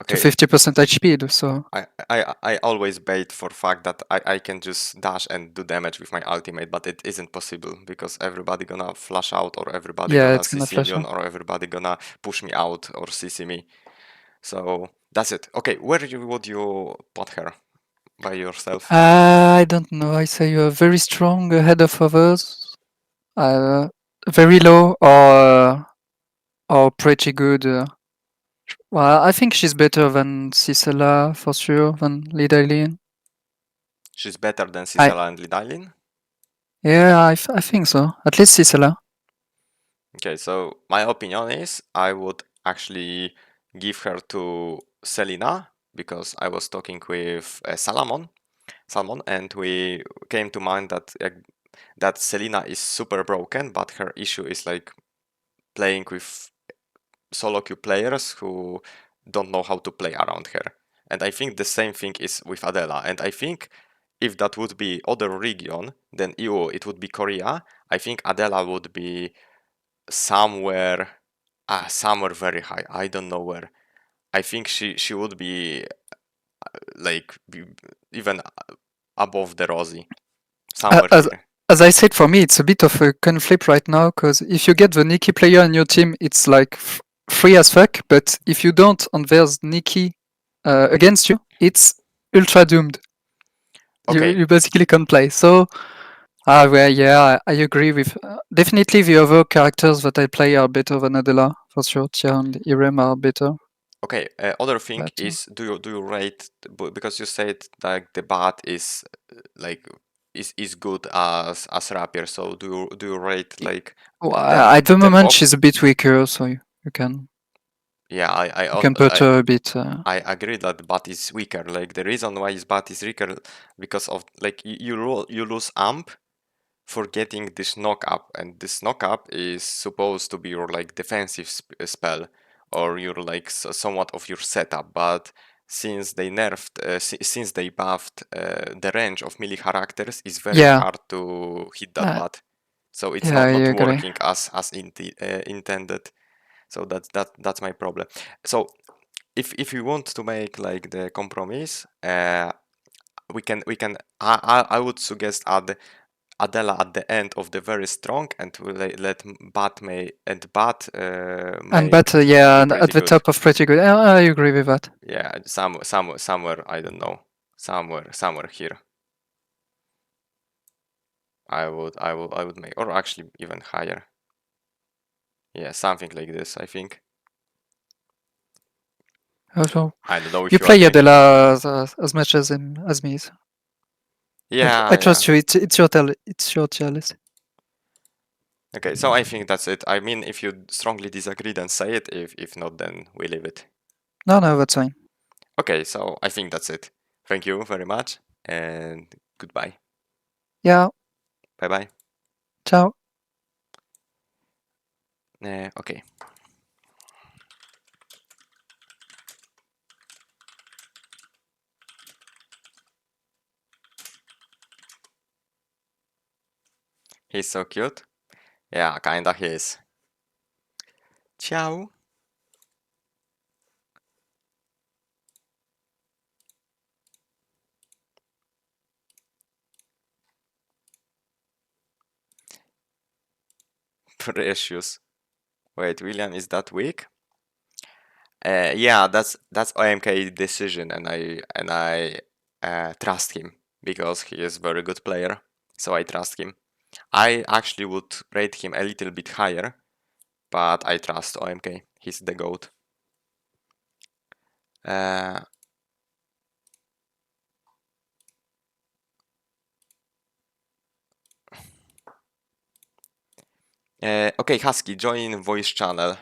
50% HP. So I always bait for fact that I can just dash and do damage with my ultimate, but it isn't possible because everybody gonna flash out, or everybody Yeah, gonna it's gonna CC flash immune, out. or everybody gonna push me out or CC me. So that's it. Okay, where would you put her? By yourself? I don't know. I say you're very strong ahead of others. Very low or pretty good. Well, I think she's better than Sissela for sure, than Dailin. She's better than Sissela and Dailin? Yeah, I think so. At least Sissela. Okay, so my opinion is I would actually give her to Selena, because I was talking with Salmon, and we came to mind that Selena is super broken, but her issue is like playing with solo queue players who don't know how to play around her. And I think the same thing is with Adela. And I think if that would be other region than EU, it would be Korea. I think Adela would be somewhere very high. I don't know where. I think she would be even above the Rosie. Somewhere here. As I said, for me, it's a bit of a conflict right now, because if you get the Nikki player in your team, it's like free as fuck, but if you don't and there's Nikki against you, it's ultra doomed. Okay. You basically can't play. So, well, yeah, I agree with... definitely the other characters that I play are better than Adela, for sure. Tia and Irem are better. Okay, other thing But, is, do you rate, because you said like the bot is like is good as rapier, so do you rate like well, at the moment, she's a bit weaker, so you can... Yeah, you can put her a bit... I agree that bot is weaker. Like the reason why his bot is weaker because of like you lose amp for getting this knock up, and this knock up is supposed to be your like defensive spell, or your like somewhat of your setup. But since they nerfed, since they buffed the range of melee characters, is very hard to hit that bot. So it's not working as intended. So that's my problem. So if you want to make like the compromise, we can I would suggest add Adela at the end of the very strong, and let Bat may and Bat and Bat, yeah, at the top of pretty good. I agree with that. Yeah, somewhere I don't know, somewhere here. I would make, or actually even higher. Yeah, something like this, I think. Also, I don't know if you you play agree. Adela as much as me. So. Yeah, I trust you. It's your tier list. Okay, so I think that's it. I mean, if you strongly disagree, then say it. If not, then we leave it. No, that's fine. Okay, so I think that's it. Thank you very much, and goodbye. Yeah. Bye bye. Ciao. Okay. He's so cute. Yeah, kinda he is. Ciao. Precious. Wait, William is that weak? Yeah, that's OMK decision, and I trust him because he is very good player. So I trust him. I actually would rate him a little bit higher, but I trust OMK. He's the GOAT. Okay, Husky, join voice channel.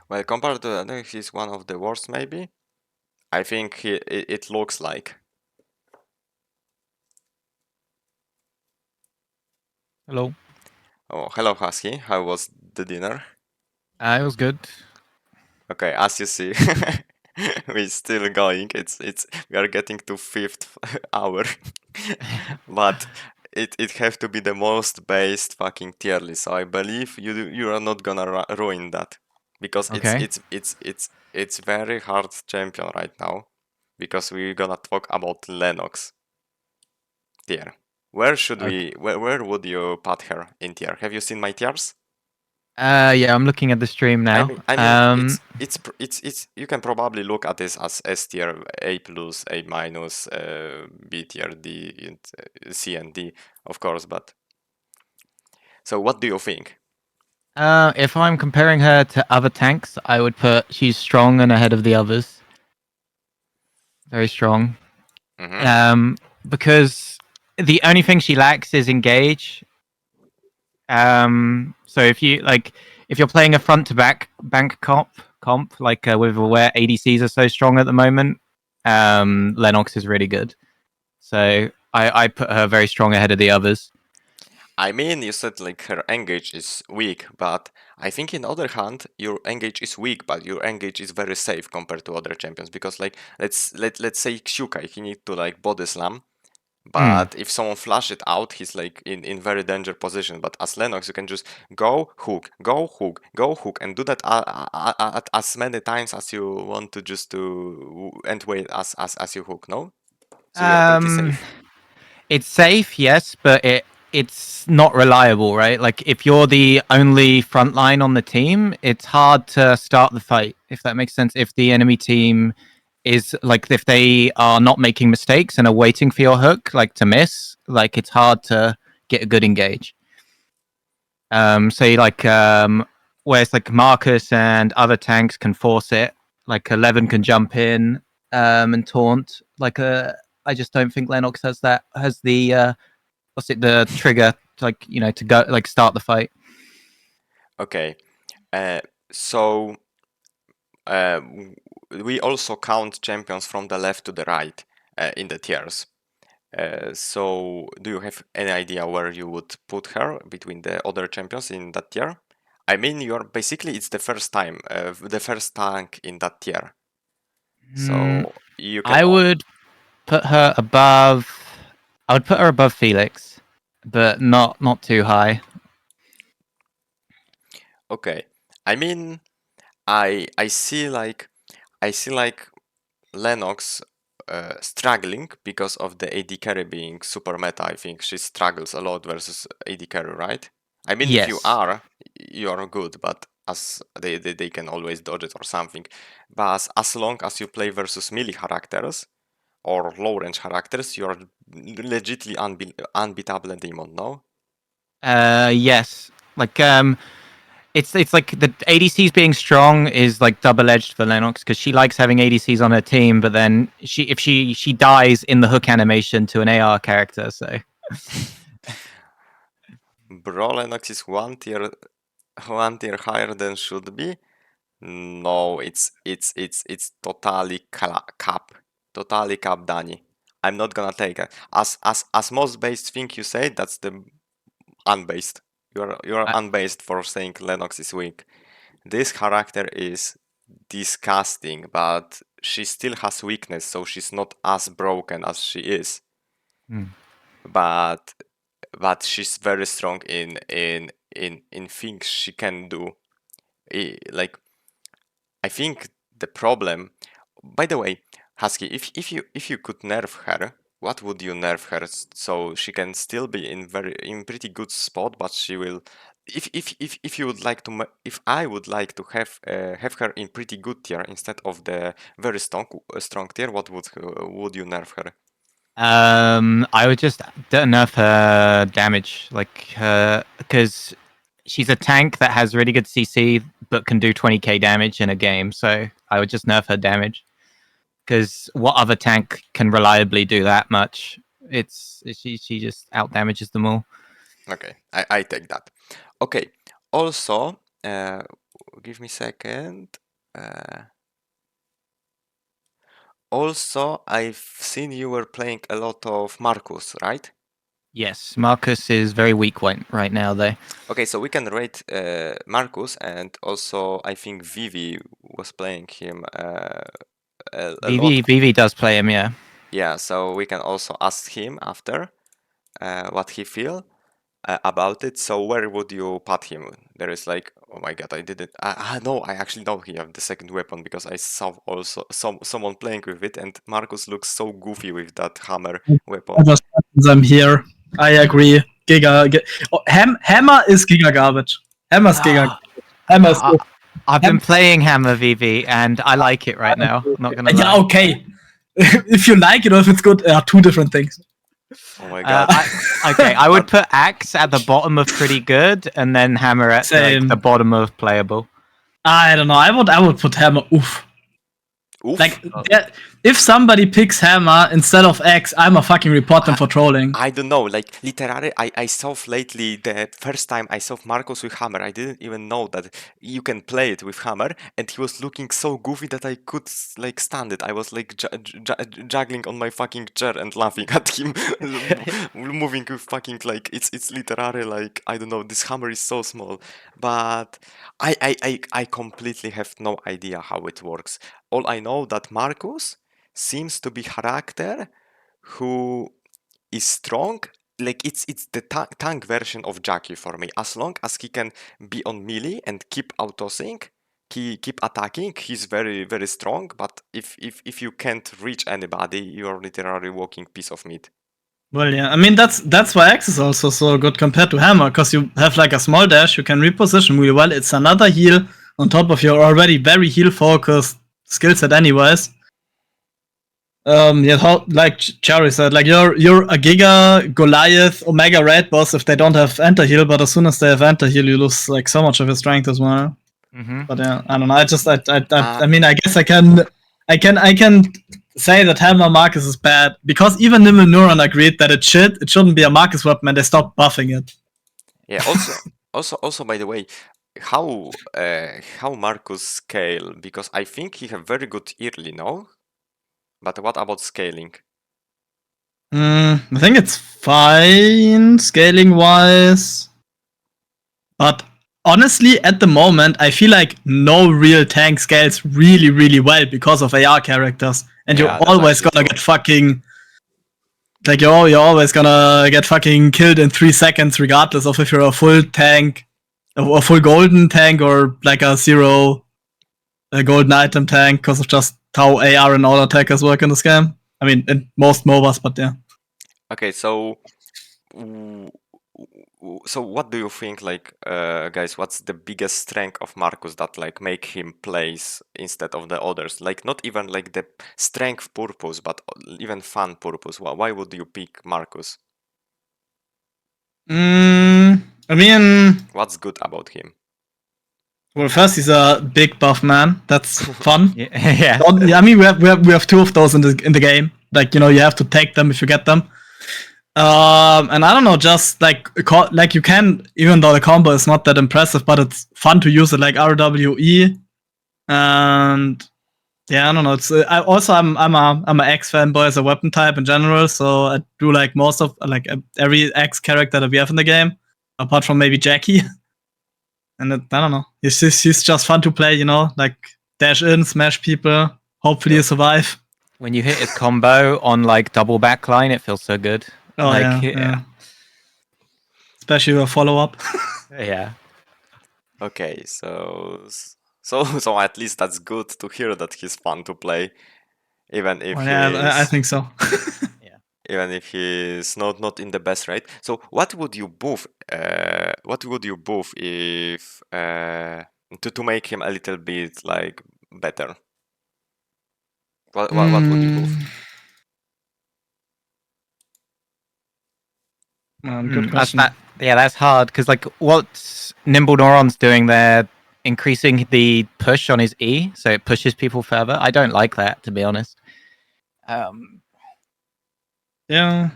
Well, compared to other, he's one of the worst, maybe. I think it looks like. Hello. Oh, hello, Husky. How was the dinner? It was good. Okay, as you see, we're still going. It's we are getting to 5th hour, but it have to be the most based fucking tier list. So I believe you are not gonna ruin that because Okay. it's very hard champion right now because we're gonna talk about Lennox tier. Where should we? Where would you put her in tier? Have you seen my tiers? Yeah, I'm looking at the stream now. I mean, it's you can probably look at this as S tier, A plus, A minus, B tier, D, and, C and D, of course. But so, what do you think? If I'm comparing her to other tanks, I would put she's strong and ahead of the others. Very strong. Because the only thing she lacks is engage. So if you're playing a front to back bank comp like with where ADCs are so strong at the moment, Lennox is really good. So I put her very strong ahead of the others. I mean, you said like her engage is weak, but I think in other hand, your engage is weak, but your engage is very safe compared to other champions because like let's say Xiukai, he need to like body slam. But if someone flash it out, he's like in very danger position. But as Lennox, you can just go hook, and do that as many times as you want to just to and wait as you hook. No, so you're pretty safe. It's safe, yes, but it's not reliable, right? Like if you're the only front line on the team, it's hard to start the fight, if that makes sense. If the enemy team is like if they are not making mistakes and are waiting for your hook, like to miss, like it's hard to get a good engage. Say like whereas like Marcus and other tanks can force it, like 11 can jump in and taunt. Like I just don't think Lennox has the the trigger to, like, you know, to go like start the fight. Okay, so we also count champions from the left to the right in the tiers. So do you have any idea where you would put her between the other champions in that tier? I mean, you're basically it's the first time, the first tank in that tier. So you can. I would put her above. I would put her above Felix, but not too high. Okay, I mean, I see like Lennox struggling because of the AD carry being super meta. I think she struggles a lot versus AD carry, right? I mean, if you Yes. are, you're good, but as they can always dodge it or something. But as long as you play versus melee characters or low range characters, you're legitly unbeatable demon, no? Yes. Like it's like the ADCs being strong is like double edged for Lennox because she likes having ADCs on her team, but then if she dies in the hook animation to an AR character, so. Bro, Lennox is one tier higher than should be. No, it's totally cap, Dani. I'm not gonna take it. As most based thing you say, that's the unbased. You're unbased for saying Lennox is weak. This character is disgusting, but she still has weakness, so she's not as broken as she is. But she's very strong in things she can do. Like, I think the problem. By the way, Husky, if you could nerf her, what would you nerf her so she can still be in pretty good spot, but she will. If you would like to, if I would like to have her in pretty good tier instead of the very strong tier, what would you nerf her? I would just nerf her damage, like because she's a tank that has really good CC but can do 20k damage in a game. So I would just nerf her damage. Because what other tank can reliably do that much? She just out damages them all. Okay, I take that. Okay. Also, give me a second. Also, I've seen you were playing a lot of Marcus, right? Yes, Marcus is very weak right now, though. Okay, so we can rate Marcus, and also I think Vivi was playing him a lot. Vivi does play him, yeah. Yeah, so we can also ask him after what he feel about it. So where would you put him? There is like, oh my god, I didn't. No, I actually know he have the second weapon because I saw also someone playing with it, and Marcus looks so goofy with that hammer weapon. I'm here. I agree. Hammer is Giga garbage. Hammer's Giga. Hammer's. I've been playing Hammer VV and I like it right now. Not gonna lie. Yeah, okay. If you like it or if it's good, are two different things. Oh my god. Okay, I would put Axe at the bottom of pretty good and then Hammer at like, the bottom of playable. I don't know. I would put Hammer. Oof. Like, if somebody picks Hammer instead of X, I'm a fucking report them for trolling. I don't know, like, literally, I saw lately the first time I saw Marcus with Hammer, I didn't even know that you can play it with Hammer, and he was looking so goofy that I could, like, stand it. I was, like, juggling on my fucking chair and laughing at him, moving with fucking, like, it's literally, like, I don't know, this Hammer is so small, but I completely have no idea how it works. All I know that Marcus seems to be character who is strong. Like it's the tank version of Jackie for me. As long as he can be on melee and keep auto-sync, keep attacking, he's very, very strong. But if you can't reach anybody, you're literally walking piece of meat. Well, yeah, I mean that's why X is also so good compared to Hammer, because you have like a small dash, you can reposition really well. It's another heal on top of your already very heal focused skill set anyways. Yeah, how, like Chiara said, like you're a Giga, Goliath, Omega Red boss if they don't have enter heal, but as soon as they have enter heal, you lose like so much of your strength as well. But yeah, I don't know. I mean, I guess I can say that Hammer Marcus is bad because even Nimble Neuron agreed that it shouldn't be a Marcus weapon, and they stopped buffing it. Yeah. Also, by the way, how Marcus scale? Because I think he have very good early, no? But what about scaling? I think it's fine scaling wise, but honestly, at the moment, I feel like no real tank scales really, really well because of AR characters, and you're always gonna get fucking. Like you're always gonna get fucking killed in 3 seconds, regardless of if you're a full tank, a full golden tank, or like a zero golden item tank, because of just how AR and all attackers work in this game. I mean, in most MOBAs, but yeah. Okay, so what do you think, like, guys? What's the biggest strength of Marcus that like make him plays instead of the others? Like, not even like the strength purpose, but even fun purpose. Why would you pick Marcus? I mean, what's good about him? Well, first he's a big buff man. That's fun. Yeah. I mean, we have two of those in the game. Like, you know, you have to take them if you get them. And I don't know, just like you can, even though the combo is not that impressive, but it's fun to use it, like RWE. And Yeah, I don't know. It's I'm a X fanboy as a weapon type in general, so I do like most of every X character that we have in the game, apart from maybe Jackie. And I don't know. He's just fun to play, you know, like dash in, smash people. Hopefully you survive. When you hit his combo on like double backline, it feels so good. Oh like, yeah. Especially a follow up. Yeah. Okay, so at least that's good to hear that he's fun to play, even if I think so. even if he's not in the best rate. So what would you buff? What would you buff if to make him a little bit like better? What would you buff? Good question. That's hard because like what Nimble Neuron's doing there, increasing the push on his E, so it pushes people further. I don't like that, to be honest. Yeah.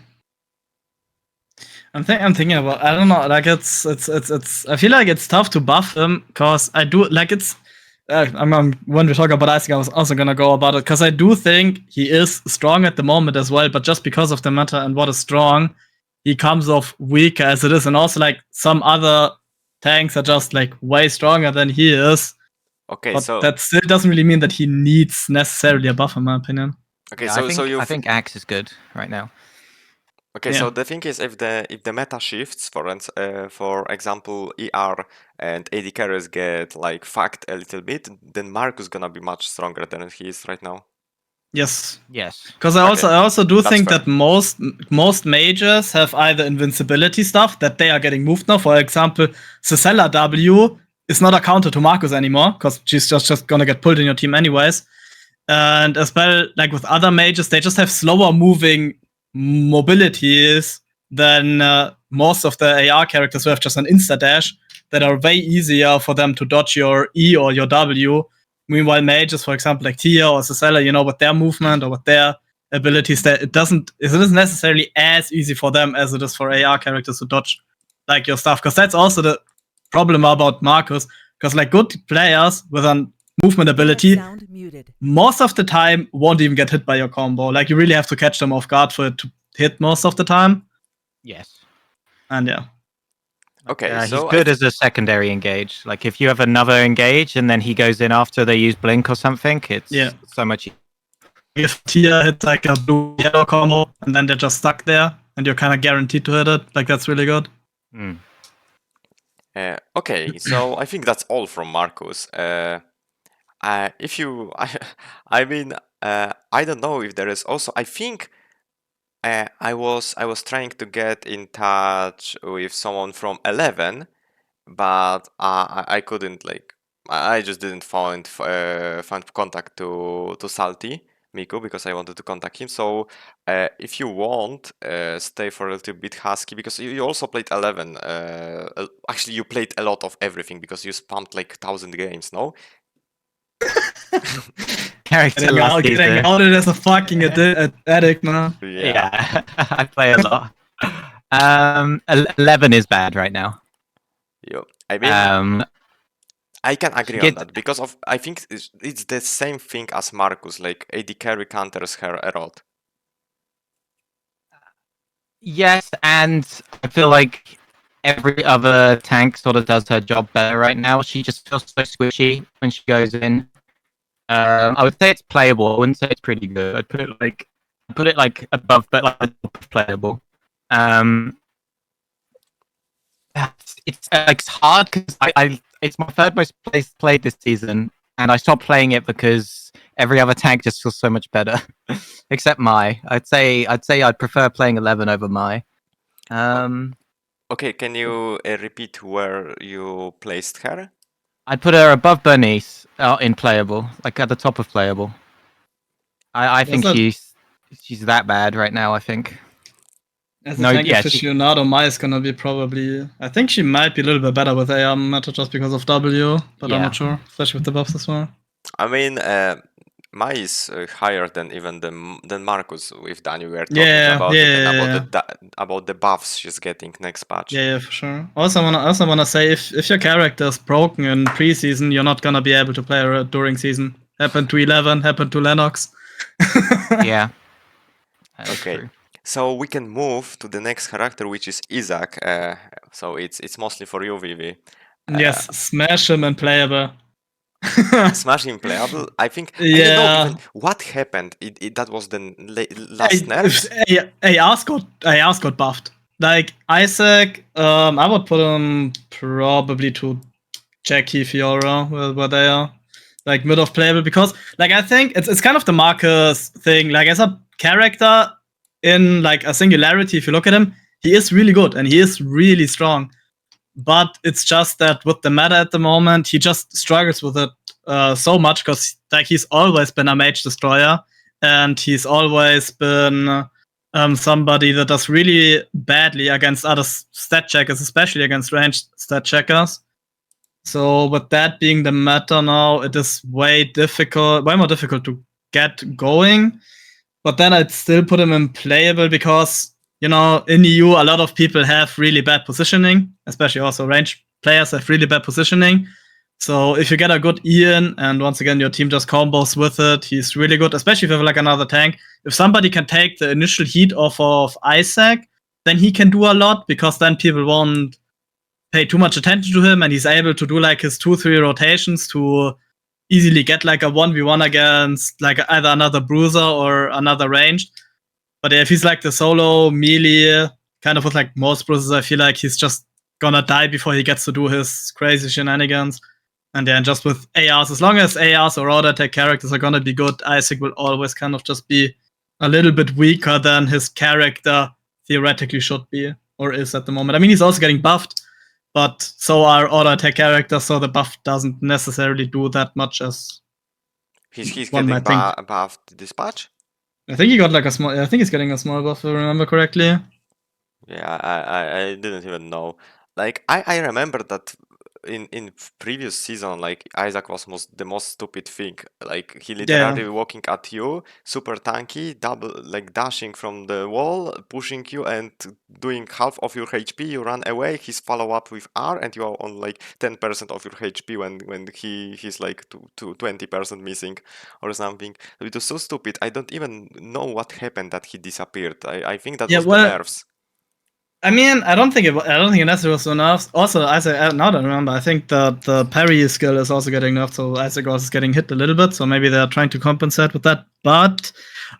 I'm thinking about. I don't know. Like it's. I feel like it's tough to buff him because I do like it's. When we talk about icing, I was also gonna go about it because I do think he is strong at the moment as well. But just because of the meta and what is strong, he comes off weaker as it is, and also like some other tanks are just like way stronger than he is. Okay, but so that still doesn't really mean that he needs necessarily a buff, in my opinion. Okay, Yeah, I think Axe is good right now. Okay, Yeah. so the thing is, if the meta shifts, for example, ER and AD carriers get like fucked a little bit, then Marcus gonna be much stronger than he is right now. Yes. Yes. Because I also do That's think fair. that most mages have either invincibility stuff that they are getting moved now. For example, Sissela W is not a counter to Marcus anymore because she's just gonna get pulled in your team anyways. And as well, like with other mages, they just have slower moving mobilities than most of the AR characters who have just an insta dash that are way easier for them to dodge your E or your W. Meanwhile, mages, for example, like Tia or Sissela, you know, with their movement or with their abilities, that it isn't necessarily as easy for them as it is for AR characters to dodge like your stuff. Because that's also the problem about Marcus. Because like good players with a movement ability, most of the time won't even get hit by your combo. Like you really have to catch them off guard for it to hit most of the time. Yes. And yeah. Okay, He's so good as a secondary engage. Like if you have another engage and then he goes in after they use blink or something, it's so much. If Tia hits like a blue yellow combo and then they're just stuck there and you're kind of guaranteed to hit it, like that's really good. Okay, so I think that's all from Marcus. If you, I mean, I don't know if there is also. I think I was trying to get in touch with someone from 11, but I couldn't. Like, I just didn't find contact to Salty Miku because I wanted to contact him. So if you want, stay for a little bit, Husky, because you also played 11. Actually, you played a lot of everything because you spammed like 1,000 games, no? Getting outed as a fucking addict, man. Yeah, I play a lot. 11 is bad right now. Yo, I mean, I can agree on that because of I think it's the same thing as Marcus. Like AD carry counters her a lot. Yes, and I feel like every other tank sort of does her job better right now. She just feels so squishy when she goes in. I would say it's playable. I wouldn't say it's pretty good. I'd put it like above, but like playable. It's hard because it's my third most played this season, and I stopped playing it because every other tank just feels so much better, except Mai. I'd say I'd prefer playing 11 over Mai. Okay, can you repeat where you placed her? I'd put her above Bernice in playable, like at the top of playable. I think she's that bad right now. I think. As a tank aficionado, Mai is gonna be probably. I think she might be a little bit better with AR meta just because of W, but I'm not sure, especially with the buffs as well. I mean, Mai is higher than even than Marcus with Dani. We were talking about the buffs she's getting next patch. Yeah, for sure. Also wanna say if your character is broken in preseason, you're not gonna be able to play her during season Happened to 11, happened to Lennox. Yeah. Okay, so we can move to the next character, which is Isaac. So it's mostly for you, Vivi. Yes, smash him and playable. Smash him playable. I think I don't know Yeah. even what happened. That was the last nerfs. ARs got buffed. Like Isaac, I would put him probably to Jackie, Fiora, where they are. Like mid of playable, because like I think it's kind of the Marcus thing. Like as a character in like a singularity, if you look at him, he is really good and he is really strong. But it's just that with the meta at the moment, he just struggles with it so much because like he's always been a mage destroyer and he's always been somebody that does really badly against other stat checkers, especially against ranged stat checkers. So with that being the meta now, it is way more difficult to get going. But then I'd still put him in playable because, you know, in EU, a lot of people have really bad positioning, especially also range players have really bad positioning. So if you get a good Ian, and once again, your team just combos with it, he's really good, especially if you have like another tank. If somebody can take the initial heat off of Isaac, then he can do a lot because then people won't pay too much attention to him and he's able to do like his 2-3 rotations to easily get like a 1v1 against like either another bruiser or another ranged. But if he's like the solo melee, kind of with like most bruisers, I feel like he's just gonna die before he gets to do his crazy shenanigans. And then just with ARs, as long as ARs or auto attack characters are gonna be good, Isaac will always kind of just be a little bit weaker than his character theoretically should be or is at the moment. I mean, he's also getting buffed, but so are auto attack characters, so the buff doesn't necessarily do that much as He's one getting might think. buffed dispatch. I think he got like a small. I think he's getting a small buff, if I remember correctly. Yeah, I didn't even know. Like I remember that in previous season, like Isaac was the most stupid thing. Like he literally walking at you, super tanky, double like dashing from the wall, pushing you and doing half of your HP. You run away. He's follow up with R, and you are on like 10% of your HP when he's like 20% missing or something. It was so stupid. I don't even know what happened that he disappeared. I think that was the nerfs. I mean, I don't think it necessarily was so nerfed. Also, Isaac, now that I remember, I think that the parry skill is also getting nerfed, so Isaac also is getting hit a little bit, so maybe they're trying to compensate with that. But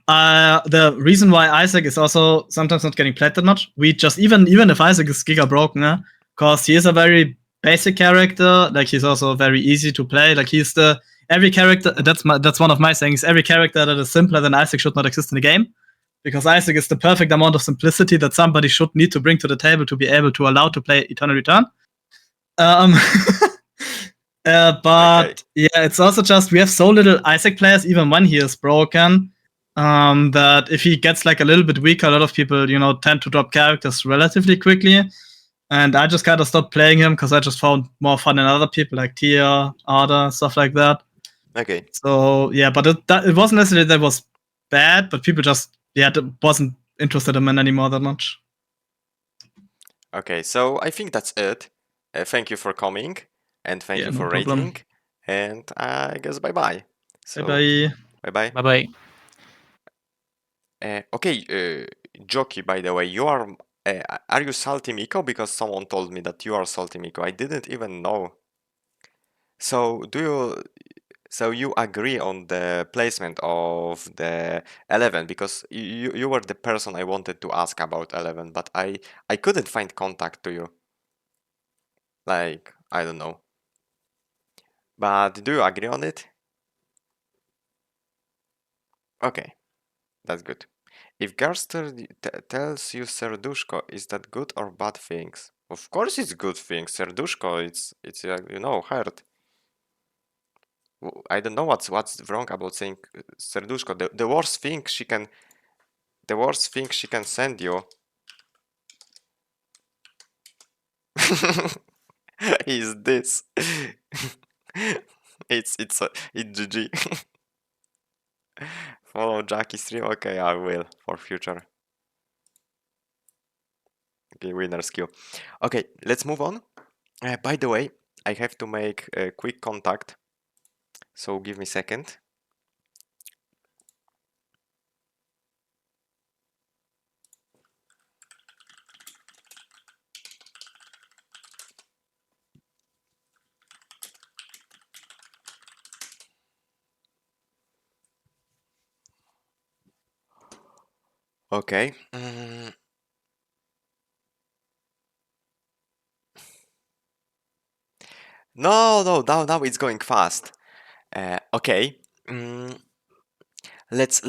the reason why Isaac is also sometimes not getting played that much, we just, even if Isaac is giga broken, because he is a very basic character, like he's also very easy to play, like he's every character, that's one of my sayings, every character that is simpler than Isaac should not exist in the game. Because Isaac is the perfect amount of simplicity that somebody should need to bring to the table to be able to allow to play Eternal Return. But yeah, it's also just we have so little Isaac players, even when he is broken, that if he gets like a little bit weaker, a lot of people, you know, tend to drop characters relatively quickly. And I just kind of stopped playing him because I just found more fun in other people like Tia, Arda, stuff like that. Okay. So yeah, but it wasn't necessarily that was bad, but people just wasn't interested in him anymore that much. Okay, so I think that's it. Thank you for coming, and thank you for rating. And I guess bye-bye. So, bye-bye. Bye-bye. Bye-bye. Okay, Jockey, by the way, you are you Salty Miko? Because someone told me that you are Salty Miko. I didn't even know. So, so you agree on the placement of the 11 because you were the person I wanted to ask about 11, but I couldn't find contact to you. Like, I don't know. But do you agree on it? Okay, that's good. If Garster tells you Serdushko, is that good or bad things? Of course it's good things. Serdushko, it's you know, hurt. I don't know what's wrong about saying Serdushko. The worst thing she can send you is this. it's GG. Follow Jackie's stream. Okay, I will for future. Okay, winner's queue. Okay, let's move on. By the way, I have to make a quick contact. So give me a second. Okay. Now it's going fast. Okay. Let's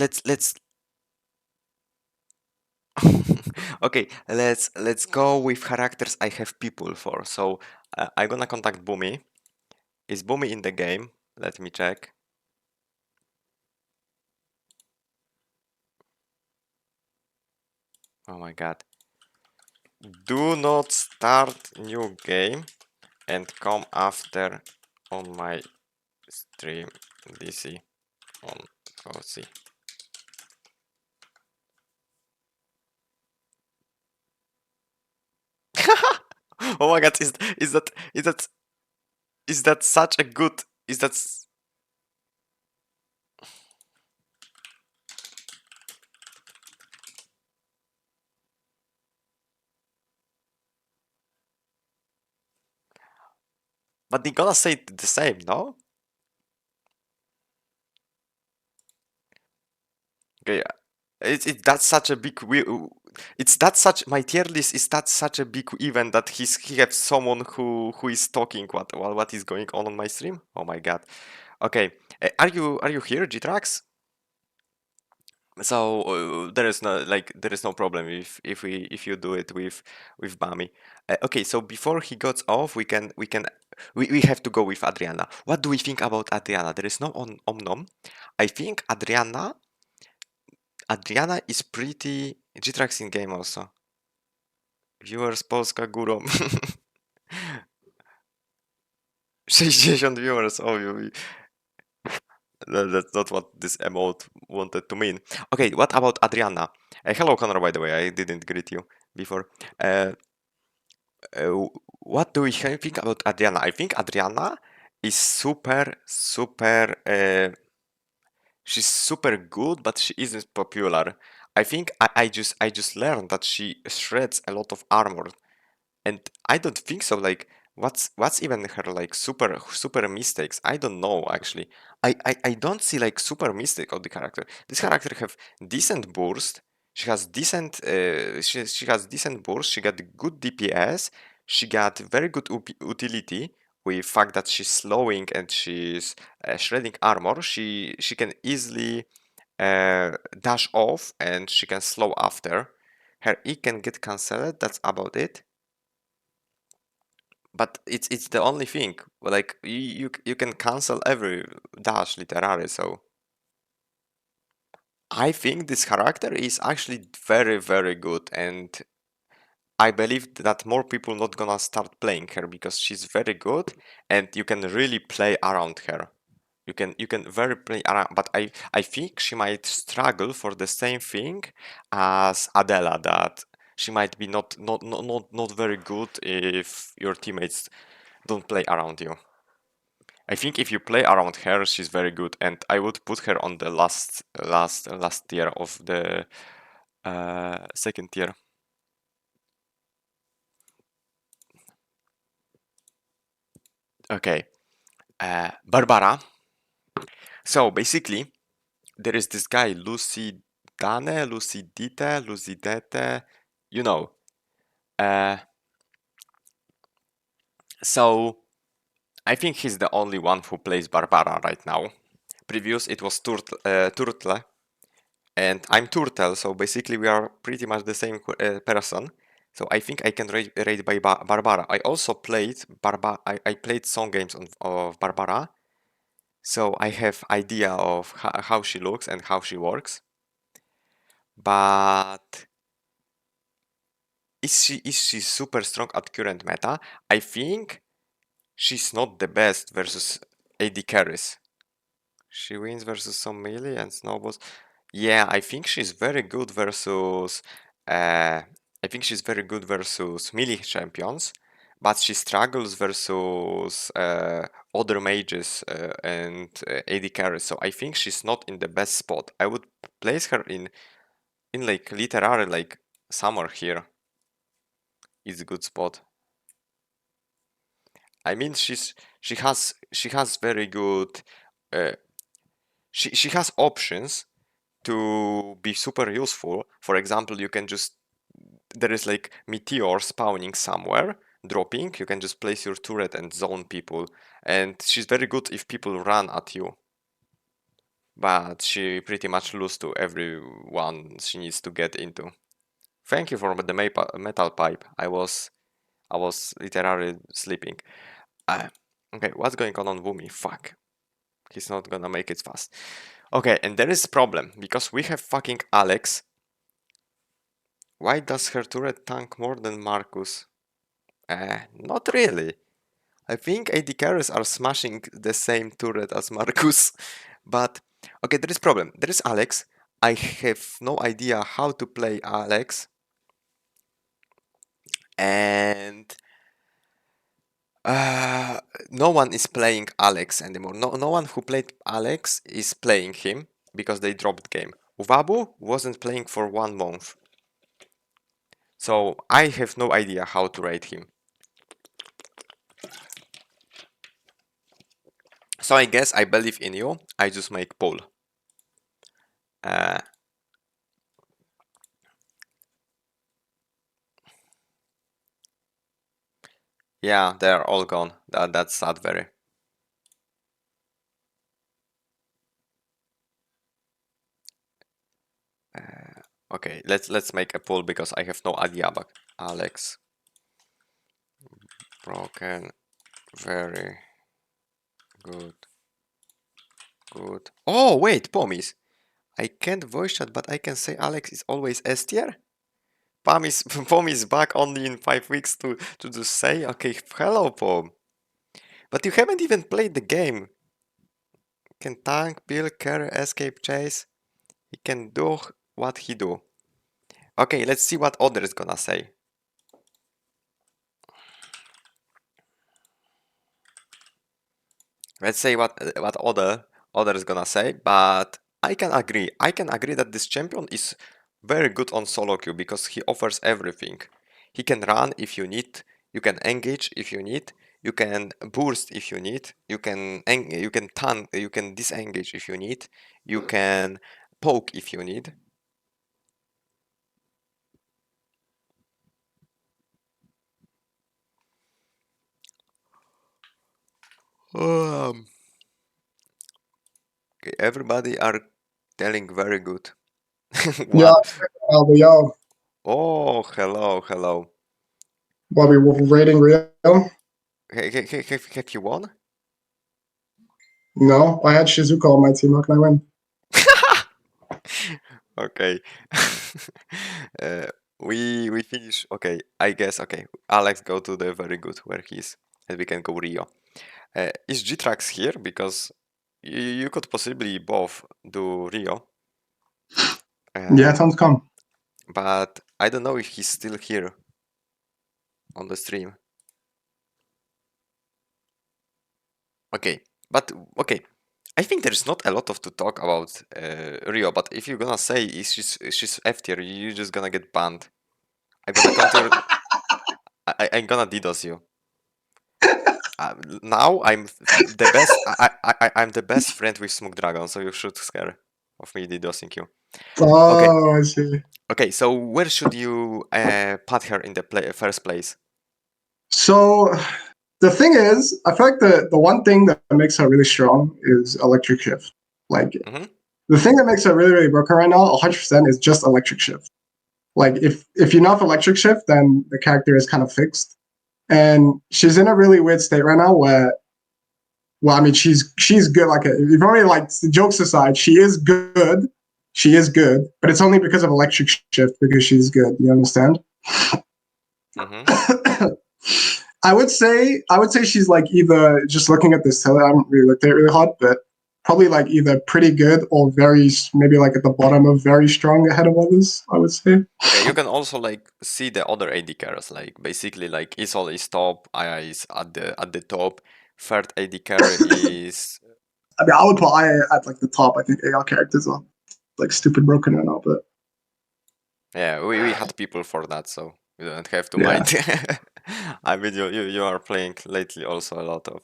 okay, let's go with characters I have people for. So I'm gonna contact Baumi. Is Baumi in the game? Let me check. Oh my god. Do not start new game and come after on my stream DC on OC. Oh my god, is that such a good is that but they gonna say the same, no? Okay, it's that's such a big it's that such my tier list is that such a big event that he has someone who is talking what is going on my stream. Oh my god. Okay, are you here, GTracks? So there is no problem if you do it with Baumi. Okay, so before he gets off, we have to go with Adriana. What do we think about Adriana? There is no Omnom. I think Adriana is pretty GTracks in game also. Viewers Polska górą. 60 viewers. Oh, that's not what this emote wanted to mean. Okay, what about Adriana? Hello, Connor, by the way. I didn't greet you before. What do we think about Adriana? I think Adriana is super. She's super good, but she isn't popular. I think I just learned that she shreds a lot of armor, and I don't think so. Like, what's even her like super mistakes? I don't know actually. I don't see like super mistake of the character. This character have decent burst. She has decent she has decent burst. She got good DPS. She got very good utility with fact that she's slowing and she's shredding armor. She can easily dash off and she can slow after. Her E can get cancelled. That's about it. But it's the only thing. Like you can cancel every dash literally. So I think this character is actually very good, and I believe that more people not gonna start playing her because she's very good, and you can really play around her. You can very play around, but I think she might struggle for the same thing as Adela, that she might be not very good if your teammates don't play around you. I think if you play around her, she's very good, and I would put her on the last tier of the second tier. Okay, Barbara. So basically, there is this guy Lucidete, you know. So I think he's the only one who plays Barbara right now. Previous it was Turtle, and I'm Turtle, so basically we are pretty much the same person. So I think I can rate by Barbara. I also played I played some games of Barbara, so I have idea of how she looks and how she works. But is she super strong at current meta? I think she's not the best versus AD carries. She wins versus some melee and snowballs. Yeah, I think she's very good versus melee champions, but she struggles versus other mages and AD carries. So I think she's not in the best spot. I would place her in like literally like somewhere here. Is a good spot. I mean, she has very good. She has options to be super useful. For example, you can just, there is like meteor spawning somewhere, dropping, you can just place your turret and zone people, and she's very good if people run at you. But she pretty much loses to everyone she needs to get into. Thank you for the metal pipe. I was literally sleeping. Okay, what's going on Woomy? Fuck. He's not gonna make it fast. Okay, and there is a problem, because we have fucking Alex. Why does her turret tank more than Marcus? Not really. I think AD carriers are smashing the same turret as Marcus. But, okay, there is problem. There is Alex. I have no idea how to play Alex. And no one is playing Alex anymore. No one who played Alex is playing him because they dropped game. Uwabu wasn't playing for 1 month. So I have no idea how to rate him. So I guess I believe in you. I just make poll. Yeah, they're all gone. That's sad very. Okay, let's make a poll because I have no idea about Alex. Broken. Very good. Good. Oh wait, Pomis. I can't voice chat, but I can say Alex is always S tier. Pom is back only in 5 weeks to just say, okay, hello Pom. But you haven't even played the game. Can tank, peel, carry, escape, chase. He can do what he do. Okay, let's see what Other is gonna say. Let's say what Other is gonna say, but I can agree. I can agree that this champion is very good on solo queue because he offers everything. He can run if you need. You can engage if you need. You can burst if you need. You can tank. You can disengage if you need. You can poke if you need. Okay, everybody are telling very good. Yeah, yo. Oh, hello. While we were rating Rio? Have you won? No, I had Shizuka on my team. How can I win? Okay. We finish. Okay, I guess. Okay, Alex go to the very good where he is, and we can go Rio. Is GTracks here? Because you could possibly both do Rio. Yeah, time to come. But I don't know if he's still here on the stream. Okay, but okay. I think there's not a lot of to talk about Rio, but if you're gonna say she's F tier, you're just gonna get banned. I'm gonna counter. I'm gonna DDoS you. Now I'm the best. I'm the best friend with Smoke Dragon, so you should scare of me DDoSing you. Oh, I see. Okay, so where should you put her in the first place? So the thing is, I feel like the one thing that makes her really strong is electric shift. Like the thing that makes her really, really broken right now, 100% is just electric shift. Like if you know of electric shift, then the character is kind of fixed. And she's in a really weird state right now where, well, I mean, she's good. Like, if only like the jokes aside, she is good. She is good, but it's only because of electric shift because she's good. You understand? I would say she's like either, just looking at this teller, I haven't really looked at it really hard, but probably like either pretty good or very, maybe like at the bottom of very strong ahead of others, I would say. Okay, you can also like see the other AD carries, like basically like Isol is top, Aya is at the top, third AD carry is. I mean, I would put Aya at like the top. I think AR characters are like stupid broken right now, but Yeah, we had people for that, so you don't have to mind. I mean, you are playing lately also a lot of,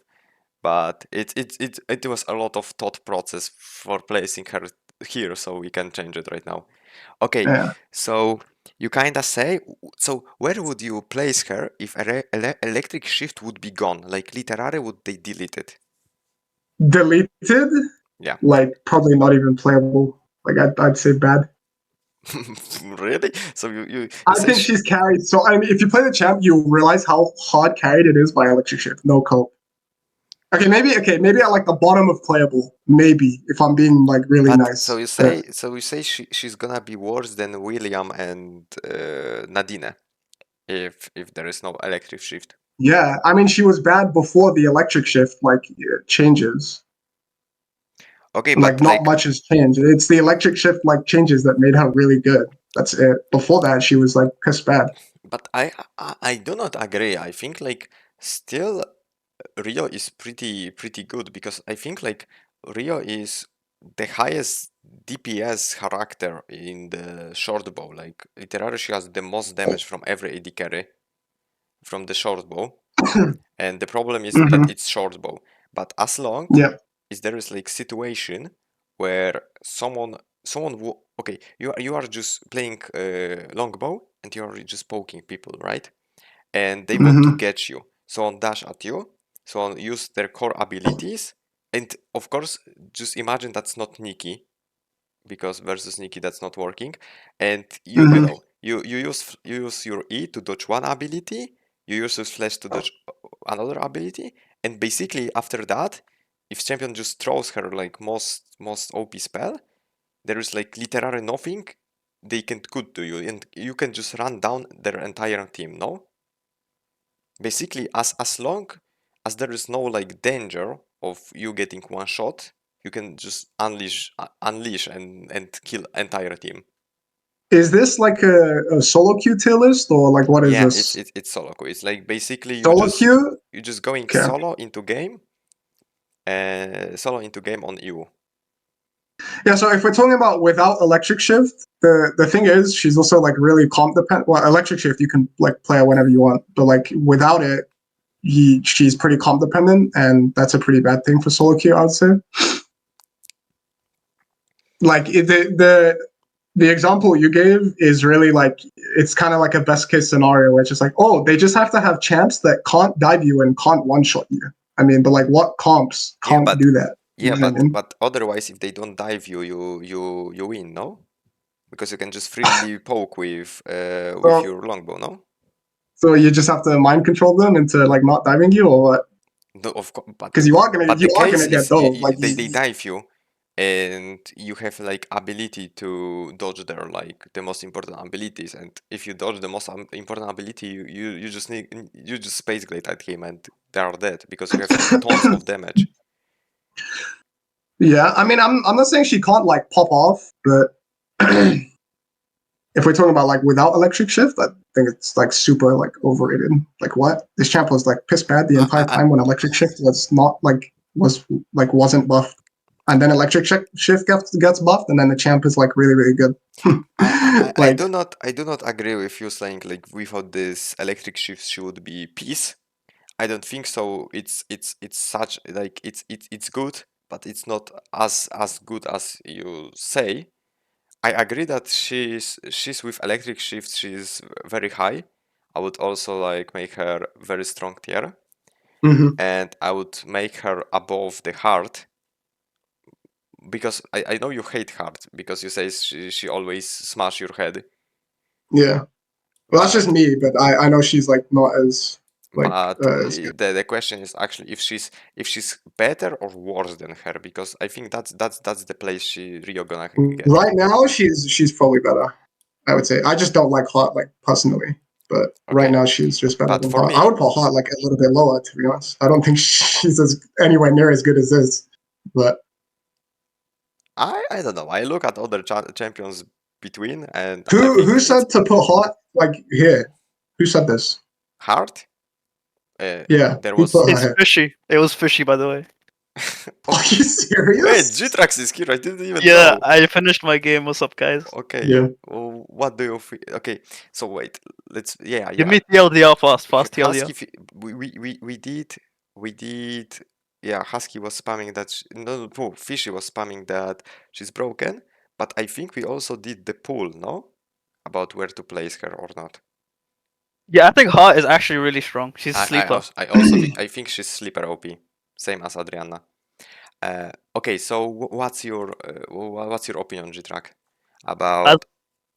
but it was a lot of thought process for placing her here, so we can change it right now. Okay, Yeah. so you kinda say, so where would you place her if electric shift would be gone? Like literally, would they delete it? Deleted? Yeah. Like probably not even playable. Like I'd say bad. Really? So you I say think she's carried. So I mean, if you play the champ, you'll realize how hard carried it is by electric shift. No cope. Okay, maybe at like the bottom of playable. Maybe if I'm being like really but nice. so you say she's gonna be worse than William and Nadine if there is no electric shift. Yeah, I mean she was bad before the electric shift like changes. Okay, Like but not much has changed. It's the electric shift like changes that made her really good. That's it. Before that, she was like piss bad. But I do not agree. I think like still Rio is pretty good because I think like Rio is the highest DPS character in the short bow. Like literally she has the most damage from every AD carry from the short bow. And the problem is that it's short bow. But as long as there is like situation where someone okay, you are just playing longbow and you are just poking people, right? And they want to get you. So on dash at you, so on use their core abilities, and of course just imagine that's not Nikki, because versus Nikki that's not working. And you know you use your E to dodge one ability, you use your flash to dodge another ability, and basically after that, if champion just throws her like most OP spell, there is like literally nothing they can could to you, and you can just run down their entire team, no? Basically, as long as there is no like danger of you getting one shot, you can just unleash and kill entire team. Is this like a solo queue tier list or like what is Yeah, this? it's solo queue. It's like basically Solo queue? you just going Okay. solo into game on EU. Yeah, so if we're talking about without electric shift, the thing is she's also like really comp dependent. Well, electric shift you can like play her whenever you want, but like without it, she's pretty comp dependent, and that's a pretty bad thing for solo queue, I would say. Like the example you gave is really like it's kind of like a best case scenario where it's just like, oh, they just have to have champs that can't dive you and can't one shot you. I mean, but like what comps can't do that? Yeah, You know what I mean? but otherwise, if they don't dive you win, no? Because you can just freely poke with Well, your longbow, no? So you just have to mind control them into like not diving you, or what? No, of course, Because you are gonna case get is those. Like they dive you, and you have like ability to dodge their like the most important abilities, and if you dodge the most important ability, you just space glide at him, and they are dead because you have tons of damage. Yeah, I mean, I'm not saying she can't like pop off, but if we're talking about like without electric shift, I think it's like super like overrated. Like what? This champ was like piss bad the entire time when electric shift was not like wasn't buffed, and then electric shift gets buffed, and then the champ is like really good. I do not agree with you saying like without this electric shift she would be peace. I don't think so. It's such like it's good, but it's not as good as you say. I agree that she's with electric shift. She's very high. I would also like make her very strong tier, and I would make her above the Hart, because I know you hate Hart because you say she always smash your head. Yeah, well that's just me, but I know she's like not as like. But the question is actually if she's better or worse than her, because I think that's the place Rio gonna get. Right now, she's probably better. I would say. I just don't like Hart like personally, but right now she's just better than Hart. I would put Hart like a little bit lower, to be honest. I don't think she's anywhere near as good as this, but I don't know. I look at other champions between, and who said to put Hart like here? Who said this? Hart? Yeah, there who was. put her It's here? fishy. It was fishy, by the way. Are you serious? Wait, GTracks is here. I didn't even Yeah, know. I finished my game. What's up, guys? Okay. Yeah. Well, what do you feel? Okay, so wait. Let's. Yeah. Give me TLDR fast Husky, TLDR. we did yeah, Husky was spamming that. Fishy was spamming that she's broken. But I think we also did the poll, no? About where to place her or not. Yeah, I think Hart is actually really strong. She's a sleeper. I also I think she's sleeper OP, same as Adriana. Okay, so what's your opinion, GTrack, As about?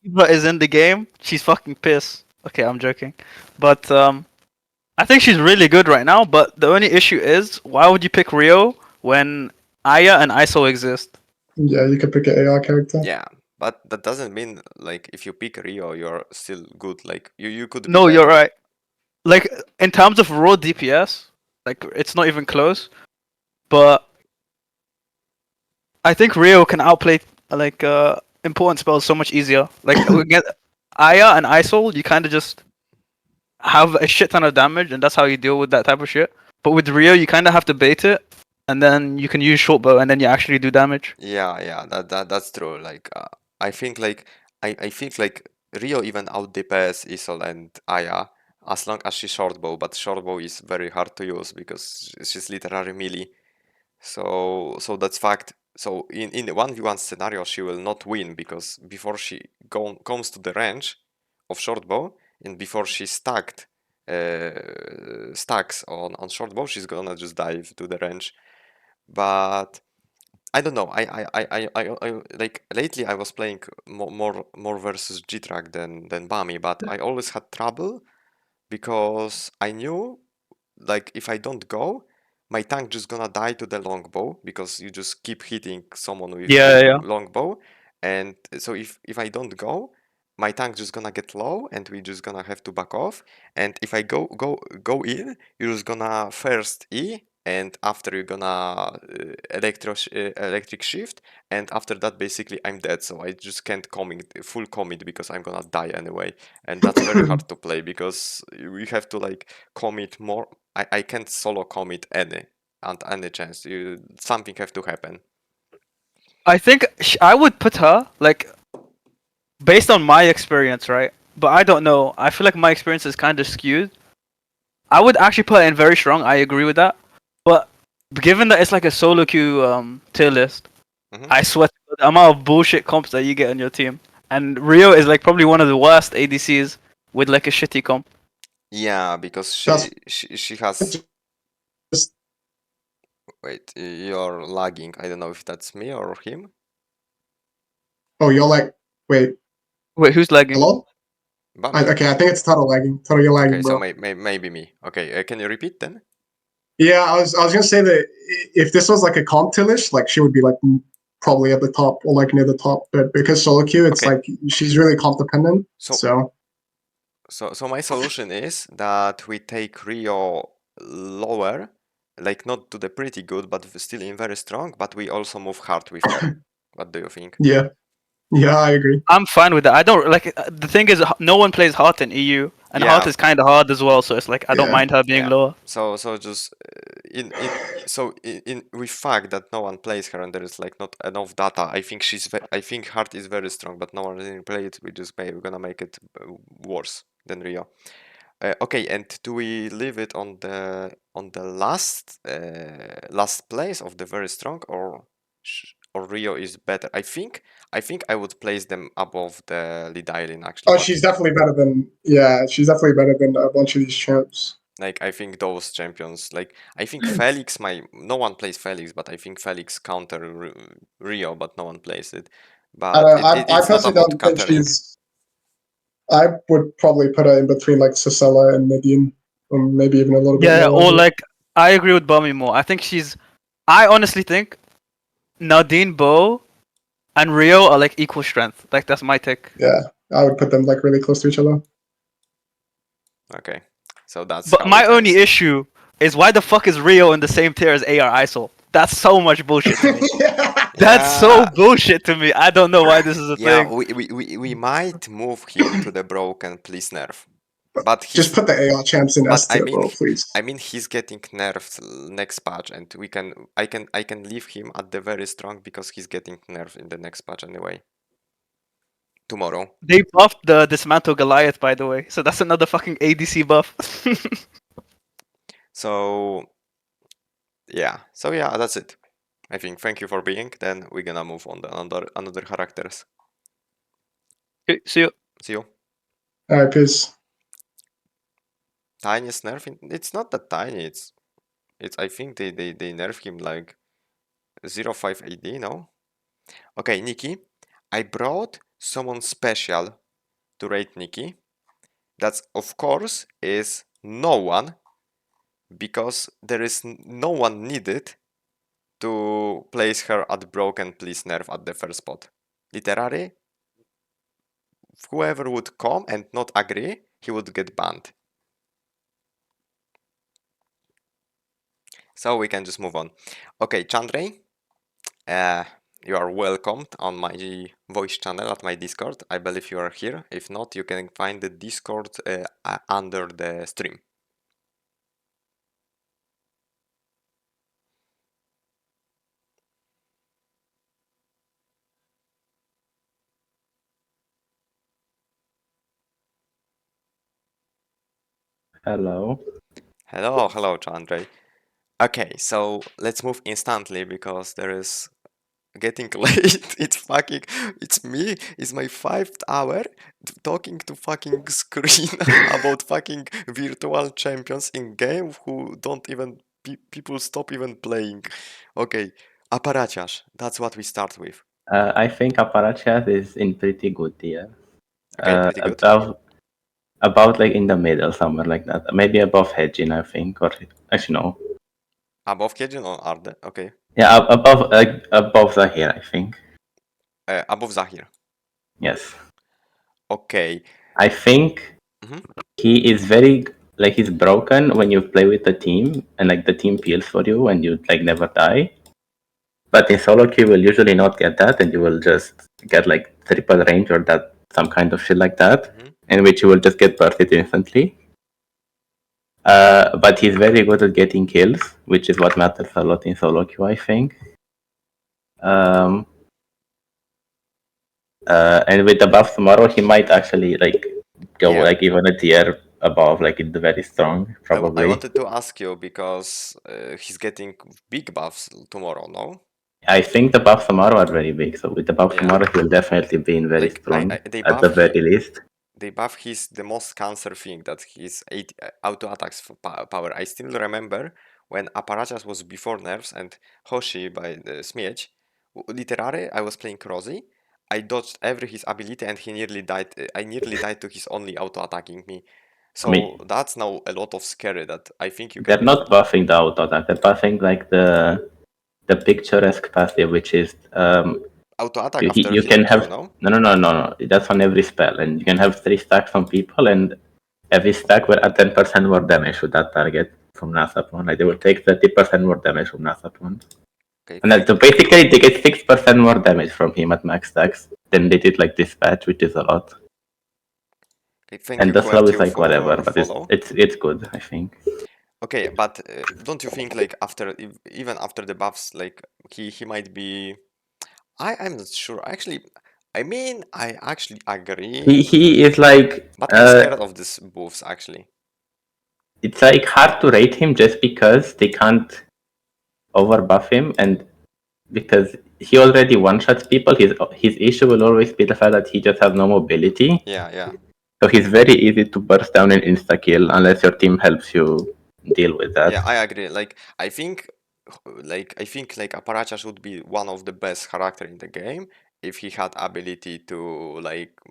Eva is in the game, she's fucking pissed. Okay, I'm joking. But I think she's really good right now, but the only issue is, why would you pick Rio when Aya and Isol exist? Yeah, you could pick an AR character. Yeah, but that doesn't mean like if you pick Rio, you're still good. Like you could be No, you're better. right. Like, in terms of raw DPS, like, it's not even close. But I think Rio can outplay, like, important spells so much easier. Like, we get Aya and Isol, you kind of just have a shit ton of damage, and that's how you deal with that type of shit. But with Rio, you kind of have to bait it, and then you can use short bow, and then you actually do damage. Yeah, that's true. Like I think like I think like Rio even out DPS Isol and Aya as long as she short bow, but short bow is very hard to use because she's literally melee. So that's fact. So in the 1v1 scenario, she will not win because before she comes to the range of short bow and before she stacks on short bow, she's gonna just dive to the range. But I don't know. I like lately I was playing more versus GTrack than Bami, but I always had trouble because I knew like if I don't go, my tank just gonna die to the longbow because you just keep hitting someone with Yeah. longbow, and so if I don't go, my tank just gonna get low and we just gonna have to back off. And if I go in, you're just gonna first E, and after you're gonna electric shift, and after that basically I'm dead. So I just can't full commit because I'm gonna die anyway, and that's very hard to play because we have to like commit more. I can't solo commit any chance. Something have to happen. I think I would put her, like, based on my experience, right? But I don't know. I feel like my experience is kind of skewed. I would actually put her in very strong. I agree with that. But given that it's like a solo queue tier list, I swear to God, the amount of bullshit comps that you get on your team. And Rio is like probably one of the worst ADCs with like a shitty comp. Yeah, because she has. Wait, you're lagging. I don't know if that's me or him. Oh, you're like, wait. Wait, who's lagging? Hello? Okay, I think it's Total lagging. Total, you're lagging, Okay, bro. so maybe me. Okay, can you repeat then? Yeah, I was gonna say that if this was like a comp tier list, like she would be like probably at the top or like near the top. But because solo queue, it's like she's really comp dependent. So my solution is that we take Rio lower, like not to the pretty good, but still in very strong. But we also move Hart with her. What do you think? yeah, I agree. I'm fine with that. I don't like the thing is no one plays Hart in EU, and Hart Yeah. is kind of hard as well. So it's like I don't mind her being lower. So just in with fact that no one plays her and there is like not enough data. I think Hart is very strong, but no one didn't play it. We're gonna make it worse than Rio. Okay, and do we leave it on the last place of the very strong, or Rio is better? I think I would place them above the Dailin actually. Oh, but she's definitely better than a bunch of these champs. like I think those champions, like I think Felix, no one plays Felix, but I think Felix counter Rio, but no one plays it. But I it's not personally about don't think countering. I would probably put her in between like Sissela and Nadine, or maybe even a little bit Yeah, lower. or like I agree with Baumi more. I think I honestly think Nadine, Bo, and Rio are like equal strength. Like that's my take. Yeah, I would put them like really close to each other. Okay, so that's. But how my it only ends. issue is why the fuck is Rio in the same tier as AR Isol? That's so much bullshit to me. That's so bullshit to me. I don't know why this is a Yeah, thing. we might move him to the broken, please nerf. But Just put the AR champs in S tier, bro, please. I mean, he's getting nerfed next patch, and I can leave him at the very strong because he's getting nerfed in the next patch anyway. Tomorrow. They buffed the Dismantle Goliath, by the way, so that's another fucking ADC buff. So Yeah. So yeah, that's it. I think. Thank you for being. Then we're gonna move on to another characters. Okay, see you. See you. Alright, peace. Tiniest nerf. It's not that tiny. It's. I think they nerf him like 0.5 AD. No. Okay, Nikki. I brought someone special to rate Nikki. That's of course is no one, because there is no one needed to place her at broken please nerf at the first spot. Literally, whoever would come and not agree, he would get banned. So we can just move on. Okay, Chandray, you are welcomed on my voice channel at my Discord. I believe you are here. If not, you can find the Discord under the stream. Hello. Hello, Chandray. Okay, so let's move instantly because there is getting late. It's me. It's my 5th hour talking to fucking screen about fucking virtual champions in game who don't even people stop even playing. Okay, Aparaciarz. That's what we start with. I think Aparaciarz is in pretty good tier. Okay, pretty good. About like in the middle, somewhere like that. Maybe above Hyejin, I think, or actually no. Above Hyejin or Arde? Okay. Yeah, above Zahir, I think. Above Zahir. Yes. Okay. I think he is very like he's broken when you play with the team and like the team peels for you and you like never die. But in solo queue, you will usually not get that, and you will just get like triple range or that some kind of shit like that, in which you will just get bursted instantly. But he's very good at getting kills, which is what matters a lot in solo queue, I think. And with the buff tomorrow, he might actually like go like even a tier above, like in the very strong, probably. I wanted to ask you because he's getting big buffs tomorrow, no? I think the buffs tomorrow are very big, so with the buff tomorrow, he will definitely be in very strong, at the very least. They buff his the most cancer thing, that his 8 auto attacks for power. I still remember when Aparaciarz was before nerfs and Hoshi by the Smieć. Literally, I was playing Rosie. I dodged every his ability and he nearly died. I nearly died to his only auto attacking me. So that's now a lot of scary that I think you can. They're not buffing the auto attack. They're buffing like the picturesque passive, which is auto attack you after can Q, have no? No. That's on every spell, and you can have 3 stacks on people, and every stack will add 10% more damage to that target from Nasapon. Like they will take 30% more damage from Nasapon. Okay, and so basically they get 6% more damage from him at max stacks than they did like dispatch, which is a lot. Okay, and the slow is like whatever, but it's good, I think. Okay, but don't you think like even after the buffs, like he might be? I'm not sure. Actually, I mean, I actually agree. He is like. But I'm scared of these buffs actually. It's like hard to rate him just because they can't overbuff him, and because he already one-shots people. His issue will always be the fact that he just has no mobility. Yeah. So he's very easy to burst down and insta-kill unless your team helps you deal with that. Yeah, I agree. Like I think Aparaciarz would be one of the best character in the game if he had ability to like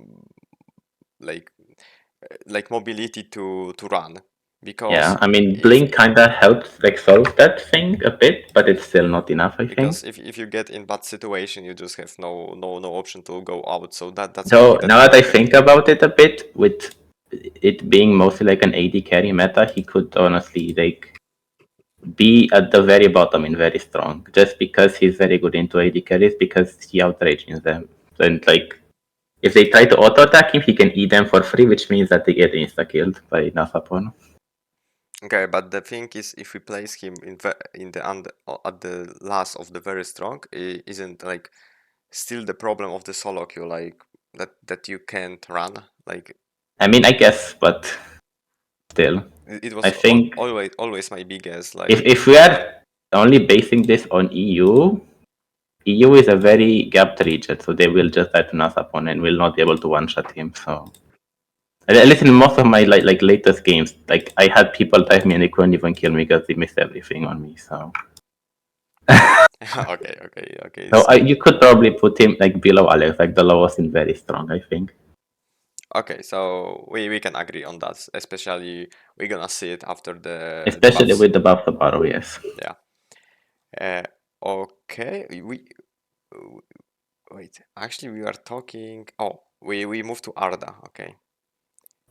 mobility to run. Because yeah, I mean Blink kinda helps like solve that thing a bit, but it's still not enough, I think. Because if you get in bad situation, you just have no option to go out. So that's so now that I think about it a bit, with it being mostly like an AD carry meta, he could honestly like be at the very bottom in very strong, just because he's very good into AD carries because he outrages them. And like if they try to auto attack him, he can eat them for free, which means that they get insta killed by Nasapon. Okay, but the thing is, if we place him at the last of the very strong, isn't like still the problem of the solo queue, like that you can't run, like. I mean, I guess, but still, It was I think always my biggest like. If we are only basing this on EU. EU is a very gapped region, so they will just die to Nasapon and will not be able to one-shot him. So at least in most of my like latest games, like I had people dive me and they couldn't even kill me because they missed everything on me. So okay. so you could probably put him like below Alex, like the lowest and very strong, I think. Okay, so we can agree on that. Especially we're gonna see it after the Especially buffs. with the buff Stimoro, yes. Yeah. Okay. Wait. Actually, we are talking. Oh, we moved to Arda. Okay.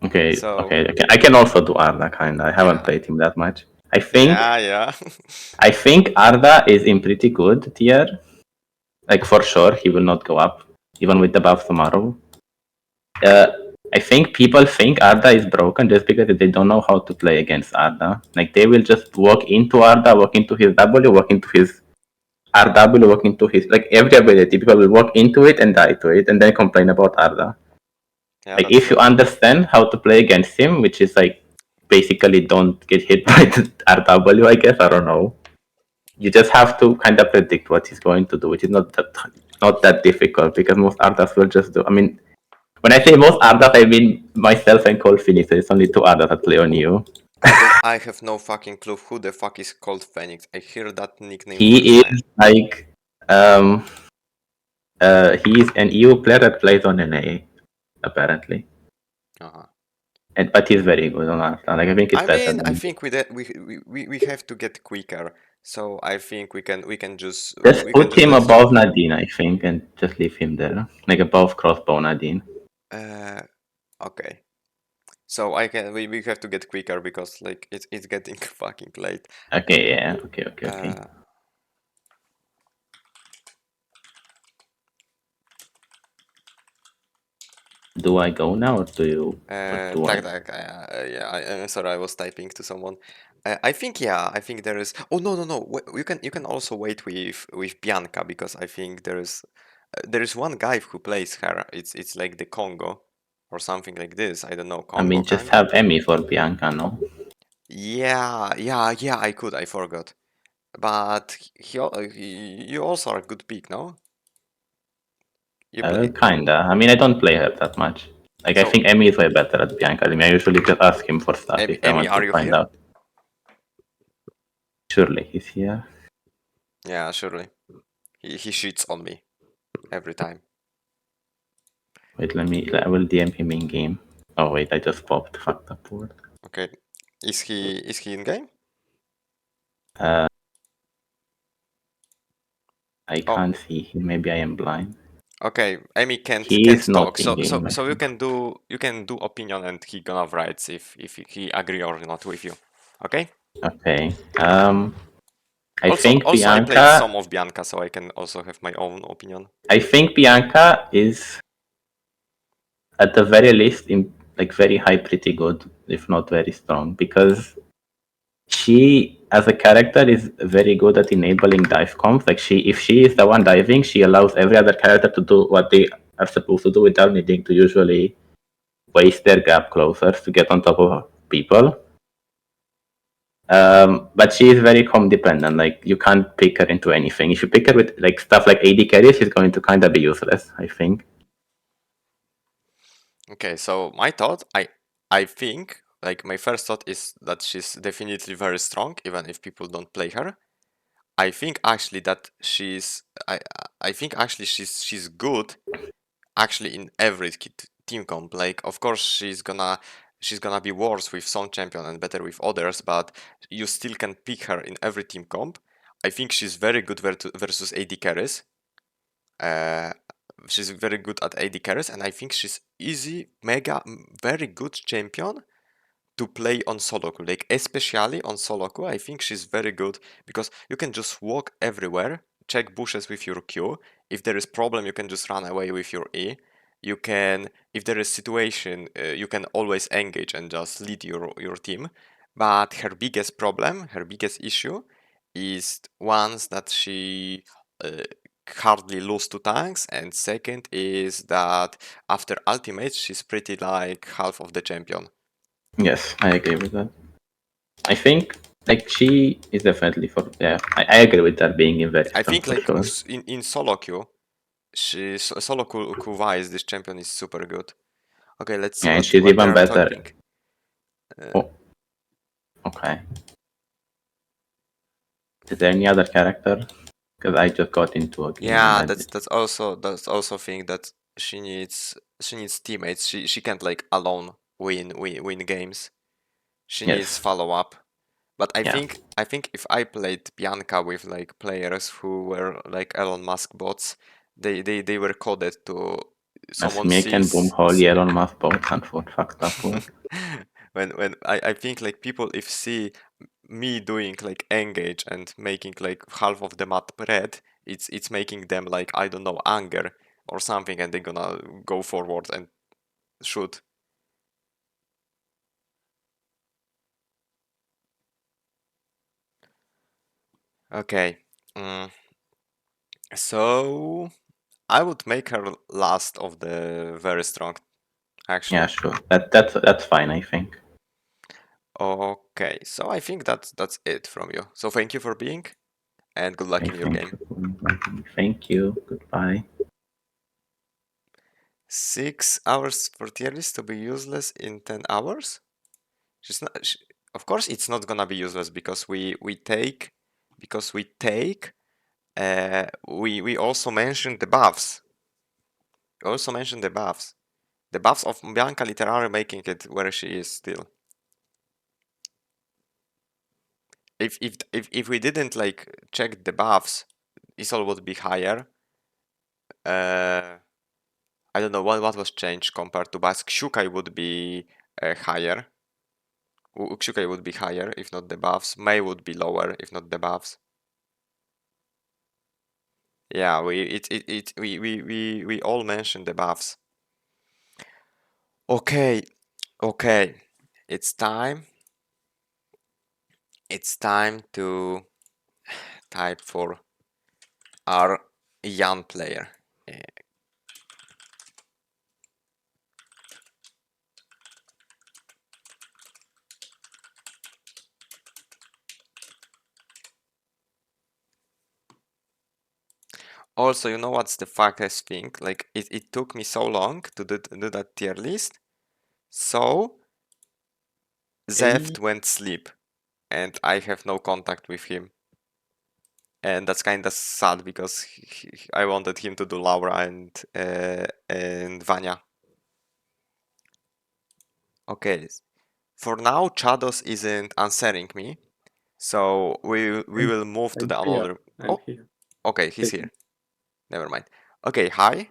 Okay, So okay. I can also do Arda kinda. I haven't played him that much. I think yeah. I think Arda is in pretty good tier. Like for sure, he will not go up, even with the buff tomorrow. I think people think Arda is broken just because they don't know how to play against Arda. Like they will just walk into Arda, walk into his W, walk into his RW, walk into his like every ability. People will walk into it and die to it, and then complain about Arda. Yeah, like if you understand how to play against him, which is like basically don't get hit by the RW, I guess. I don't know. You just have to kind of predict what he's going to do, which is not that difficult because most Ardas will just do. I mean, when I say most Ardas, I mean myself and Cold Phoenix. There's only two Ardas that play on you. I have no fucking clue who the fuck is called Phoenix. I hear that nickname. He is like he is an EU player that plays on NA, apparently. But he's very good on Arda. Like I think it's better than I think we have to get quicker. So I think we can just just we put can him just above Nadine, I think, and just leave him there, like above crossbow Nadine. Okay. So we have to get quicker because like it's getting fucking late. Okay, yeah, okay. Do I go now or do you? Or do I? I'm sorry, I was typing to someone. I think there is. Oh no. You can also wait with Bianca because I think there is one guy who plays her. It's like the Congo or something like this. I don't know. I mean, Congo just have Emmy for Bianca, no? Yeah. I could. I forgot. But you also are a good pick, no? You play. Kinda. I mean, I don't play her that much. Like, I think Emmy is way better at Bianca. I mean, I usually just ask him for stuff if I want are to you find here? out. Surely he's here. Yeah, surely. He cheats on me every time. Wait, I will DM him in game. Oh wait, I just popped fucked up word. Okay. Is he in game? I can't see him. Maybe I am blind. Okay, Amy can't He's talk, not in game. so you can do opinion and he gonna write if he agree or not with you. Okay? Okay. I also, think also I Bianca. played some of Bianca, so I can also have my own opinion. I think Bianca is at the very least in like very high, pretty good, if not very strong, because she as a character is very good at enabling dive comps. Like if she is the one diving, she allows every other character to do what they are supposed to do without needing to usually waste their gap closers to get on top of people. But she is very comp dependent. Like you can't pick her into anything. If you pick her with like stuff like AD carry, she's going to kind of be useless, I think. Okay, so my thought, I think like my first thought is that she's definitely very strong, even if people don't play her. I think actually that I think actually she's good actually in every team comp. Like of course she's gonna be worse with some champion and better with others, but you still can pick her in every team comp. I think she's very good versus AD carries. She's very good at AD carries, and I think she's very good champion to play on solo queue. Like especially on solo queue, I think she's very good because you can just walk everywhere, check bushes with your Q. If there is problem, you can just run away with your E. You can, if there is situation, you can always engage and just lead your team. But her biggest problem, her biggest issue, is once that she hardly lose to tanks, and second is that after ultimate she's pretty like half of the champion. Yes, I agree with that. I think Like she is definitely for I agree with that being in very I strong think for like sure. in solo queue, solo queue wise this champion is super good. Okay, let's see Yeah, and what, she's they even are better. typing. Okay. Is there any other character? Because I just got into a game. Yeah, and I that's also thing that she needs teammates. She can't like alone win games. She needs Yes. follow up. But I Yeah. think if I played Bianca with like players who were like Elon Musk bots, they were coded to someone Meochi and sees BumHoley Elon Musk both and what fucked up was. when I think like people if see me doing like engage and making like half of the map red, it's making them like I don't know anger or something, and they're gonna go forward and shoot. Okay, so I would make her last of the very strong. Actually, Yeah, sure. That's fine, I think. okay. So I think that's it from you. So thank you for being, and good luck in your game. Thank you. Goodbye. 6 hours for tier list to be useless in 10 hours? She's not. Of course, it's not gonna be useless because we take we also mentioned the buffs. We also mentioned the buffs. The buffs of Bianca literally making it where she is still. If we didn't like check the buffs, Isol would be higher. I don't know what was changed compared to buffs. Xiukai would be higher. Xiukai would be higher if not the buffs. Mei would be lower if not the buffs. Yeah, we all mentioned the buffs. Okay, okay, it's time. It's time to type for our young player. Also, you know what's the fuckest thing? Like, it took me so long to do that tier list. So, Zeft went sleep, and I have no contact with him. And that's kind of sad because I wanted him to do Laura and Vanya. Okay, for now, Chados isn't answering me, so we will move to I'm the here. another. I'm here. Okay, he's Thank you. here. Never mind. Okay, hi.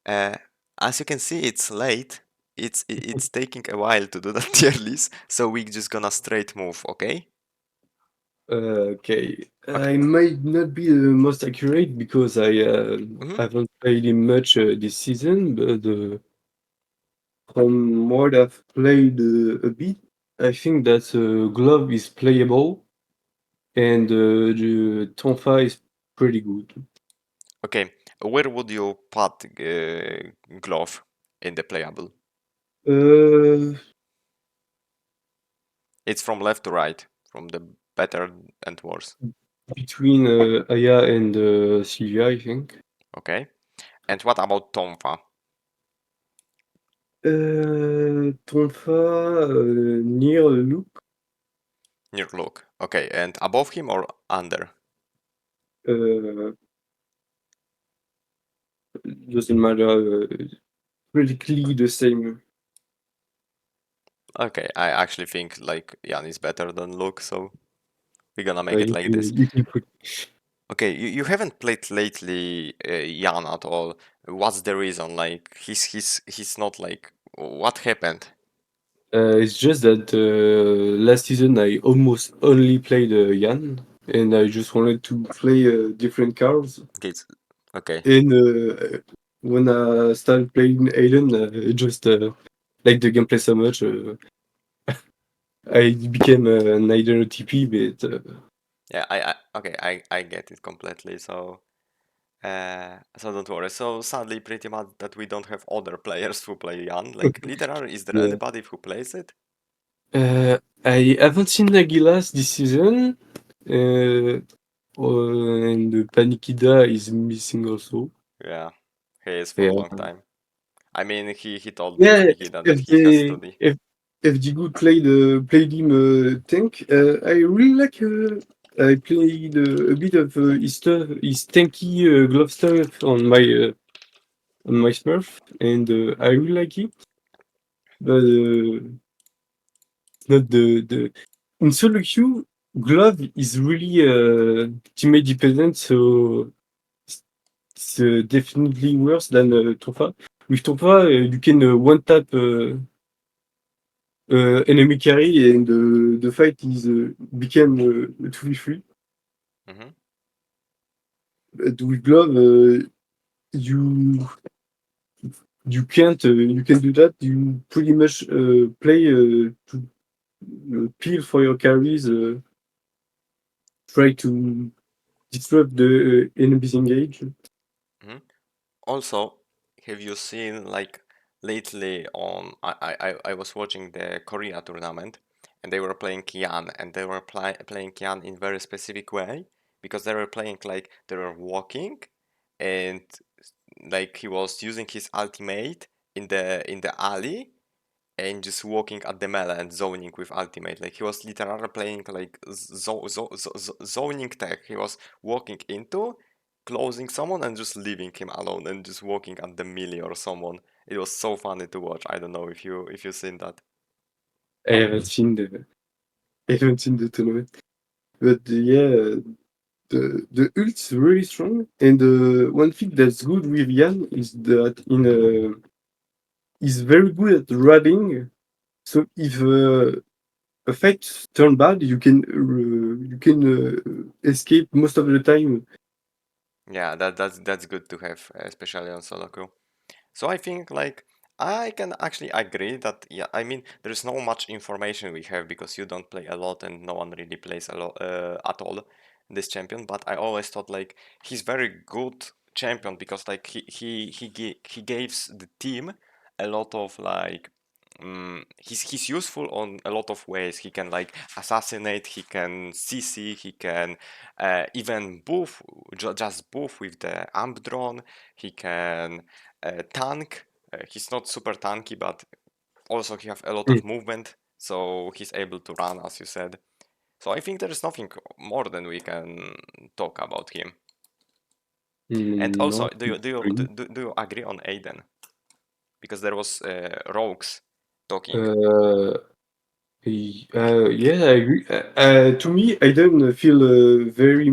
As you can see, it's late. It's taking a while to do the tier list, so we're just gonna straight move. Okay. Okay. I might not be the most accurate because I haven't played him much this season, but from what I've played a bit, I think that Glove is playable and the Tonfa is pretty good. Okay. Where would you put Glove in the playable? It's from left to right, from the better and worse. Between Aya and Sylvia, I think. Okay. And what about Tonfa? Tonfa near Luke. Near Luke. Okay. And above him or under? Doesn't matter. Practically the same. Okay, I actually think like Jan is better than Luke, so we're gonna make it You like can, this. you can put. Okay, you haven't played lately Jan at all. What's the reason? Like he's not like what happened? It's just that last season I almost only played Jan, and I just wanted to play different cards. Okay. And when I started playing Aiden, it just like the gameplay so much, I became neither TP, but Yeah, I get it completely. So so don't worry. So sadly, pretty much that we don't have other players who play Jan. Like literally, is there yeah. anybody who plays it? I haven't seen Nagilas this season, and Panikida is missing also. Yeah, he is for a long time. I mean, he told Yeah, Panikida that he has study. if Good played him tank, I really like. I played a bit of his stuff, his tanky glove stuff on my Smurf, and I really like it. But not the in solo queue, glove is really teammate dependent, so it's definitely worse than Tonfa. With Tonfa, you can one tap enemy carry, and the fight is became 2v3. But with glove, you can't do that. You pretty much play to peel for your carries, try to disrupt the enemy's engage. Also, have you seen like lately on I was watching the Korea tournament and they were playing Kian and they were playing Kian in very specific way because they were playing like they were walking and like he was using his ultimate in the alley and just walking at the melee and zoning with ultimate. Like he was literally playing like zoning tech. He was walking into, closing someone and just leaving him alone and just walking at the melee or someone. It was so funny to watch. I don't know if you've seen that. I haven't seen the tournament, but yeah, the ult's really strong. And one thing that's good with Yan is that he's very good at running. So if a fight turn bad, you can escape most of the time. Yeah, that's good to have, especially on solo queue. So I think like I can actually agree that yeah, I mean there is no much information we have because you don't play a lot and no one really plays a lot at all this champion. But I always thought like he's very good champion because like he gives the team a lot of like he's useful on a lot of ways. He can like assassinate, he can CC, he can even buff, just buff with the amp drone. He can tank. He's not super tanky, but also he have a lot of movement, so he's able to run, as you said. So I think there is nothing more than we can talk about him. And also, Not do you really. do you agree on Aiden? Because there was rogues talking. Yeah, I agree. To me, I don't feel very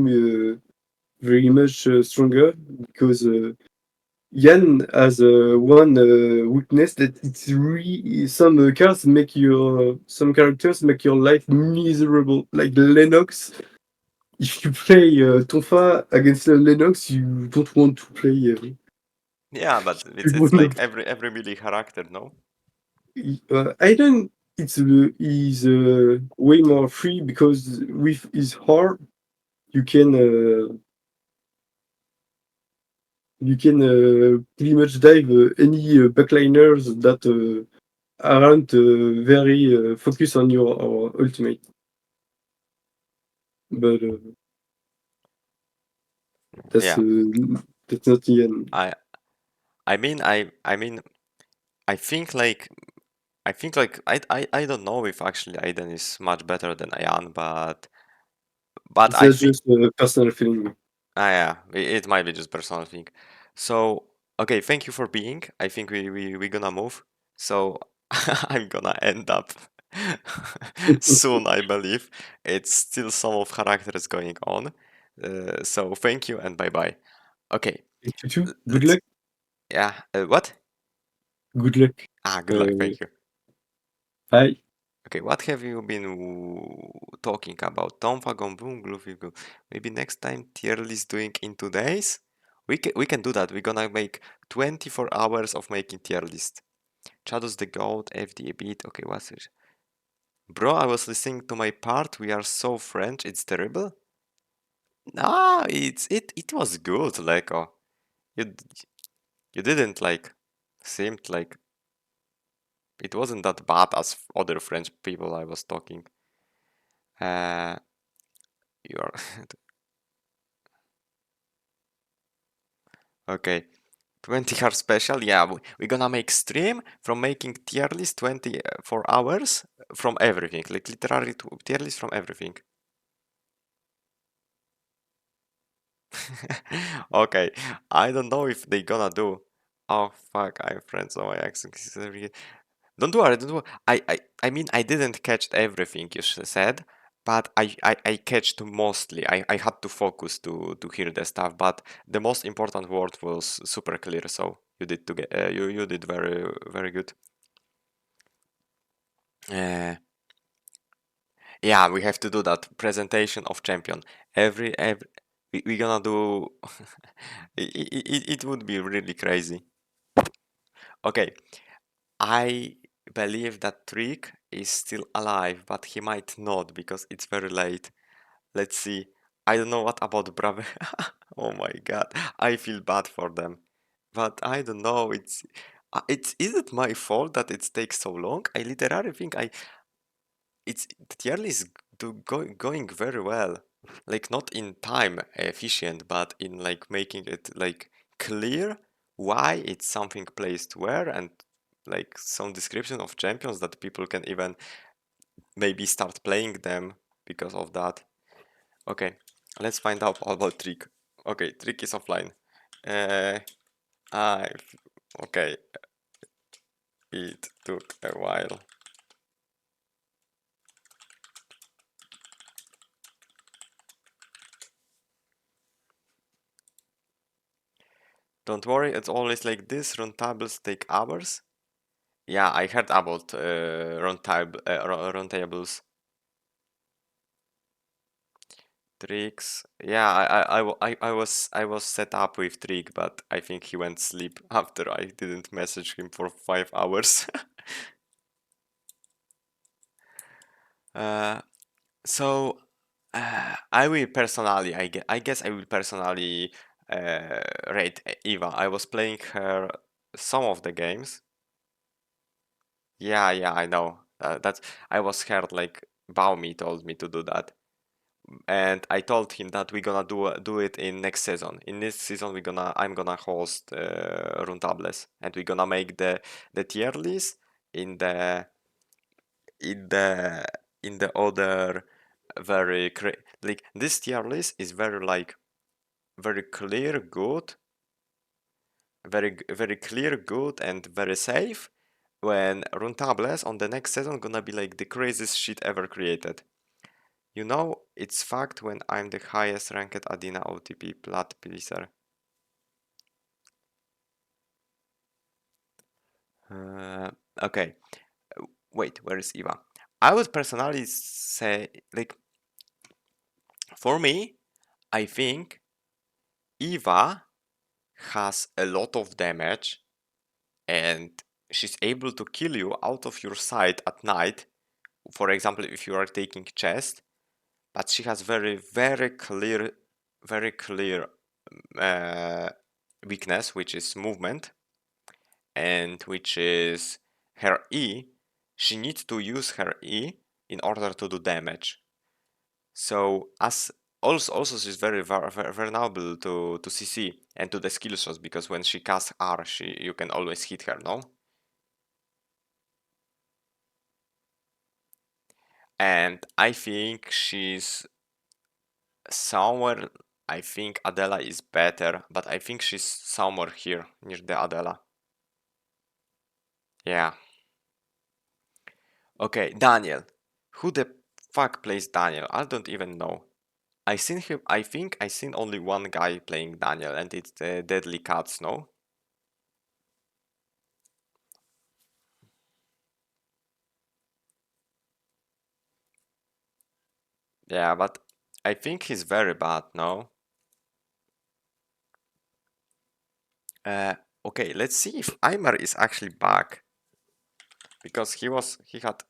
much stronger because Yan has one weakness that it's really some characters make your life miserable. Like Lennox, if you play Tonfa against Lennox, you don't want to play. Yeah, but You it's wanna like every melee character, no? Aiden is way more free because with his heart you can pretty much dive any backliners that aren't very focused on your ultimate. But that's Yeah. that's not the end. I mean I think like I don't know if actually Aiden is much better than Ayan, but I That's think just a personal feeling. yeah, it might be just personal thing. So okay, thank you for being. I think we gonna move. So I'm gonna end up soon, I believe. It's still some of characters going on. So thank you and bye bye. Okay. You too. Good Let's luck. yeah. What? Good luck. Good luck. Thank you. Bye. Okay, what have you been talking about? Tomfa, Gombum, Gloofy, maybe next time Tierlist doing in 2 days? We can do that. We're gonna make 24 hours of making tier list. Shadows the Goat, FD a bit. Okay, what's it? Bro, I was listening to my part. We are so French. It's terrible. Nah, it was good. Like, you you didn't like seemed like it wasn't that bad as other French people I was talking. You're okay. 20 hour special. Yeah, we're gonna make stream from making tier list 24 hours from everything, like literally tier list from everything. Okay, I don't know if they gonna do. Oh fuck, I'm friends on my accent. Don't worry, don't worry. I mean, I didn't catch everything you said, but I catched mostly. I had to focus to hear the stuff, but the most important word was super clear. So you did to get you did very good. Yeah, we have to do that presentation of champion. Every we gonna do. It would be really crazy. Okay, I believe that Trick is still alive, but he might not because it's very late. Let's see. I don't know what about Brave. Oh my god, I feel bad for them, but I don't know. It's is it my fault that it takes so long? I literally think it's the tier list going very well, like not in time efficient, but in like making it like clear why it's something placed where, and like some description of champions that people can even maybe start playing them because of that. Okay, let's find out all about Trick. Okay, Trick is offline. I okay, it took a while. Don't worry, it's always like this. Run tables take hours. Yeah, I heard about run tables. Tricks. Yeah, I was set up with Trick, but I think he went sleep after I didn't message him for 5 hours. So I will personally, I guess I will personally rate Eva. I was playing her some of the games. Yeah, I know. That's I was scared. Like Baumi told me to do that, and I told him that we're gonna do it in next season. In this season, I'm gonna host Runtables, and we're gonna make the tier list in the in the in the other very like this tier list is very like very clear, good, very clear, good, and very safe. When Runtables on the next season gonna be like the craziest shit ever created. You know, it's fact when I'm the highest ranked Adina OTP plat pleaser. Okay, wait, where is Eva? I would personally say, like, for me, I think Eva has a lot of damage and she's able to kill you out of your sight at night. For example, if you are taking chest, but she has very clear weakness, which is movement, and which is her E. She needs to use her E in order to do damage. So as also she's very vulnerable to CC and to the skill shots, because when she casts R, you can always hit her, no? And I think she's somewhere. I think Adela is better, but I think she's somewhere here near the Adela. Yeah. Okay, Daniel. Who the fuck plays Daniel? I don't even know. I seen him. I think I seen only one guy playing Daniel, and it's the Deadly Cats, no? Yeah, but I think he's very bad, no? Okay, let's see if Eimer is actually back. Because he had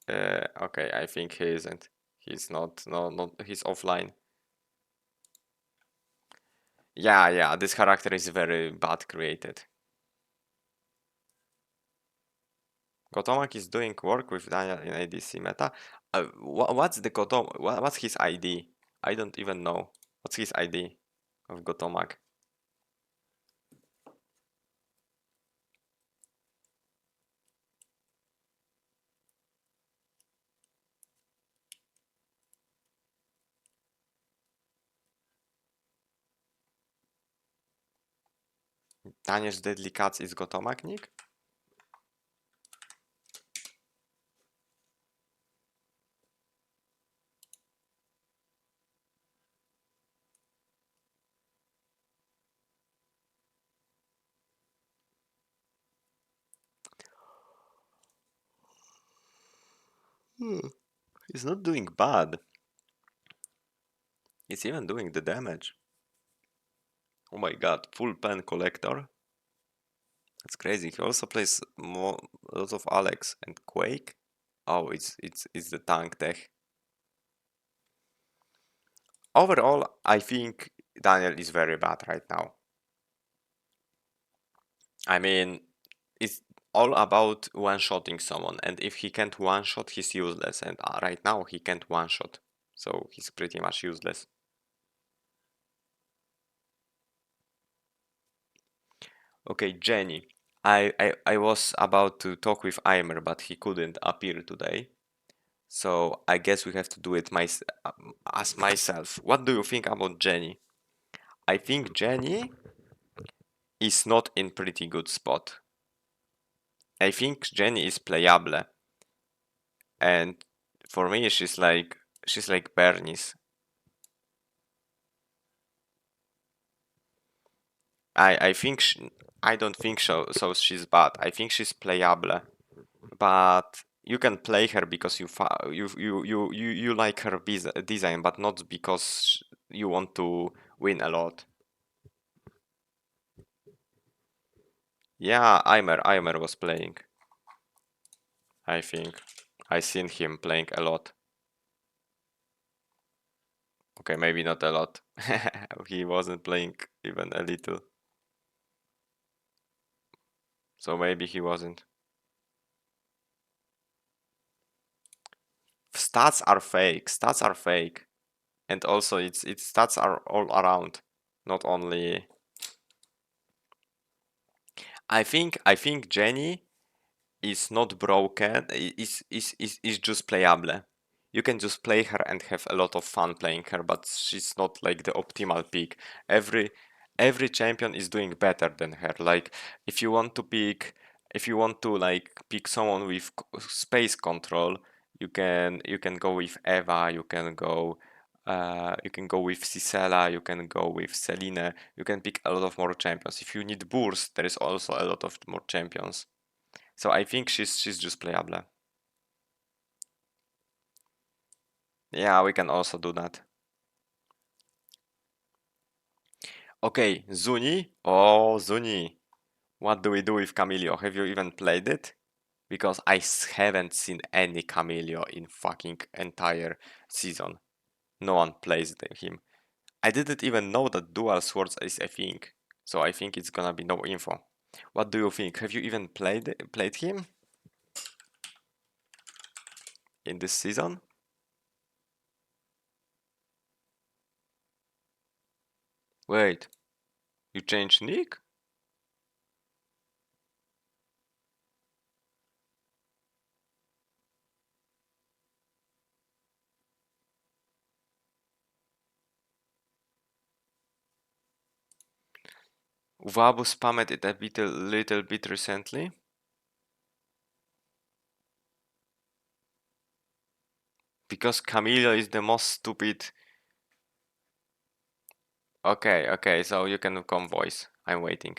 okay, I think he isn't. He's not, he's offline. Yeah, this character is very bad created. Gotomak is doing work with Daniel in ADC meta. What's the what's his ID? I don't even know. What's his ID of Gotomak? Daniel's Deadly Cats is Gotomak nick? He's not doing bad. He's even doing the damage. Oh my god, full pen collector. That's crazy. He also plays lots of Alex and Quake. Oh, it's the tank tech. Overall, I think Daniel is very bad right now. I mean, it's all about one-shotting someone, and if he can't one-shot, he's useless. And right now, he can't one-shot, so he's pretty much useless. Okay, Jenny. I was about to talk with Eimer, but he couldn't appear today. So I guess we have to do it as myself. What do you think about Jenny? I think Jenny is not in pretty good spot. I think Jenny is playable. And for me, she's like Bernice. I think I don't think so she's bad. I think she's playable. But you can play her because you like her design, but not because you want to win a lot. Yeah, Eimer was playing. I think I seen him playing a lot. Okay, maybe not a lot. He wasn't playing even a little. So maybe he wasn't. Stats are fake. Stats are fake. And also its stats are all around, not only. I think Jenny is not broken, is just playable. You can just play her and have a lot of fun playing her, but she's not like the optimal pick. Every champion is doing better than her. Like if you want to like pick someone with space control, you can go with Eva, you can go with Sissela, you can go with Celine, you can pick a lot of more champions. If you need burst, there is also a lot of more champions. So I think she's just playable. Yeah, we can also do that. Okay, Zuni. Oh, Zuni. What do we do with Camilio? Have you even played it? Because I haven't seen any Camilio in fucking entire season. No one plays him. I didn't even know that dual swords is a thing. So I think it's gonna be no info. What do you think? Have you even played him in this season? Wait, you changed nick? Wabu spammed it a little bit recently. Because Camilo is the most stupid. Okay, so you can come voice. I'm waiting.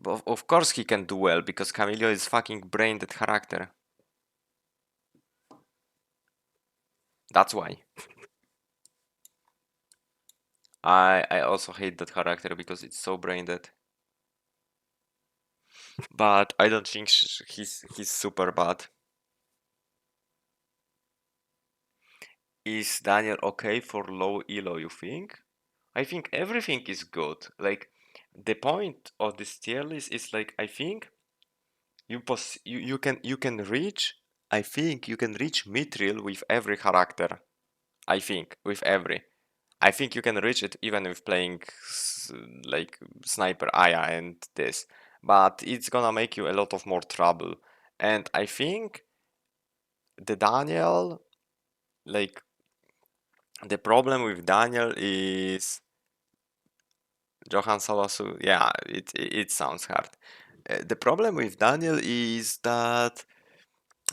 But of course he can do well, because Camilo is fucking brain dead character. That's why. I also hate that character because it's so brain dead. But I don't think he's super bad. Is Daniel okay for low elo, you think? I think everything is good. Like, the point of this tier list is like I think you can reach I think you can reach mithril with every character. I think with every. I think you can reach it even with playing like Sniper Aya and this, but it's gonna make you a lot of more trouble. And I think the Daniel, like the problem with Daniel is Johan Salasu. Yeah, it sounds hard. The problem with Daniel is that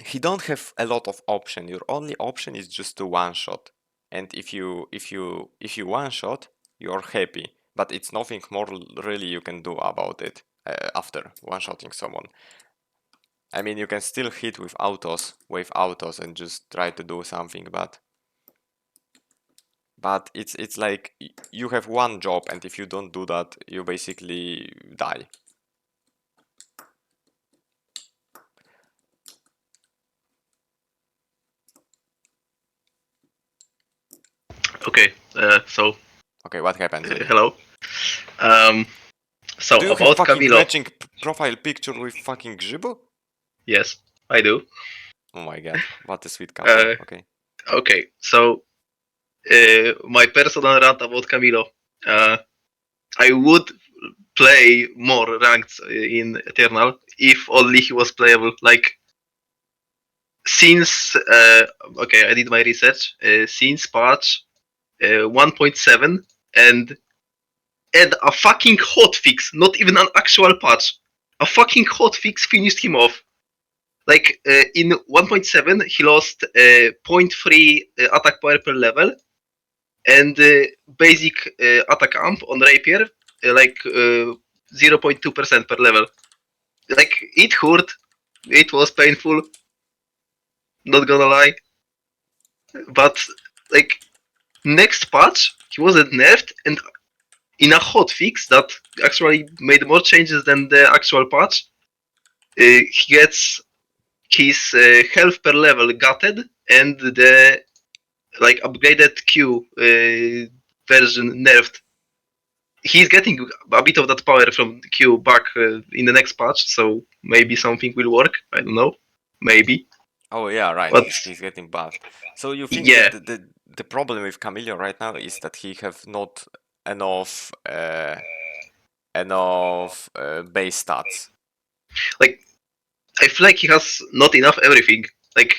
he don't have a lot of option. Your only option is just to one shot, and if you one shot, you're happy. But it's nothing more really you can do about it after one shotting someone. I mean, you can still hit with autos, and just try to do something, but it's like you have one job, and if you don't do that, you basically die. Okay, so. Okay, what happened? Hello. So do you about have fucking Camilo. matching profile picture with fucking Grzybu? Yes, I do. Oh my god, what a sweet couple. Okay. Okay, so my personal rant about Camilo. I would play more ranked in Eternal if only he was playable. Like since okay, I did my research. Since patch 1.7 and add a fucking hotfix, not even an actual patch. A fucking hotfix finished him off. Like in 1.7, he lost 0.3 attack power per level, and basic attack amp on rapier like 0.2% per level. Like it hurt, it was painful. Not gonna lie, but like next patch he wasn't nerfed, and in a hotfix that actually made more changes than the actual patch, he gets his health per level gutted and the like upgraded Q version nerfed. He's getting a bit of that power from Q back in the next patch, so maybe something will work. I don't know, maybe. Oh yeah, right. But He's getting buffed. So you think yeah, that the problem with Camilo right now is that he have not enough base stats. like I feel like he has not enough everything. Like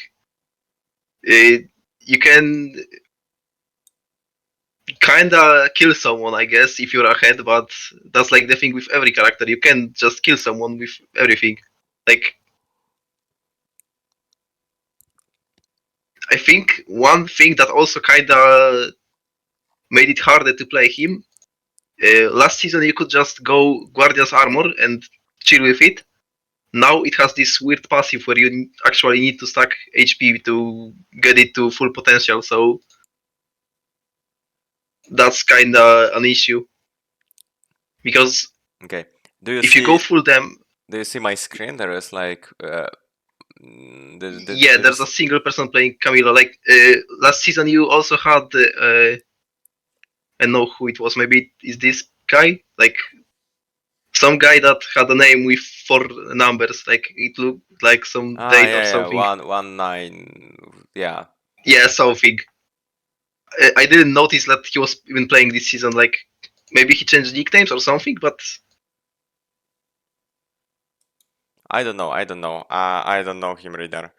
you can kinda kill someone, I guess, if you're ahead, but that's like the thing with every character. You can't just kill someone with everything. Like I think one thing that also kinda made it harder to play him. Last season you could just go Guardian's Armor and chill with it. Now it has this weird passive where you actually need to stack HP to get it to full potential, so that's kinda an issue. Because Okay. Do you if see, you go full them, do you see my screen? There is like yeah, there's a single person playing Camilo. Like last season you also had I know who it was, maybe is this guy? Like some guy that had a name with 4 numbers, like it looked like some date or something. 119. Yeah. Yeah, something. I didn't notice that he was even playing this season. Like maybe he changed nicknames or something, but I don't know. I don't know him either.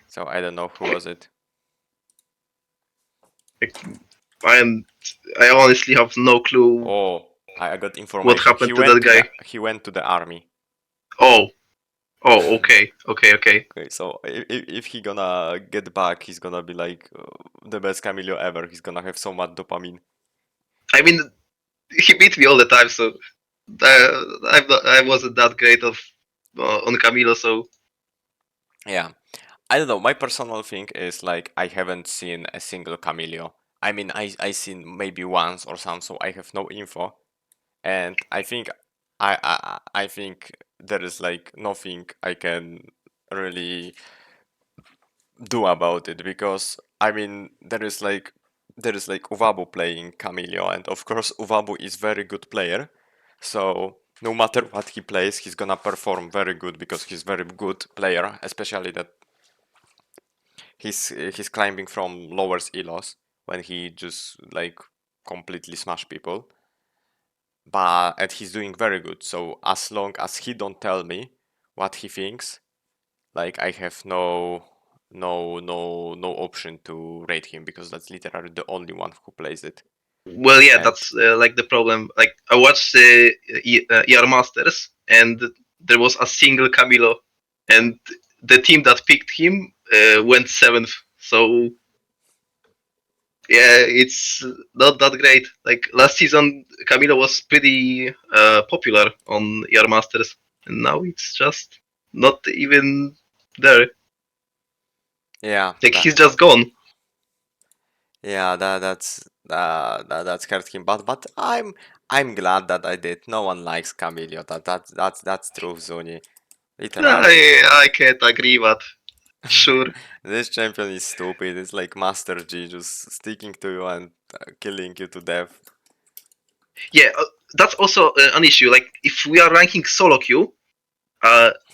So I don't know who was it. I honestly have no clue. Oh, I got information. What happened to that guy? He went to the army. Oh, okay. Okay, so if he gonna get back, he's gonna be like the best Camilo ever. He's gonna have so much dopamine. I mean, he beat me all the time, so I wasn't that great on Camilo, so Yeah, I don't know. My personal thing is like I haven't seen a single Camilo. I mean, I seen maybe once or some, so I have no info, and I think I think there is like nothing I can really do about it, because I mean there is like Uvabu playing Camilo, and of course Uvabu is very good player, So no matter what he plays, he's gonna perform very good because he's very good player, especially that he's climbing from lowers elos when he just like completely smash people. And he's doing very good. So as long as he don't tell me what he thinks, like I have no option to rate him because that's literally the only one who plays it. Well, yeah, And- that's like the problem. Like I watched ER Masters, and there was a single Camilo, and the team that picked him went 7th. So yeah, it's not that great. Like last season, Camilo was pretty popular on ER Masters, and now it's just not even there. Yeah, Like he's just gone. Yeah, that's hurt him, but I'm glad that I did. No one likes Camilio. That's true, Zuni. Literally. I can't agree, but sure. This champion is stupid. It's like Master G just sticking to you and killing you to death. Yeah, that's also an issue. Like if we are ranking solo queue,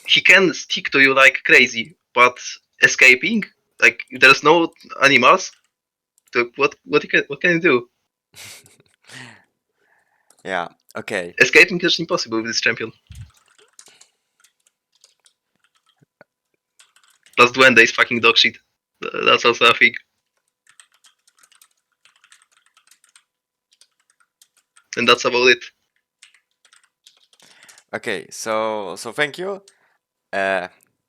he can stick to you like crazy, but escaping, like if there's no animals, what can you do? Yeah. Okay. Escaping is impossible with this champion. Plus Duende is fucking dog shit. That's also a thing. And that's about it. Okay. So thank you.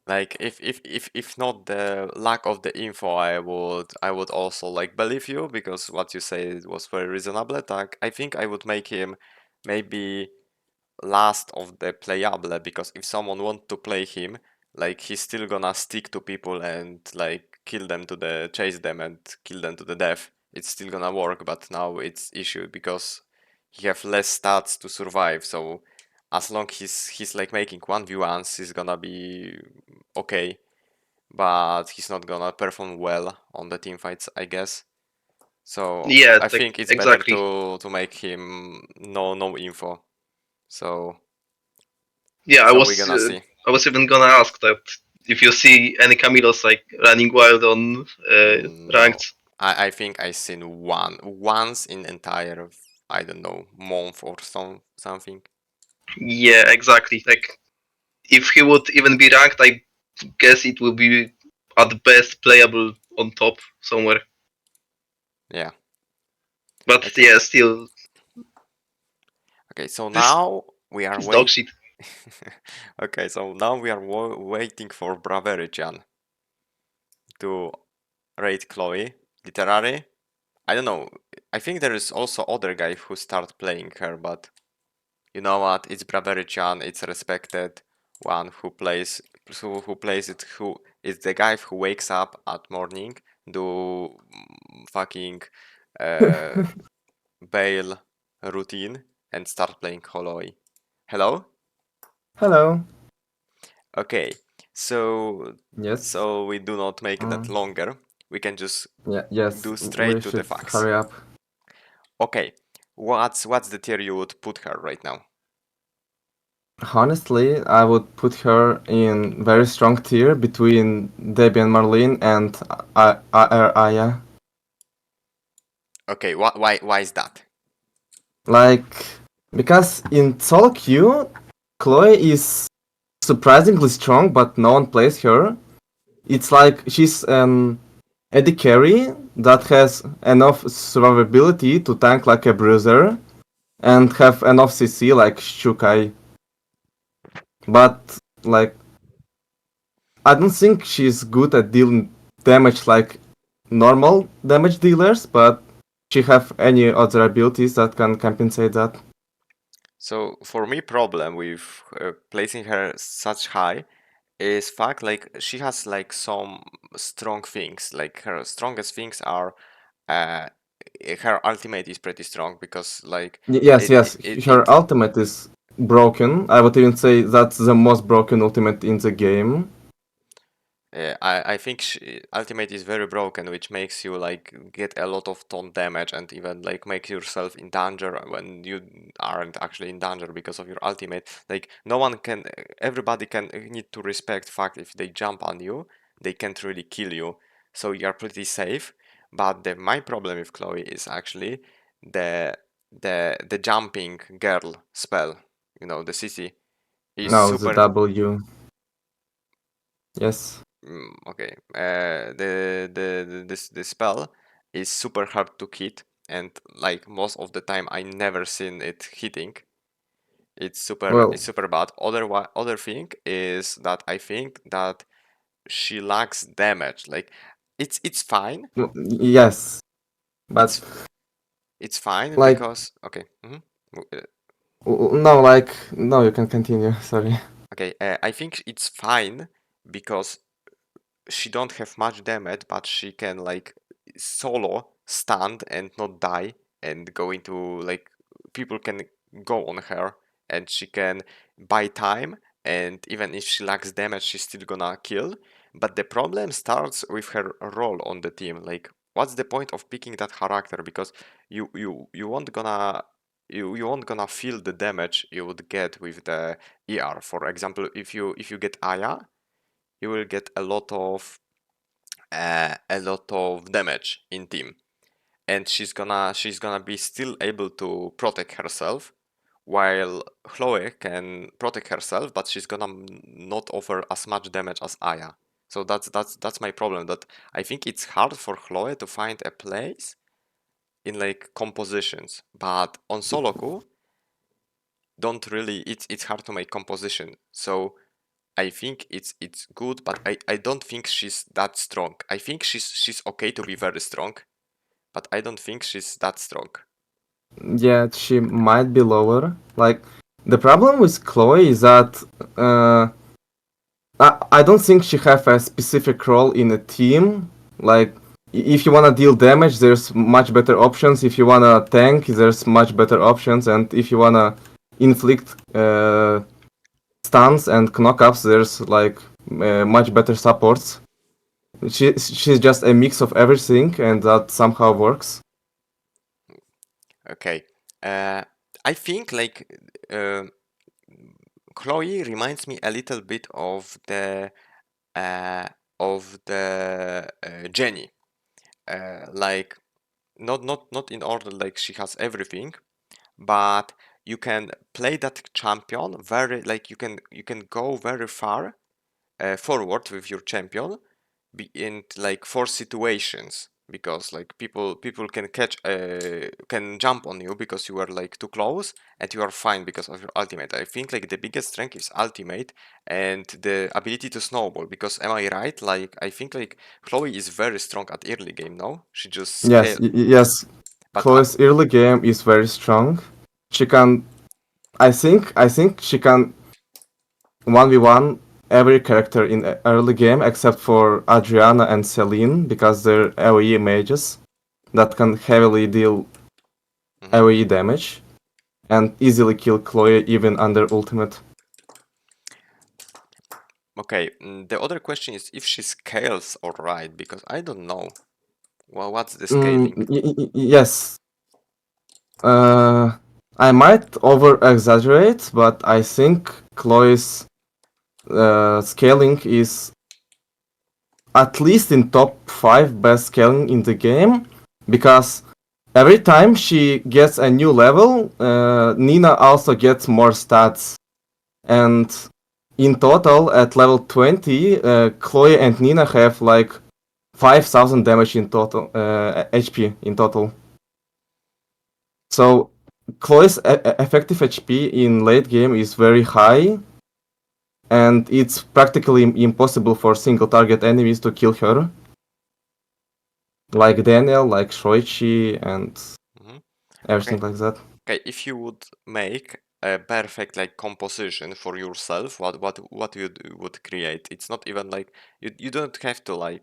Like if not the lack of the info, I would also like believe you because what you say was very reasonable. Like I think I would make him maybe last of the playable because if someone want to play him, like he's still gonna stick to people and like chase them and kill them to the death. It's still gonna work, but now it's issue because he have less stats to survive. So as long he's like making 1v1s, he's gonna be okay, but he's not gonna perform well on the team fights, I guess. So Yeah, I think it's exactly. better to make him no info. So Yeah, so we're gonna see. I was even gonna ask that if you see any Camilos like running wild on ranked. I think I seen once in entire I don't know month or something. Yeah, exactly. Like if he would even be ranked, I guess it will be at best playable on top somewhere. Yeah. But Okay. yeah, still. Okay, so now we are It's dog waiting. shit. Okay, so now we are waiting for Braverichan to rate Chloe. Literary. I don't know. I think there is also other guy who start playing her, but you know what? It's Braverichan. It's respected one who plays it. Who is the guy who wakes up at morning, do fucking bail routine and start playing Holoi. Hello? Hello. Okay, so Yes. so we do not make that longer. We can just Yes. do We straight to the should facts. hurry up. Okay, what's the tier you would put her right now? Honestly, I would put her in very strong tier between Debi&Marlene and Aya. Okay, why is that? Like, because in solo queue, Chloe is surprisingly strong, but no one plays her. It's like she's an AD carry that has enough survivability to tank like a bruiser and have enough CC like Xiukai. But like, I don't think she's good at dealing damage like normal damage dealers, but she have any other abilities that can compensate that. So for me, problem with placing her such high is fact like she has like some strong things. Like her strongest things are her ultimate is pretty strong because like Yes, her ultimate is broken. I would even say that's the most broken ultimate in the game. I think ultimate is very broken, which makes you like get a lot of taunt damage and even like make yourself in danger when you aren't actually in danger because of your ultimate. Like no one can, everybody can need to respect fact if they jump on you, they can't really kill you, so you are pretty safe. But my problem with Chloe is actually the jumping girl spell, you know, the CC is No, the super. W. Yes. Okay. The spell is super hard to hit, and like most of the time, I never seen it hitting. It's Well, super bad. Other thing is that I think that she lacks damage. Like it's fine. yes, but It's fine like because okay. no, like no, you can continue. Sorry. Okay, I think it's fine because she don't have much damage, but she can like solo stand and not die and go into like people can go on her and she can buy time, and even if she lacks damage she's still gonna kill. But the problem starts with her role on the team. Like what's the point of picking that character, because you won't gonna you won't gonna feel the damage you would get with the ER. For example, if you get Aya, you will get a lot of damage in team, and she's gonna be still able to protect herself, while Chloe can protect herself, but she's gonna not offer as much damage as Aya. So that's my problem. That I think it's hard for Chloe to find a place in like compositions, but on solo queue, don't really. It's hard to make composition. So I think it's good, but I don't think she's that strong. I think she's okay to be very strong, but I don't think she's that strong. Yeah, she might be lower. Like the problem with Chloe is that I don't think she have a specific role in a team. Like if you wanna deal damage, there's much better options. If you wanna tank, there's much better options, and if you wanna inflict stuns and knockups, there's like much better supports. She's just a mix of everything, and that somehow works. Okay, I think like Chloe reminds me a little bit of the Jenny, like not in order like she has everything, but you can play that champion very like you can go very far forward with your champion in like for situations, because like people can catch can jump on you because you are like too close, and you are fine because of your ultimate. I think like the biggest strength is ultimate and the ability to snowball, because am I right? Like I think like Chloe is very strong at early game. No, she just scale. Yes. But Chloe's early game is very strong. She can, I think she can 1v1 every character in early game except for Adriana and Celine, because they're AoE mages that can heavily deal AoE damage and easily kill Chloe even under ultimate. Okay, the other question is if she scales alright, because I don't know. Well, what's the scaling? Yes. I might over exaggerate, but I think Chloe's scaling is at least in top 5 best scaling in the game, because every time she gets a new level, Nina also gets more stats. And in total, at level 20, Chloe and Nina have like 5,000 damage in total, HP in total. So Chloe's effective HP in late game is very high, and it's practically impossible for single target enemies to kill her. Like Daniel, like Shoichi, and everything like that. Okay, if you would make a perfect like composition for yourself, what you would create? It's not even like you don't have to like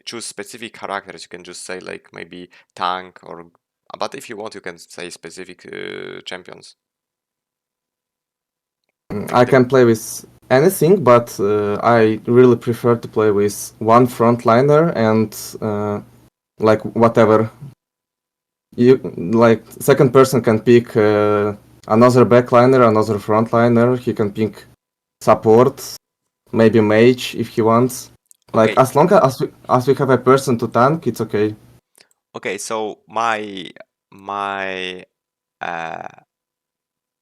choose specific characters. You can just say like maybe tank or, but if you want, you can say specific champions. I can play with anything, but I really prefer to play with one frontliner and like whatever. You like second person can pick another backliner, another frontliner. He can pick support, maybe mage if he wants. Like Okay. as long as we have a person to tank, it's okay. Okay, so my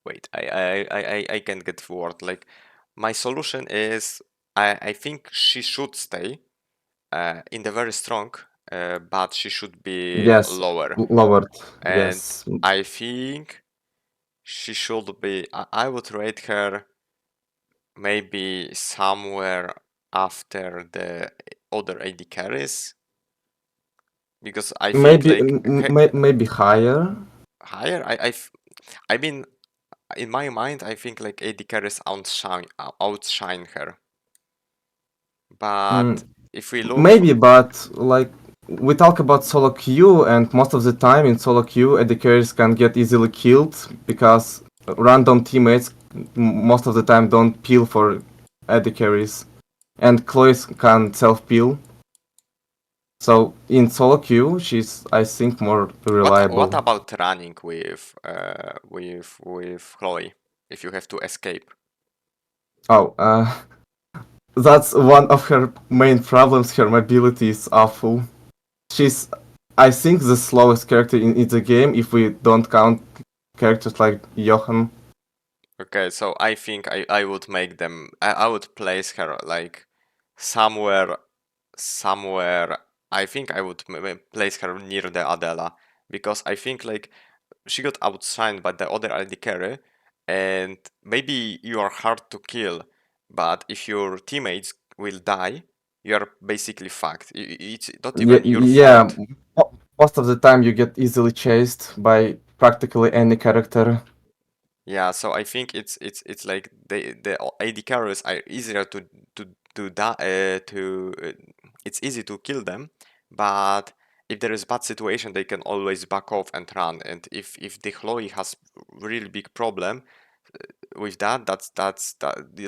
wait, I can't get forward. Like my solution is I think she should stay in the very strong, but she should be Yes, lower. lowered. And Yes. I think she should be. I would rate her maybe somewhere after the other AD carries, because I think Maybe like maybe higher. higher. I mean, in my mind, I think like AD carries outshine her. But if we look Maybe, but like we talk about solo queue, and most of the time in solo queue, AD carries can get easily killed because random teammates most of the time don't peel for AD carries, and Chloe can self-peel. So in solo queue, she's I think more reliable. what about running with Chloe if you have to escape? Oh, that's one of her main problems. Her mobility is awful. She's, I think, the slowest character in the game if we don't count characters like Johan. Okay, so I think I would make them. I would place her like somewhere. I think I would place her near the Adela, because I think like she got outshined by the other AD carry, and maybe you are hard to kill, but if your teammates will die, you are basically fucked. It's not even your Yeah, fault. most of the time you get easily chased by practically any character. Yeah, so I think it's like the AD carriers are easier to die it's easy to kill them, but if there is bad situation, they can always back off and run. And if the Chloe has really big problem with that,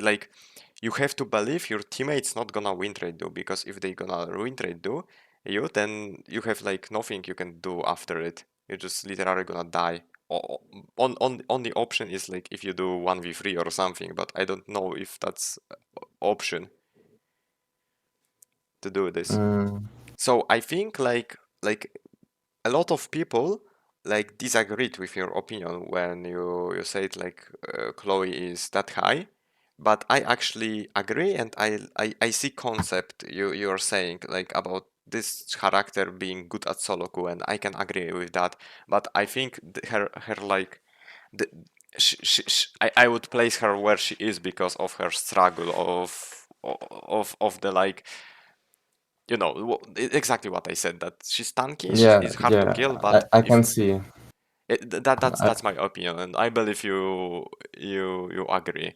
like you have to believe your teammates not gonna win trade do, because if they gonna win trade do you, then you have like nothing you can do after it. You're just literally gonna die. On the option is like if you do 1v3 or something, but I don't know if that's option to do this. So I think like a lot of people like disagreed with your opinion when you said like Chloe is that high, but I actually agree, and I see concept you're saying like about this character being good at solo queue, and I can agree with that. But I think her like the, I would place her where she is because of her struggle of the like, you know, exactly what I said, that she's tanky, she's hard to kill, but I if can see. that's my opinion, and I believe you agree,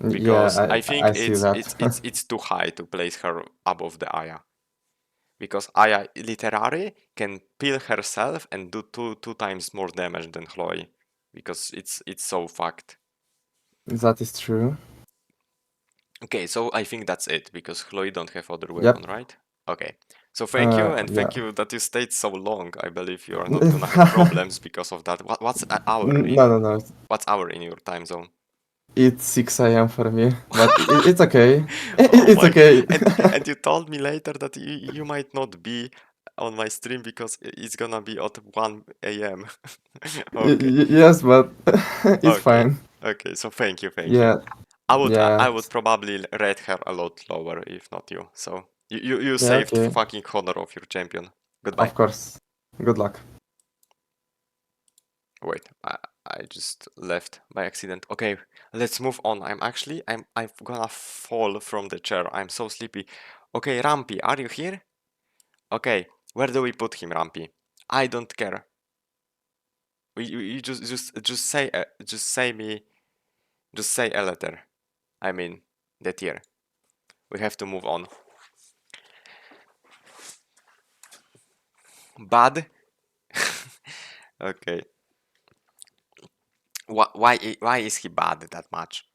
Yeah, because I think I see that. it's too high to place her above the Aya, because Aya literally can peel herself and do two times more damage than Chloe, because it's so fucked. That is true. Okay, so I think that's it, because Chloe don't have other Yep. weapon, right? Okay. So thank you, and thank Yeah. you that you stayed so long. I believe you are not gonna have problems because of that. What's an hour in? No. What's hour in your time zone? It's 6 a.m. for me, but it's okay. Oh It's my! okay. And you told me later that you might not be on my stream because it's gonna be at 1 a.m. Okay. Yes, but it's Okay. fine. Okay. So thank you. Yeah. I Yeah. would probably rate her a lot lower if not you. So you Yeah, saved okay. fucking honor of your champion. Goodbye. Of course. Good luck. Wait, I just left by accident. Okay, let's move on. I'm gonna fall from the chair. I'm so sleepy. Okay, Rampy, are you here? Okay, where do we put him, Rampy? I don't care. You just say just say a letter. I mean the tier. We have to move on. Bad. Okay. Why is he bad that much?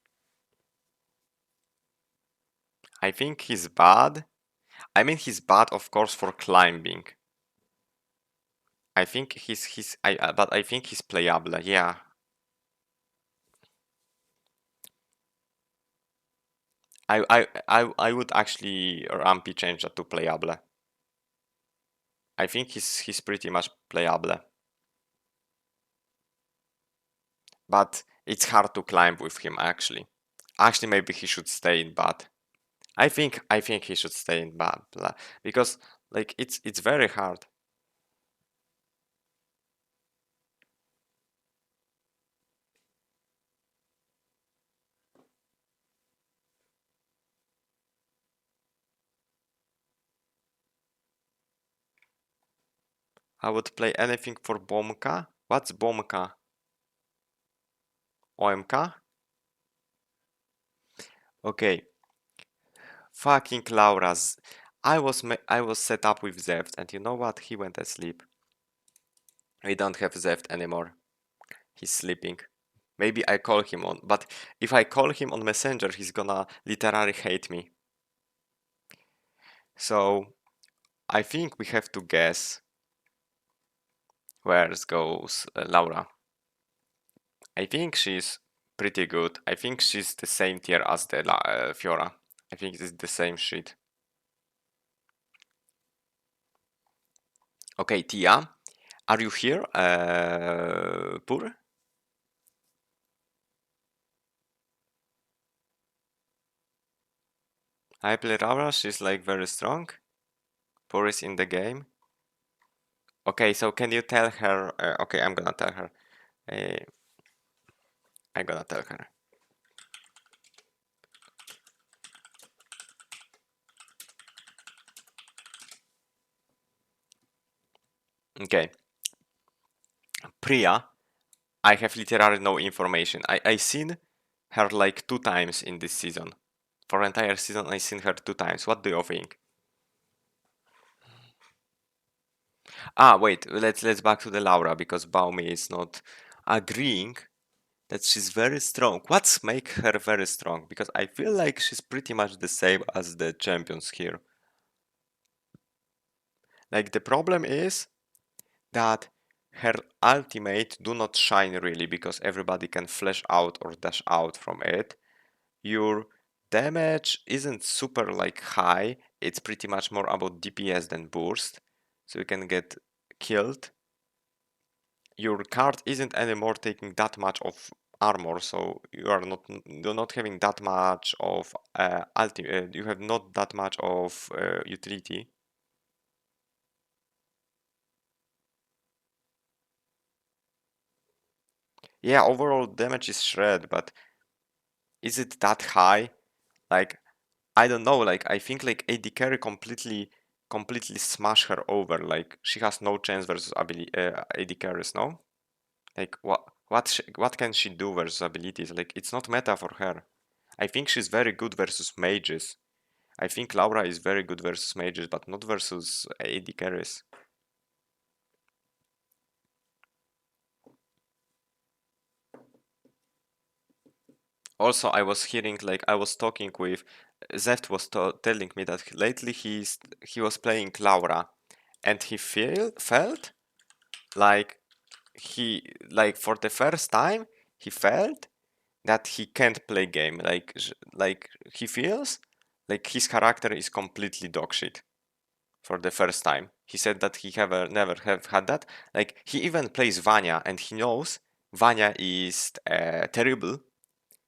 I think he's bad. I mean, he's bad, of course, for climbing. I think but I think he's playable. Yeah. I would actually Rampy change that to playable. I think he's pretty much playable. But it's hard to climb with him actually. Actually, maybe he should stay in bad. I think he should stay in bad because like it's very hard. I would play anything for Bomka. What's Bomka? OMK? Okay. Fucking Laura's. I was set up with Zeft, and you know what? He went asleep. We don't have Zeft anymore. He's sleeping. Maybe I call him on, but if I call him on Messenger, he's gonna literally hate me. So I think we have to guess where goes Laura. I think she's pretty good. I think she's the same tier as the Fiora. I think it's the same shit. Okay, Tia, are you here? Pur? I play Laura, she's like very strong. Pur is in the game. Okay, so can you tell her? Okay, I'm gonna tell her. I'm gonna tell her. Okay. Priya, I have literally no information. I seen her like 2 times in this season. For entire season, I seen her 2 times. What do you think? Ah, wait. Let's back to the Laura because Baumi is not agreeing that she's very strong. What's make her very strong? Because I feel like she's pretty much the same as the champions here. Like the problem is that her ultimate do not shine really because everybody can flash out or dash out from it. Your damage isn't super like high. It's pretty much more about DPS than burst. So you can get killed. Your card isn't anymore taking that much of armor, so you're not having that much of you have not that much of utility. Yeah, overall damage is shred, but is it that high? Like, I don't know, like I think like AD carry completely smash her over. Like she has no chance versus AD carries, no? Like what can she do versus abilities? Like it's not meta for her. I think she's very good versus mages. I think Laura is very good versus mages, but not versus AD carries. Also, I was hearing, like, I was talking with Zeft was telling me that lately he was playing Laura, and he felt like for the first time he felt that he can't play game. Like he feels like his character is completely dogshit for the first time. He said that he never have had that. Like he even plays Vanya, and he knows Vanya is terrible.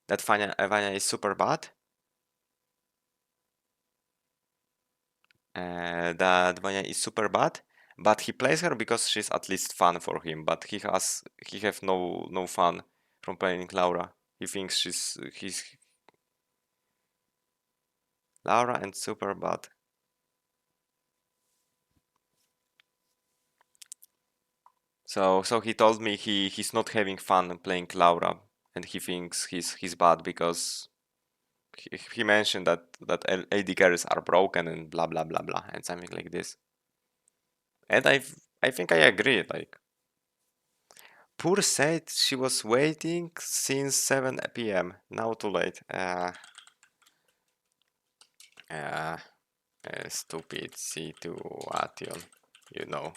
That Vanya is super bad. That Vanya is super bad, but he plays her because she's at least fun for him. But he have no fun from playing Laura. He thinks he's Laura and super bad. So he told me he's not having fun playing Laura, and he thinks he's bad because he mentioned that AD carries are broken and blah blah blah blah and something like this. And I think I agree. Like Pur said she was waiting since 7 p.m. Now too late. Stupid situation, you know.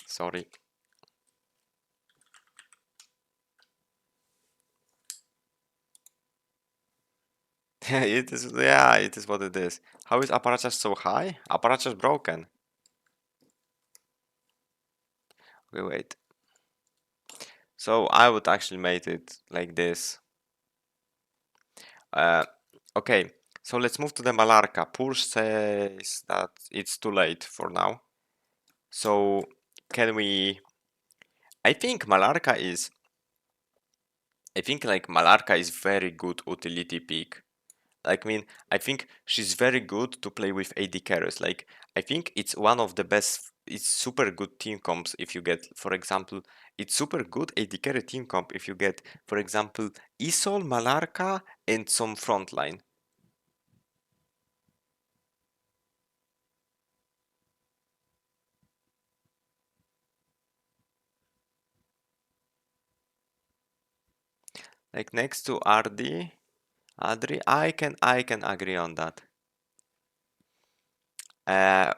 Sorry. It is, yeah, it is what it is. How is apparatus so high? Apparatus broken. Okay, wait. So I would actually make it like this. Okay, so let's move to the Malarca. Push says that it's too late for now. So can we... I think Malarca is... I think like Malarca is very good utility pick. Like, I mean, I think she's very good to play with AD carries. Like, I think it's one of the best. It's super good team comps if you get, for example, it's super good AD carry team comp if you get, for example, Isol, Malarca, and some frontline. Like next to Adri, I can agree on that.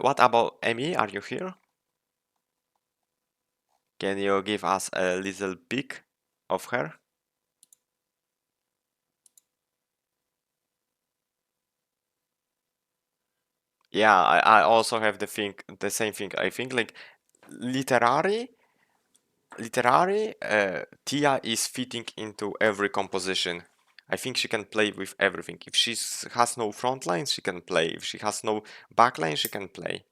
What about Emmy? Are you here? Can you give us a little peek of her? Yeah, I also have the same thing. I think like literary, Tia is fitting into every composition. I think she can play with everything. If she has no front lines, she can play. If she has no back line, she can play.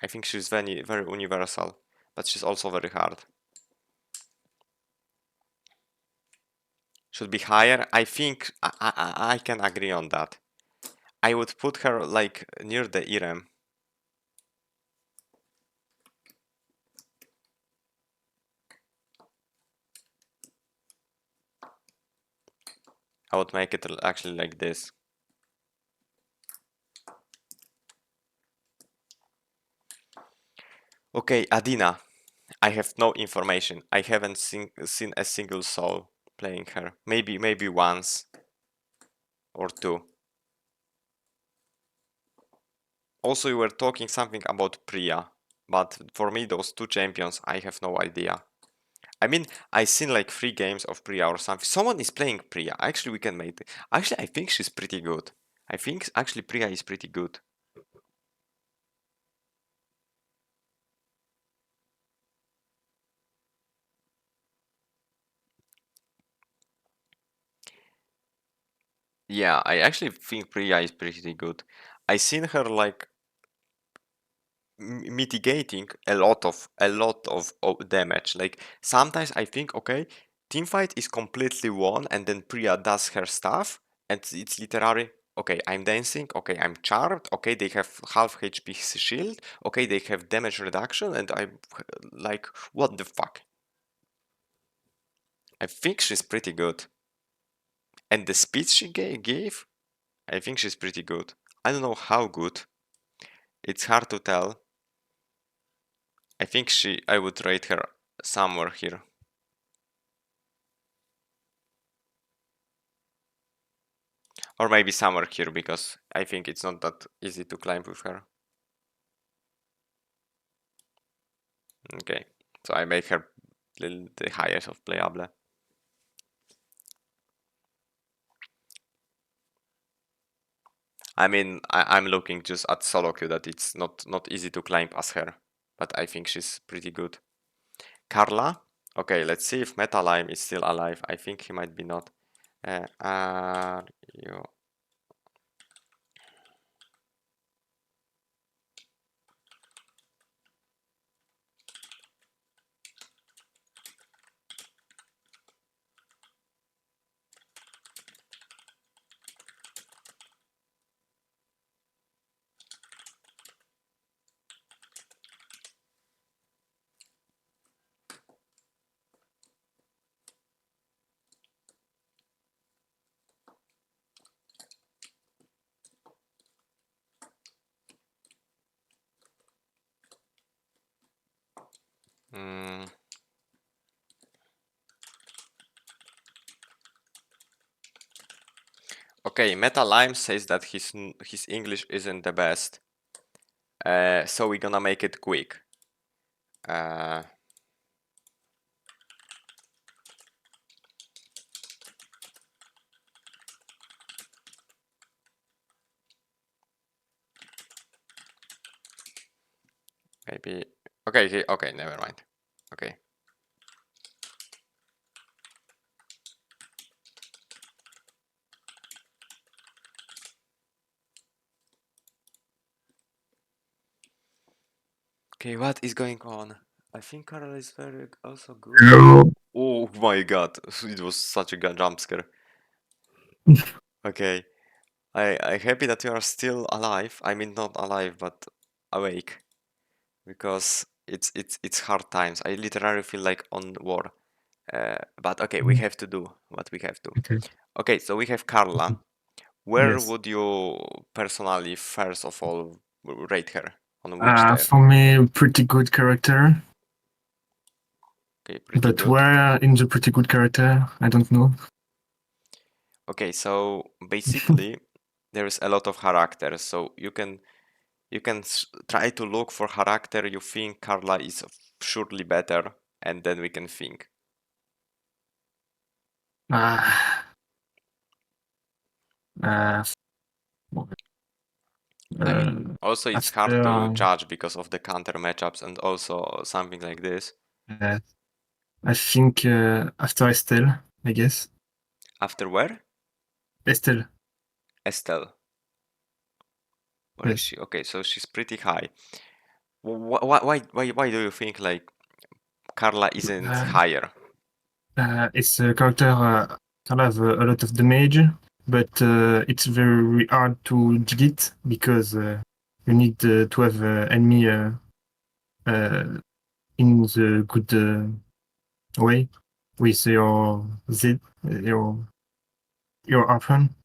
I think she's very, very universal, but she's also very hard. Should be higher. I think I can agree on that. I would put her like near the Irem. I would make it actually like this. Okay, Adina. I have no information. I haven't seen a single soul playing her. Maybe once or two. Also, you were talking something about Priya, but for me, those two champions, I have no idea. I mean, I seen like 3 games of Priya or something. Someone is playing Priya. Actually, we can make it. Actually, I think she's pretty good. I think actually Priya is pretty good. Yeah, I actually think Priya is pretty good. I seen her like mitigating a lot of damage. Like sometimes I think, okay, teamfight is completely won, and then Priya does her stuff, and it's literally okay. I'm dancing. Okay, I'm charmed. Okay, they have half HP shield. Okay, they have damage reduction, and I'm like, what the fuck? I think she's pretty good, and the speed she gave, I think she's pretty good. I don't know how good. It's hard to tell. I think I would rate her somewhere here. Or maybe somewhere here, because I think it's not that easy to climb with her. Okay, so I make her the highest of playable. I mean, I'm looking just at solo queue that it's not easy to climb as her, but I think she's pretty good. Carla? Okay, let's see if Metalime is still alive. I think he might be not. Are you... Okay, Meta Lime says that his English isn't the best. So we're gonna make it quick. Maybe. Okay, okay, never mind. Okay. Okay, what is going on? I think Carl is very also good. Hello. Oh my god, it was such a good jump scare. Okay. I'm happy that you are still alive. I mean not alive but awake. Because it's hard times. I literally feel like on war. But okay, we have to do what we have to. Okay. Okay, so we have Carla. Where Yes. would you personally first of all rate her? On which tier? For me, pretty good character. Okay, pretty But good. where in the pretty good character, I don't know. Okay, so basically there's a lot of characters, so you can try to look for character you think Carla is surely better, and then we can think. I mean, also it's hard to judge because of the counter matchups and also something like this. I think after Estelle, I guess. After where? Estelle. Estelle. Where is she? Okay, so she's pretty high. Why do you think like Carla isn't higher? It's a character can have a lot of damage, but it's very hard to delete because you need to have enemy in the good way with your Z, your option.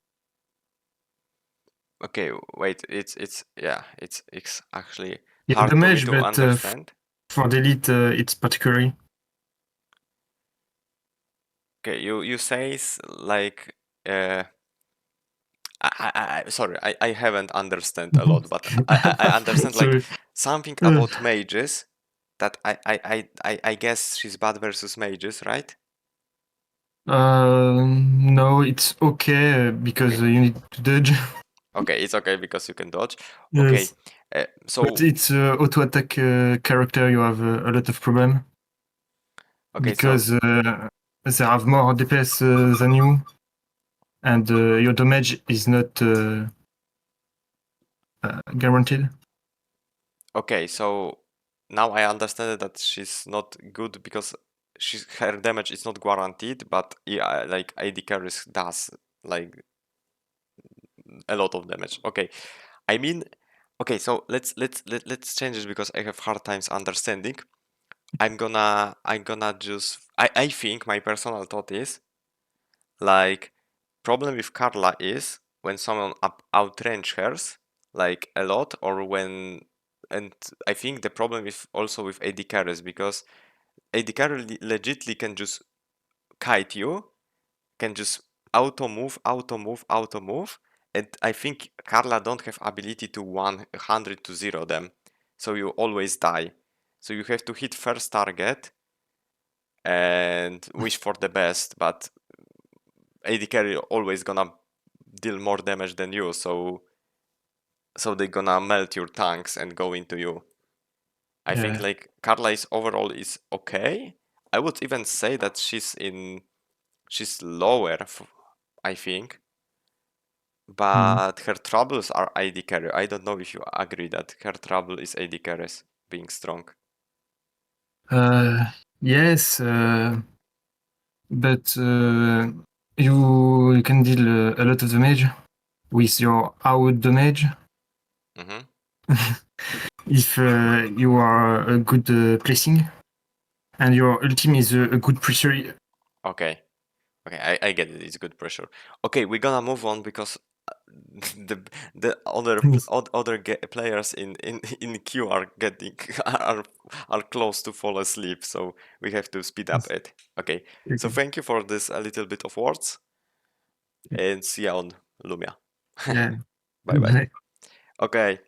Okay, wait, it's actually Yeah, hard to me damage, to but understand. for delete it's particularly. Okay, you say like sorry, I haven't understand a lot, but I understand like Sorry. something about mages that I guess she's bad versus mages, right? No, it's okay because you need to dodge. Okay, it's okay because you can dodge. Yes. Okay, so But it's auto attack character. You have a lot of problem. Okay, because they have more DPS than you, and your damage is not guaranteed. okay, so now I understand that she's not good because her damage is not guaranteed, but yeah, like AD carries does like a lot of damage. Okay, I mean, okay, so let's change it because I have hard times understanding. I'm gonna just I think my personal thought is like problem with Carla is when someone outrange hers like a lot, or when, and I think the problem is also with AD carries because AD carry legitly can just kite you, can just auto move, and I think Carla don't have ability to 100 to 0 them, so you always die. So you have to hit first target and wish for the best, but AD carry always gonna deal more damage than you, so they're gonna melt your tanks and go into you. I think Yeah. like Carla is overall is okay. I would even say that she's lower, I think. But her troubles are AD carry. I don't know if you agree that her trouble is AD carries being strong. Yes, but you can deal a lot of damage with your out damage. If you are a good placing and your ultimate is a good pressure. Okay, I get it. It's good pressure. Okay, we're gonna move on because the other players in queue are getting are close to fall asleep, so we have to speed up it. Okay, so thank you for this a little bit of words, and see you on Lumia. Yeah. Bye bye. Bye. Okay.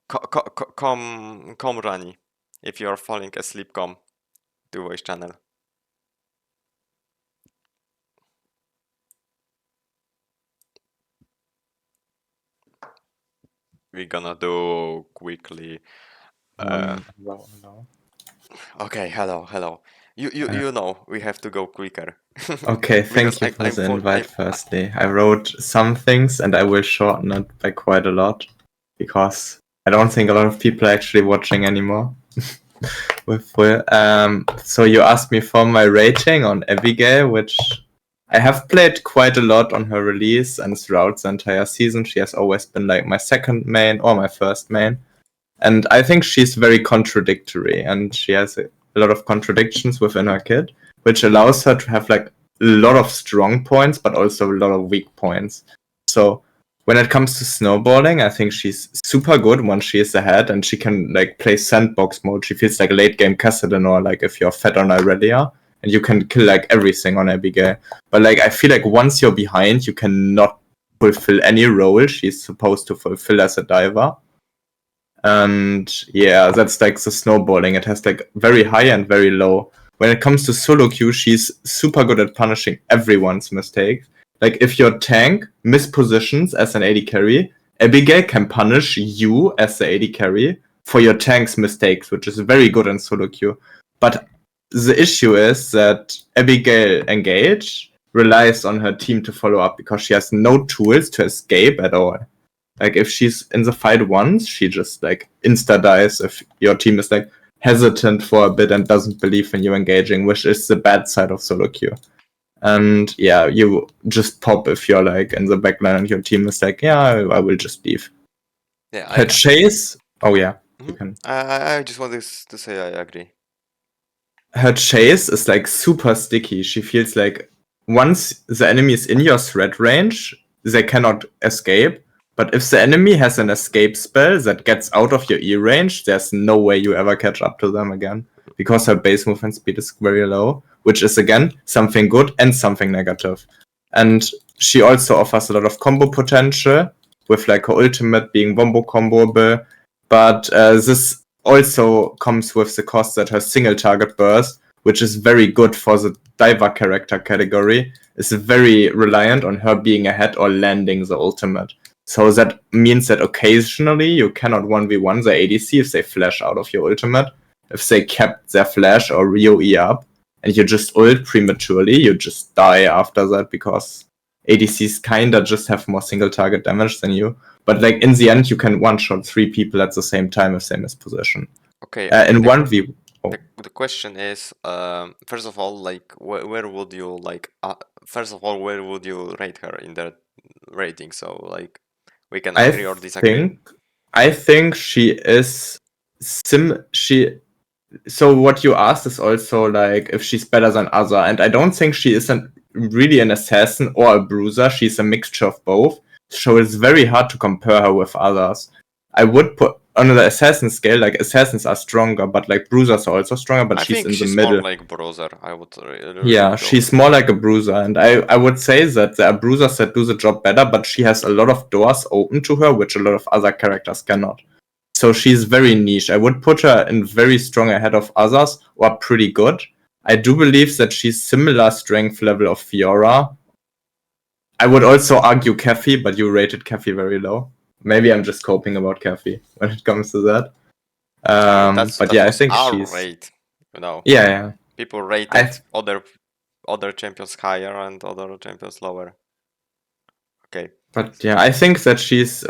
Come, Rani. If you are falling asleep, come to voice channel. We're gonna do quickly. Hello. Okay, hello. You know we have to go quicker. Okay, Because thank you for I'm the full. invite. Firstly, I wrote some things, and I will shorten it by quite a lot because I don't think a lot of people are actually watching anymore. So you asked me for my rating on Abigail, which I have played quite a lot on her release and throughout the entire season. She has always been like my second main or my first main. And I think she's very contradictory, and she has a lot of contradictions within her kit, which allows her to have like a lot of strong points, but also a lot of weak points. So when it comes to snowballing, I think she's super good once she is ahead, and she can like play sandbox mode. She feels like late game Cassidon, or like if you're fed on Irelia, and you can kill like everything on Abigail. But like I feel like once you're behind, you cannot fulfill any role she's supposed to fulfill as a diver. And yeah, that's like the snowballing. It has like very high and very low. When it comes to solo queue, she's super good at punishing everyone's mistakes. Like if your tank mispositions as an AD carry, Abigail can punish you as the AD carry for your tank's mistakes, which is very good in solo queue. But the issue is that Abigail Engage relies on her team to follow up because she has no tools to escape at all. Like if she's in the fight once, she just like insta dies if your team is like hesitant for a bit and doesn't believe in you engaging, which is the bad side of solo queue. And yeah, you just pop if you're like in the backline and your team is like, yeah, I will just leave. Yeah, Her chase. Oh yeah, you can. I just wanted to say I agree. Her chase is like super sticky. She feels like once the enemy is in your threat range, they cannot escape. But if the enemy has an escape spell that gets out of your E range, there's no way you ever catch up to them again. Because her base movement speed is very low, which is again something good and something negative. And she also offers a lot of combo potential, with like her ultimate being wombo comboable. But this also comes with the cost that her single target burst, which is very good for the diver character category, is very reliant on her being ahead or landing the ultimate. So that means that occasionally you cannot 1v1 the ADC if they flash out of your ultimate. If they kept their flash or RioE up and you just ult prematurely, you just die after that because ADCs kinda just have more single target damage than you. But like in the end, you can one-shot 3 people at the same time if they miss position. Okay. In 1v... The question is, first of all, like where would you like? First of all, where would you rate her in the rating? So like, we can agree or disagree. I think she is so what you asked is also like if she's better than other, and I don't think she isn't really an assassin or a bruiser. She's a mixture of both, so it's very hard to compare her with others. I would put on the assassin scale, like assassins are stronger, but like bruisers are also stronger, but I she's think in she's the middle. more like bruiser. I would really Yeah, go she's with more like a bruiser, and I would say that there are bruisers that do the job better, but she has a lot of doors open to her, which a lot of other characters cannot. So she's very niche. I would put her in very strong ahead of others, or pretty good. I do believe that she's similar strength level of Fiora. I would also argue Cathy, but you rated Cathy very low. Maybe I'm just coping about Cathy when it comes to that. But yeah, I think our she's... rate, you know. Yeah. People rated other champions higher and other champions lower. Okay. But yeah, I think that she's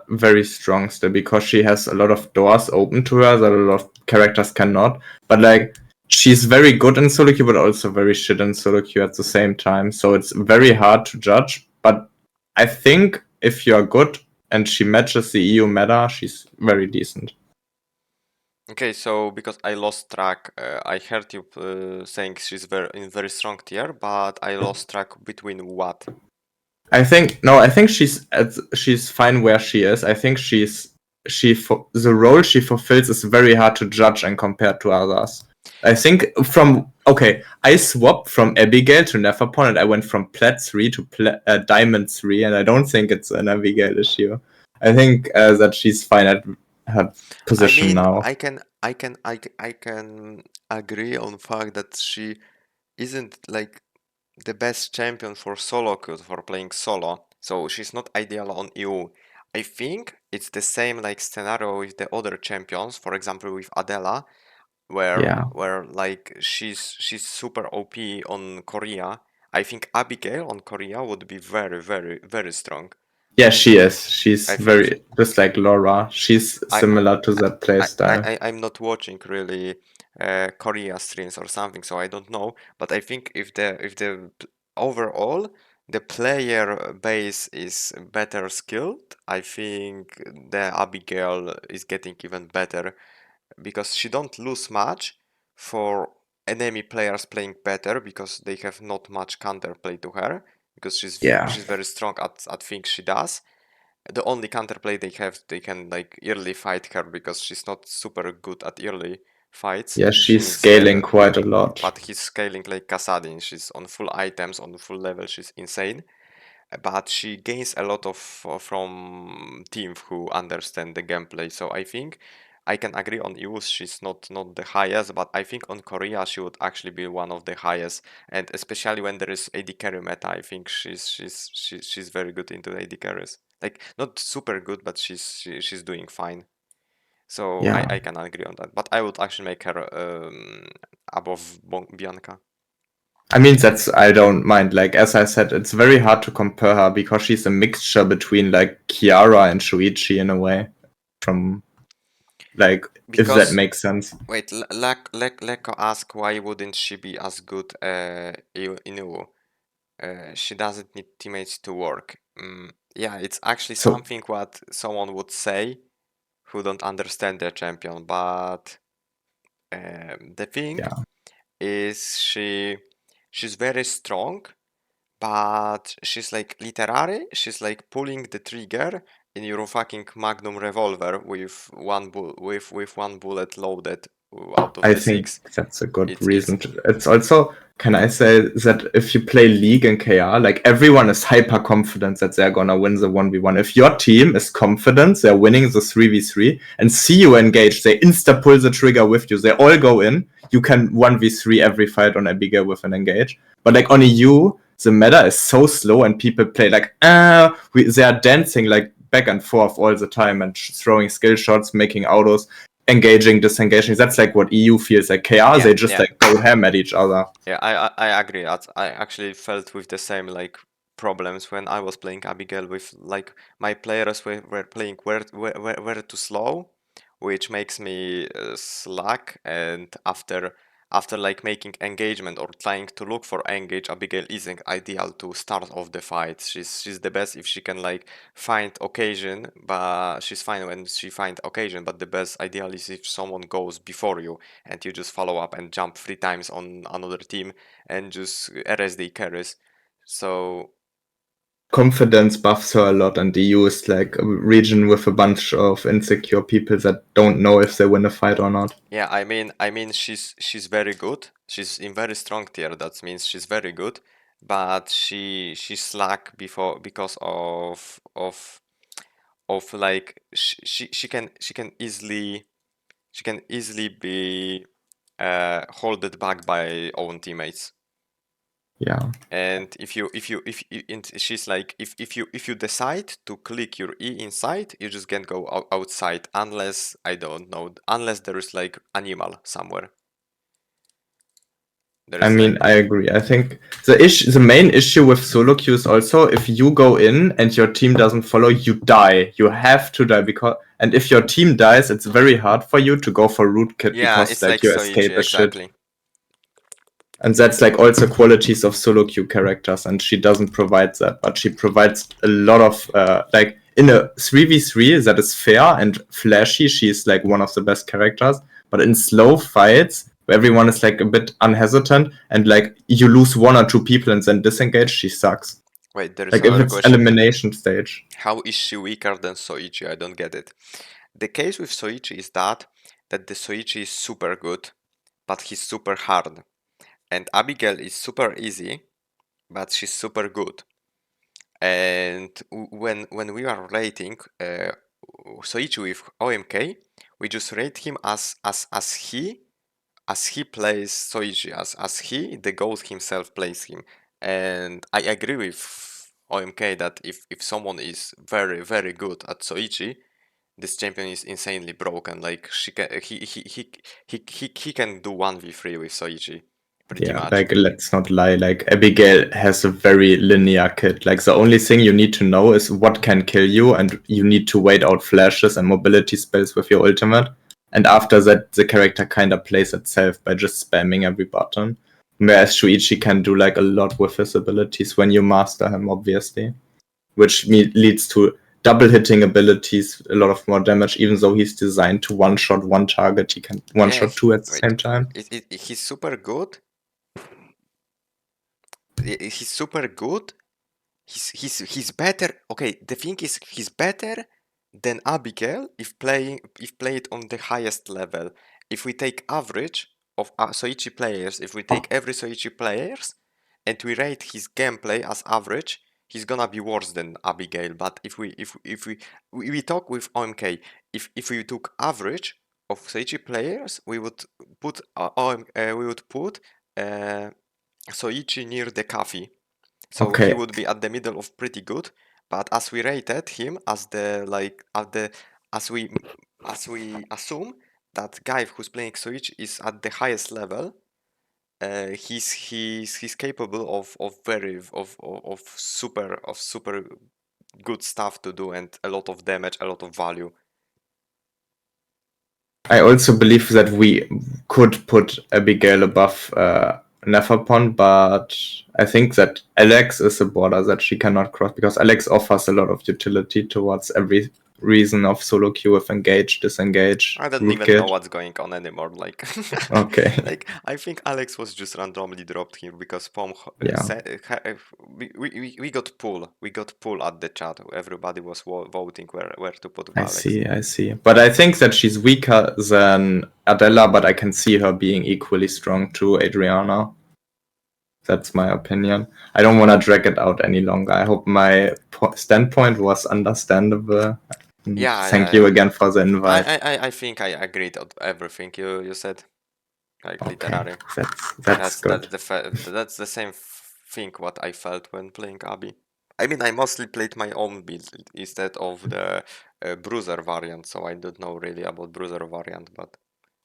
very strong still because she has a lot of doors open to her that a lot of characters cannot. But like, she's very good in solo queue, but also very shit in solo queue at the same time. So it's very hard to judge. But I think if you're good and she matches the EU meta, she's very decent. Okay, so because I lost track, I heard you saying she's in very strong tier, but I lost track between what? I think she's fine where she is. I think the role she fulfills is very hard to judge and compare to others. I think I swapped from Abigail to Nephapon, and I went from Plat 3 to Diamond 3, and I don't think it's an Abigail issue. I think that she's fine at her position now. I can agree on the fact that she isn't like the best champion for solo queue for playing solo, so she's not ideal on EU. I think it's the same like scenario with the other champions, for example with Adela, where like she's super OP on Korea. I think Abigail on Korea would be very, very, very strong. Yeah, she is. She's very just like Laura. She's similar to that playstyle. I'm not watching really Korea streams or something, so I don't know. But I think if the overall the player base is better skilled, I think the Abigail is getting even better because she don't lose much for enemy players playing better because they have not much counterplay to her because she's very strong at things she does. The only counterplay they have, they can like early fight her because she's not super good at early fights. Yeah, she's scaling quite a lot. But he's scaling like Kassadin. She's on full items, on full level. She's insane. But she gains a lot of from team who understand the gameplay. So I think I can agree on Use. She's not the highest, but I think on Korea she would actually be one of the highest. And especially when there is AD carry meta, I think she's very good into AD carries. Like not super good, but she's doing fine. So I can agree on that. But I would actually make her above Bianca. I mean, I don't mind. Like, as I said, it's very hard to compare her because she's a mixture between like Chiara and Shuichi in a way. From like, if that makes sense. Wait, Leko asked why wouldn't she be as good Inu? She doesn't need teammates to work. Yeah, it's actually something what someone would say who don't understand their champion, but the thing is she's very strong, but she's like literary, she's like pulling the trigger in your fucking Magnum revolver with one bullet loaded out of I the think 6. that's a good reason. It's also, can I say that if you play League and KR, like everyone is hyper confident that they're gonna win the 1v1. If your team is confident they're winning the 3v3 and see you engage, they insta pull the trigger with you, they all go in, you can 1v3 every fight on Abigail with an engage. But like on EU, the meta is so slow and people play like, they are dancing like back and forth all the time and throwing skill shots, making autos, engaging, disengaging. That's like what EU feels like. KR, they just like go ham at each other. Yeah, I agree. I actually felt with the same like problems when I was playing Abigail with like my players were playing were too slow, which makes me slack. And after like making engagement or trying to look for engage, Abigail isn't ideal to start off the fight. She's the best if she can like find occasion, but she's fine when she find occasion. But the best ideal is if someone goes before you and you just follow up and jump 3 times on another team and just RSD carries. So confidence buffs her a lot, and EU is like a region with a bunch of insecure people that don't know if they win a fight or not. Yeah, I mean she's very good. She's in very strong tier. That means she's very good, but she's slack because of like she can easily be holded back by own teammates. Yeah. And if you and she's like if you decide to click your E inside, you just can't go outside unless I don't know, unless there is like animal somewhere. I mean, I agree. I think the main issue with solo queue is also if you go in and your team doesn't follow, you die. You have to die and if your team dies, it's very hard for you to go for rootkit because like your escape is shit. And that's like also qualities of solo queue characters, and she doesn't provide that, but she provides a lot of like in a 3v3 that is fair and flashy, she's like one of the best characters. But in slow fights, where everyone is like a bit unhesitant and like you lose 1 or 2 people and then disengage, she sucks. Wait, there is like another if it's question. elimination stage. How is she weaker than Soichi? I don't get it. The case with Soichi is that the Soichi is super good, but he's super hard. And Abigail is super easy, but she's super good. And when we are rating Soichi with OMK, we just rate him as he plays Soichi, as he, the GOAT himself, plays him. And I agree with OMK that if someone is very, very good at Soichi, this champion is insanely broken. Like he can do 1v3 with Soichi. Pretty Yeah, much. like let's not lie, like Abigail has a very linear kit. Like the only thing you need to know is what can kill you, and you need to wait out flashes and mobility spells with your ultimate. And after that, the character kind of plays itself by just spamming every button. Whereas Shuichi can do like a lot with his abilities when you master him, obviously. Which leads to double hitting abilities, a lot of more damage, even though he's designed to one-shot one target, he can one-shot two at the same time. He's super good. He's super good. He's better. Okay, the thing is, he's better than Abigail if played on the highest level. If we take average of Soichi players, if we take every Soichi players and we rate his gameplay as average, he's gonna be worse than Abigail. But if we talk with OMK, if we took average of Soichi players, we would put Soichi near the Cathy. So he Okay. would be at the middle of pretty good, but as we rated him as as we assume that guy who's playing Switch is at the highest level, he's capable of super good stuff to do and a lot of damage, a lot of value. I also believe that we could put Abigail above Neferpon, but I think that Alex is a border that she cannot cross because Alex offers a lot of utility towards every reason of solo queue with engage, disengage. I don't root even kit. know what's going on anymore. Like, Okay. like I think Alex was just randomly dropped here because Pom Yeah. we got pull. We got pull at the chat. Everybody was voting where to put I Alex. see. But I think that she's weaker than Adela, but I can see her being equally strong to Adriana. That's my opinion. I don't want to drag it out any longer. I hope my standpoint was understandable. Yeah, Thank you again for the invite. I think I agreed on everything you said. Like literally. That's good. That's the same thing what I felt when playing Abby. I mean, I mostly played my own build instead of the Bruiser variant, so I don't know really about Bruiser variant, but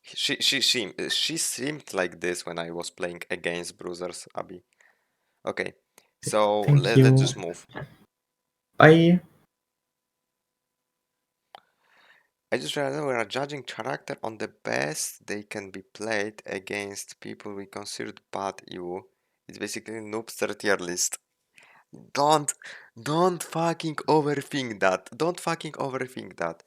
she seemed like this when I was playing against Bruisers, Abby. Okay, so Thank let's you. just move. Bye. I just realized we are judging character on the best they can be played against people we considered bad EU. It's basically noobster tier list. Don't fucking overthink that. Don't fucking overthink that.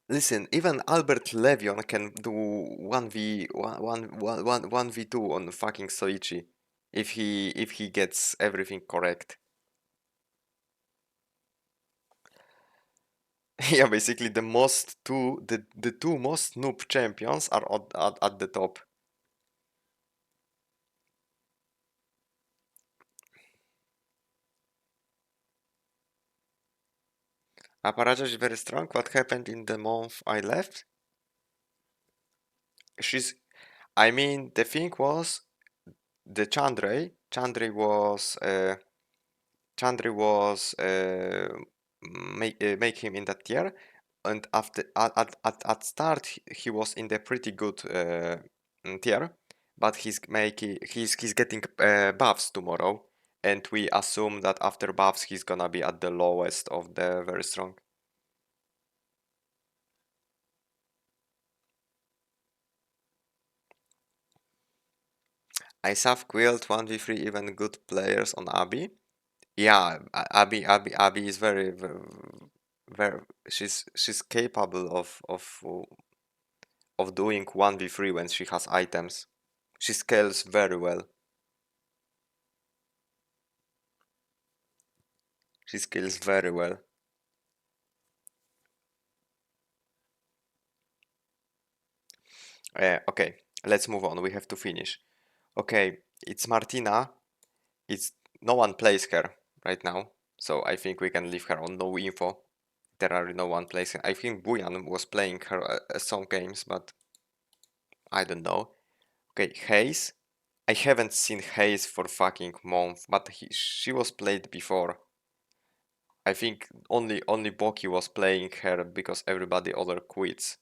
Listen, even Albert Levion can do 1v2 on fucking Soichi if he gets everything correct. Yeah, basically the two most noob champions are at the top. Apparatus is very strong. What happened in the month I left? I mean, the thing was, the Chandray was make him in that tier, and after at start he was in the pretty good tier, but he's getting buffs tomorrow, and we assume that after buffs he's gonna be at the lowest of the very strong. I have quilled 1v3 even good players on Abby. Yeah, Abby is very she's capable of doing 1v3 when she has items. She scales very well. She scales very well. Okay, let's move on. We have to finish. Okay, it's Martina. It's no one plays her right now, so I think we can leave her on no info. There are no one plays her. I think Buyan was playing her some games, but I don't know. Okay, Hayes. I haven't seen Hayes for fucking month, but she was played before. I think only Boki was playing her because everybody other quits.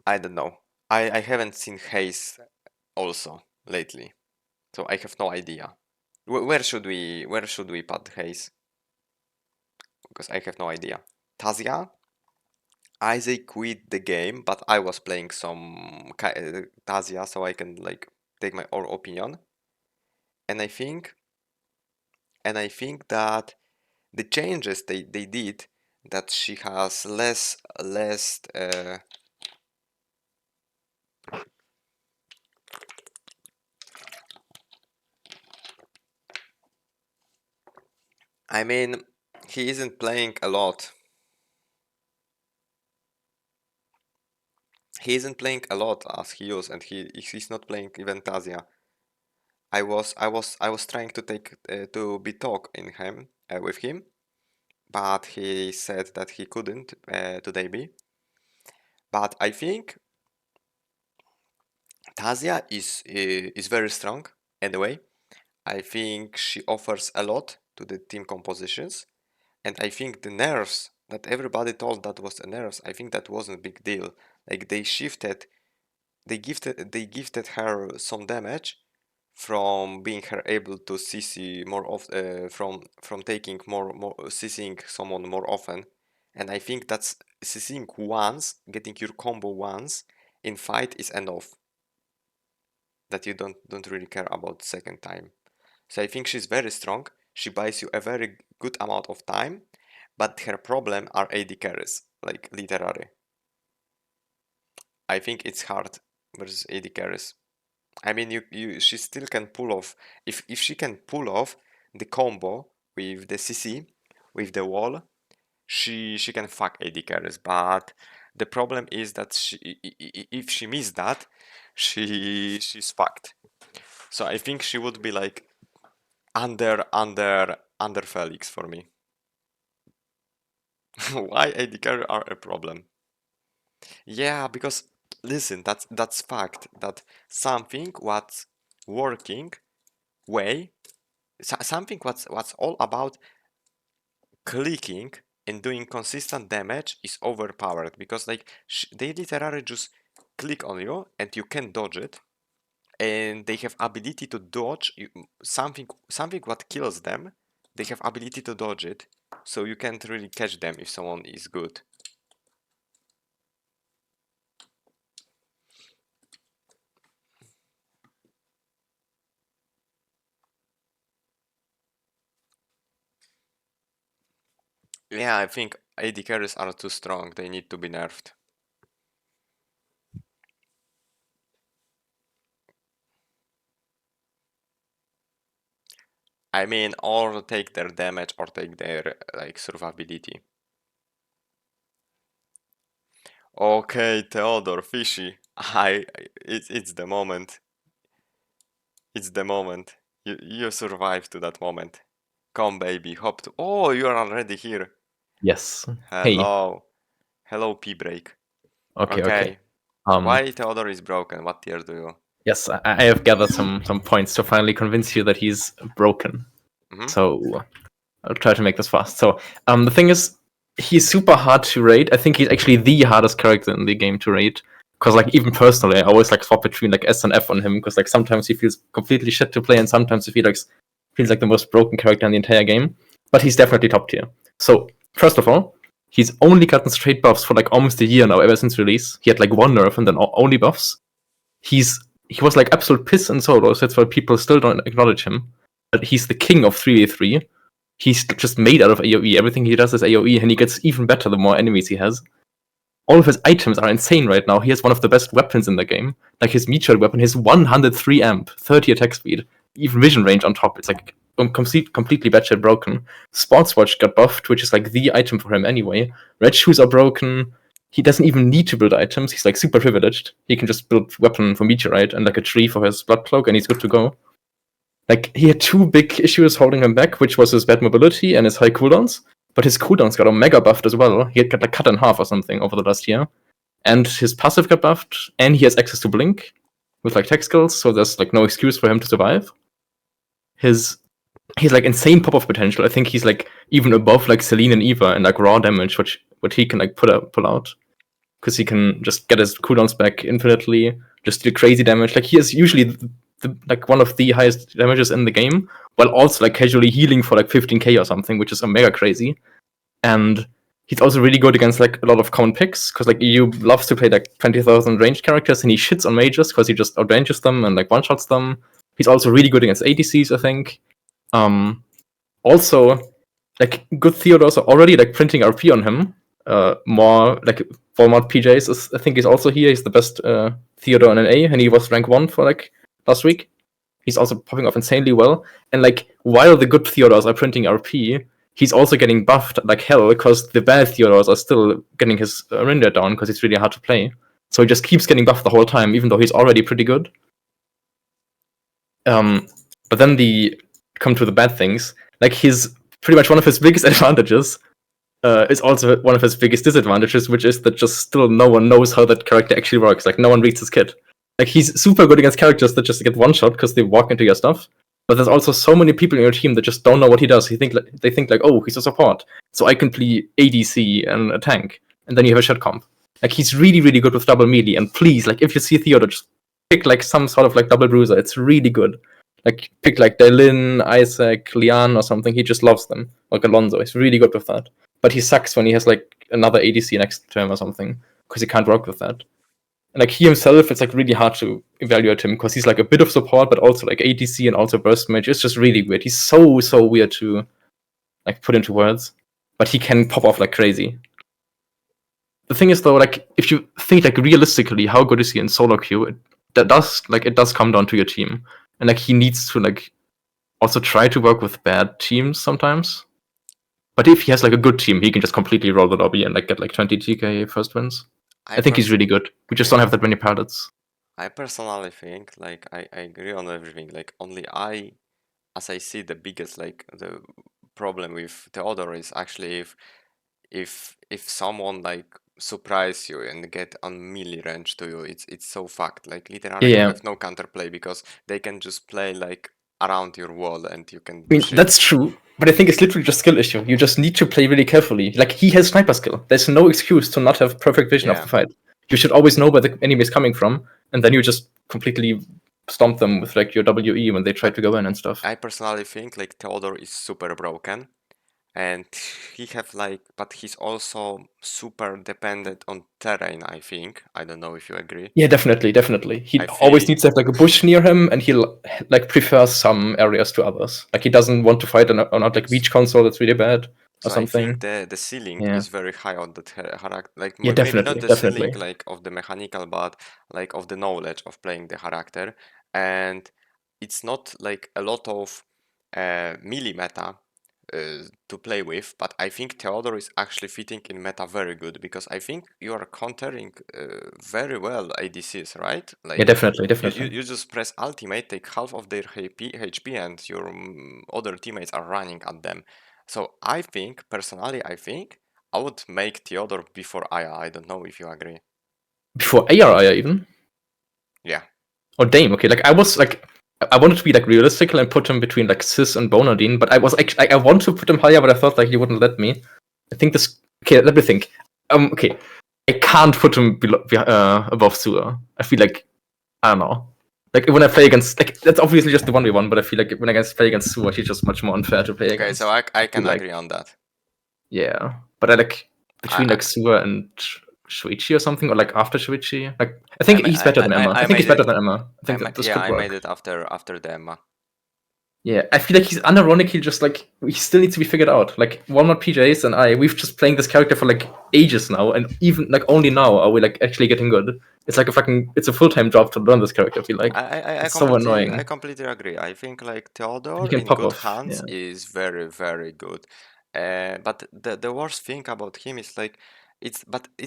I don't know. I haven't seen Hayes also lately, so I have no idea. Where should we put Hayes? Because I have no idea. Tazia. Isaac quit the game, but I was playing some Tazia, so I can like take my own opinion. And I think that the changes they did, that she has less I mean, he isn't playing a lot. He isn't playing a lot as he used, and he's not playing even Tazia. I was trying to take to be talk in him with him, but he said that he couldn't today be. But I think Tazia is very strong anyway. I think she offers a lot to the team compositions, and I think the nerfs that everybody told that was a nerfs, I think that wasn't a big deal. Like they gifted her some damage from being her able to CC more from taking more CCing someone more often, and I think that's CCing once, getting your combo once in fight is enough. That you don't really care about second time. So I think she's very strong. She buys you a very good amount of time, but her problem are AD carries, like literally. I think it's hard versus AD carries. I mean, she still can pull off, if she can pull off the combo with the CC, with the wall, she can fuck AD carries. But the problem is that if she missed that, she's fucked. So I think she would be like under Felix for me. Why AD carry are a problem? Yeah, because listen, that's fact that something what's working way, something what's all about clicking and doing consistent damage is overpowered, because like they literally just click on you and you can dodge it, and they have ability to dodge something what kills them. They have ability to dodge it, so you can't really catch them if someone is good. Yeah, I think AD carries are too strong. They need to be nerfed. I mean, or take their damage or take their like survivability. Okay, Theodore, fishy. It's the moment. It's the moment. You survived to that moment. Come, baby, hop to. Oh, you are already here. Yes. Hello. Hello, P-break. Okay. Why Theodore is broken? What tier do you? Yes, I have gathered some points to finally convince you that he's broken. So I'll try to make this fast. So the thing is, he's super hard to rate. I think he's actually the hardest character in the game to rate. Because like even personally, I always like swap between like S and F on him. Because like sometimes he feels completely shit to play, and sometimes he feels like the most broken character in the entire game. But he's definitely top tier. So first of all, he's only gotten straight buffs for like almost a year now, ever since release. He had like one nerf and then only buffs. He was like absolute piss in solo, so that's why people still don't acknowledge him. But he's the king of 3v3. He's just made out of AoE. Everything he does is AoE, and he gets even better the more enemies he has. All of his items are insane right now. He has one of the best weapons in the game. Like his meteor weapon, his 103 amp, 30 attack speed, even vision range on top. It's like completely batshit broken. Sports Watch got buffed, which is like the item for him anyway. Red shoes are broken. He doesn't even need to build items. He's like super privileged. He can just build weapon for Meteorite and like a tree for his blood cloak, and he's good to go. Like, he had two big issues holding him back, which was his bad mobility and his high cooldowns. But his cooldowns got mega buffed as well. He had got like cut in half or something over the last year. And his passive got buffed, and he has access to Blink with like tech skills, so there's like no excuse for him to survive. He's like insane pop-off potential. I think he's like even above like Celine and Eva and like raw damage, what he can like pull out. Because he can just get his cooldowns back infinitely, just do crazy damage. Like, he is usually like one of the highest damages in the game, while also like casually healing for like 15k or something, which is mega crazy. And he's also really good against like a lot of common picks, because like EU loves to play like 20,000 ranged characters, and he shits on mages because he just outranges them and like one-shots them. He's also really good against ADCs, I think. Also, like, good Theodores are already like printing RP on him. More like Walmart PJs is, I think, he's also here. He's the best Theodore in NA, and he was rank 1 for like last week. He's also popping off insanely well. And like, while the good Theodores are printing RP, he's also getting buffed like hell, because the bad Theodores are still getting his render down because it's really hard to play. So he just keeps getting buffed the whole time, even though he's already pretty good. But then come to the bad things. Like, his pretty much one of his biggest advantages is also one of his biggest disadvantages, which is that just still no one knows how that character actually works. Like, no one reads his kit. Like, he's super good against characters that just get one shot because they walk into your stuff. But there's also so many people in your team that just don't know what he does. They think like, oh, he's a support, so I can play ADC and a tank, and then you have a shot comp. Like, he's really, really good with double melee. And please, like, if you see Theodore, just pick like some sort of like double bruiser. It's really good. Like, pick like Dailin, Isaac, Lian or something. He just loves them. Like Alonso, he's really good with that. But he sucks when he has like another ADC next to him or something, because he can't work with that. And like, he himself, it's like really hard to evaluate him, because he's like a bit of support, but also like ADC and also burst mage. It's just really weird. He's so weird to like put into words, but he can pop off like crazy. The thing is though, like, if you think like realistically, how good is he in solo queue? It does come down to your team, and like, he needs to like also try to work with bad teams sometimes. But if he has like a good team, he can just completely roll the lobby and like get like 20 TK first wins. I think he's really good. We just don't have that many pilots. I personally think, like, I agree on everything. Like, only as I see the biggest, like, the problem with Theodore is actually if someone like surprise you and get on melee range to you, it's so fucked. Like, literally, you have no counterplay, because they can just play like around your wall and you can. I mean, that's true, but I think it's literally just skill issue. You just need to play really carefully. Like, he has sniper skill. There's no excuse to not have perfect vision of the fight. You should always know where the enemy is coming from, and then you just completely stomp them with like your WE when they try to go in and stuff. I personally think like Theodore is super broken, and but he's also super dependent on terrain, I think. I don't know if you agree. Yeah, definitely. He always needs to have like a bush near him, and he'll like prefers some areas to others. Like, he doesn't want to fight on like beach console that's really bad or something. I think the ceiling is very high on the character. Like, yeah, maybe not the ceiling like of the mechanical, but like of the knowledge of playing the character. And it's not like a lot of melee meta to play with, but I think Theodore is actually fitting in meta very good, because I think you are countering very well ADCs, right? Like, yeah, definitely. You just press ultimate, take half of their HP, and your other teammates are running at them. So I think, personally, I would make Theodore before Aya. I don't know if you agree. Before Aya even? Yeah. Oh, damn. Okay, like, I was like, I wanted to be like realistic and put him between like Sis and Nadine, but I was actually, I want to put him higher, but I thought like you wouldn't let me. I think this. Okay, let me think. Okay, I can't put him above Sua. I feel like, I don't know. Like, when I play against, like, that's obviously just the 1v1, but I feel like when I play against Sua, he's just much more unfair to play against. Okay, so I can agree on that. Yeah, but I like between like Sua and Shuichi or something, or like after Shuichi. Like, I think he's better than Emma. I think he's better than Emma. I think I made it after the Emma. Yeah, I feel like he's unironically just like he still needs to be figured out. Like Walmart PJs and we've just playing this character for like ages now, and even like only now are we like actually getting good. It's like it's a full-time job to learn this character. I feel like it's so annoying. I completely agree. I think like Theodore He can in pop good off, hands yeah. is very very good. But the worst thing about him is like it's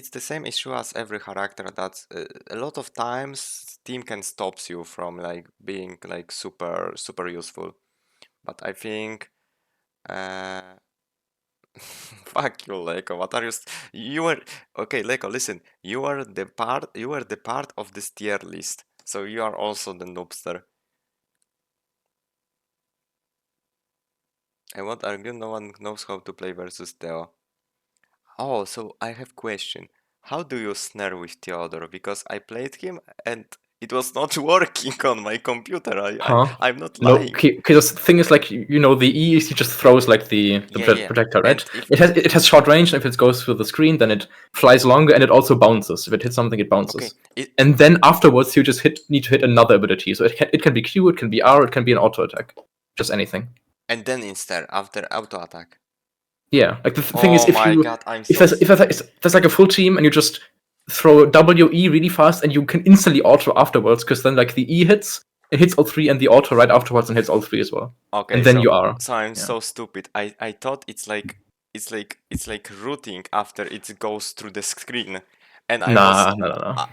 the same issue as every character that a lot of times team can stops you from like being like super useful. But I think fuck you, Leko. What are you? You were okay, Leko. Listen, you were the part of this tier list, so you are also the noobster. I won't argue. No one knows how to play versus Theo. Oh, so I have question. How do you snare with Theodore? Because I played him and it was not working on my computer. I'm not No, lying. okay, the thing is like the E is he just throws like the Yeah. projectile, right? And if It has short range, and if it goes through the screen, then it flies longer, and it also bounces. If it hits something, it bounces. And then afterwards, you just need to hit another ability. So it can be Q, it can be R, it can be an auto attack, just anything. And then instead after auto attack. Yeah, like the thing is, if there's like a full team and you just throw WE really fast and you can instantly auto afterwards, because then like the E hits, it hits all three, and the auto right afterwards and hits all three as well. Okay, and then so, you are. So I'm Yeah. so stupid. I thought it's like routing after it goes through the screen. And No.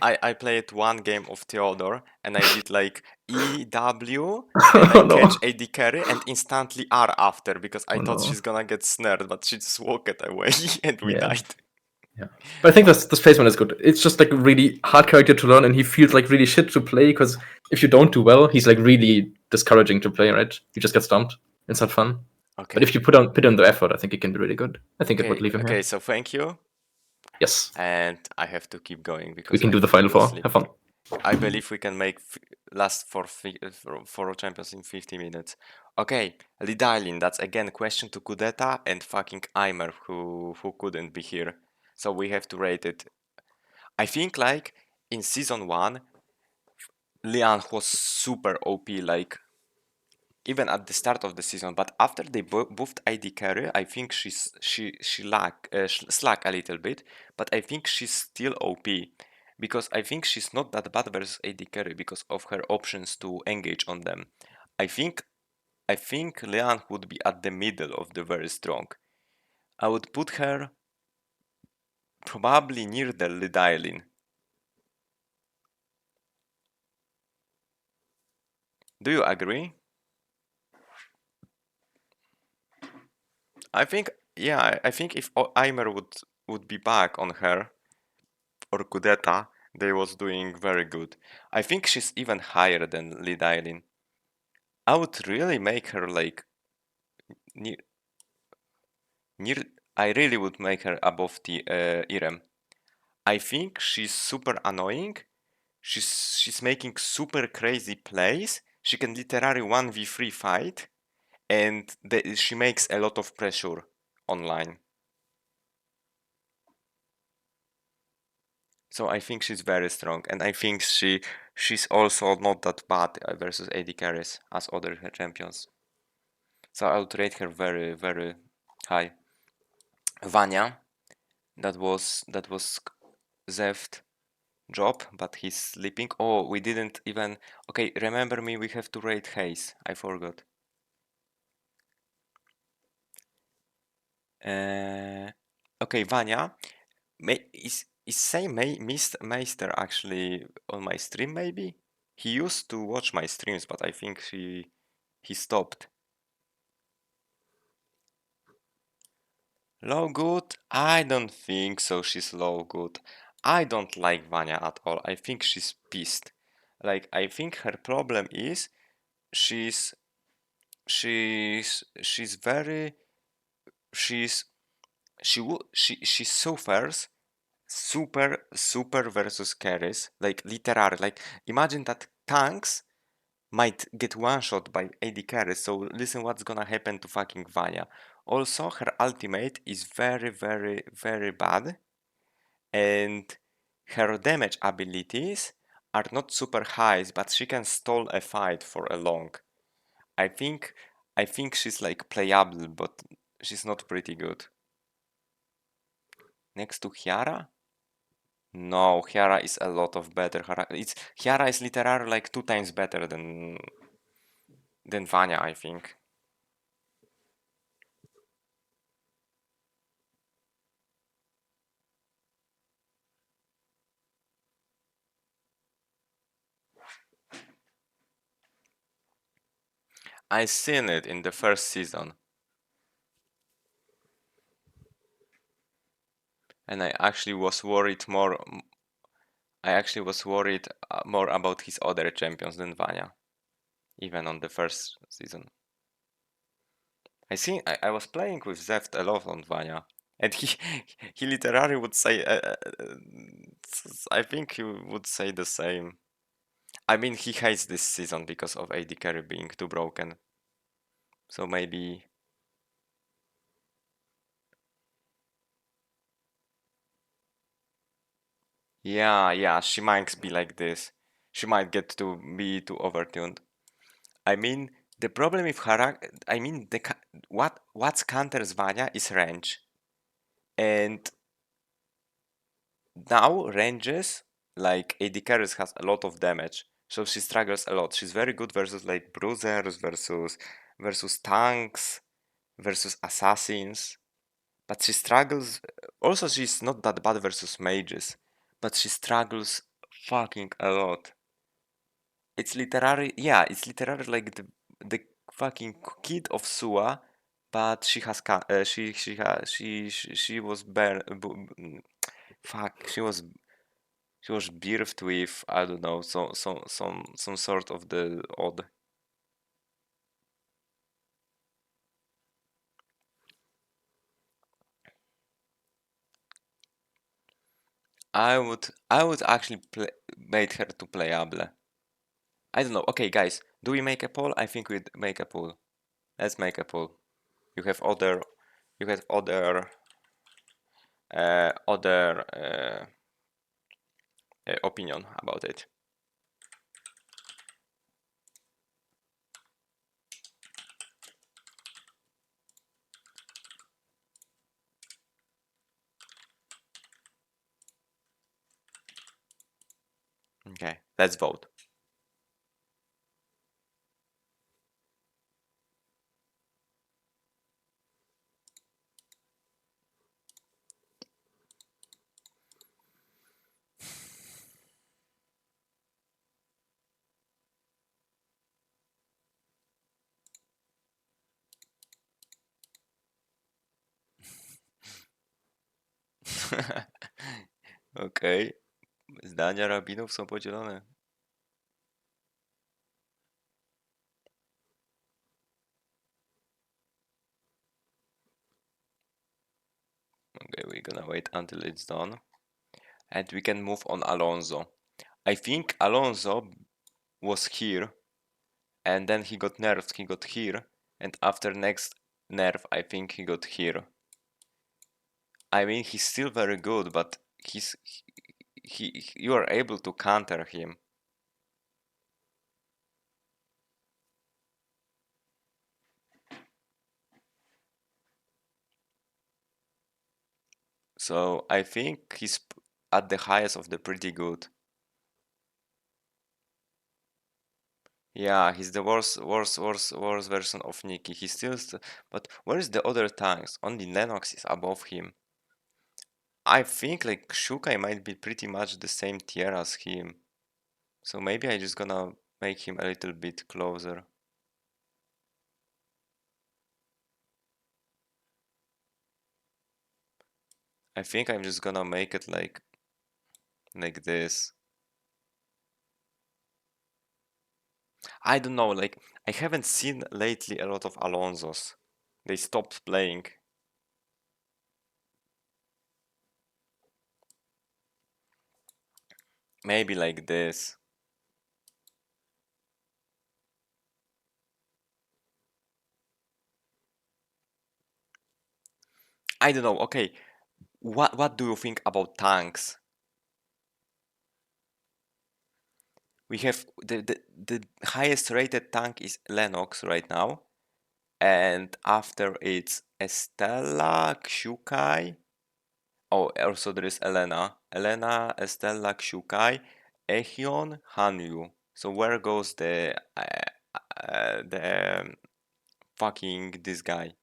I played one game of Theodore and I did like EW and I No. catch AD carry and instantly R after because I Oh, thought no. she's gonna get snared, but she just walked away and we Yeah. died. Yeah, but I think this placement is good. It's just like a really hard character to learn, and he feels like really shit to play because if you don't do well, he's like really discouraging to play. Right? You just get stumped. It's not fun. Okay. But if you put in the effort, I think it can be really good. I think it would leave him Okay, here. so thank you. Yes. And I have to keep going because We can I do the need to final go four. sleep. Have fun. I believe we can make last four champions in 50 minutes. Okay, Dailin, that's again question to Kudeta and fucking Aimer who couldn't be here. So we have to rate it. I think like in season 1, Lian was super OP, like even at the start of the season, but after they buffed ID carry, I think she slack a little bit, but I think she's still OP because I think she's not that bad versus AD carry because of her options to engage on them. I think Leanne would be at the middle of the very strong. I would put her probably near the Dailin. Do you agree? I think, yeah, I think if Aimer would be back on her or Kudeta, they was doing very good. I think she's even higher than Dailin. I would really make her like near. I really would make her above the Irem. I think she's super annoying. She's making super crazy plays. She can literally 1v3 fight, and she makes a lot of pressure online. So I think she's very strong, and I think she's also not that bad versus AD carries as other champions. So I would rate her very, very high. Vanya, that was Zeft job, but he's sleeping. Oh, we didn't even. Okay, remember me. We have to rate Haze. I forgot. Okay, Vanya. Is same Meister actually on my stream? Maybe he used to watch my streams, but I think he stopped. Low good? I don't think so. She's low good. I don't like Vanya at all. I think she's pissed. Like I think her problem is she's very she suffers super versus carries, like literally, like imagine that tanks might get one shot by AD carries, so listen what's gonna happen to fucking Vanya. Also her ultimate is very bad, and her damage abilities are not super high, but she can stall a fight for a long. I think I think she's like playable, but she's not pretty good. Next to Chiara? No, Chiara is a lot of better. Chiara is literally like 2 times better than Vanya, I think. I seen it in the first season. And I actually was worried more. I actually was worried more about his other champions than Vanya, even on the first season. I was playing with Zeft a lot on Vanya, and he literally would say, I think he would say the same. I mean, he hates this season because of AD carry being too broken. So maybe. Yeah, she might be like this. She might get to be too overtuned. I mean, the problem with what counters Vanya is range. And now ranges, like AD carries has a lot of damage. So she struggles a lot. She's very good versus like bruisers, versus tanks, versus assassins. But she struggles. Also, she's not that bad versus mages, but she struggles fucking a lot. It's literally like the fucking kid of Sua, but she has she was fuck she was birthed with, I don't know, some sort of the odd. I would actually make her to playable. I don't know. Okay, guys, do we make a poll? I think we'd make a poll. Let's make a poll. You have other opinion about it. Okay, let's vote. Okej. Zdania rabinów są podzielone. Okay, we're gonna wait until it's done. And we can move on Alonso. I think Alonso was here, and then he got nerfed, he got here, and after next nerf, I think he got here. I mean, he's still very good, but you are able to counter him. So I think he's at the highest of the pretty good. Yeah, he's the worst version of Nikki. He's still, but where is the other tanks? Only Lennox is above him. I think like Xiukai might be pretty much the same tier as him. So maybe I just gonna make him a little bit closer. I think I'm just gonna make it like this. I don't know, like I haven't seen lately a lot of Alonsos. They stopped playing. Maybe like this. I don't know. Okay, what do you think about tanks? We have the highest rated tank is Lennox right now, and after it's Estella, Xiukai. Oh, also there is Elena. Elena, Estella, Xiukai, Echion, Hyunwoo. So where goes the fucking this guy?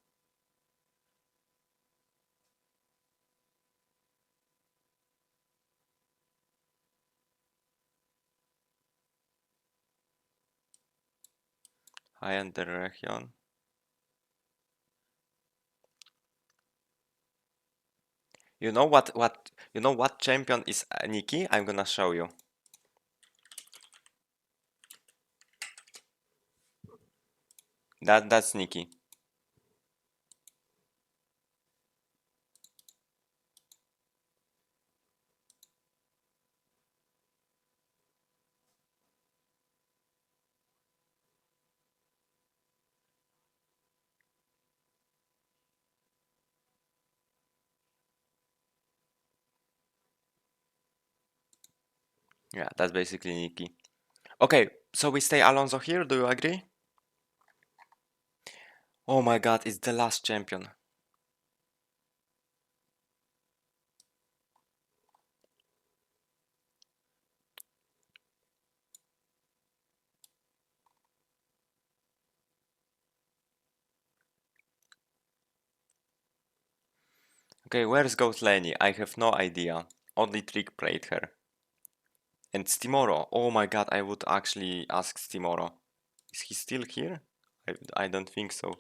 I enter Echion. You know what champion is Nikki? I'm gonna show you. That's Nikki. Yeah, that's basically Nikki. Okay, so we stay Alonso here, do you agree? Oh my god, it's the last champion. Okay, where's Ghost Lenny? I have no idea. Only Trick played her. And Stimoro. Oh my god, I would actually ask Stimoro. Is he still here? I don't think so.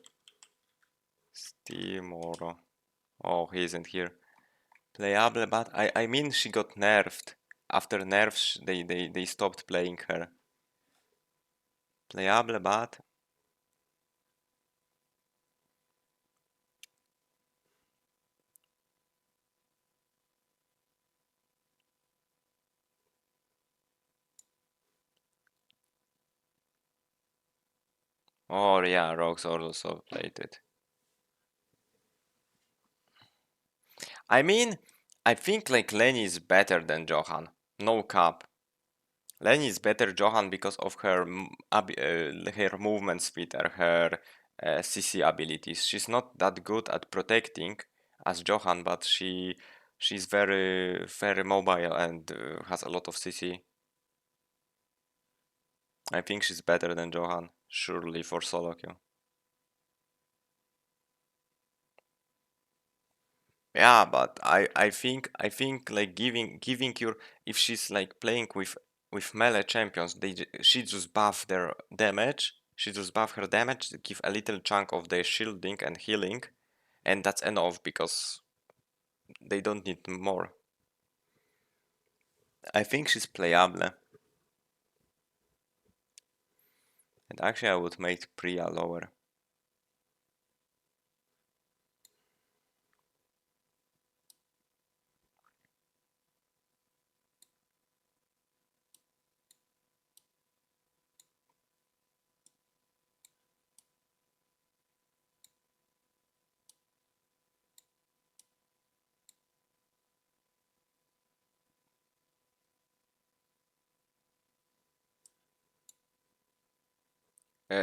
Stimoro. Oh, he isn't here. Playable, but I mean she got nerfed. After nerfs, they stopped playing her. Playable, but... Oh yeah, Rogues also played it. I mean, I think like Lenny is better than Johan. No cap. Lenny is better Johan because of her her movement speed or her CC abilities. She's not that good at protecting as Johan, but she's very mobile and has a lot of CC. I think she's better than Johan, surely for solo queue. Yeah, but I think like giving your, if she's like playing with melee champions, she just buff their damage. She just buff her damage, give a little chunk of their shielding and healing, and that's enough because they don't need more. I think she's playable. And actually I would make Priya lower.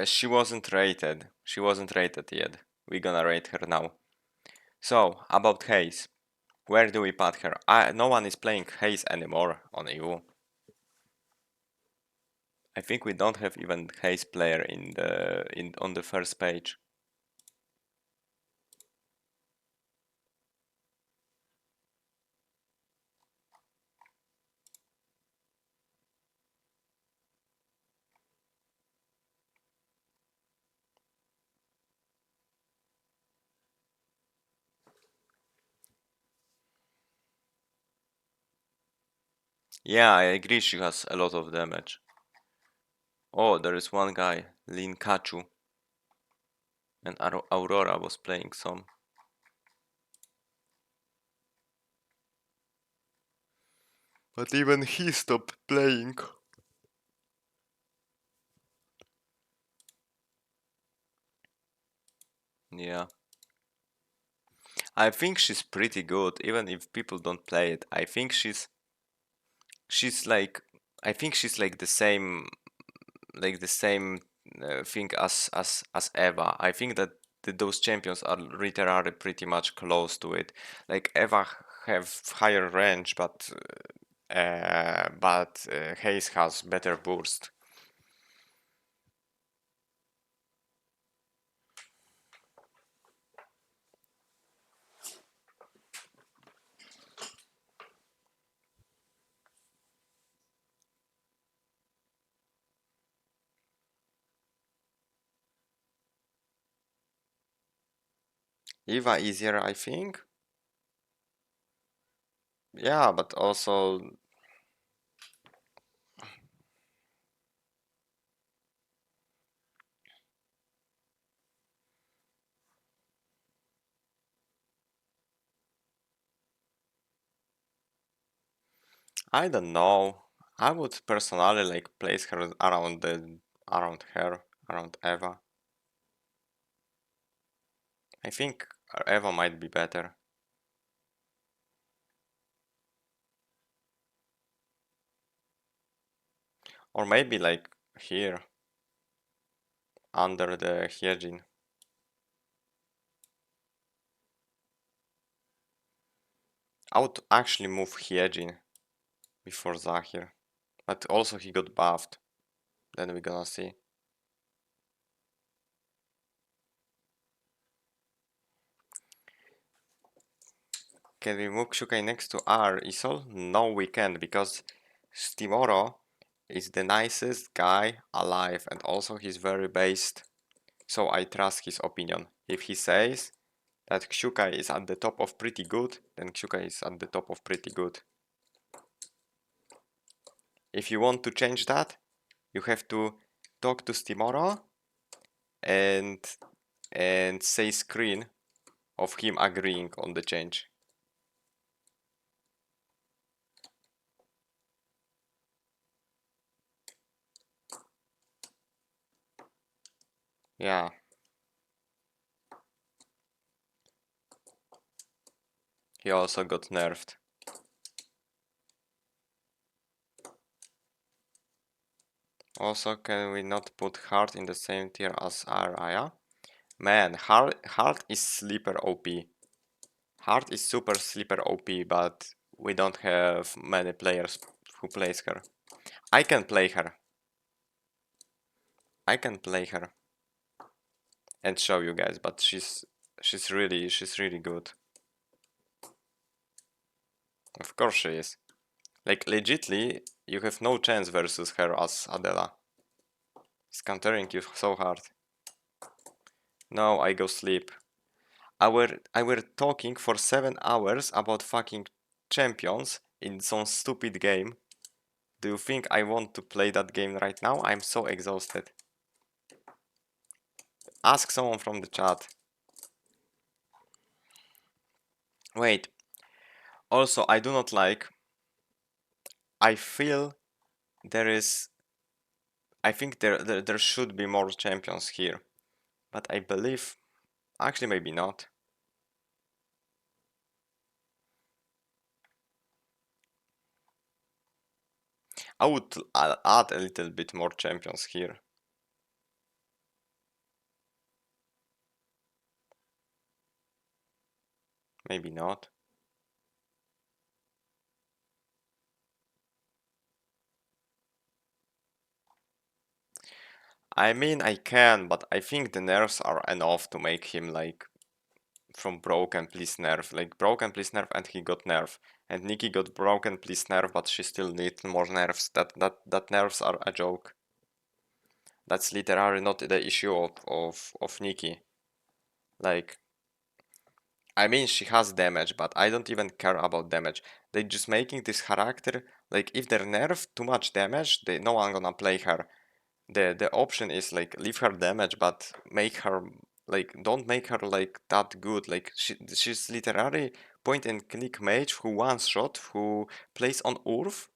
She wasn't rated. She wasn't rated yet. We're gonna rate her now. So, about Haze. Where do we put her? No one is playing Haze anymore on EU. I think we don't have even Haze player on the first page. Yeah, I agree she has a lot of damage. Oh, there is one guy, Lin Kachu. And Aurora was playing some. But even he stopped playing. Yeah. I think she's pretty good, even if people don't play it. I think she's like, I think she's like the same thing as Eva. I think that those champions are literally pretty much close to it. Like Eva have higher range, but Haze has better burst. Eva easier, I think. Yeah, but also I don't know. I would personally like place her around around Eva. I think Eva might be better. Or maybe like here. Under the Hyejin. I would actually move Hyejin before Zahir. But also he got buffed. Then we're gonna see. Can we move Xiukai next to our Isol? No, we can't, because Stimoro is the nicest guy alive, and also he's very based. So I trust his opinion. If he says that Xiukai is at the top of pretty good, then Xiukai is at the top of pretty good. If you want to change that, you have to talk to Stimoro and say screen of him agreeing on the change. Yeah. He also got nerfed. Also, can we not put Hart in the same tier as Araya? Man, Hart is sleeper OP. Hart is super sleeper OP, but we don't have many players who plays her. I can play her. I can play her and show you guys, but she's really good. Of course she is. Like legitly, you have no chance versus her as Adela. It's countering you so hard. No, I go sleep. I were talking for 7 hours about fucking champions in some stupid game. Do you think I want to play that game right now? I'm so exhausted. Ask someone from the chat. Wait. Also, I do not like... I feel there is... I think there should be more champions here. But I believe... Actually, maybe not. I would add a little bit more champions here. Maybe not. I mean, I can, but I think the nerfs are enough to make him like from broken, please nerf. Like broken, please nerf, and he got nerf. And Nikki got broken, please nerf, but she still needs more nerfs. That nerfs are a joke. That's literally not the issue of Nikki. Like, I mean, she has damage, but I don't even care about damage. They just making this character, like, if they nerf too much damage, no one gonna play her. The option is like leave her damage, but make her like don't make her like that good. Like she's literally point and click mage who one shot, who plays on Urf.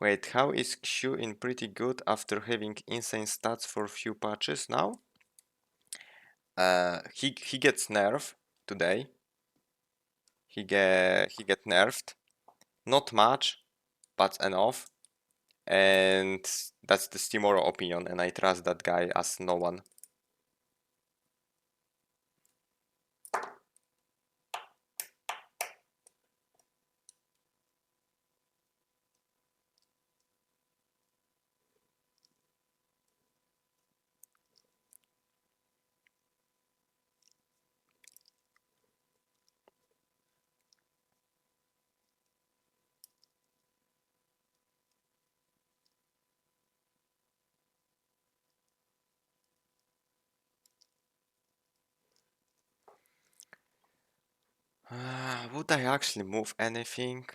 Wait, how is Q in pretty good after having insane stats for few patches now? He gets nerfed today. He get nerfed, not much, but enough. And That's the Stimoro opinion, and I trust that guy as no one. Would I actually move anything?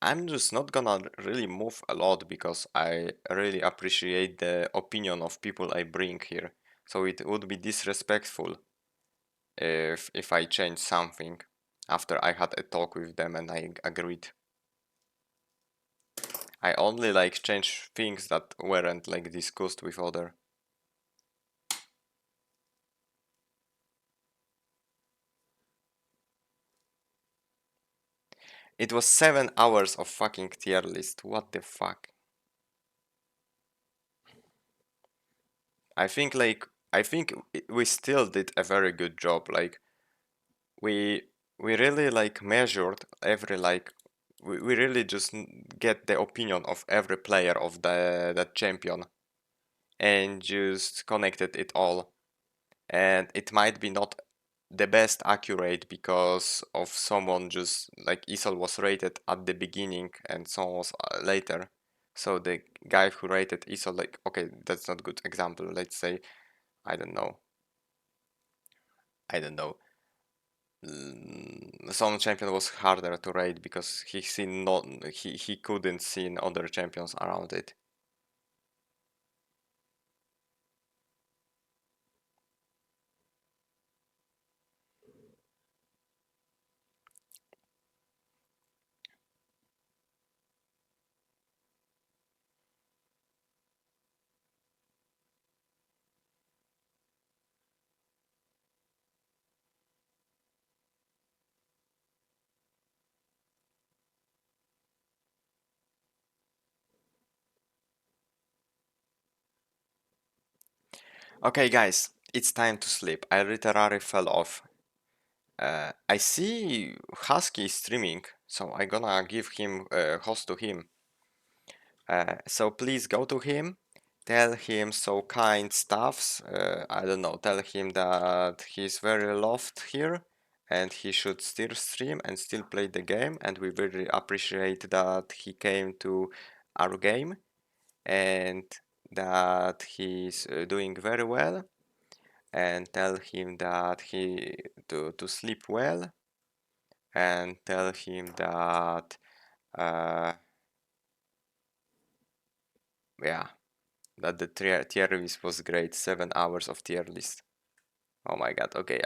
I'm just not gonna really move a lot because I really appreciate the opinion of people I bring here. So it would be disrespectful if I change something after I had a talk with them and I agreed. I only like change things that weren't like discussed with other. It was 7 hours of fucking tier list. What the fuck? I think we still did a very good job. Like we really like measured every like we really just get the opinion of every player of that champion and just connected it all. And it might be not the best accurate because of someone just like Isol was rated at the beginning and someone was later. So the guy who rated Isol, like, okay, that's not a good example. Let's say, I don't know. Some champion was harder to rate because he couldn't see other champions around it. Okay, guys, it's time to sleep. I literally fell off. I see Husky is streaming, so I'm gonna give him host to him. So please go to him, tell him so kind stuffs. I don't know, tell him that he's very loved here and he should still stream and still play the game, and we really appreciate that he came to our game and that he's doing very well, and tell him that he to sleep well, and tell him that yeah, that the tier list was great. 7 hours of tier list. Oh my god. Okay,